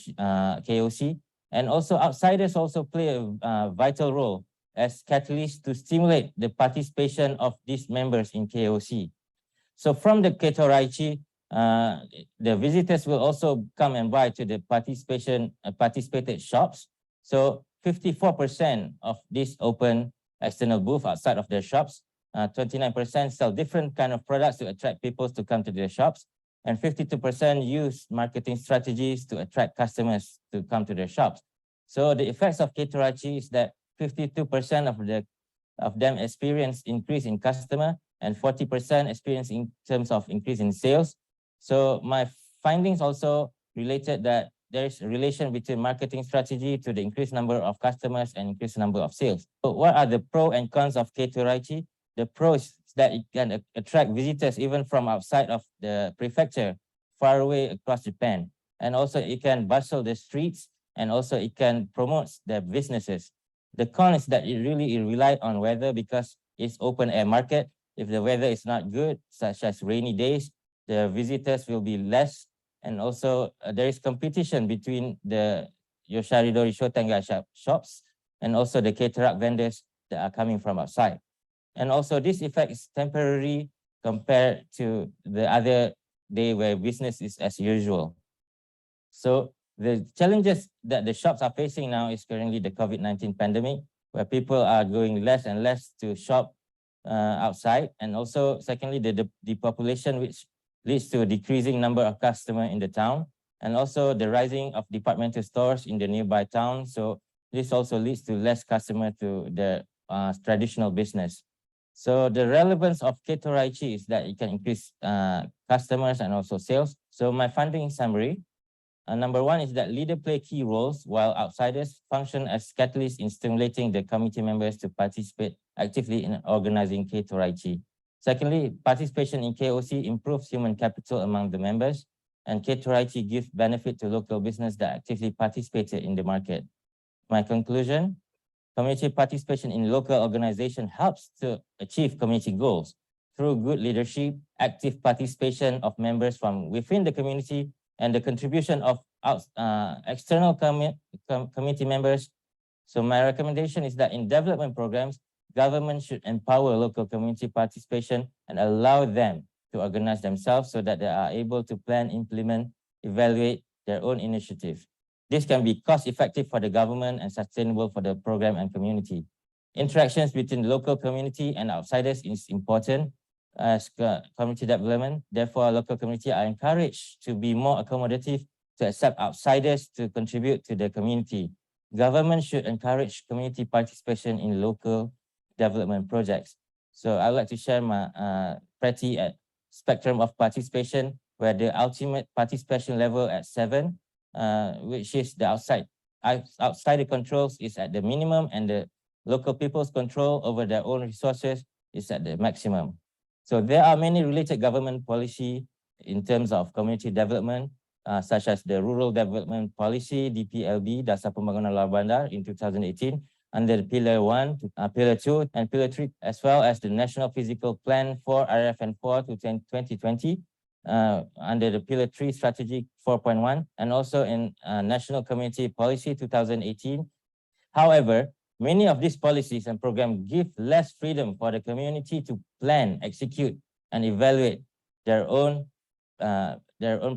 Speaker 19: KOC. And also outsiders also play a vital role as catalysts to stimulate the participation of these members in KOC. So from the Ketoraichi, the visitors will also come and buy to the participated shops. So 54% of these open external booth outside of their shops, 29% sell different kind of products to attract people to come to their shops, and 52% use marketing strategies to attract customers to come to their shops. So the effects of Ketoraichi is that 52% of them experience increase in customer and 40% experience in terms of increase in sales. So my findings also related that there is a relation between marketing strategy to the increased number of customers and increased number of sales. So what are the pros and cons of Ketoraichi? The pros is that it can attract visitors even from outside of the prefecture, far away across Japan. And also it can bustle the streets, and also it can promote their businesses. The con is that it really relies on weather because it's open air market. If the weather is not good, such as rainy days, the visitors will be less. And also there is competition between the Yosharidori Shotanga shops and also the Keterak vendors that are coming from outside. And also this effect is temporary compared to the other day where business is as usual. So the challenges that the shops are facing now is currently the COVID-19 pandemic, where people are going less and less to shop outside. And also secondly, the depopulation, which leads to a decreasing number of customers in the town, and also the rising of departmental stores in the nearby town. So this also leads to less customer to the traditional business. So the relevance of Ketoraichi is that it can increase customers and also sales. So my finding summary, number one is that leaders play key roles while outsiders function as catalysts in stimulating the committee members to participate actively in organizing Ketoraichi. Secondly, participation in KOC improves human capital among the members, and Ketoraichi gives benefit to local business that actively participated in the market. My conclusion, community participation in local organization helps to achieve community goals through good leadership, active participation of members from within the community, and the contribution of external community members. So my recommendation is that in development programs, government should empower local community participation and allow them to organize themselves so that they are able to plan, implement, evaluate their own initiative. This can be cost-effective for the government and sustainable for the program and community. Interactions between local community and outsiders is important as community development. Therefore, local community are encouraged to be more accommodative to accept outsiders to contribute to the community. Government should encourage community participation in local development projects. So I'd like to share my pretty spectrum of participation, where the ultimate participation level at 7, which is the outsider controls is at the minimum, and the local people's control over their own resources is at the maximum. So there are many related government policy in terms of community development, such as the Rural Development Policy, DPLB, Dasar Pembangunan Luar Bandar in 2018, under the Pillar 1, Pillar 2, and Pillar 3, as well as the National Physical Plan for RFN4 to 2020, under the Pillar 3 Strategy 4.1, and also in National Community Policy 2018. However, many of these policies and programs give less freedom for the community to plan, execute, and evaluate their own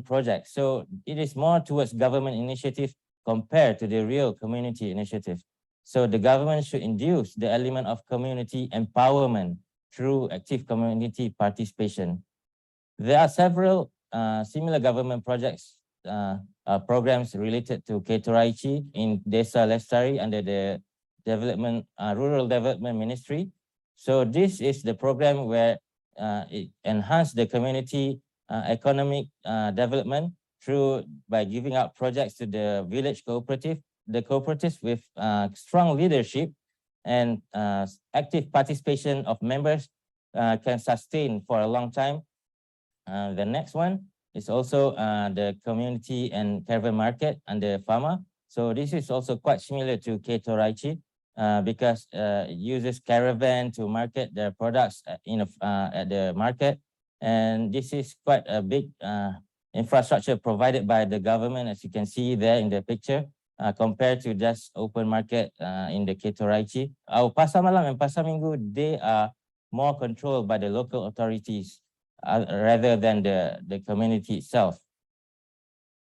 Speaker 19: projects. So it is more towards government initiative compared to the real community initiative. So the government should induce the element of community empowerment through active community participation. There are several similar government projects, programs related to Ketoraichi in Desa Lestari under the Rural Development Ministry. So this is the program where it enhances the community economic development by giving out projects to the village cooperative. The cooperatives with strong leadership and active participation of members can sustain for a long time. The next one is also the community and caravan market under Pharma. So this is also quite similar to Ketoraichi because it uses caravan to market their products at the market. And this is quite a big infrastructure provided by the government, as you can see there in the picture. compared to just open market in the Ketoraichi. Our Pasar Malam and Pasar Minggu, they are more controlled by the local authorities rather than the community itself.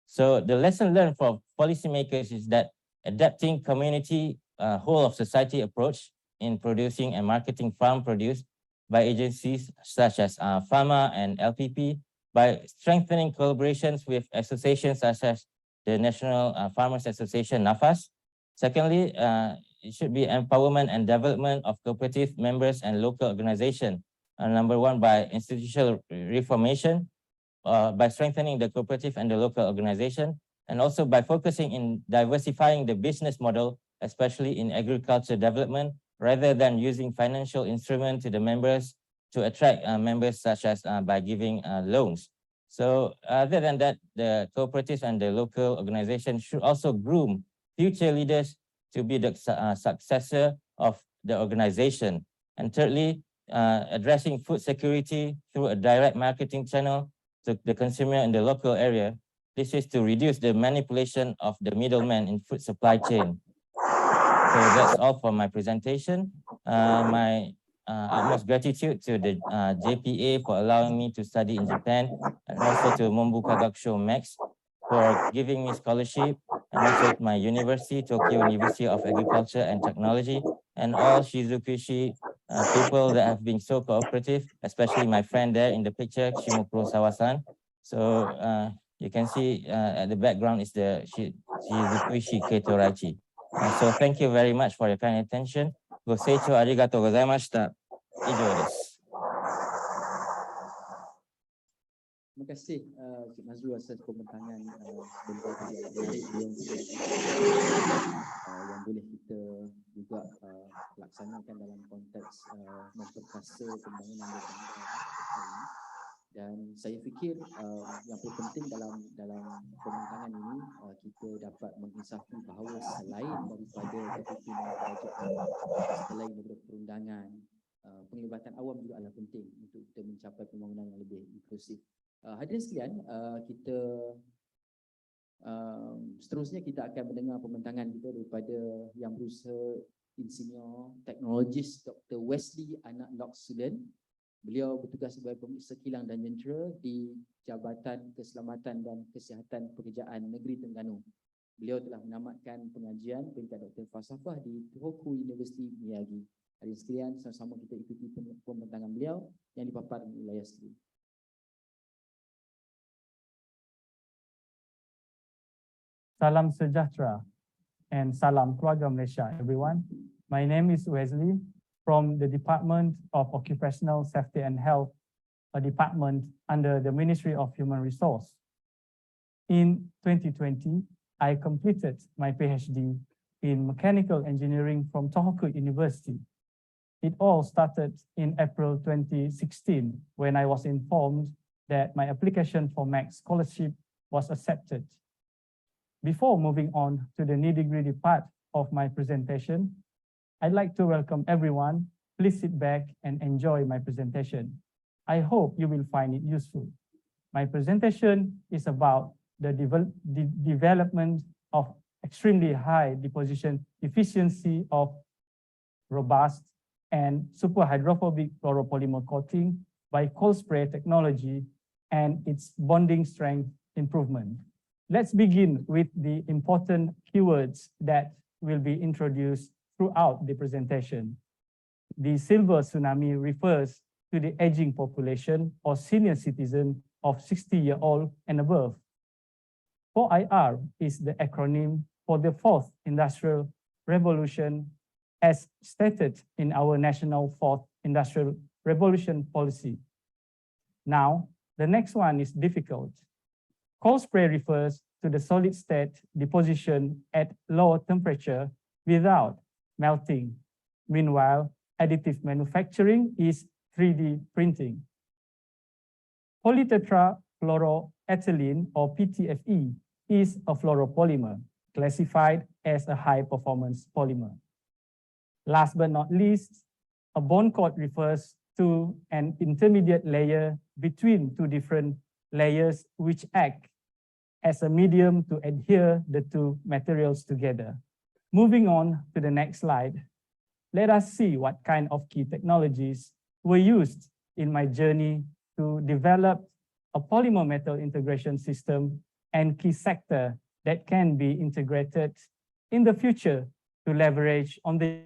Speaker 19: So the lesson learned for policymakers is that adapting community whole of society approach in producing and marketing farm produce by agencies such as Pharma and LPP, by strengthening collaborations with associations such as the National Farmers Association, NAFAS. Secondly, it should be empowerment and development of cooperative members and local organization. Number one, by institutional reformation, by strengthening the cooperative and the local organization, and also by focusing in diversifying the business model, especially in agriculture development, rather than using financial instruments to the members to attract members, such as by giving loans. So other than that, the cooperatives and the local organization should also groom future leaders to be the successor of the organization. And thirdly, addressing food security through a direct marketing channel to the consumer in the local area. This is to reduce the manipulation of the middleman in food supply chain. So that's all for my presentation. My utmost gratitude to the JPA for allowing me to study in Japan, and also to Mombuka Gakusho Max for giving me scholarship, and also my university, Tokyo University of Agriculture and Technology, and all Shizukushi people that have been so cooperative, especially my friend there in the picture, Shimokuro Sawasan. So you can see at the background is the Shizukushi Ketoraichi. So thank you very much for your kind attention. Go seichou arigatou gozaimashita. Ijo desu.
Speaker 12: Terima kasih Cik Nazrul atas pembentangan benda yang menarik yang boleh kita juga laksanakan dalam konteks memperkasa pembangunan bertanda. Dan saya fikir yang paling penting dalam pembentangan ini kita dapat menginsafi bahawa selain daripada kepimpinan kerajaan, selain daripada perundangan, penglibatan awam juga adalah penting untuk kita mencapai pembangunan yang lebih inklusif. Hadirin sekalian, kita seterusnya kita akan mendengar pembentangan kita daripada yang berusaha insinyur teknologis Dr. Wesley anak Lock Student. Beliau bertugas sebagai pemeriksa kilang dan jentera di Jabatan Keselamatan dan Kesihatan Pekerjaan Negeri Terengganu. Beliau telah menamatkan pengajian peringkat Doktor Falsafah di Tohoku University Miyagi. Hadirin sekalian, sama-sama kita ikuti pembentangan beliau yang dipaparkan oleh wilayah sendiri.
Speaker 13: Salam sejahtera and salam keluarga Malaysia, everyone. My name is Wesley from the Department of Occupational Safety and Health, a department under the Ministry of Human Resource. In 2020, I completed my PhD in Mechanical Engineering from Tohoku University. It all started in April 2016 when I was informed that my application for Max Scholarship was accepted. Before moving on to the nitty-gritty part of my presentation, I'd like to welcome everyone. Please sit back and enjoy my presentation. I hope you will find it useful. My presentation is about the development of extremely high deposition efficiency of robust and super hydrophobic fluoropolymer coating by cold spray technology and its bonding strength improvement. Let's begin with the important keywords that will be introduced throughout the presentation. The silver tsunami refers to the aging population or senior citizen of 60-year-old and above. 4IR is the acronym for the Fourth Industrial Revolution as stated in our National Fourth Industrial Revolution policy. Now, the next one is difficult. Cold spray refers to the solid state deposition at low temperature without melting. Meanwhile, additive manufacturing is 3D printing. Polytetrafluoroethylene or PTFE is a fluoropolymer classified as a high-performance polymer. Last but not least, a bond coat refers to an intermediate layer between two different layers which act as a medium to adhere the two materials together. Moving on to the next slide, let us see what kind of key technologies were used in my journey to develop a polymer metal integration system and key sector that can be integrated in the future to leverage on the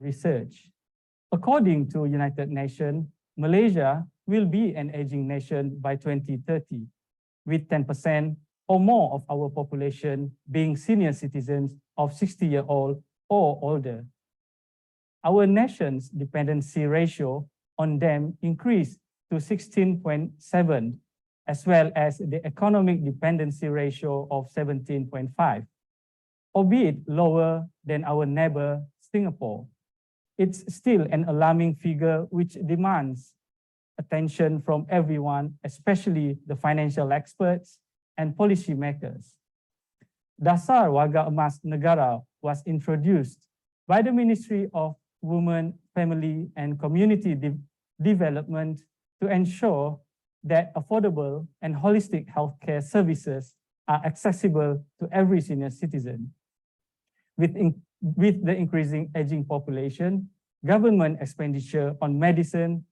Speaker 13: research. According to United Nations, Malaysia will be an aging nation by 2030, with 10% or more of our population being senior citizens of 60-year-old or older. Our nation's dependency ratio on them increased to 16.7, as well as the economic dependency ratio of 17.5, albeit lower than our neighbor Singapore. It's still an alarming figure which demands attention from everyone, especially the financial experts and policymakers. Dasar Warga Emas Negara was introduced by the Ministry of Women, Family and Community Development to ensure that affordable and holistic healthcare services are accessible to every senior citizen. With the increasing aging population, government expenditure on medicine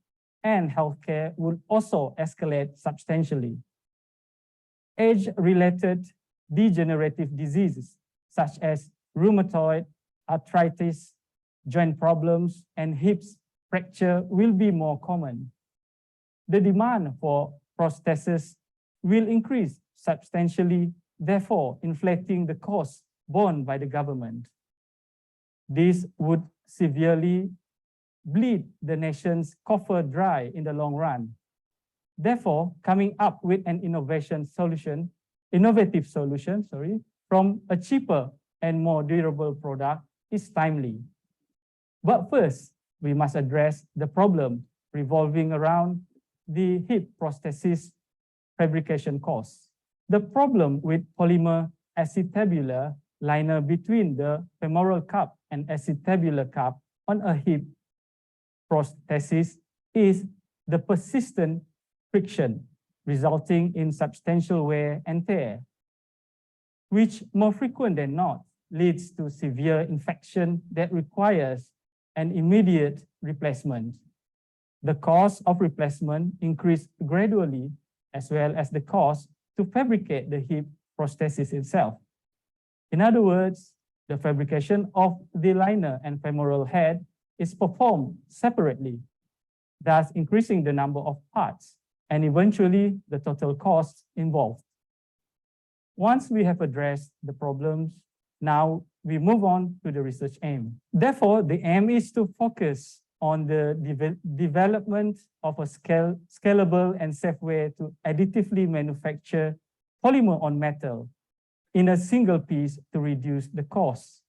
Speaker 13: and healthcare would also escalate substantially. Age-related degenerative diseases such as rheumatoid arthritis, joint problems, and hips fracture will be more common. The demand for prostheses will increase substantially, therefore inflating the cost borne by the government. This would severely bleed the nation's coffer dry in the long run. Therefore, coming up with an innovative solution from a cheaper and more durable product is timely. But first, we must address the problem revolving around the hip prosthesis fabrication costs. The problem with polymer acetabular liner between the femoral cup and acetabular cup on a hip prosthesis is the persistent friction, resulting in substantial wear and tear, which more frequent than not leads to severe infection that requires an immediate replacement. The cost of replacement increased gradually, as well as the cost to fabricate the hip prosthesis itself. In other words, the fabrication of the liner and femoral head is performed separately, thus increasing the number of parts and eventually the total costs involved. Once we have addressed the problems, now we move on to the research aim. Therefore, the aim is to focus on the development of a scalable and safe way to additively manufacture polymer on metal in a single piece to reduce the cost.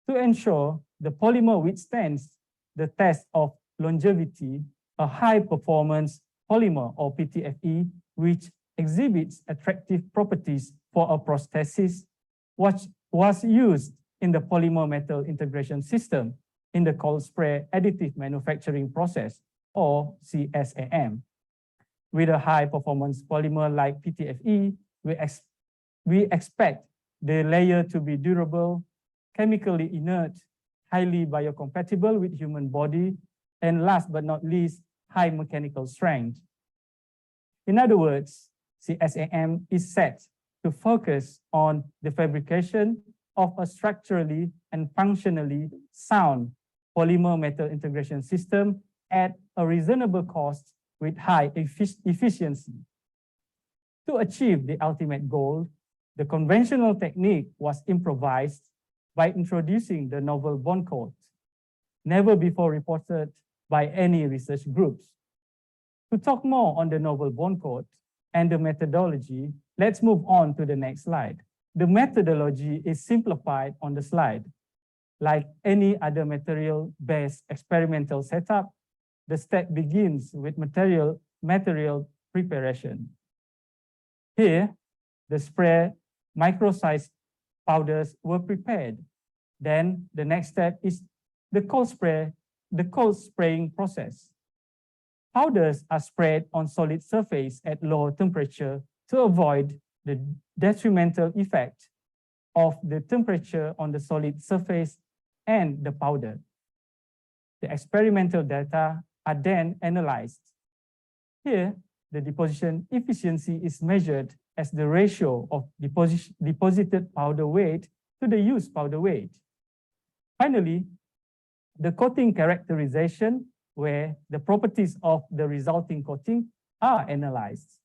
Speaker 13: To ensure the polymer withstands the test of longevity, a high-performance polymer or PTFE, which exhibits attractive properties for a prosthesis, was used in the polymer metal integration system in the cold spray additive manufacturing process, or CSAM. With a high performance polymer like PTFE, we expect the layer to be durable, chemically inert, highly biocompatible with human body, and last but not least, high mechanical strength. In other words, CSAM is set to focus on the fabrication of a structurally and functionally sound polymer metal integration system at a reasonable cost with high efficiency. To achieve the ultimate goal, the conventional technique was improvised by introducing the novel bond coat, never before reported by any research groups. To talk more on the novel bond coat and the methodology, let's move on to the next slide. The methodology is simplified on the slide. Like any other material-based experimental setup, the step begins with material preparation. Here, the spray micro-sized powders were prepared. Then the next step is the cold spraying process. Powders are sprayed on solid surface at low temperature to avoid the detrimental effect of the temperature on the solid surface and the powder. The experimental data are then analyzed. Here, the deposition efficiency is measured as the ratio of deposited powder weight to the used powder weight. Finally, the coating characterization, where the properties of the resulting coating are analyzed.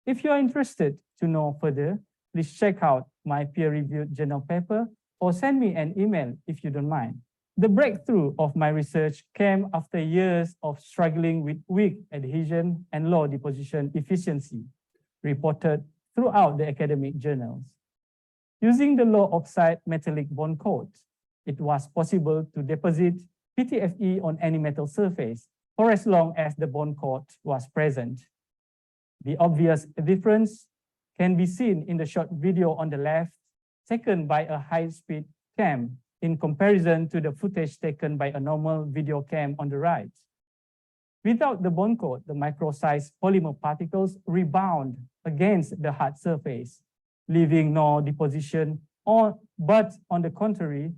Speaker 13: If you are interested to know further, please check out my peer-reviewed journal paper or send me an email if you don't mind. The breakthrough of my research came after years of struggling with weak adhesion and low deposition efficiency, reported throughout the academic journals. Using the low oxide metallic bond coat, it was possible to deposit PTFE on any metal surface for as long as the bond coat was present. The obvious difference can be seen in the short video on the left, taken by a high-speed cam in comparison to the footage taken by a normal video cam on the right. Without the bond coat, the micro-sized polymer particles rebound against the hard surface, leaving no deposition, but on the contrary,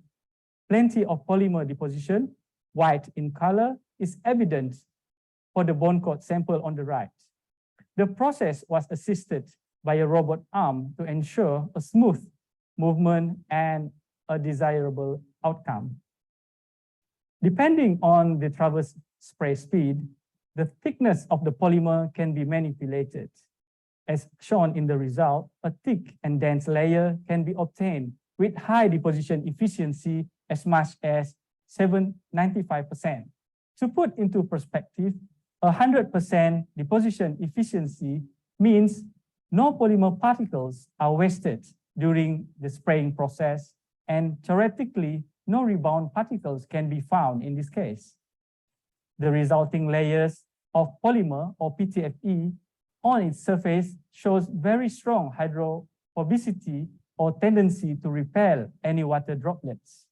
Speaker 13: plenty of polymer deposition, white in color, is evident for the bond coat sample on the right. The process was assisted by a robot arm to ensure a smooth movement and a desirable outcome. Depending on the traverse spray speed, the thickness of the polymer can be manipulated. As shown in the result, a thick and dense layer can be obtained with high deposition efficiency as much as 95%. To put into perspective, 100% deposition efficiency means no polymer particles are wasted during the spraying process, and theoretically, no rebound particles can be found in this case. The resulting layers of polymer or PTFE on its surface shows very strong hydrophobicity or tendency to repel any water droplets.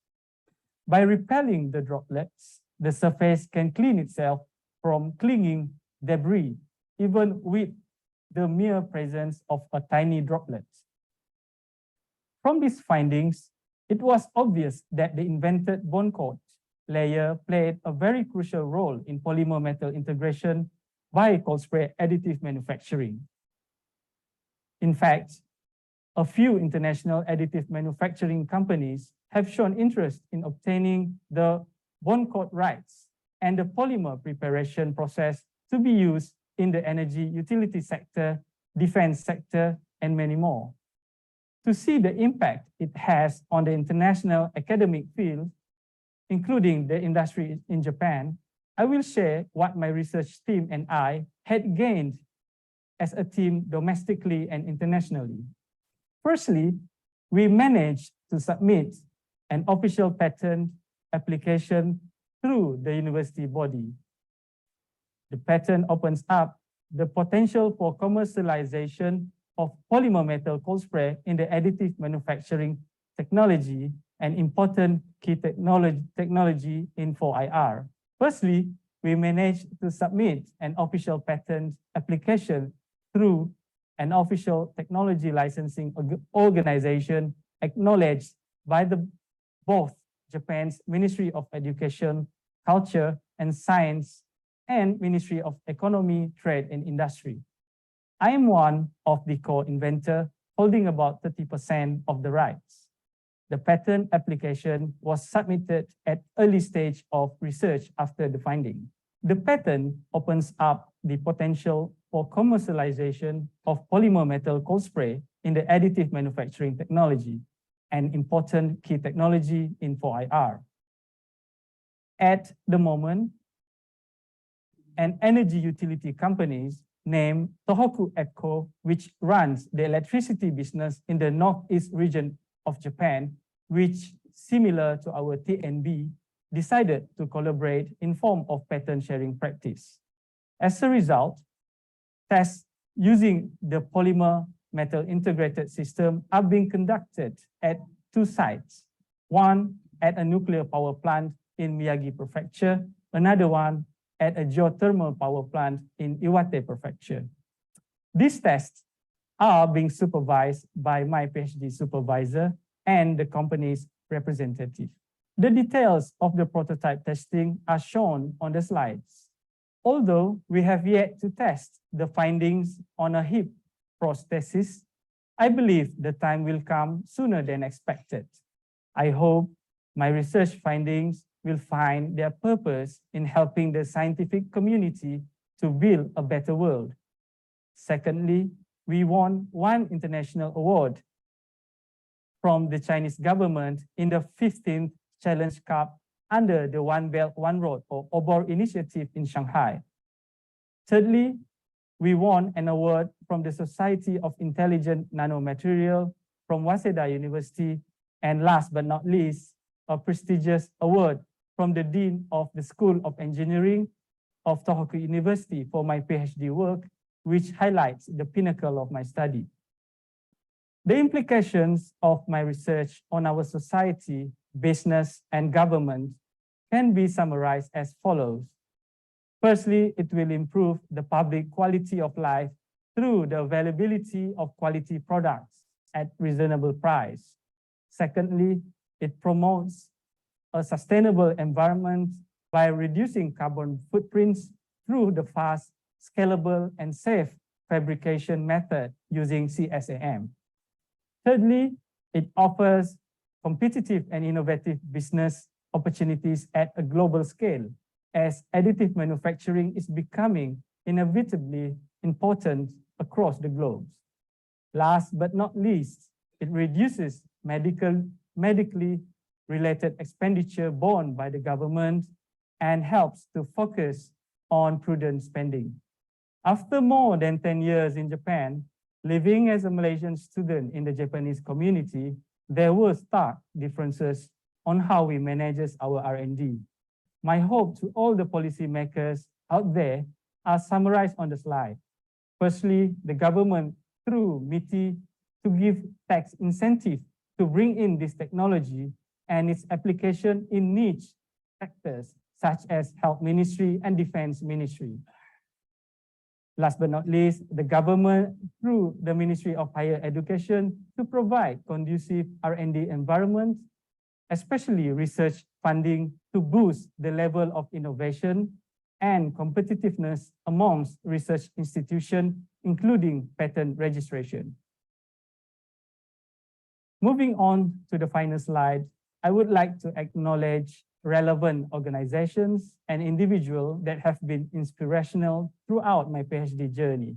Speaker 13: By repelling the droplets, the surface can clean itself from clinging debris, even with the mere presence of a tiny droplet. From these findings, it was obvious that the invented bond coat layer played a very crucial role in polymer metal integration by cold spray additive manufacturing. In fact, a few international additive manufacturing companies have shown interest in obtaining the bond coat rights and the polymer preparation process to be used in the energy utility sector, defense sector, and many more. To see the impact it has on the international academic field, including the industry in Japan, I will share what my research team and I had gained as a team domestically and internationally. Firstly, we managed to submit an official patent application through the university body. The patent opens up the potential for commercialization of polymer metal cold spray in the additive manufacturing technology, an important key technology in 4IR. Firstly, we managed to submit an official patent application through an official technology licensing organization acknowledged by both Japan's Ministry of Education, Culture and Science and Ministry of Economy, Trade and Industry. I am one of the co-inventor holding about 30% of the rights. The patent application was submitted at early stage of research after the finding. The patent opens up the potential for commercialization of polymer metal cold spray in the additive manufacturing technology, an important key technology in 4IR. At the moment, an energy utility company named Tohoku Edco, which runs the electricity business in the northeast region of Japan, which similar to our TNB, decided to collaborate in form of patent sharing practice. As a result, tests using the polymer metal integrated system are being conducted at 2 sites, one at a nuclear power plant in Miyagi Prefecture, another one at a geothermal power plant in Iwate Prefecture. These tests are being supervised by my PhD supervisor and the company's representative. The details of the prototype testing are shown on the slides. Although we have yet to test the findings on a hip prosthesis, I believe the time will come sooner than expected. I hope my research findings will find their purpose in helping the scientific community to build a better world. Secondly, we won 1 international award from the Chinese government in the 15th Challenge Cup under the One Belt, One Road or OBOR initiative in Shanghai. Thirdly, we won an award from the Society of Intelligent Nanomaterial from Waseda University, and last but not least, a prestigious award from the Dean of the School of Engineering of Tohoku University for my PhD work, which highlights the pinnacle of my study. The implications of my research on our society, business, and government can be summarized as follows. Firstly, it will improve the public quality of life through the availability of quality products at reasonable price. Secondly, it promotes a sustainable environment by reducing carbon footprints through the fast, scalable, and safe fabrication method using CSAM. Thirdly, it offers competitive and innovative business opportunities at a global scale, as additive manufacturing is becoming inevitably important across the globe. Last but not least, it reduces medically related expenditure borne by the government and helps to focus on prudent spending. After more than 10 years in Japan, living as a Malaysian student in the Japanese community, there were stark differences on how we manage our R&D. My hope to all the policymakers out there are summarized on the slide. Firstly, the government through MITI to give tax incentive to bring in this technology and its application in niche sectors such as Health Ministry and Defense Ministry. Last but not least, the government through the Ministry of Higher Education to provide conducive R&D environment, especially research funding to boost the level of innovation and competitiveness amongst research institutions, including patent registration. Moving on to the final slide, I would like to acknowledge relevant organizations and individuals that have been inspirational throughout my PhD journey.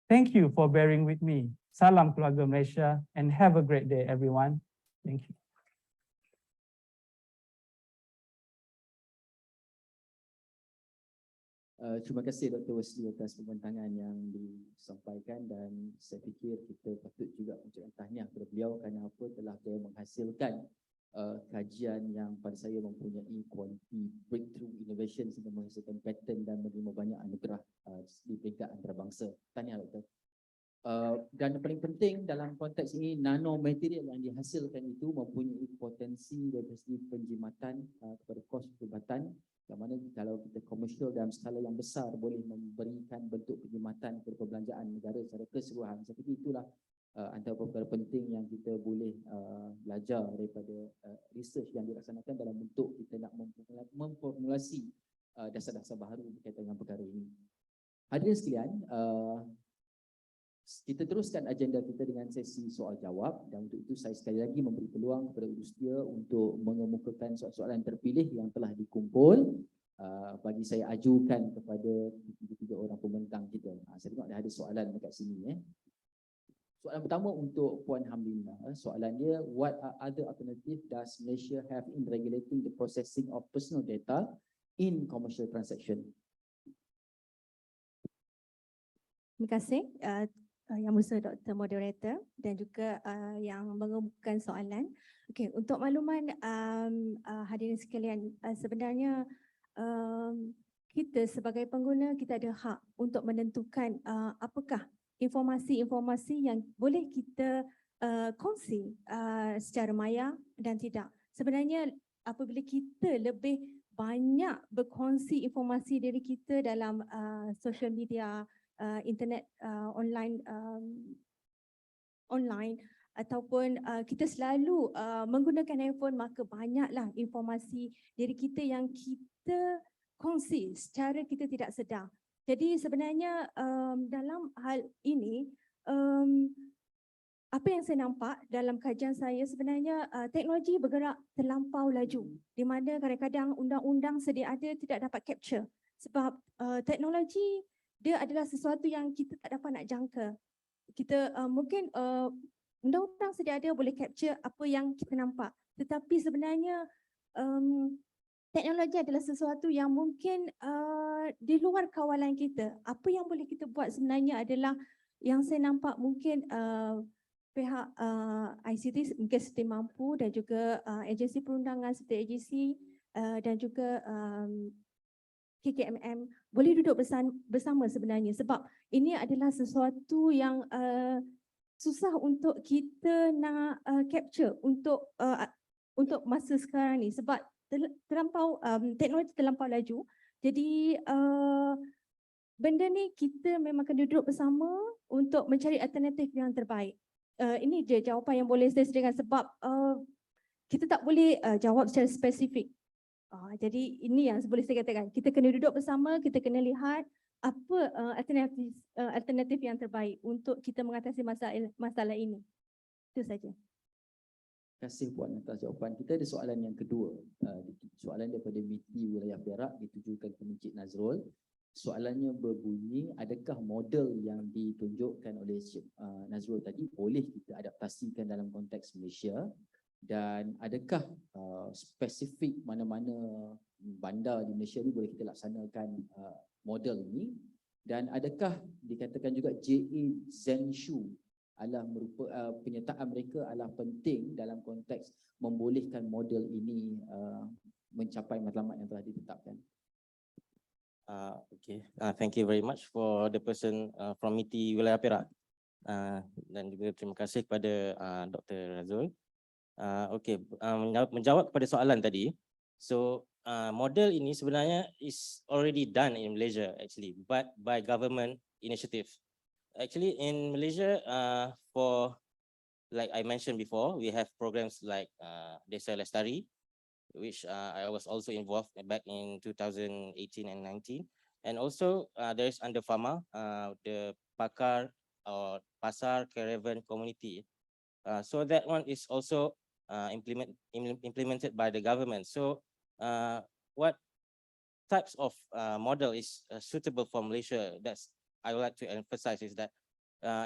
Speaker 13: Thank you for bearing with me. Salam Keluarga Malaysia and have a great day, everyone. Thank you.
Speaker 12: Terima kasih Dr. Wesley atas pembentangan yang disampaikan, dan saya fikir kita patut juga ucapkan tahniah kepada beliau kerana apa telah beliau menghasilkan kajian yang pada saya mempunyai quality breakthrough innovation sehingga menghasilkan patent dan menerima banyak anugerah di peringkat antarabangsa. Tahniah Dr. Dan yang paling penting dalam konteks ini, nanomaterial yang dihasilkan itu mempunyai potensi dari segi penjimatan kepada kos perubatan, yang mana kalau kita komersial dalam skala yang besar boleh memberikan bentuk penjimatan kepada perbelanjaan negara secara keseluruhan. Saya fikir itulah antara perkara penting yang kita boleh belajar daripada research yang dilaksanakan dalam bentuk kita nak memformulasi dasar-dasar baru berkaitan dengan perkara ini. Hadirin sekalian, kita teruskan agenda kita dengan sesi soal jawab, dan untuk itu saya sekali lagi memberi peluang kepada Udustia untuk mengemukakan soalan-soalan terpilih yang telah dikumpul. Bagi saya ajukan kepada tiga orang pembentang kita. Saya tengok ada soalan dekat sini. Soalan pertama untuk Puan Hamlina. Soalan dia, what are other alternative does Malaysia have in regulating the processing of personal data in commercial transaction?
Speaker 8: Terima kasih Yang Mulia Dr. Moderator dan juga yang mengemukakan soalan. Okey, untuk makluman hadirin sekalian, sebenarnya kita sebagai pengguna kita ada hak untuk menentukan apakah informasi-informasi yang boleh kita kongsi secara maya dan tidak. Sebenarnya apabila kita lebih banyak berkongsi informasi diri kita dalam social media, internet, online ataupun kita selalu menggunakan handphone, maka banyaklah informasi diri kita yang kita kongsi secara kita tidak sedar. Jadi sebenarnya dalam hal ini apa yang saya nampak dalam kajian saya, sebenarnya teknologi bergerak terlampau laju, di mana kadang-kadang undang-undang sedia ada tidak dapat capture sebab teknologi dia adalah sesuatu yang kita tak dapat nak jangka. Kita mungkin undang-undang sedia ada boleh capture apa yang kita nampak, tetapi sebenarnya teknologi adalah sesuatu yang mungkin di luar kawalan kita. Apa yang boleh kita buat sebenarnya adalah yang saya nampak mungkin pihak ICT mungkin seperti mampu dan juga agensi perundangan seperti Edisi dan juga KKMM boleh duduk bersama sebenarnya, sebab ini adalah sesuatu yang susah untuk kita nak capture untuk masa sekarang ni, sebab terlampau teknologi terlampau laju. Jadi benda ni kita memang kena duduk bersama untuk mencari alternatif yang terbaik. Ini je jawapan yang boleh saya sediakan, sebab kita tak boleh jawab secara spesifik. Jadi ini yang boleh saya katakan, kita kena duduk bersama, kita kena lihat apa alternatif yang terbaik untuk kita mengatasi masalah ini. Itu saja.
Speaker 12: Terima kasih Puan atas jawapan. Kita ada soalan yang kedua. Soalan daripada MITI Wilayah Perak ditujukan ke Encik Nazrul. Soalannya berbunyi, adakah model yang ditunjukkan oleh Encik Nazrul tadi boleh kita adaptasikan dalam konteks Malaysia? Dan adakah spesifik mana-mana bandar di Malaysia ni boleh kita laksanakan model ini? Dan adakah dikatakan juga JA Zenshu adalah penyertaan mereka adalah penting dalam konteks membolehkan model ini mencapai matlamat yang telah ditetapkan?
Speaker 19: Thank you very much for the person from MITI Wilayah Perak. Dan juga terima kasih kepada Dr. Razul. Menjawab kepada soalan tadi. So model ini sebenarnya is already done in Malaysia actually, but by government initiative. Actually in Malaysia, for like I mentioned before, we have programs like Desa Lestari, which I was also involved back in 2018 and 19. And also there is under Pharma, the Pakar or Pasar Caravan Community. So that one is also implemented by the government. So what types of model is suitable for Malaysia? That's I would like to emphasize is that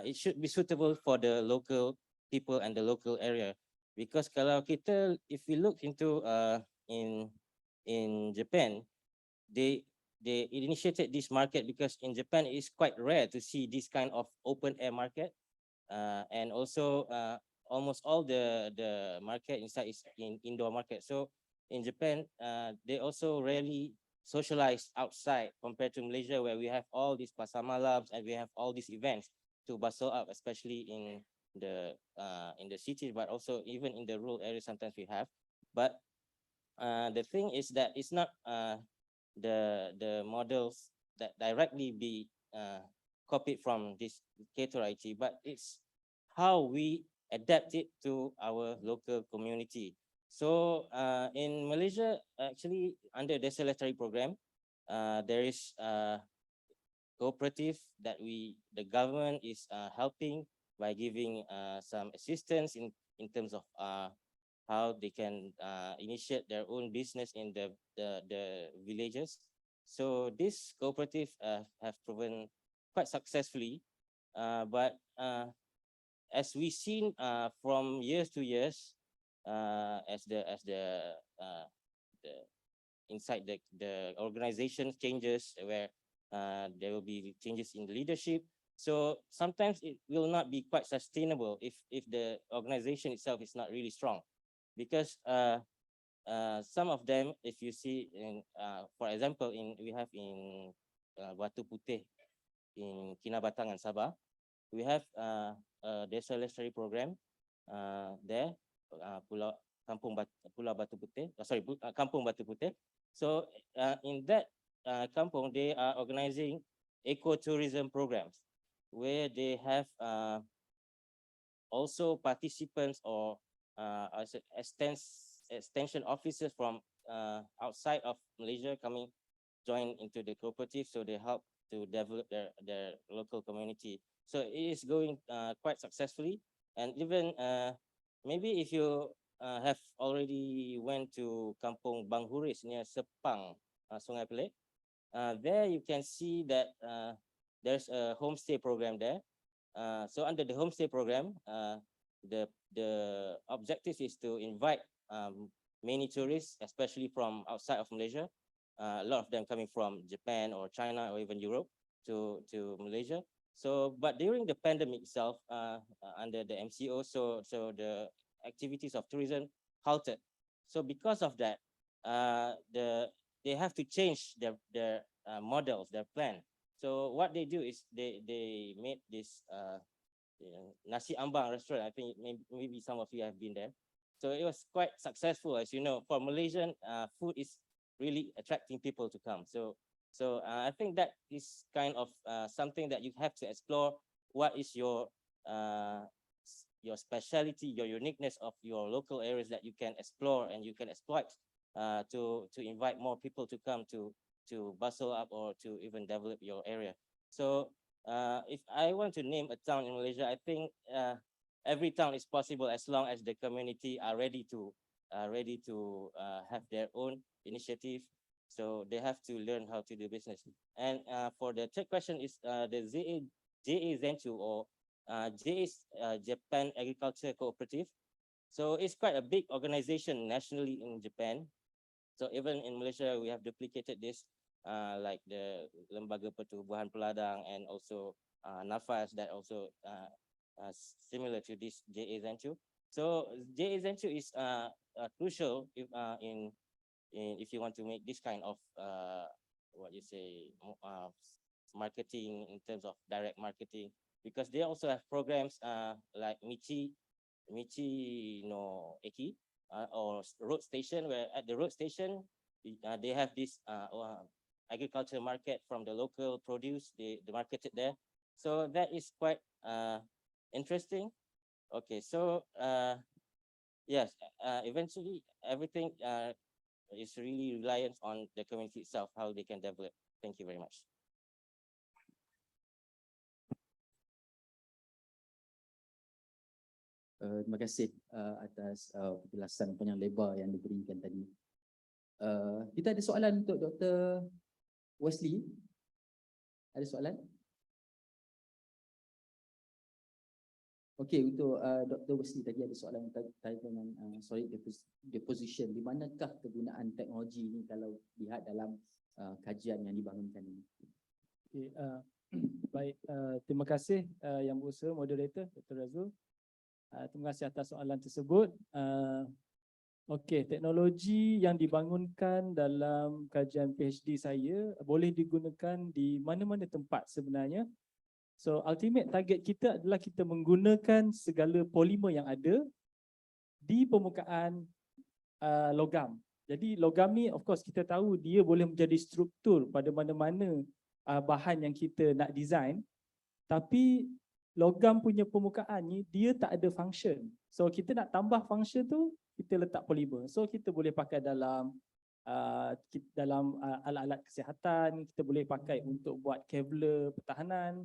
Speaker 19: it should be suitable for the local people and the local area. Because kalau kita, if we look into in Japan, they initiated this market because in Japan it is quite rare to see this kind of open air market, and also almost all the market inside is in indoor market. So in Japan, they also rarely socialize outside compared to Malaysia, where we have all these pasar malams and we have all these events. to bustle up, especially in the city, but also even in the rural areas. Sometimes we have, but the thing is that it's not the models that directly be copied from this Cater IT, but it's how we adapt it to our local community. So in Malaysia, actually under the Dasar program, there is cooperative that the government is helping by giving some assistance in terms of how they can initiate their own business in the villages. So this cooperative have proven quite successfully, but as we seen from years to years, as the inside the organization changes, where there will be changes in the leadership. So sometimes it will not be quite sustainable if the organization itself is not really strong, because some of them, if you see in, for example, we have in Batu Putih in Kinabatangan, Sabah, we have a Dasar Lestari program there, Kampung Batu Putih, Kampung Batu Putih. So in that kampung, they are organizing eco-tourism programs where they have also participants or extension officers from outside of Malaysia coming join into the cooperative, so they help to develop their local community. So it is going quite successfully, and even maybe if you have already went to Kampung Banghuris near Sepang, Sungai Pelik, there you can see that there's a homestay program there. So under the homestay program, the objective is to invite many tourists, especially from outside of Malaysia. A lot of them coming from Japan or China or even Europe to Malaysia. So, but during the pandemic itself, under the MCO, so the activities of tourism halted. So because of that, they have to change their models, their plan. So what they do is they made this nasi ambang restaurant. I think maybe some of you have been there. So it was quite successful, as you know. For Malaysian, food is really attracting people to come. So I think that is kind of something that you have to explore. What is your specialty, your uniqueness of your local areas that you can explore and you can exploit to invite more people to come to bustle up or to even develop your area. So if I want to name a town in Malaysia, I think every town is possible as long as the community are ready to have their own initiative. So they have to learn how to do business. And for the third question is the JA Zentu, or JA is Japan Agriculture Cooperative. So it's quite a big organization nationally in Japan. So even in Malaysia, we have duplicated this, like the Lembaga Pertubuhan Peladang and also Nafas, that also similar to this JA Zentu. So JA Zentu is crucial if you want to make this kind of marketing in terms of direct marketing, because they also have programs like Michi no Eki, or road station, where at the road station they have this agriculture market from the local produce, they market it there. So that is quite interesting. Okay, so yes, eventually everything is really reliant on the community itself, how they can develop. Thank you very much.
Speaker 12: Terima kasih atas penjelasan panjang lebar yang diberikan tadi. Kita ada soalan untuk Dr. Wesley. Ada soalan? Okey, untuk Dr. Wesley tadi ada soalan terkait dengan solid deposition. Di manakah kegunaan teknologi ini kalau lihat dalam kajian yang dibangunkan ini?
Speaker 20: Okay, baik, terima kasih Yang Berusaha, moderator Dr. Razul. Terima kasih atas soalan tersebut. Okey, teknologi yang dibangunkan dalam kajian PhD saya boleh digunakan di mana-mana tempat sebenarnya. So ultimate target kita adalah kita menggunakan segala polimer yang ada di permukaan logam. Jadi logam ni of course kita tahu dia boleh menjadi struktur pada mana-mana bahan yang kita nak design, tapi logam punya permukaan ni dia tak ada function. So kita nak tambah function tu, kita letak polimer. So kita boleh pakai dalam alat-alat kesihatan, kita boleh pakai untuk buat kabel pertahanan,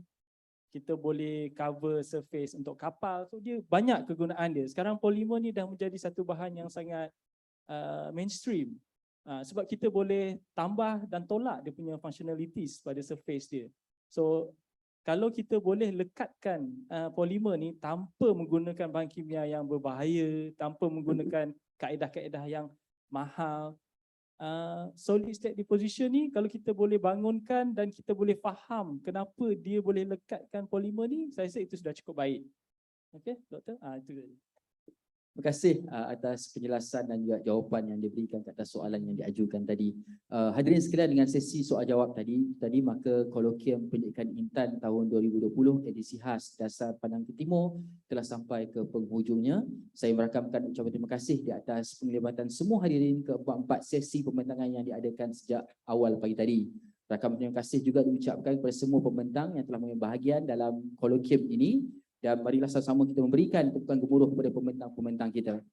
Speaker 20: kita boleh cover surface untuk kapal. So dia banyak kegunaan dia. Sekarang polimer ni dah menjadi satu bahan yang sangat mainstream. Sebab kita boleh tambah dan tolak dia punya functionalities pada surface dia. So kalau kita boleh lekatkan polimer ni tanpa menggunakan bahan kimia yang berbahaya, tanpa menggunakan kaedah-kaedah yang mahal, solid state deposition ni kalau kita boleh bangunkan dan kita boleh faham kenapa dia boleh lekatkan polimer ni, saya rasa itu sudah cukup baik. Okey, doktor? Itu.
Speaker 12: Terima kasih atas penjelasan dan juga jawapan yang diberikan ke atas soalan yang diajukan tadi. Hadirin sekalian, dengan sesi soal jawab tadi maka Kolokium Penyelidikan INTAN tahun 2020 edisi khas Dasar Pandang Timur telah sampai ke penghujungnya. Saya merakamkan ucapan terima kasih di atas penglibatan semua hadirin ke empat sesi pembentangan yang diadakan sejak awal pagi tadi. Rakam terima kasih juga diucapkan kepada semua pembentang yang telah mengambil bahagian dalam Kolokium ini. Dan marilah sama-sama kita memberikan tepukan gemuruh kepada pembentang-pembentang kita.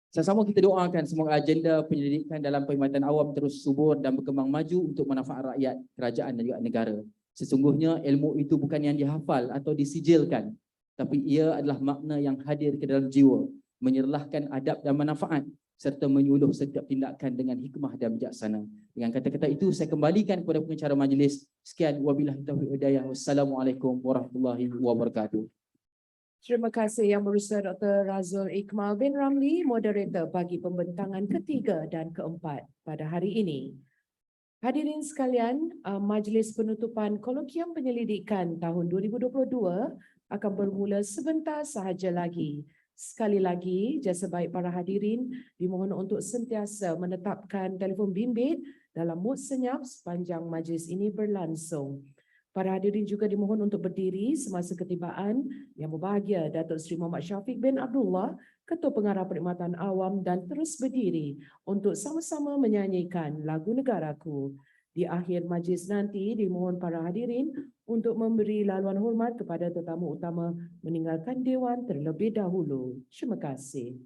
Speaker 12: Sama-sama kita doakan semoga agenda penyelidikan dalam perkhidmatan awam terus subur dan berkembang maju untuk manfaat rakyat, kerajaan dan juga negara. Sesungguhnya ilmu itu bukan yang dihafal atau disijilkan, tapi ia adalah makna yang hadir ke dalam jiwa, menyerlahkan adab dan manfaat serta menyuluh setiap tindakan dengan hikmah dan bijaksana. Dengan kata-kata itu, saya kembalikan kepada pengacara majlis. Sekian, wabillahi taufiq wal hidayah. Wassalamualaikum warahmatullahi wabarakatuh.
Speaker 1: Terima kasih Yang Berusaha Dr. Razul Iqmal bin Ramli, moderator bagi pembentangan ketiga dan keempat pada hari ini. Hadirin sekalian, majlis penutupan Kolokium Penyelidikan tahun 2022 akan bermula sebentar sahaja lagi. Sekali lagi, jasa baik para hadirin dimohon untuk sentiasa menetapkan telefon bimbit dalam mood senyap sepanjang majlis ini berlangsung. Para hadirin juga dimohon untuk berdiri semasa ketibaan Yang Berbahagia Datuk Seri Muhammad Syafiq bin Abdullah, Ketua Pengarah Perkhidmatan Awam, dan terus berdiri untuk sama-sama menyanyikan lagu Negaraku. Di akhir majlis nanti dimohon para hadirin untuk memberi laluan hormat kepada tetamu utama meninggalkan dewan terlebih dahulu. Terima kasih.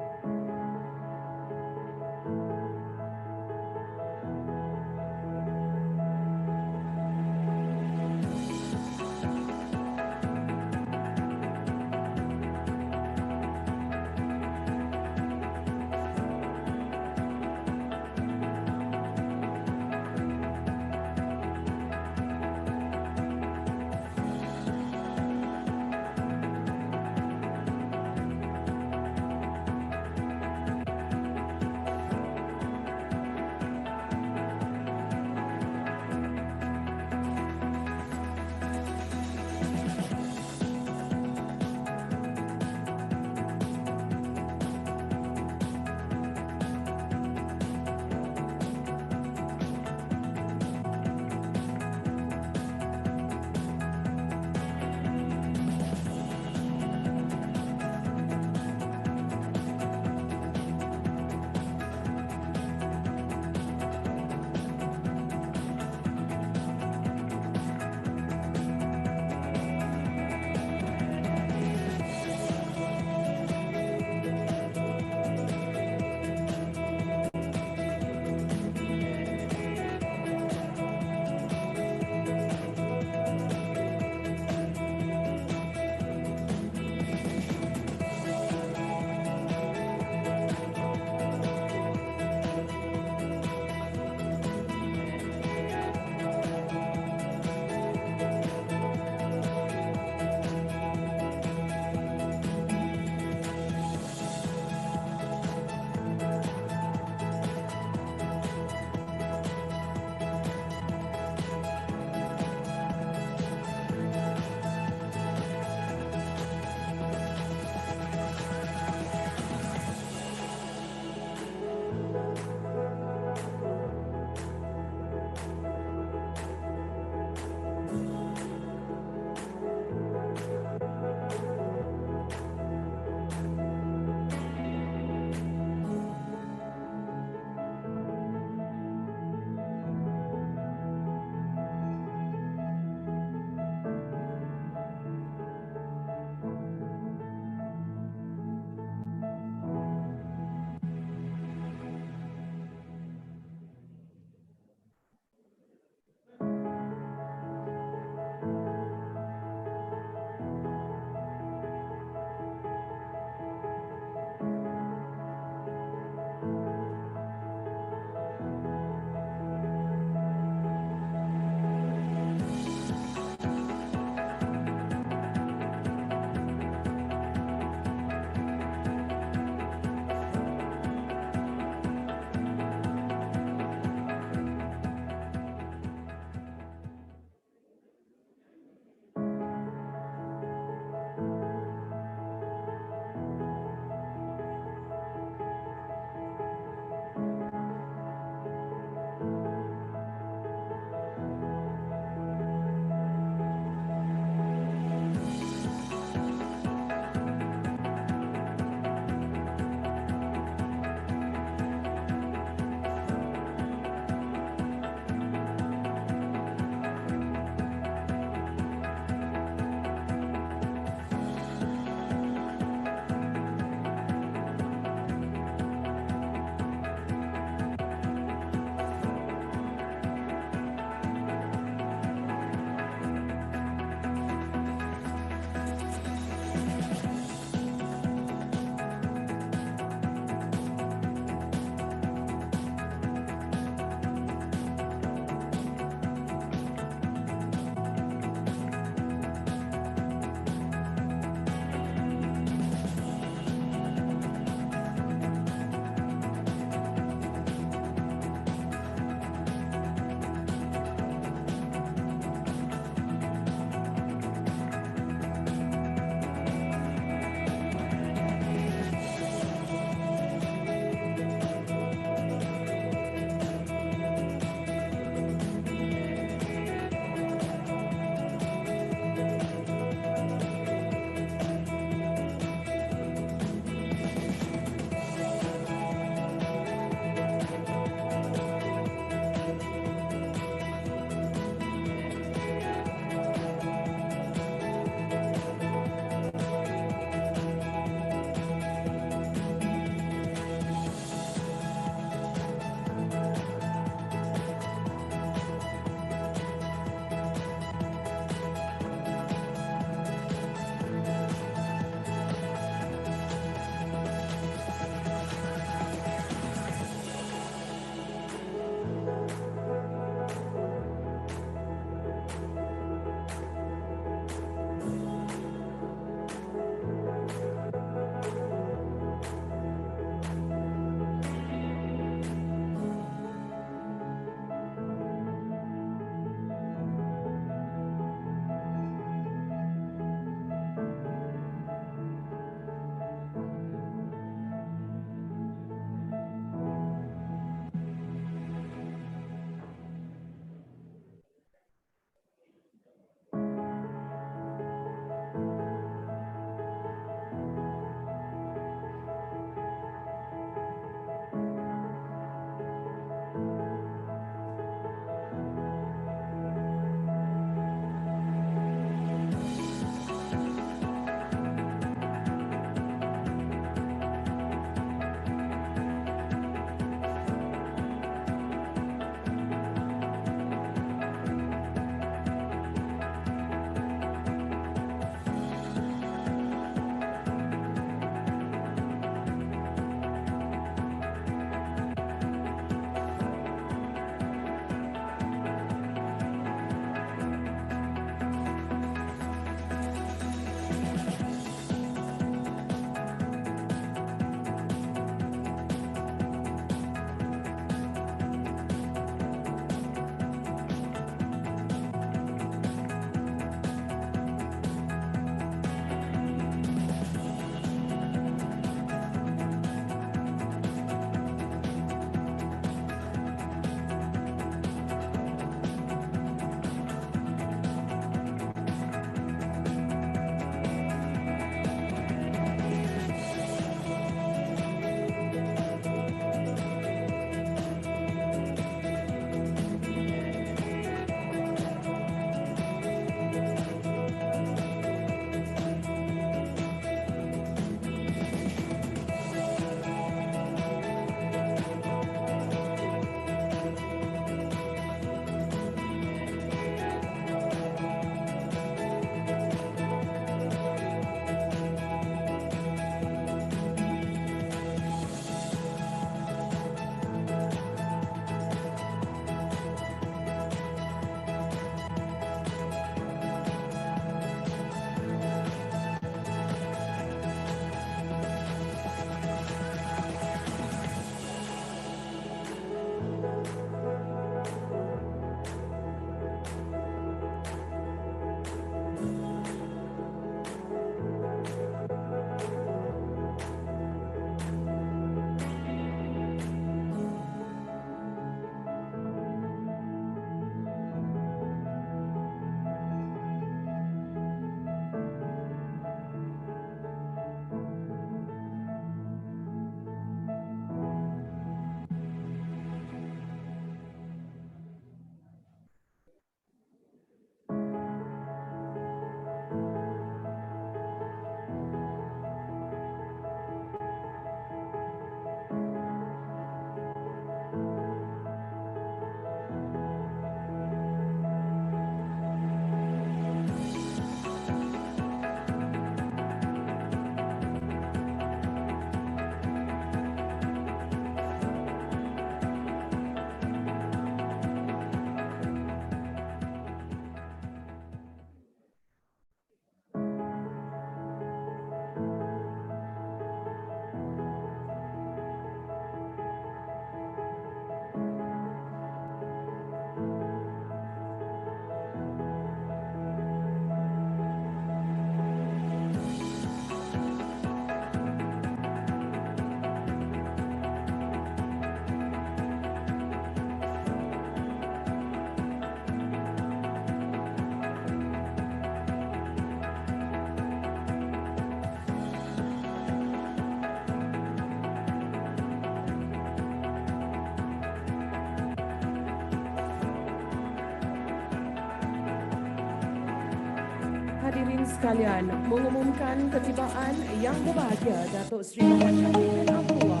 Speaker 1: hadirin sekalian, mengumumkan ketibaan yang berbahagia Datuk Seri Muhammad Syafiq bin Abdullah,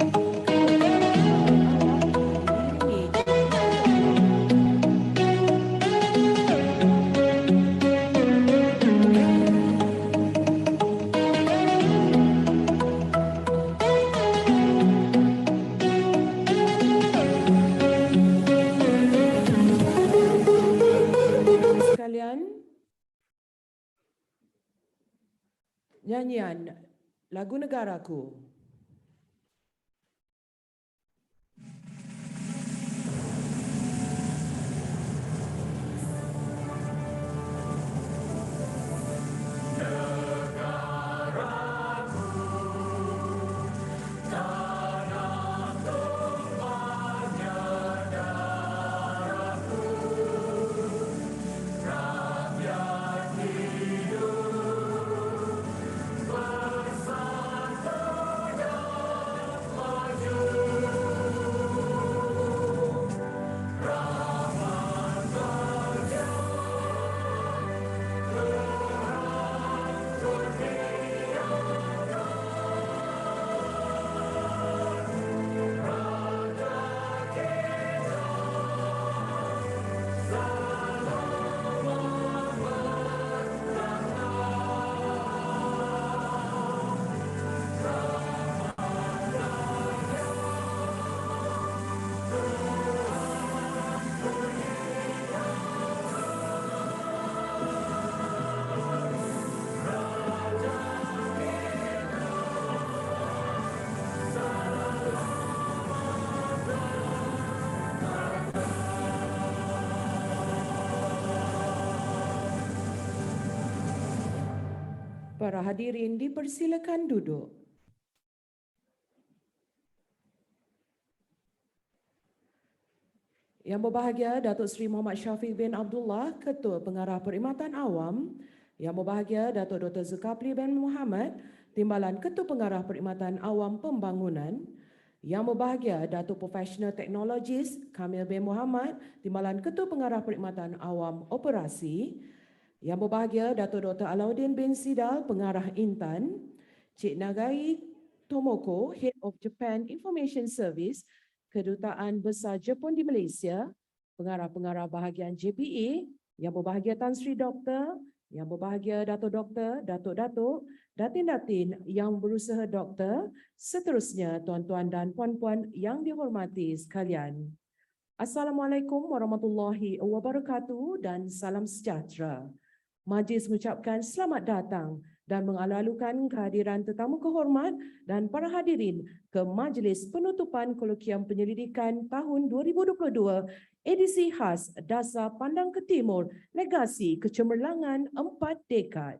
Speaker 1: sekalian, nyanyian lagu negaraku. Para hadirin dipersilakan duduk. Yang berbahagia Datuk Seri Muhammad Syafiq bin Abdullah, Ketua Pengarah Perkhidmatan Awam. Yang berbahagia Datuk Dr. Zulkifli bin Muhammad, Timbalan Ketua Pengarah Perkhidmatan Awam Pembangunan. Yang berbahagia Datuk Professional Technologist Kamil bin Muhammad, Timbalan Ketua Pengarah Perkhidmatan Awam Operasi. Yang berbahagia Datuk Dr. Alauddin bin Sidal, Pengarah INTAN, Cik Nagai Tomoko, Head of Japan Information Service, Kedutaan Besar Jepun di Malaysia, Pengarah-pengarah bahagian JPA, yang berbahagia Tan Sri Doktor, yang berbahagia Datuk Doktor, Datuk-Datuk, Datin-Datin yang berusaha doktor, seterusnya tuan-tuan dan puan-puan yang dihormati sekalian. Assalamualaikum warahmatullahi wabarakatuh dan salam sejahtera. Majlis mengucapkan selamat datang dan mengalu-alukan kehadiran tetamu kehormat dan para hadirin ke Majlis Penutupan Kolokium Penyelidikan tahun 2022 Edisi Khas Dasar Pandang ke Timur, Legasi Kecemerlangan 4 Dekad.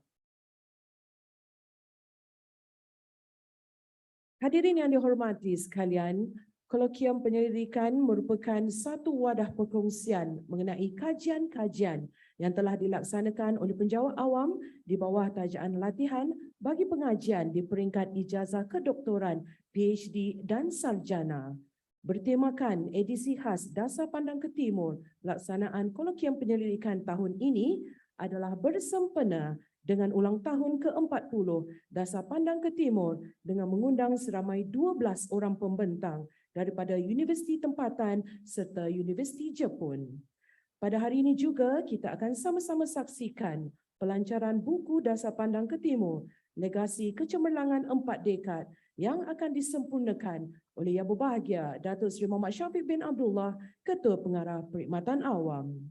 Speaker 1: Hadirin yang dihormati sekalian, Kolokium Penyelidikan merupakan satu wadah perkongsian mengenai kajian-kajian yang telah dilaksanakan oleh penjawat awam di bawah tajaan latihan bagi pengajian di peringkat ijazah kedoktoran, PhD dan sarjana. Bertemakan edisi khas Dasar Pandang ke Timur, laksanaan Kolokium Penyelidikan tahun ini adalah bersempena dengan ulang tahun ke-40 Dasar Pandang ke Timur dengan mengundang seramai 12 orang pembentang daripada universiti tempatan serta universiti Jepun. Pada hari ini juga kita akan sama-sama saksikan pelancaran buku Dasar Pandang ke Timur, Legasi Kecemerlangan 4 Dekad yang akan disempurnakan oleh Yang Berbahagia Datuk Seri Muhammad Syafiq bin Abdullah, Ketua Pengarah Perkhidmatan Awam.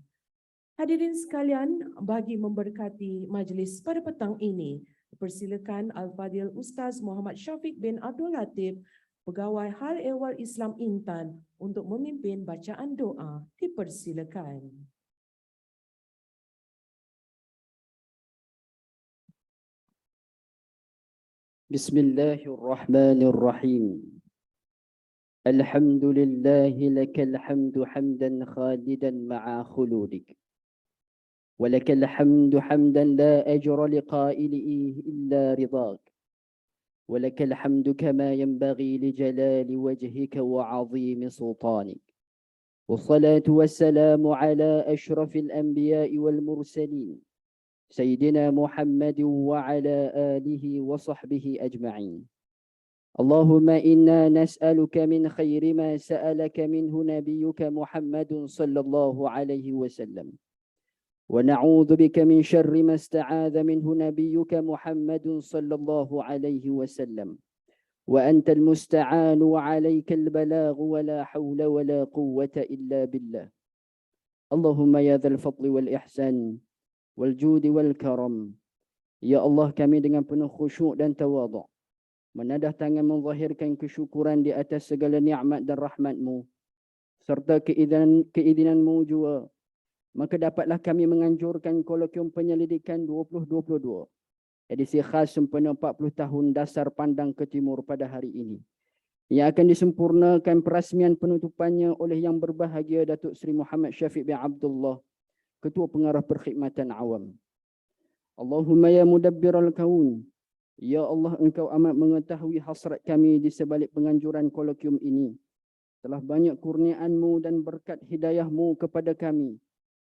Speaker 1: Hadirin sekalian, bagi memberkati majlis pada petang ini, persilakan Al-Fadhil Ustaz Muhammad Syafiq bin Abdul Latif, Pegawai Hal Ehwal Islam INTAN untuk memimpin bacaan doa. Dipersilakan.
Speaker 21: Bismillahirrahmanirrahim. Alhamdulillahi lakal hamdu hamdan khalidan ma'a khuludik. ولك الحمد حمدا لا أجر لقائله إلا رضاك ولك الحمد كما ينبغي لجلال وجهك وعظيم سلطانك والصلاة والسلام على أشرف الأنبياء والمرسلين سيدنا محمد وعلى آله وصحبه أجمعين. اللهم إنا نسألك من خير ما سألك منه نبيك محمد صلى الله عليه وسلم، ونعوذ بك من شر ما استعاذ منه نبيك محمد صلى الله عليه وسلم، وأنت المستعان وعليك البلاغ ولا حول ولا قوة إلا بالله. اللهم يا ذا الفضل والإحسان والجود والكرم. Ya Allah, kami dengan penuh khusyuk dan tawaduk menadah tangan menzahirkan kesyukuran di atas segala nikmat dan rahmat-Mu serta keizinan-Mu jua. Maka dapatlah kami menganjurkan Kolokium Penyelidikan 2022 edisi khas sempena 40 tahun Dasar Pandang ke Timur pada hari ini, yang akan disempurnakan perasmian penutupannya oleh Yang Berbahagia Datuk Seri Muhammad Syafiq bin Abdullah, Ketua Pengarah Perkhidmatan Awam. Allahumma ya mudabbiral kaun, ya Allah, Engkau amat mengetahui hasrat kami di sebalik penganjuran kolokium ini. Telah banyak kurniaan-Mu dan berkat hidayah-Mu kepada kami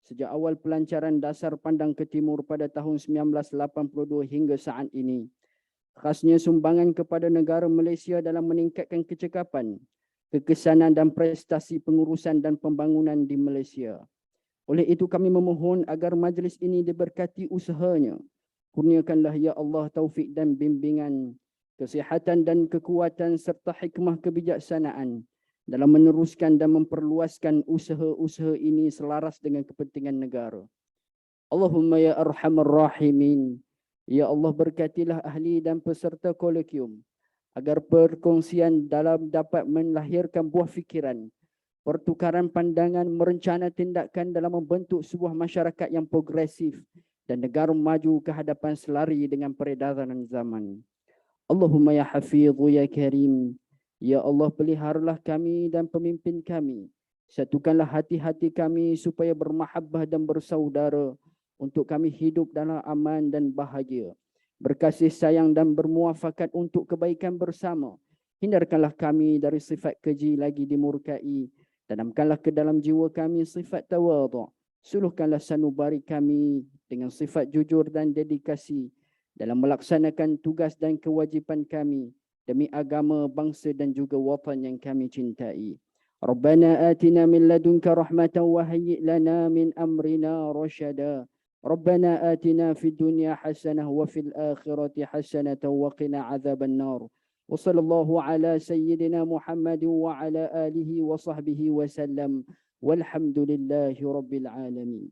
Speaker 21: sejak awal pelancaran Dasar Pandang ke Timur pada tahun 1982 hingga saat ini. Khasnya sumbangan kepada negara Malaysia dalam meningkatkan kecekapan, kekesanan dan prestasi pengurusan dan pembangunan di Malaysia. Oleh itu kami memohon agar majlis ini diberkati usahanya. Kurniakanlah ya Allah taufik dan bimbingan, kesihatan dan kekuatan serta hikmah kebijaksanaan dalam meneruskan dan memperluaskan usaha-usaha ini selaras dengan kepentingan negara. Allahumma ya arhamar rahimin. Ya Allah, berkatilah ahli dan peserta kolokium agar perkongsian dalam dapat melahirkan buah fikiran, pertukaran pandangan, merencana tindakan dalam membentuk sebuah masyarakat yang progresif dan negara maju ke hadapan selari dengan peredaran zaman. Allahumma ya hafidhu ya karim. Ya Allah, peliharalah kami dan pemimpin kami. Satukanlah hati-hati kami supaya bermahabbah dan bersaudara untuk kami hidup dalam aman dan bahagia, berkasih sayang dan bermuafakat untuk kebaikan bersama. Hindarkanlah kami dari sifat keji lagi dimurkai. Tanamkanlah ke dalam jiwa kami sifat tawaduk. Suluhkanlah sanubari kami dengan sifat jujur dan dedikasi dalam melaksanakan tugas dan kewajipan kami demi agama, bangsa dan juga watan yang kami cintai. Rabbana atina min ladunka rahmatan wa hayyi' lana min amrina rasyada. Rabbana atina fid dunya hasanah wa fil akhirati hasanatan wa qina adzaban nar. وصلى الله على سيدنا محمد وعلى آله وصحبه وسلم والحمد لله رب العالمين.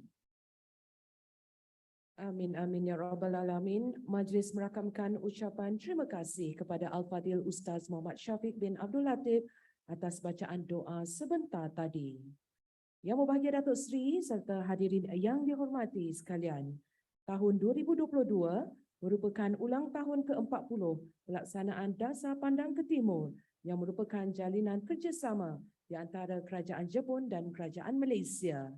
Speaker 1: Amin, amin ya Rabbal Alamin. Majlis merakamkan ucapan terima kasih kepada Al-Fadhil Ustaz Muhammad Syafiq bin Abdul Latif atas bacaan doa sebentar tadi. Yang berbahagia Datuk Seri serta hadirin yang dihormati sekalian, tahun 2022 merupakan ulang tahun ke-40 pelaksanaan Dasar Pandang ke Timur yang merupakan jalinan kerjasama di antara Kerajaan Jepun dan Kerajaan Malaysia.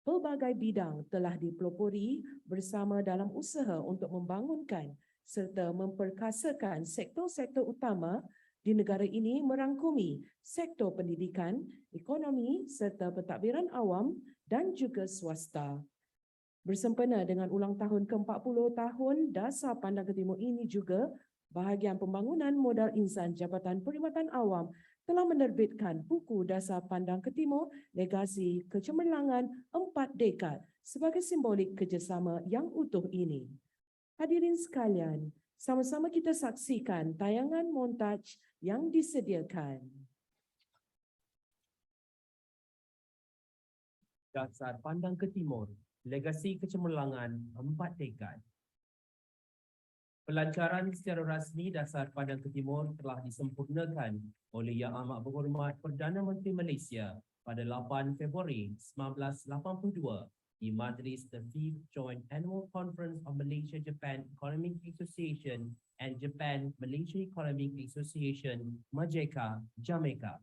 Speaker 1: Pelbagai bidang telah dipelopori bersama dalam usaha untuk membangunkan serta memperkasakan sektor-sektor utama di negara ini, merangkumi sektor pendidikan, ekonomi serta pentadbiran awam dan juga swasta. Bersempena dengan ulang tahun ke-40 tahun Dasar Pandang ke Timur ini juga, Bahagian Pembangunan Modal Insan Jabatan Perkhidmatan Awam telah menerbitkan buku Dasar Pandang ke Timur, Legasi Kecemerlangan 4 Dekad sebagai simbolik kerjasama yang utuh ini. Hadirin sekalian, sama-sama kita saksikan tayangan montaj yang disediakan.
Speaker 4: Dasar Pandang ke Timur, Legasi Kecemerlangan 4 Dekad. Pelancaran secara rasmi Dasar Pandang ke Timur telah disempurnakan oleh Yang Amat Berhormat Perdana Menteri Malaysia pada 8 Februari 1982 di Majlis The 5th Joint Annual Conference of Malaysia-Japan Economic Association and Japan-Malaysia Economic Association, Majeka, Jamaica.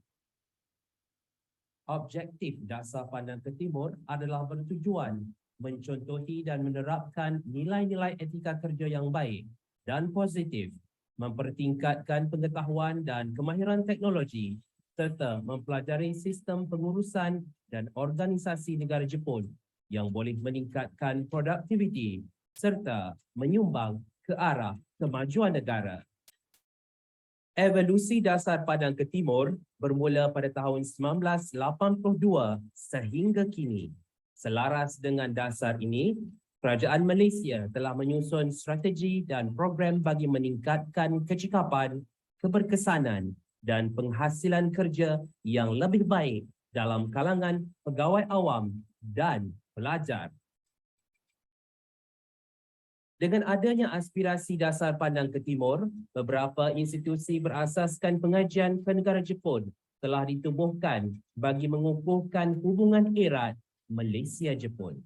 Speaker 4: Objektif Dasar Pandang ke Timur adalah bertujuan mencontohi dan menerapkan nilai-nilai etika kerja yang baik dan positif, mempertingkatkan pengetahuan dan kemahiran teknologi, serta mempelajari sistem pengurusan dan organisasi negara Jepun yang boleh meningkatkan produktiviti, serta menyumbang ke arah kemajuan negara. Evolusi Dasar Padang ke Timur bermula pada tahun 1982 sehingga kini. Selaras dengan dasar ini, Kerajaan Malaysia telah menyusun strategi dan program bagi meningkatkan kecekapan, keberkesanan dan penghasilan kerja yang lebih baik dalam kalangan pegawai awam dan pelajar. Dengan adanya aspirasi Dasar Pandang ke Timur, beberapa institusi berasaskan pengajian ke negara Jepun telah ditubuhkan bagi mengukuhkan hubungan erat Malaysia-Jepun.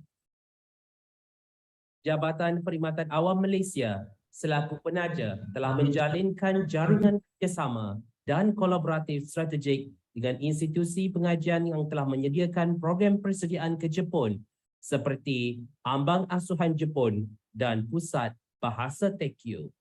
Speaker 4: Jabatan Perkhidmatan Awam Malaysia selaku penaja telah menjalinkan jaringan kerjasama dan kolaboratif strategik dengan institusi pengajian yang telah menyediakan program persediaan ke Jepun seperti Ambang Asuhan Jepun dan Pusat Bahasa Tekyu.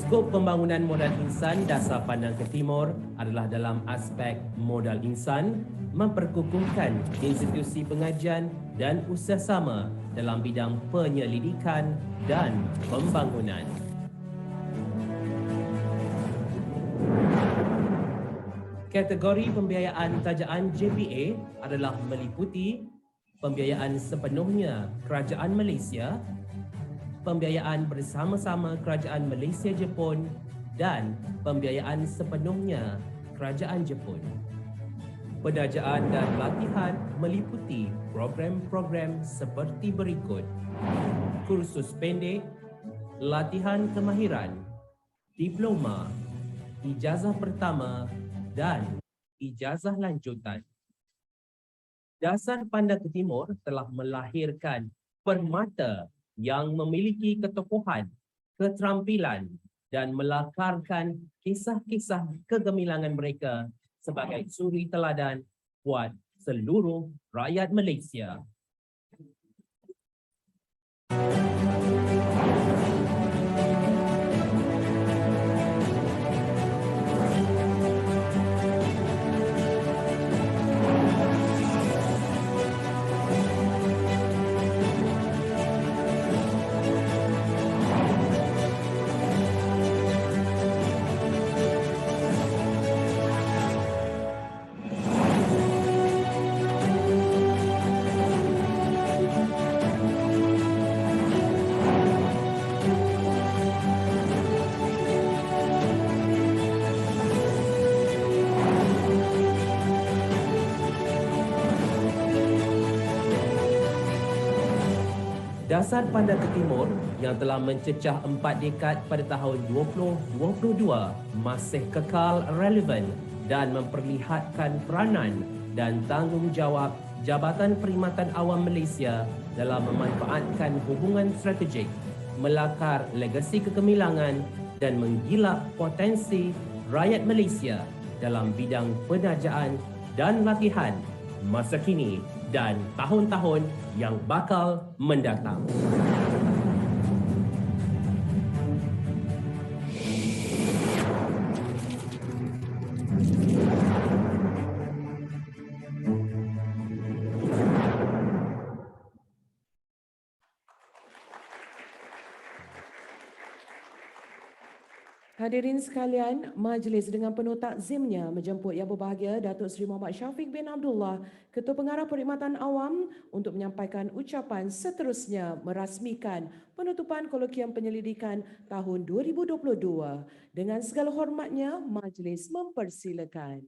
Speaker 4: Skop pembangunan modal insan Dasar Pandang ke Timur adalah dalam aspek modal insan, memperkukuhkan institusi pengajian dan usaha dalam bidang penyelidikan dan pembangunan. Kategori pembiayaan tajaan JPA adalah meliputi pembiayaan sepenuhnya Kerajaan Malaysia, pembiayaan bersama-sama Kerajaan Malaysia-Jepun dan pembiayaan sepenuhnya Kerajaan Jepun. Penajaan dan latihan meliputi program-program seperti berikut: kursus pendek, latihan kemahiran, diploma, ijazah pertama dan ijazah lanjutan. Dasar Pandang ke Timur telah melahirkan permata yang memiliki ketokohan, keterampilan dan melakarkan kisah-kisah kegemilangan mereka sebagai suri teladan buat seluruh rakyat Malaysia. Dasar Pandang ke Timur yang telah mencecah 4 dekad pada tahun 2022 masih kekal relevan dan memperlihatkan peranan dan tanggungjawab Jabatan Perkhidmatan Awam Malaysia dalam memanfaatkan hubungan strategik, melakar legasi kegemilangan dan menggilak potensi rakyat Malaysia dalam bidang penajaan dan latihan masa kini dan tahun-tahun yang bakal mendatang.
Speaker 1: Hadirin sekalian, majlis dengan penuh takzimnya menjemput Yang Berbahagia Datuk Seri Muhammad Syafiq bin Abdullah, Ketua Pengarah Perkhidmatan Awam untuk menyampaikan ucapan seterusnya merasmikan penutupan Kolokium Penyelidikan tahun 2022. Dengan segala hormatnya, majlis mempersilakan.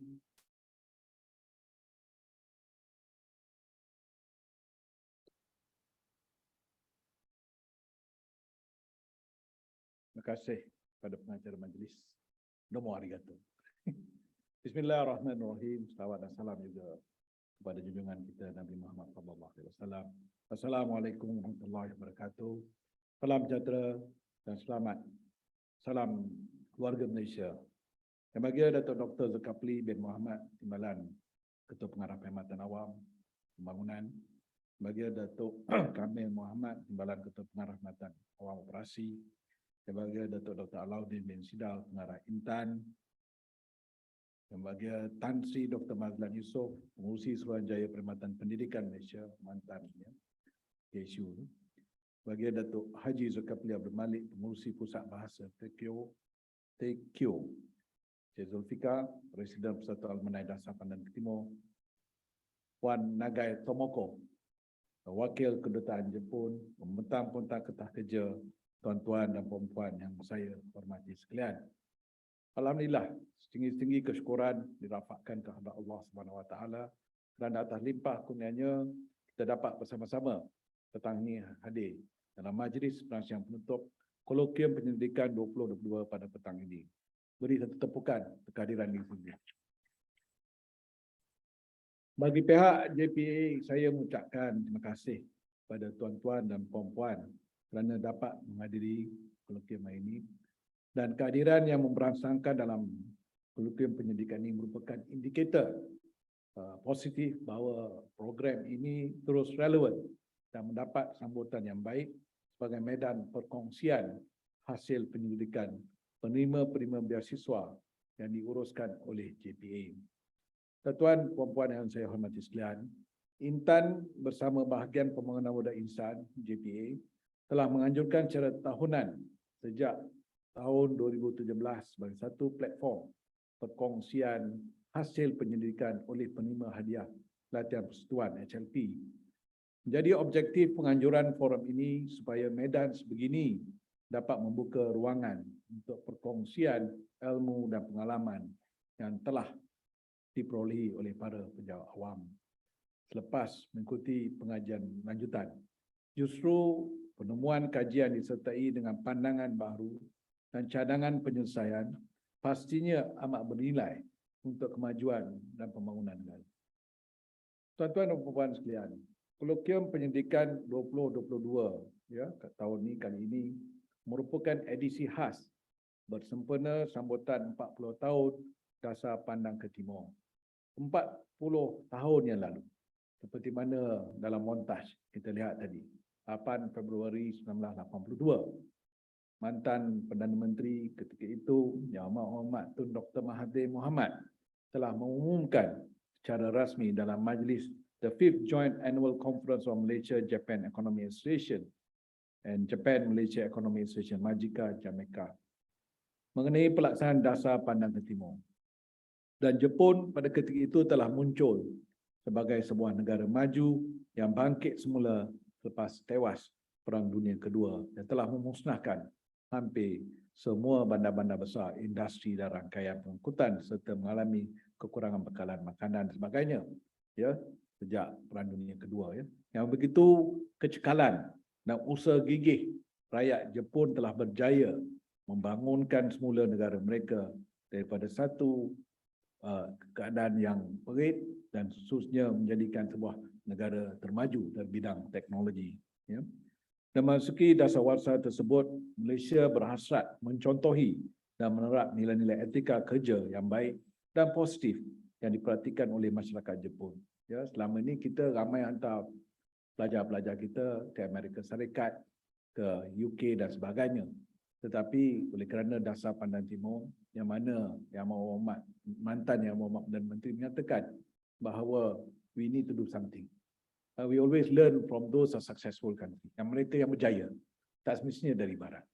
Speaker 5: Terima kasih kepada pengacara majlis. Domo arigato. Bismillahirrahmanirrahim. Salawat dan salam juga kepada junjungan kita Nabi Muhammad SAW. Assalamualaikum warahmatullahi wabarakatuh. Salam sejahtera dan selamat. Salam keluarga Malaysia. Yang bahagia Datuk Dr. Zulkifli bin Muhammad Timbalan, Ketua Pengarah Perkhidmatan Awam Pembangunan, Bagi Datuk Kamil Muhammad, Timbalan Ketua Pengarah Matan Awam Operasi. Yang bagi Datuk Dr. Alauddin bin Sidal, Pengarah INTAN. Yang bagi Tan Sri Dr. Mazlan Yusof, Pengurusi Suruhanjaya Perkhidmatan Pendidikan Malaysia, mantan PSU. Bagi Datuk Haji Zulkifli Abdul Malik, Pengurusi Pusat Bahasa Tekyo. Cik Zulfika, Presiden Persatuan Alumni Dasar Pandang Timur. Puan Nagai Tomoko, Wakil Kedutaan Jepun, pembentang-pembentang Ketah Kerja, tuan-tuan dan puan-puan yang saya hormati sekalian. Alhamdulillah, setinggi-tinggi kesyukuran dirafakkan kepada Allah SWT kerana atas limpah kurnianya kita dapat bersama-sama petang ini hadir dalam majlis penasihat penutup Kolokium Penyelidikan 2022 pada petang ini. Beri satu tepukan kehadiran di sini. Bagi pihak JPA, saya mengucapkan terima kasih kepada tuan-tuan dan puan-puan kerana dapat menghadiri kolokium ini, dan kehadiran yang memberangsangkan dalam kolokium penyelidikan ini merupakan indikator positif bahawa program ini terus relevan dan mendapat sambutan yang baik sebagai medan perkongsian hasil penyelidikan penerima-penerima beasiswa yang diuruskan oleh JPA. Tuan-tuan, puan-puan yang saya hormati sekalian, INTAN bersama Bahagian Pembangunan Modal Insan JPA telah menganjurkan secara tahunan sejak tahun 2017 sebagai satu platform perkongsian hasil penyelidikan oleh penerima hadiah latihan persekutuan HLP. Jadi objektif penganjuran forum ini supaya medan sebegini dapat membuka ruangan untuk perkongsian ilmu dan pengalaman yang telah diperolehi oleh para penjawat awam selepas mengikuti pengajian lanjutan. Justru penemuan kajian disertai dengan pandangan baru dan cadangan penyelesaian pastinya amat bernilai untuk kemajuan dan pembangunan negara. Tuan-tuan dan puan-puan sekalian, Kolokium Penyelidikan 2022 tahun ini kali ini merupakan edisi khas bersempena sambutan 40 tahun Dasar Pandang ke Timur. 40 tahun yang lalu, seperti mana dalam montaj kita lihat tadi, 8 Februari 1982, mantan Perdana Menteri ketika itu, Yang Amat Tun Dr. Mahathir Mohamad telah mengumumkan secara rasmi dalam majlis The 5th Joint Annual Conference of Malaysia-Japan Economic Association and Japan-Malaysia Economic Association, Majika Jamaica, mengenai pelaksanaan Dasar Pandang ke Timur. Dan Jepun pada ketika itu telah muncul sebagai sebuah negara maju yang bangkit semula selepas tewas Perang Dunia Kedua dan telah memusnahkan hampir semua bandar-bandar besar, industri dan rangkaian pengangkutan serta mengalami kekurangan bekalan makanan dan sebagainya sejak Perang Dunia Kedua. Yang begitu kecekalan dan usaha gigih rakyat Jepun telah berjaya membangunkan semula negara mereka daripada satu keadaan yang perit dan khususnya menjadikan sebuah negara termaju dalam bidang teknologi. Dan memasuki dasawarsa tersebut, Malaysia berhasrat mencontohi dan menerap nilai-nilai etika kerja yang baik dan positif yang diperhatikan oleh masyarakat Jepun. Selama ini kita ramai hantar pelajar-pelajar kita ke Amerika Syarikat, ke UK dan sebagainya. Tetapi oleh kerana Dasar Pandang Timur, yang mana mantan Yang Amat Perdana Menteri menyatakan bahawa we need to do something. We always learn from those are successful country. Yang mereka yang berjaya, tak semestinya dari barat.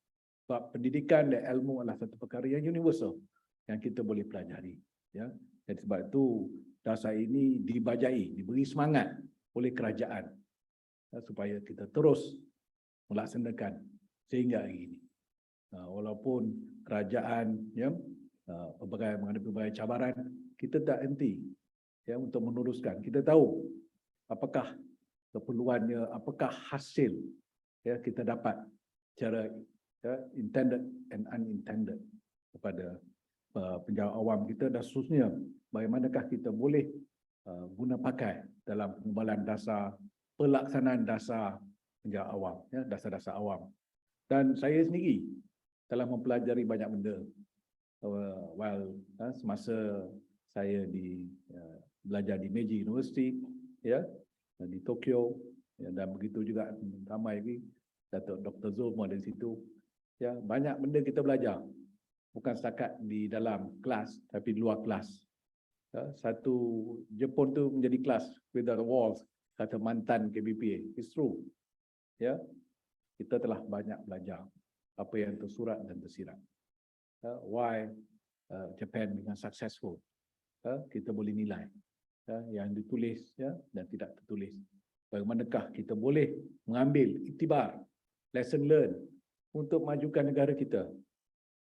Speaker 5: Sebab pendidikan dan ilmu adalah satu perkara yang universal yang kita boleh pelajari. Jadi sebab itu dasar ini dibajai, diberi semangat oleh kerajaan supaya kita terus melaksanakan sehingga hari ini. Walaupun kerajaan menghadapi berbagai cabaran, kita tak henti untuk meneruskan. Kita tahu apakah keperluannya, apakah hasil kita dapat secara intended and unintended kepada penjawat awam kita, dan khususnya bagaimanakah kita boleh guna pakai dalam pengembalan dasar, pelaksanaan dasar penjawat awam, dasar-dasar awam. Dan saya sendiri telah mempelajari banyak benda semasa saya belajar di Meiji University di Tokyo, Ya, dan begitu juga ramai lagi Datuk Dr. Zul pun ada di situ. Ya, banyak benda kita belajar. Bukan setakat di dalam kelas tapi di luar kelas. Ya, satu Jepun tu menjadi kelas without walls, kata mantan KBPA. It's true. Ya, kita telah banyak belajar apa yang tersurat dan tersirat. Why Japan become successful. Kita boleh nilai yang ditulis dan tidak tertulis. Bagaimanakah kita boleh mengambil iktibar, lesson learn untuk majukan negara kita.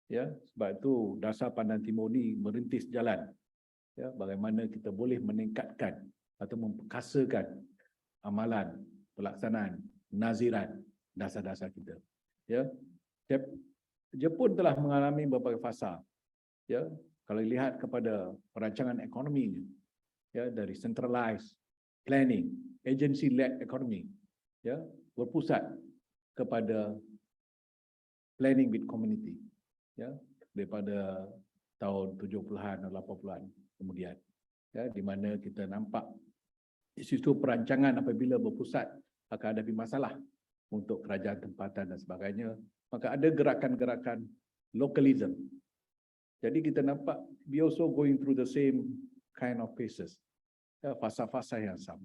Speaker 5: Ya, sebab itu Dasar Pandang Timur ni merintis jalan. Ya, bagaimana kita boleh meningkatkan atau memperkasakan amalan, pelaksanaan, naziran dasar-dasar kita. Ya, Jepun telah mengalami berbagai fasa. Ya, kalau lihat kepada perancangan ekonominya, ya, dari centralized planning, agency-led economy, ya, berpusat kepada planning with community, ya, daripada tahun 70-an dan 80-an kemudian, ya, di mana kita nampak isu perancangan apabila berpusat akan hadapi masalah untuk kerajaan tempatan dan sebagainya, maka ada gerakan-gerakan localism. Jadi kita nampak we also going through the same kind of phases, ya, fasa-fasa yang sama.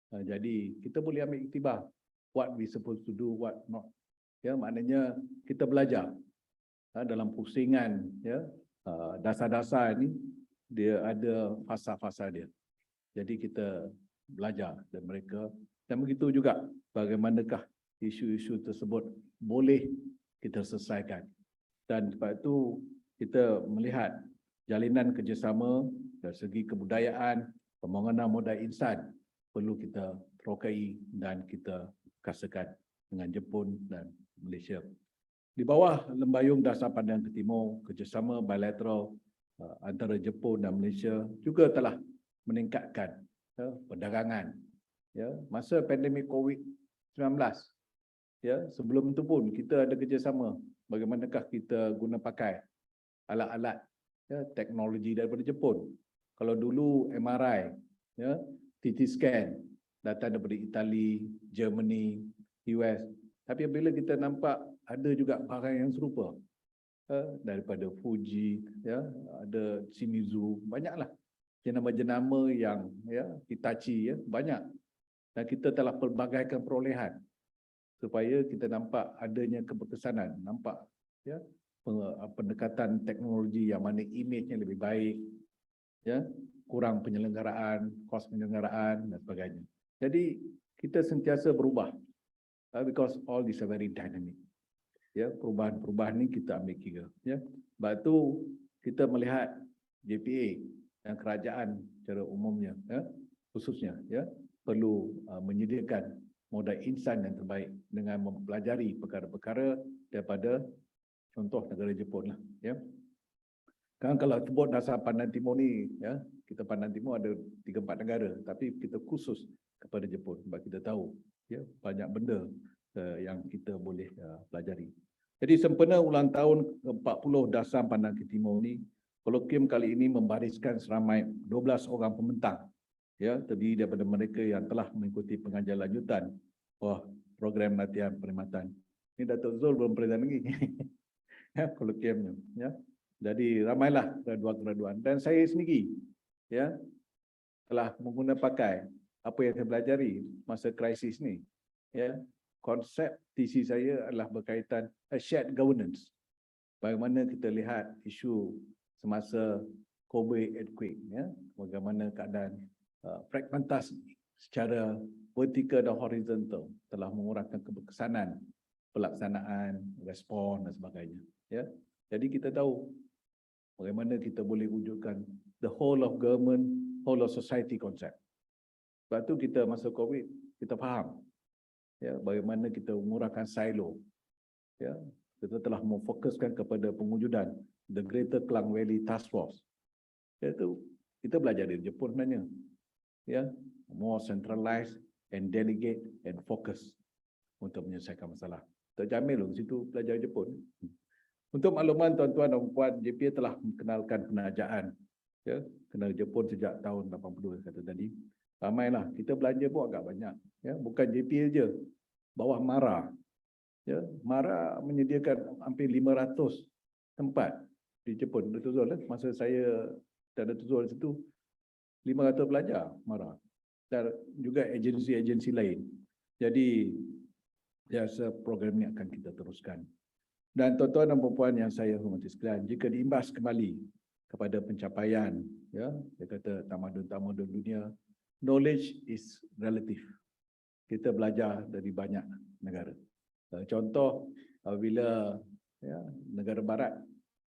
Speaker 5: Jadi kita boleh ambil iktibar what we supposed to do, what not. Ya, maknanya kita belajar dalam pusingan, ya, dasar-dasar ni dia ada fasa-fasa dia. Jadi kita belajar dan mereka, dan begitu juga bagaimanakah isu-isu tersebut boleh kita selesaikan. Dan sebab itu kita melihat jalinan kerjasama dari segi kebudayaan, pembangunan modal insan perlu kita terokai dan kita kasakan dengan Jepun dan Malaysia. Di bawah lembayung Dasar Pandang ke Timur, kerjasama bilateral antara Jepun dan Malaysia juga telah meningkatkan perdagangan. Ya, masa pandemik COVID-19, ya, sebelum itu pun kita ada kerjasama bagaimanakah kita guna pakai alat-alat, ya, teknologi daripada Jepun. Kalau dulu MRI, ya, CT scan datang daripada Itali, Germany, US. Tapi bila kita nampak ada juga barang yang serupa daripada Fuji, ya, ada Shimizu, banyaklah jenama-jenama yang, ya, Hitachi, ya, banyak. Dan kita telah pelbagaikan perolehan supaya kita nampak adanya keberkesanan, nampak, ya, pendekatan teknologi yang mana image-nya lebih baik, ya, kurang penyelenggaraan, kos penyelenggaraan dan sebagainya. Jadi kita sentiasa berubah because all this are very dynamic. Ya, perubahan-perubahan ni kita ambil kira. Ya, sebab tu kita melihat JPA dan kerajaan secara umumnya, ya, khususnya, ya, perlu menyediakan modal insan yang terbaik dengan mempelajari perkara-perkara daripada contoh negara Jepun lah. Ya. Kan kalau sebut Dasar Pandang Timur ni, ya, kita Pandang Timur ada 3-4 negara, tapi kita khusus kepada Jepun sebab kita tahu, ya, banyak benda yang kita boleh pelajari. Jadi sempena ulang tahun ke-40 Dasar Pandang ke Timur ni, Kolokium kali ini membariskan seramai 12 orang pembentang, ya, terdiri daripada mereka yang telah mengikuti pengajian lanjutan program latihan perkhidmatan. Ini Datuk Zul belum present lagi. Ya, Kolokiumnya, ya. Jadi ramailah graduan-graduan dan saya sendiri, ya, telah menggunakan pakai apa yang saya pelajari masa krisis ni. Ya, konsep tesis saya adalah berkaitan shared governance. Bagaimana kita lihat isu semasa Kobe earthquake, ya, bagaimana keadaan fragmentasi secara vertikal dan horizontal telah mengurangkan keberkesanan pelaksanaan, respon dan sebagainya. Ya, jadi kita tahu bagaimana kita boleh wujudkan the whole of government, whole of society concept. Sebab tu kita masa COVID kita faham, ya, bagaimana kita mengurangkan silo. Ya, kita telah memfokuskan kepada pengujudan the Greater Klang Valley Task Force. Iaitu kita belajar dari Jepun sebenarnya. Ya, more centralized and delegate and focus untuk menyelesaikan masalah. Terjamin loh situ belajar Jepun. Untuk makluman tuan-tuan dan puan, JPA telah mengenalkan penajaan, ya, kenal Jepun sejak tahun 80 kata tadi. Ramailah, kita belanja pun agak banyak. Ya, bukan JP je, bawah MARA. Ya, MARA menyediakan hampir 500 tempat di Jepun. Betul-betul masa saya tak ada tujuan situ 500 pelajar MARA dan juga agensi-agensi lain. Jadi saya rasa program ini akan kita teruskan. Dan tuan-tuan dan puan yang saya hormati sekalian, jika diimbas kembali kepada pencapaian, ya, dia kata tamadun-tamadun dunia, knowledge is relative. Kita belajar dari banyak negara. Contoh, bila ya, negara barat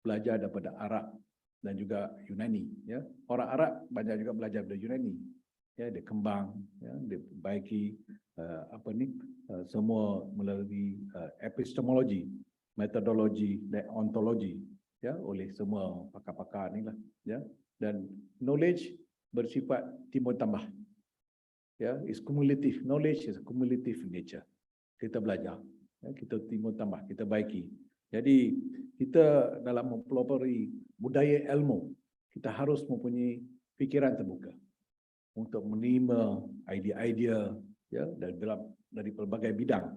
Speaker 5: belajar daripada Arab dan juga Yunani. Ya. Orang Arab banyak juga belajar dari Yunani. Ya, dia kembang, ya, dia baiki semua melalui epistemologi, metodologi dan ontologi, ya, oleh semua pakar-pakar ni lah, ya. Dan knowledge bersifat timbul tambah, ya, is cumulative. Knowledge is cumulative in nature. Kita belajar, ya, kita timbul tambah, kita baiki. Jadi kita dalam mempelopori budaya ilmu, kita harus mempunyai fikiran terbuka untuk menerima idea-idea, ya, dari pelbagai bidang,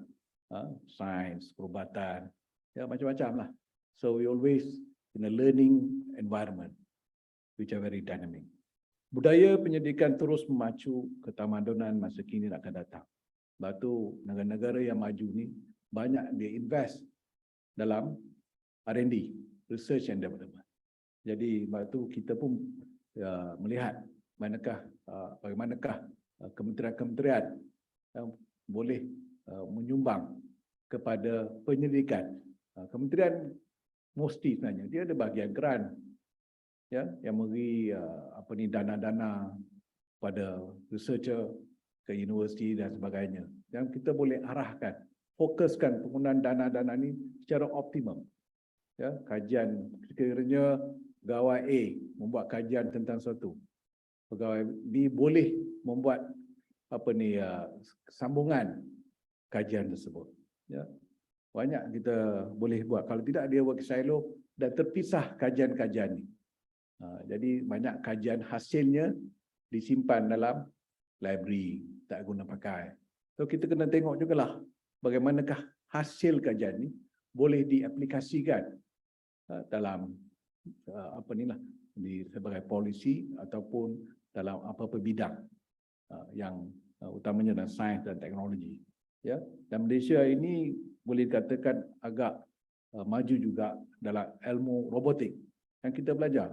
Speaker 5: sains, perubatan, ya, macam-macam lah. So we always in a learning environment which are very dynamic. Budaya penyidikan terus memacu ketamadunan masa kini dan akan datang. Sebab tu negara-negara yang maju ni banyak dia invest dalam R&D, research and development. Jadi sebab tu kita pun melihat bagaimanakah kementerian-kementerian yang boleh menyumbang kepada penyelidikan. Kementerian mesti sebenarnya dia ada bahagian grant, ya, yang memberi dana-dana pada researcher ke universiti dan sebagainya. Yang kita boleh arahkan, fokuskan penggunaan dana-dana ini secara optimum. Ya, kajian sekiranya pegawai A membuat kajian tentang sesuatu, pegawai B boleh membuat sambungan kajian tersebut. Ya. Banyak kita boleh buat. Kalau tidak, dia work silo dan terpisah kajian-kajian ni. Jadi banyak kajian hasilnya disimpan dalam library, tak guna pakai. So kita kena tengok jugalah bagaimanakah hasil kajian ni boleh diaplikasikan dalam di sebagai polisi ataupun dalam apa-apa bidang yang utamanya dalam sains dan teknologi. Ya, dan Malaysia ini boleh dikatakan agak maju juga dalam ilmu robotik yang kita belajar.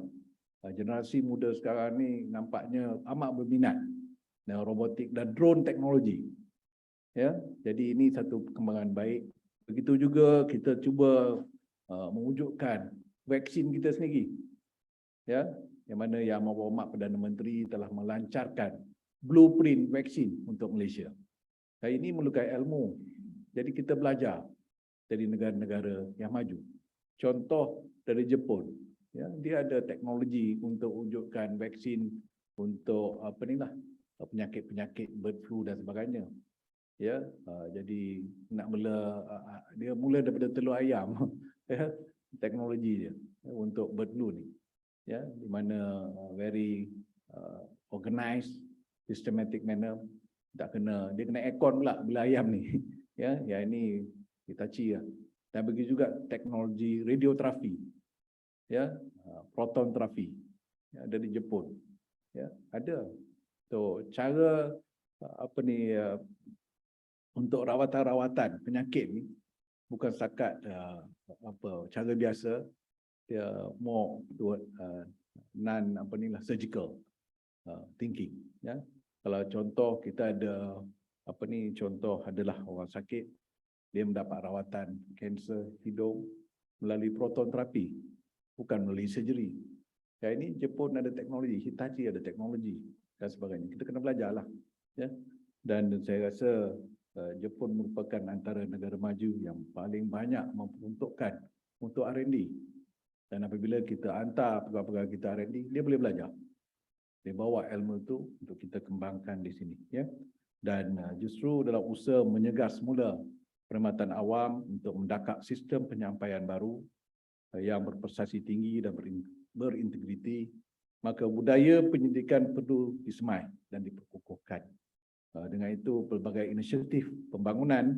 Speaker 5: Generasi muda sekarang ni nampaknya amat berminat dengan robotik dan drone teknologi. Ya, jadi ini satu perkembangan baik. Begitu juga kita cuba mewujudkan vaksin kita sendiri. Ya, yang mana Yang Berhormat Perdana Menteri telah melancarkan blueprint vaksin untuk Malaysia. Dan ini memerlukan ilmu. Jadi kita belajar dari negara-negara yang maju. Contoh dari Jepun, ya, dia ada teknologi untuk wujudkan vaksin untuk penyakit-penyakit bird flu dan sebagainya. Ya, jadi dia mula daripada telur ayam, ya, teknologi dia untuk bird flu ni. Ya, di mana very organized, systematic manner. Tak kena, dia kena aircon pula bila ayam ni. Ya, yang ini Hitachi lah. Dan begitu juga teknologi radioterapi, ya, proton terapi, ya, dari Jepun. Ya, ada. So cara untuk rawatan-rawatan penyakit ni bukan setakat cara biasa, dia more toward surgical thinking. Ya. Kalau contoh kita ada contoh adalah orang sakit, dia mendapat rawatan kanser hidung melalui proton terapi, bukan melalui surgery. Ya, ini Jepun ada teknologi, Hitachi ada teknologi dan sebagainya. Kita kena belajarlah. Ya. Dan saya rasa Jepun merupakan antara negara maju yang paling banyak memperuntukkan untuk R&D. Dan apabila kita hantar pegawai-pegawai kita R&D, dia boleh belajar. Dia bawa ilmu itu untuk kita kembangkan di sini. Ya. Dan justru dalam usaha menyegar semula perkhidmatan awam untuk mendakap sistem penyampaian baru yang berprestasi tinggi dan berintegriti, Maka budaya penyelidikan perlu disemai dan diperkukuhkan. Dengan itu, pelbagai inisiatif pembangunan,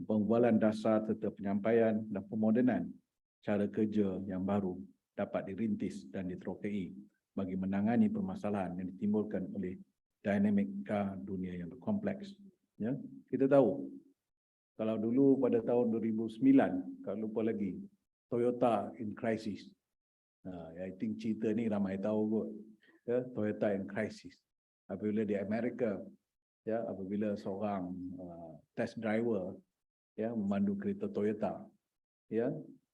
Speaker 5: pengumpulan dasar serta penyampaian dan pemodenan cara kerja yang baru dapat dirintis dan diterokai bagi menangani permasalahan yang ditimbulkan oleh dinamika dunia yang kompleks. Ya, kita tahu kalau dulu pada tahun 2009, kalau lupa lagi, Toyota in crisis. I think cerita ni ramai tahu kot. Ya, Toyota in crisis. Apabila di Amerika, ya, apabila seorang test driver ya memandu kereta Toyota, ya,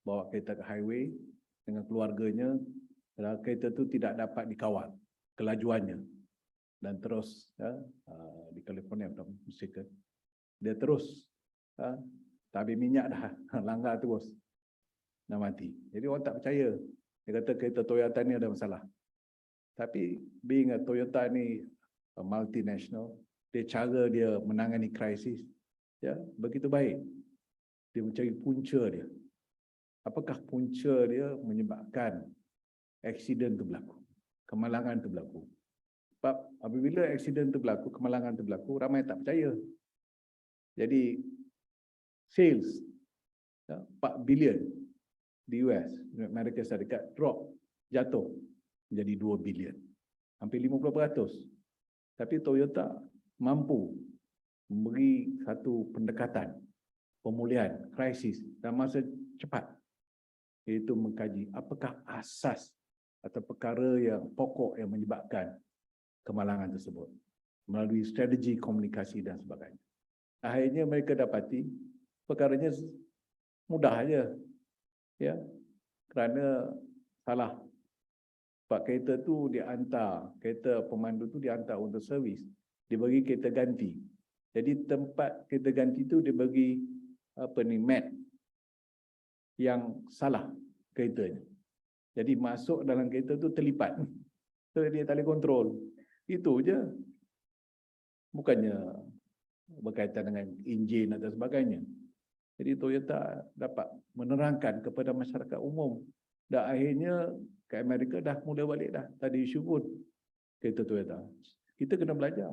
Speaker 5: bawa kereta ke highway dengan keluarganya, kereta tu tidak dapat dikawal kelajuannya dan terus ya, di California misalkan dia terus tak habis minyak dah langgar terus dah mati. Jadi orang tak percaya, dia kata kereta Toyota ni ada masalah. Tapi being a Toyota ni a multinational, cara dia menangani krisis ya begitu baik. Dia mencari punca dia. Apakah punca dia menyebabkan aksiden tu berlaku, kemalangan tu berlaku. Sebab apabila aksiden tu berlaku, kemalangan tu berlaku, ramai tak percaya. Jadi sales 4 bilion di US, Amerika Syarikat, drop, jatuh menjadi 2 bilion, hampir 50%. Tapi Toyota mampu memberi satu pendekatan pemulihan krisis dalam masa cepat, iaitu mengkaji apakah asas atau perkara yang pokok yang menyebabkan kemalangan tersebut melalui strategi komunikasi dan sebagainya. Akhirnya mereka dapati perkaranya mudah aja, ya, kerana salah. Sebab kereta tu dihantar, kereta pemandu tu dihantar untuk servis, dia bagi kereta ganti. Jadi tempat kereta ganti tu dia bagi mat yang salah keretanya. Jadi masuk dalam kereta tu terlipat. So dia tak boleh kontrol. Itu je. Bukannya berkaitan dengan enjin atau sebagainya. Jadi Toyota dapat menerangkan kepada masyarakat umum. Dan akhirnya ke Amerika dah mula balik dah. Tadi isu pun kereta Toyota. Kita kena belajar.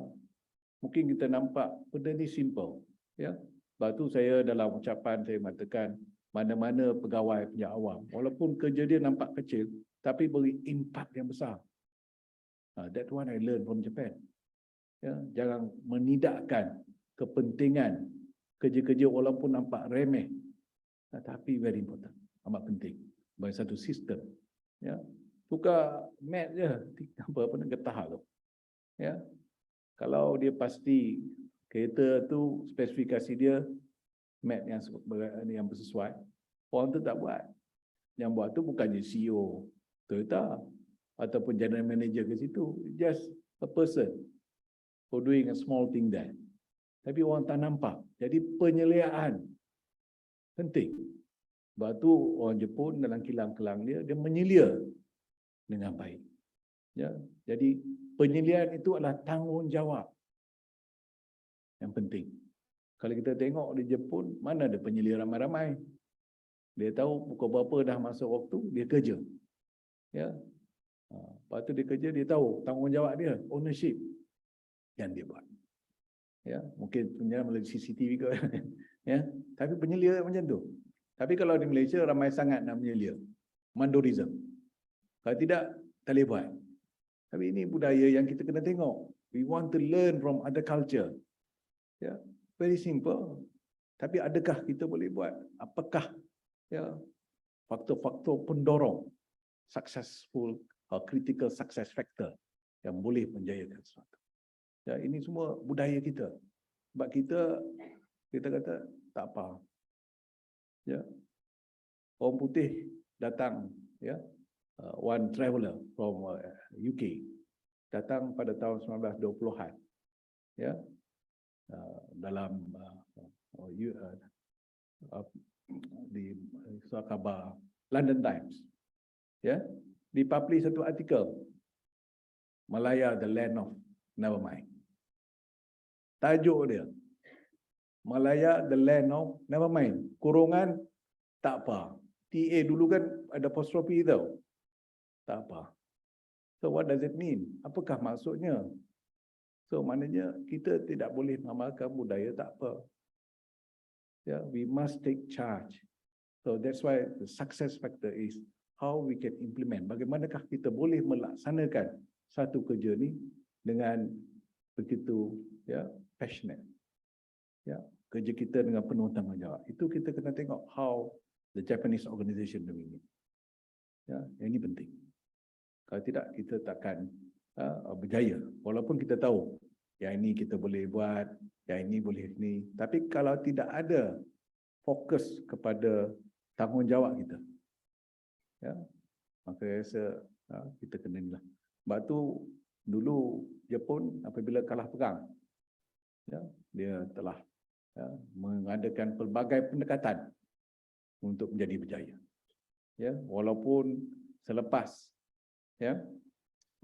Speaker 5: Mungkin kita nampak benda ni simple. Ya. Sebab tu saya dalam ucapan saya mengatakan mana-mana pegawai pihak awam, walaupun kerja dia nampak kecil, tapi beri impak yang besar. That's what I learned from Japan. Ya, jangan menidakkan kepentingan kerja-kerja walaupun nampak remeh, tapi very important, amat penting bagi satu sistem. Ya, tukar mat je, apa nak getah tu. Ya, kalau dia pasti kereta tu spesifikasi dia mat yang bersesuai, orang tu tak buat. Yang buat tu bukannya CEO Toyota ataupun general manager ke situ, just a person for doing a small thing there. Tapi orang tak nampak. Jadi penyeliaan penting. Sebab tu orang Jepun dalam kilang-kilang dia menyelia dengan baik. Ya, jadi penyeliaan itu adalah tanggungjawab yang penting. Kalau kita tengok di Jepun, mana ada penyelia ramai-ramai. Dia tahu pukul berapa dah masuk waktu, dia kerja. Ya. Lepas tu dia kerja, dia tahu tanggungjawab dia, ownership yang dia buat. Ya, mungkin punya melalui CCTV ke. Ya, tapi penyelia macam tu. Tapi kalau di Malaysia ramai sangat nak menyelia. Mandorism. Kalau tidak, tak boleh buat. Tapi ini budaya yang kita kena tengok. We want to learn from other culture. Ya, very simple. Tapi adakah kita boleh buat? Apakah ya faktor-faktor pendorong successful or critical success factor yang boleh menjayakan sesuatu? Ya, ini semua budaya kita. Sebab kita kata tak apa. Ya. Orang putih datang, ya. One traveler from UK datang pada tahun 1920-an. Ya. Dalam di surat khabar London Times, ya, dipublish satu artikel Malaya the land of never mind. Tajuk dia Malaya the land of never mind, kurungan tak apa. TA dulu kan ada apostrofi tau, tak apa. So So what does it mean? Apakah maksudnya? So maknanya kita tidak boleh mengamalkan budaya tak apa. Yeah, we must take charge. So that's why the success factor is how we can implement. Bagaimanakah kita boleh melaksanakan satu kerja ni dengan begitu passionate. Kerja kita dengan penuh tanggungjawab. Itu kita kena tengok how the Japanese organization doing it. Ini penting. Kalau tidak kita takkan berjaya. Walaupun kita tahu yang ini kita boleh buat, yang ini boleh ni. Tapi kalau tidak ada fokus kepada tanggungjawab kita, maka rasa kita kena inilah. Sebab tu dulu Jepun apabila kalah perang, dia telah mengadakan pelbagai pendekatan untuk menjadi berjaya. Walaupun selepas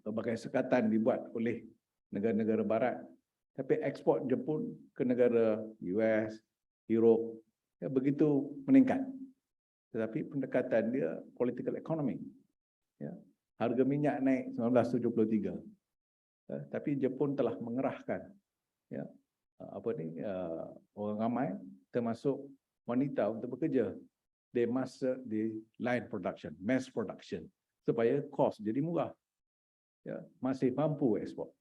Speaker 5: pelbagai sekatan dibuat oleh negara-negara barat, tapi ekspor Jepun ke negara US, Europe begitu meningkat. Tetapi pendekatan dia political economy. Harga minyak naik 1973. Tapi Jepun telah mengerahkan orang ramai termasuk wanita untuk bekerja. They master the line production, mass production, supaya kos jadi murah. Masih mampu ekspor.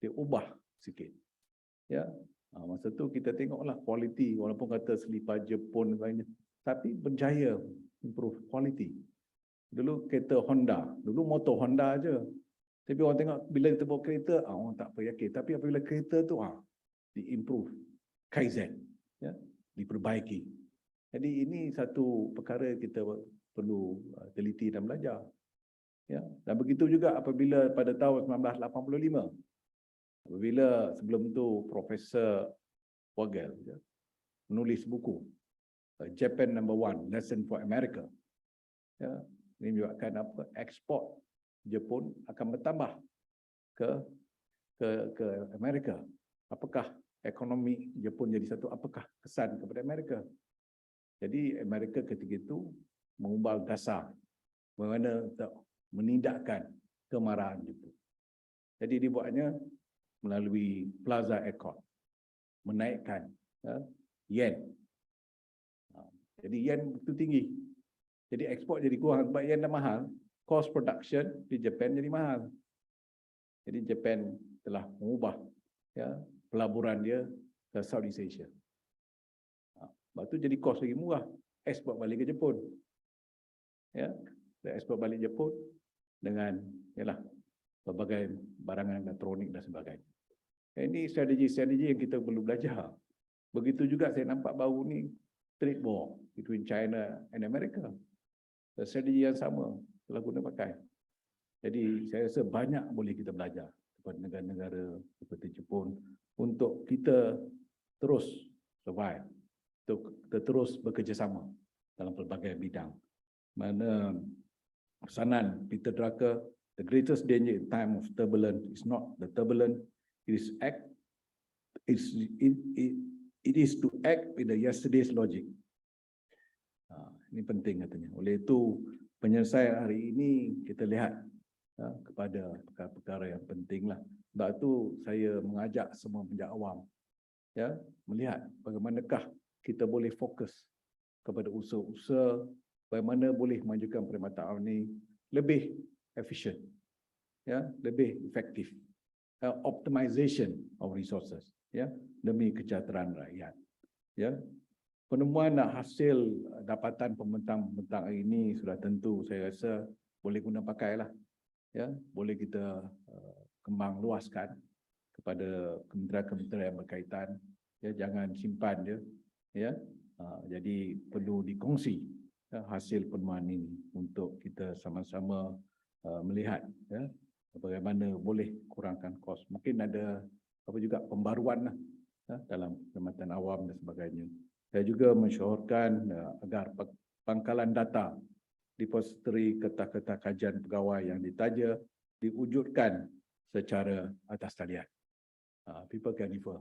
Speaker 5: Dia ubah sikit. Masa tu kita tengoklah quality, walaupun kata selipar Jepun banyak, tapi berjaya improve quality. Dulu kereta Honda, dulu motor Honda aja. Tapi orang tengok bila kita bawa kereta, orang tak apa yakin. Tapi apabila kereta tu di-improve, kaizen, diperbaiki. Jadi ini satu perkara kita perlu teliti dan belajar. Dan begitu juga apabila pada tahun 1985, apabila sebelum tu Profesor Wagel menulis buku Japan No. 1 Lesson for America. Ini menunjukkan apa ekspor Jepun akan bertambah ke Amerika. Apakah ekonomi Jepun jadi satu, apakah kesan kepada Amerika? Jadi Amerika ketika itu mengubah dasar bagaimana menindakkan kemarahan Jepun. Jadi dibuatnya melalui Plaza Accord, menaikkan yen. Jadi yen itu tinggi. Jadi ekspor jadi kurang sebab yen dah mahal, cost production di Japan jadi mahal. Jadi Japan telah mengubah pelaburan dia ke Southeast Asia. Sebab tu jadi kos lagi murah, ekspor balik ke Jepun. Dan ekspor balik Jepun dengan berbagai barangan elektronik dan sebagainya. Ini strategi-strategi yang kita perlu belajar. Begitu juga saya nampak baru ni trade war between China and America. Strategi yang sama telah guna pakai. Jadi saya rasa banyak boleh kita belajar kepada negara-negara seperti Jepun untuk kita terus survive, untuk kita terus bekerjasama dalam pelbagai bidang. Mana pesanan Peter Drucker, the greatest danger in time of turbulence is not the turbulent, it is to act with the yesterday's logic. Ini penting katanya. Oleh itu penyelesaian hari ini kita lihat kepada perkara-perkara yang pentinglah. Sebab itu saya mengajak semua pihak awam melihat bagaimanakah kita boleh fokus kepada usaha-usaha, bagaimana boleh memajukan perkhidmatan ini lebih efisien, lebih efektif, optimization of resources, demi kesejahteraan rakyat. Penemuan dan hasil dapatan pembentang-pembentang hari ini sudah tentu saya rasa boleh guna pakailah, boleh kita kembang luaskan kepada kementerian-kementerian yang berkaitan, jangan simpan je, jadi perlu dikongsi hasil penemuan ini untuk kita sama-sama melihat bagaimana boleh kurangkan kos. Mungkin ada juga pembaruan dalam perkhidmatan awam dan sebagainya. Saya juga mensyawarkan agar pangkalan data depository kertas-kertas kajian pegawai yang ditaja diwujudkan secara atas talian. People can refer,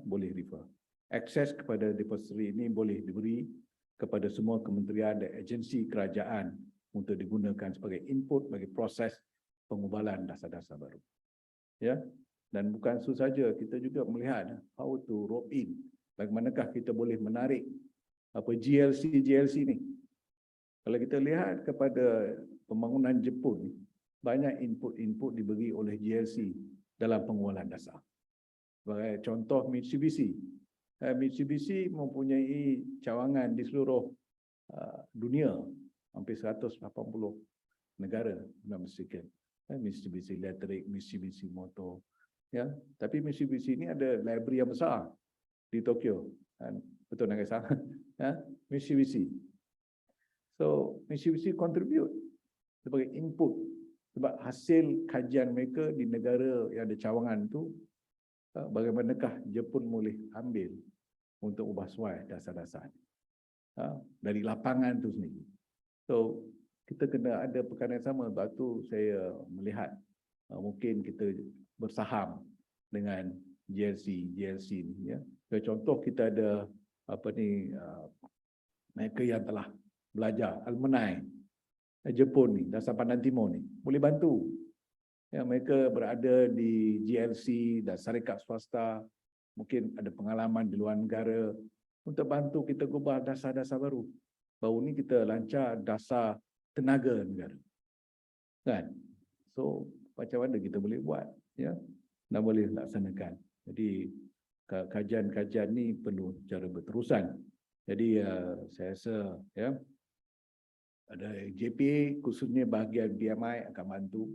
Speaker 5: boleh refer. Akses kepada depository ini boleh diberi kepada semua kementerian dan agensi kerajaan untuk digunakan sebagai input bagi proses pengubalan dasar-dasar baru. Ya, dan bukan itu saja, kita juga melihat how to rope in, bagaimanakah kita boleh menarik GLC ni. Kalau kita lihat kepada pembangunan Jepun, banyak input-input diberi oleh GLC dalam pengubahan dasar. Sebagai contoh Mitsubishi. Mitsubishi mempunyai cawangan di seluruh dunia, hampir 180 negara, misalkan Mitsubishi Electric, Mitsubishi Motor, ya. Tapi Mitsubishi ini ada library yang besar di Tokyo, betul nak kisah, ya? Mitsubishi. So Mitsubishi contribute sebagai input, sebab hasil kajian mereka di negara yang ada cawangan tu, bagaimanakah Jepun boleh ambil untuk ubah suai dasar-dasar dari lapangan tu sendiri. So kita kena ada perkara yang sama. Sebab tu saya melihat mungkin kita bersaham dengan GLC ni, ya. Contoh kita ada mereka yang telah belajar alumni Jepun ni, Dasar Pandang Timur ni, boleh bantu. Ya, mereka berada di GLC dan syarikat swasta, mungkin ada pengalaman di luar negara untuk bantu kita ubah dasar-dasar baru. Baru ni kita lancar dasar tenaga negara, kan? So macam mana kita boleh buat, ya, dan boleh laksanakan. Jadi kajian-kajian ni perlu secara berterusan. Jadi saya rasa, ya, ada JPA khususnya bahagian BMI akan bantu.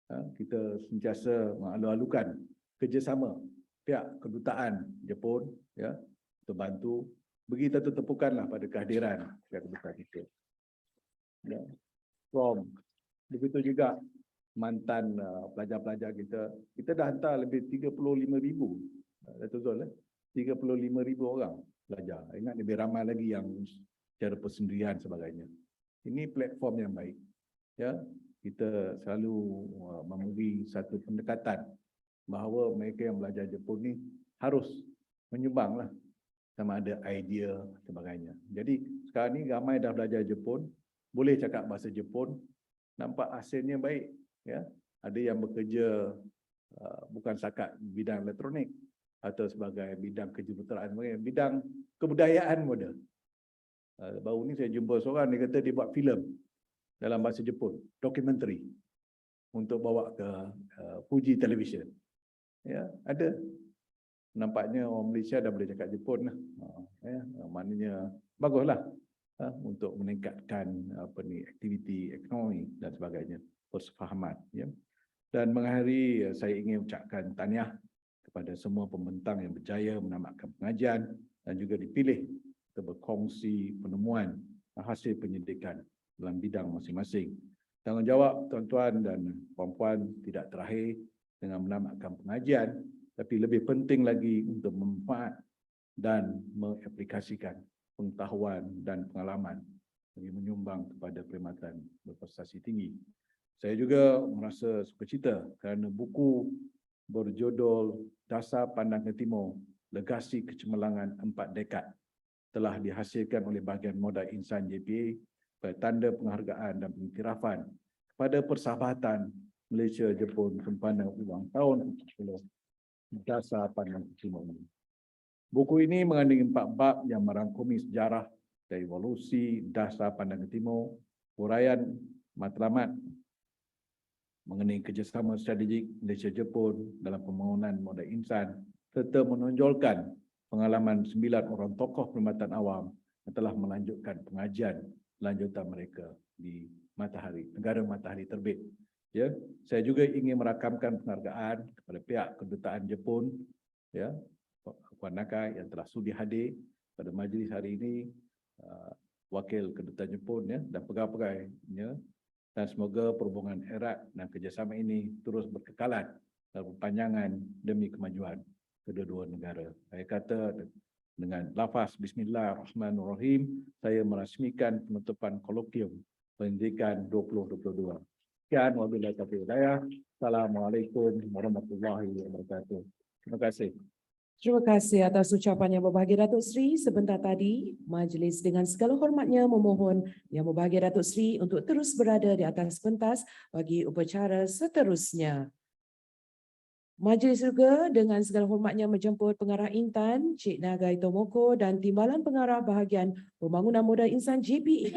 Speaker 5: Kita sentiasa mengalu-alukan kerjasama pihak kedutaan Jepun, ya, untuk bantu. Bagi satu tepukanlah pada kehadiran pihak kedutaan kita. Ya. Begitu juga mantan pelajar-pelajar kita dah hantar lebih 35,000, Dato' Zul, 35,000 orang pelajar. Ingat lebih ramai lagi yang secara persendirian sebagainya. Ini platform yang baik, ya. Kita selalu memberi satu pendekatan bahawa mereka yang belajar Jepun ni harus menyumbanglah, sama ada idea sebagainya. Jadi sekarang ni ramai dah belajar Jepun, boleh cakap bahasa Jepun, nampak hasilnya baik, ya. Ada yang bekerja bukan setakat bidang elektronik atau sebagai bidang kejuruteraan, bidang kebudayaan model. Baru ni saya jumpa seorang, dia kata dia buat filem dalam bahasa Jepun, dokumentari untuk bawa ke Fuji Television. Ya, ada. Nampaknya orang Malaysia dah boleh cakap Jepun lah. Ya, maknanya baguslah untuk meningkatkan aktiviti ekonomi dan sebagainya, persefahaman, ya. Dan mengakhiri, saya ingin ucapkan tahniah kepada semua pembentang yang berjaya menamatkan pengajian dan juga dipilih untuk berkongsi penemuan hasil penyelidikan dalam bidang masing-masing. Tanggungjawab tuan-tuan dan puan-puan tidak terakhir dengan menamatkan pengajian, tapi lebih penting lagi untuk memanfaat dan mengaplikasikan pengetahuan dan pengalaman bagi menyumbang kepada perkhidmatan berprestasi tinggi. Saya juga merasa sukacita kerana buku berjudul Dasar Pandang ke Timur, Legasi Kecemerlangan 4 Dekad telah dihasilkan oleh bahagian modal insan JPA sebagai tanda penghargaan dan pengiktirafan kepada persahabatan Malaysia-Jepun sempena ulang tahun 10 Dasar Pandang ke Timur ini. Buku ini mengandungi 4 bab yang merangkumi sejarah dan evolusi Dasar Pandang ke Timur, uraian matlamat mengenai kerjasama strategik Malaysia-Jepun dalam pembangunan modal insan, serta menonjolkan pengalaman 9 orang tokoh perkhidmatan awam yang telah melanjutkan pengajian lanjutan mereka di negara matahari terbit. Ya, saya juga ingin merakamkan penghargaan kepada pihak kedutaan Jepun, ya, Puan Nakai yang telah sudi hadir pada majlis hari ini, wakil kedutaan Jepun, ya, dan pegawai-pegawainya, dan semoga perhubungan erat dan kerjasama ini terus berkekalan dan berpanjangan demi kemajuan kedua-dua negara. Saya kata dengan lafaz Bismillahirrahmanirrahim, saya merasmikan penutupan Kolokium Penyelidikan 2022. Sekian, wabillahi taufiq wal hidayah. Assalamualaikum warahmatullahi wabarakatuh. Terima kasih.
Speaker 1: Terima kasih atas ucapan yang berbahagia Datuk Seri. Sebentar tadi, majlis dengan segala hormatnya memohon Yang Berbahagia Datuk Seri untuk terus berada di atas pentas bagi upacara seterusnya. Majlis juga dengan segala hormatnya menjemput pengarah INTAN, Cik Nagai Tomoko dan Timbalan Pengarah Bahagian Pembangunan Modal Insan JPE.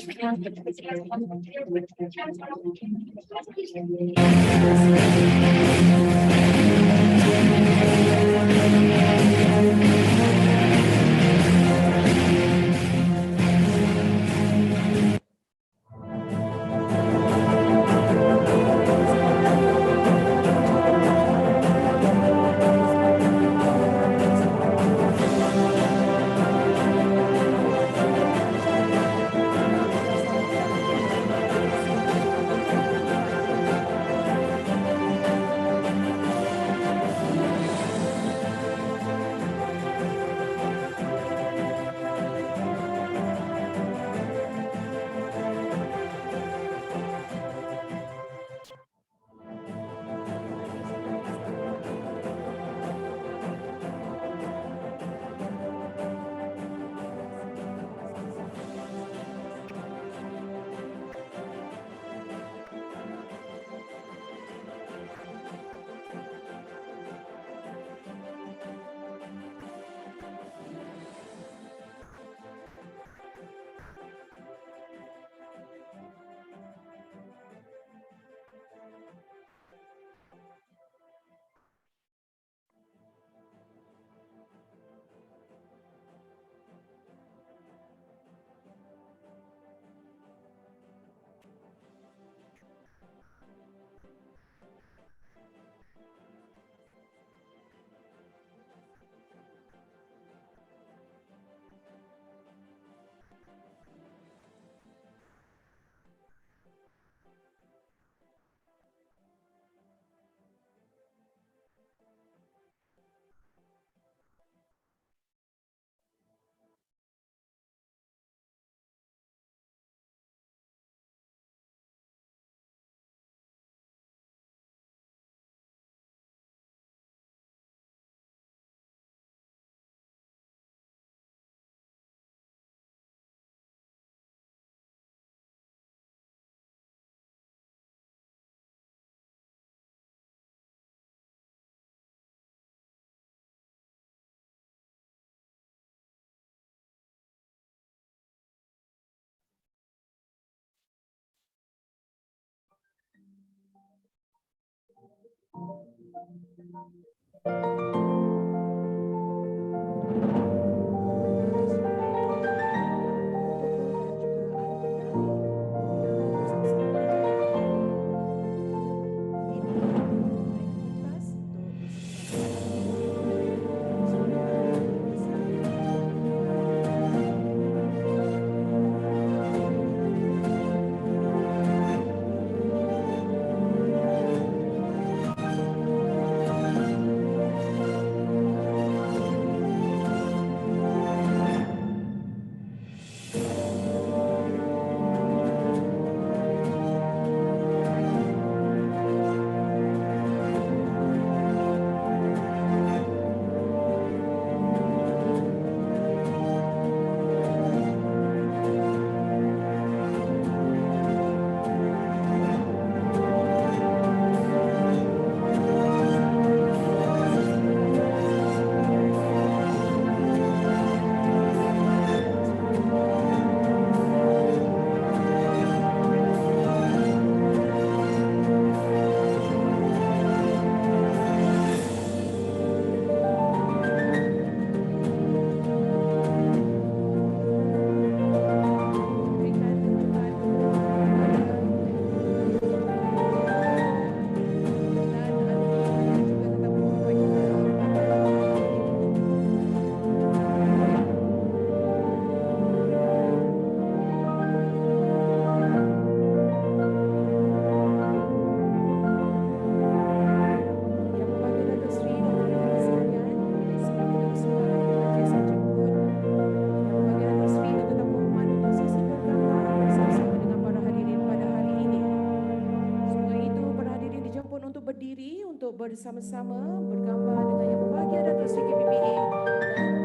Speaker 1: Sudi untuk bersama-sama bergambar dengan Yang Berbahagia Datuk Seri KPPA dan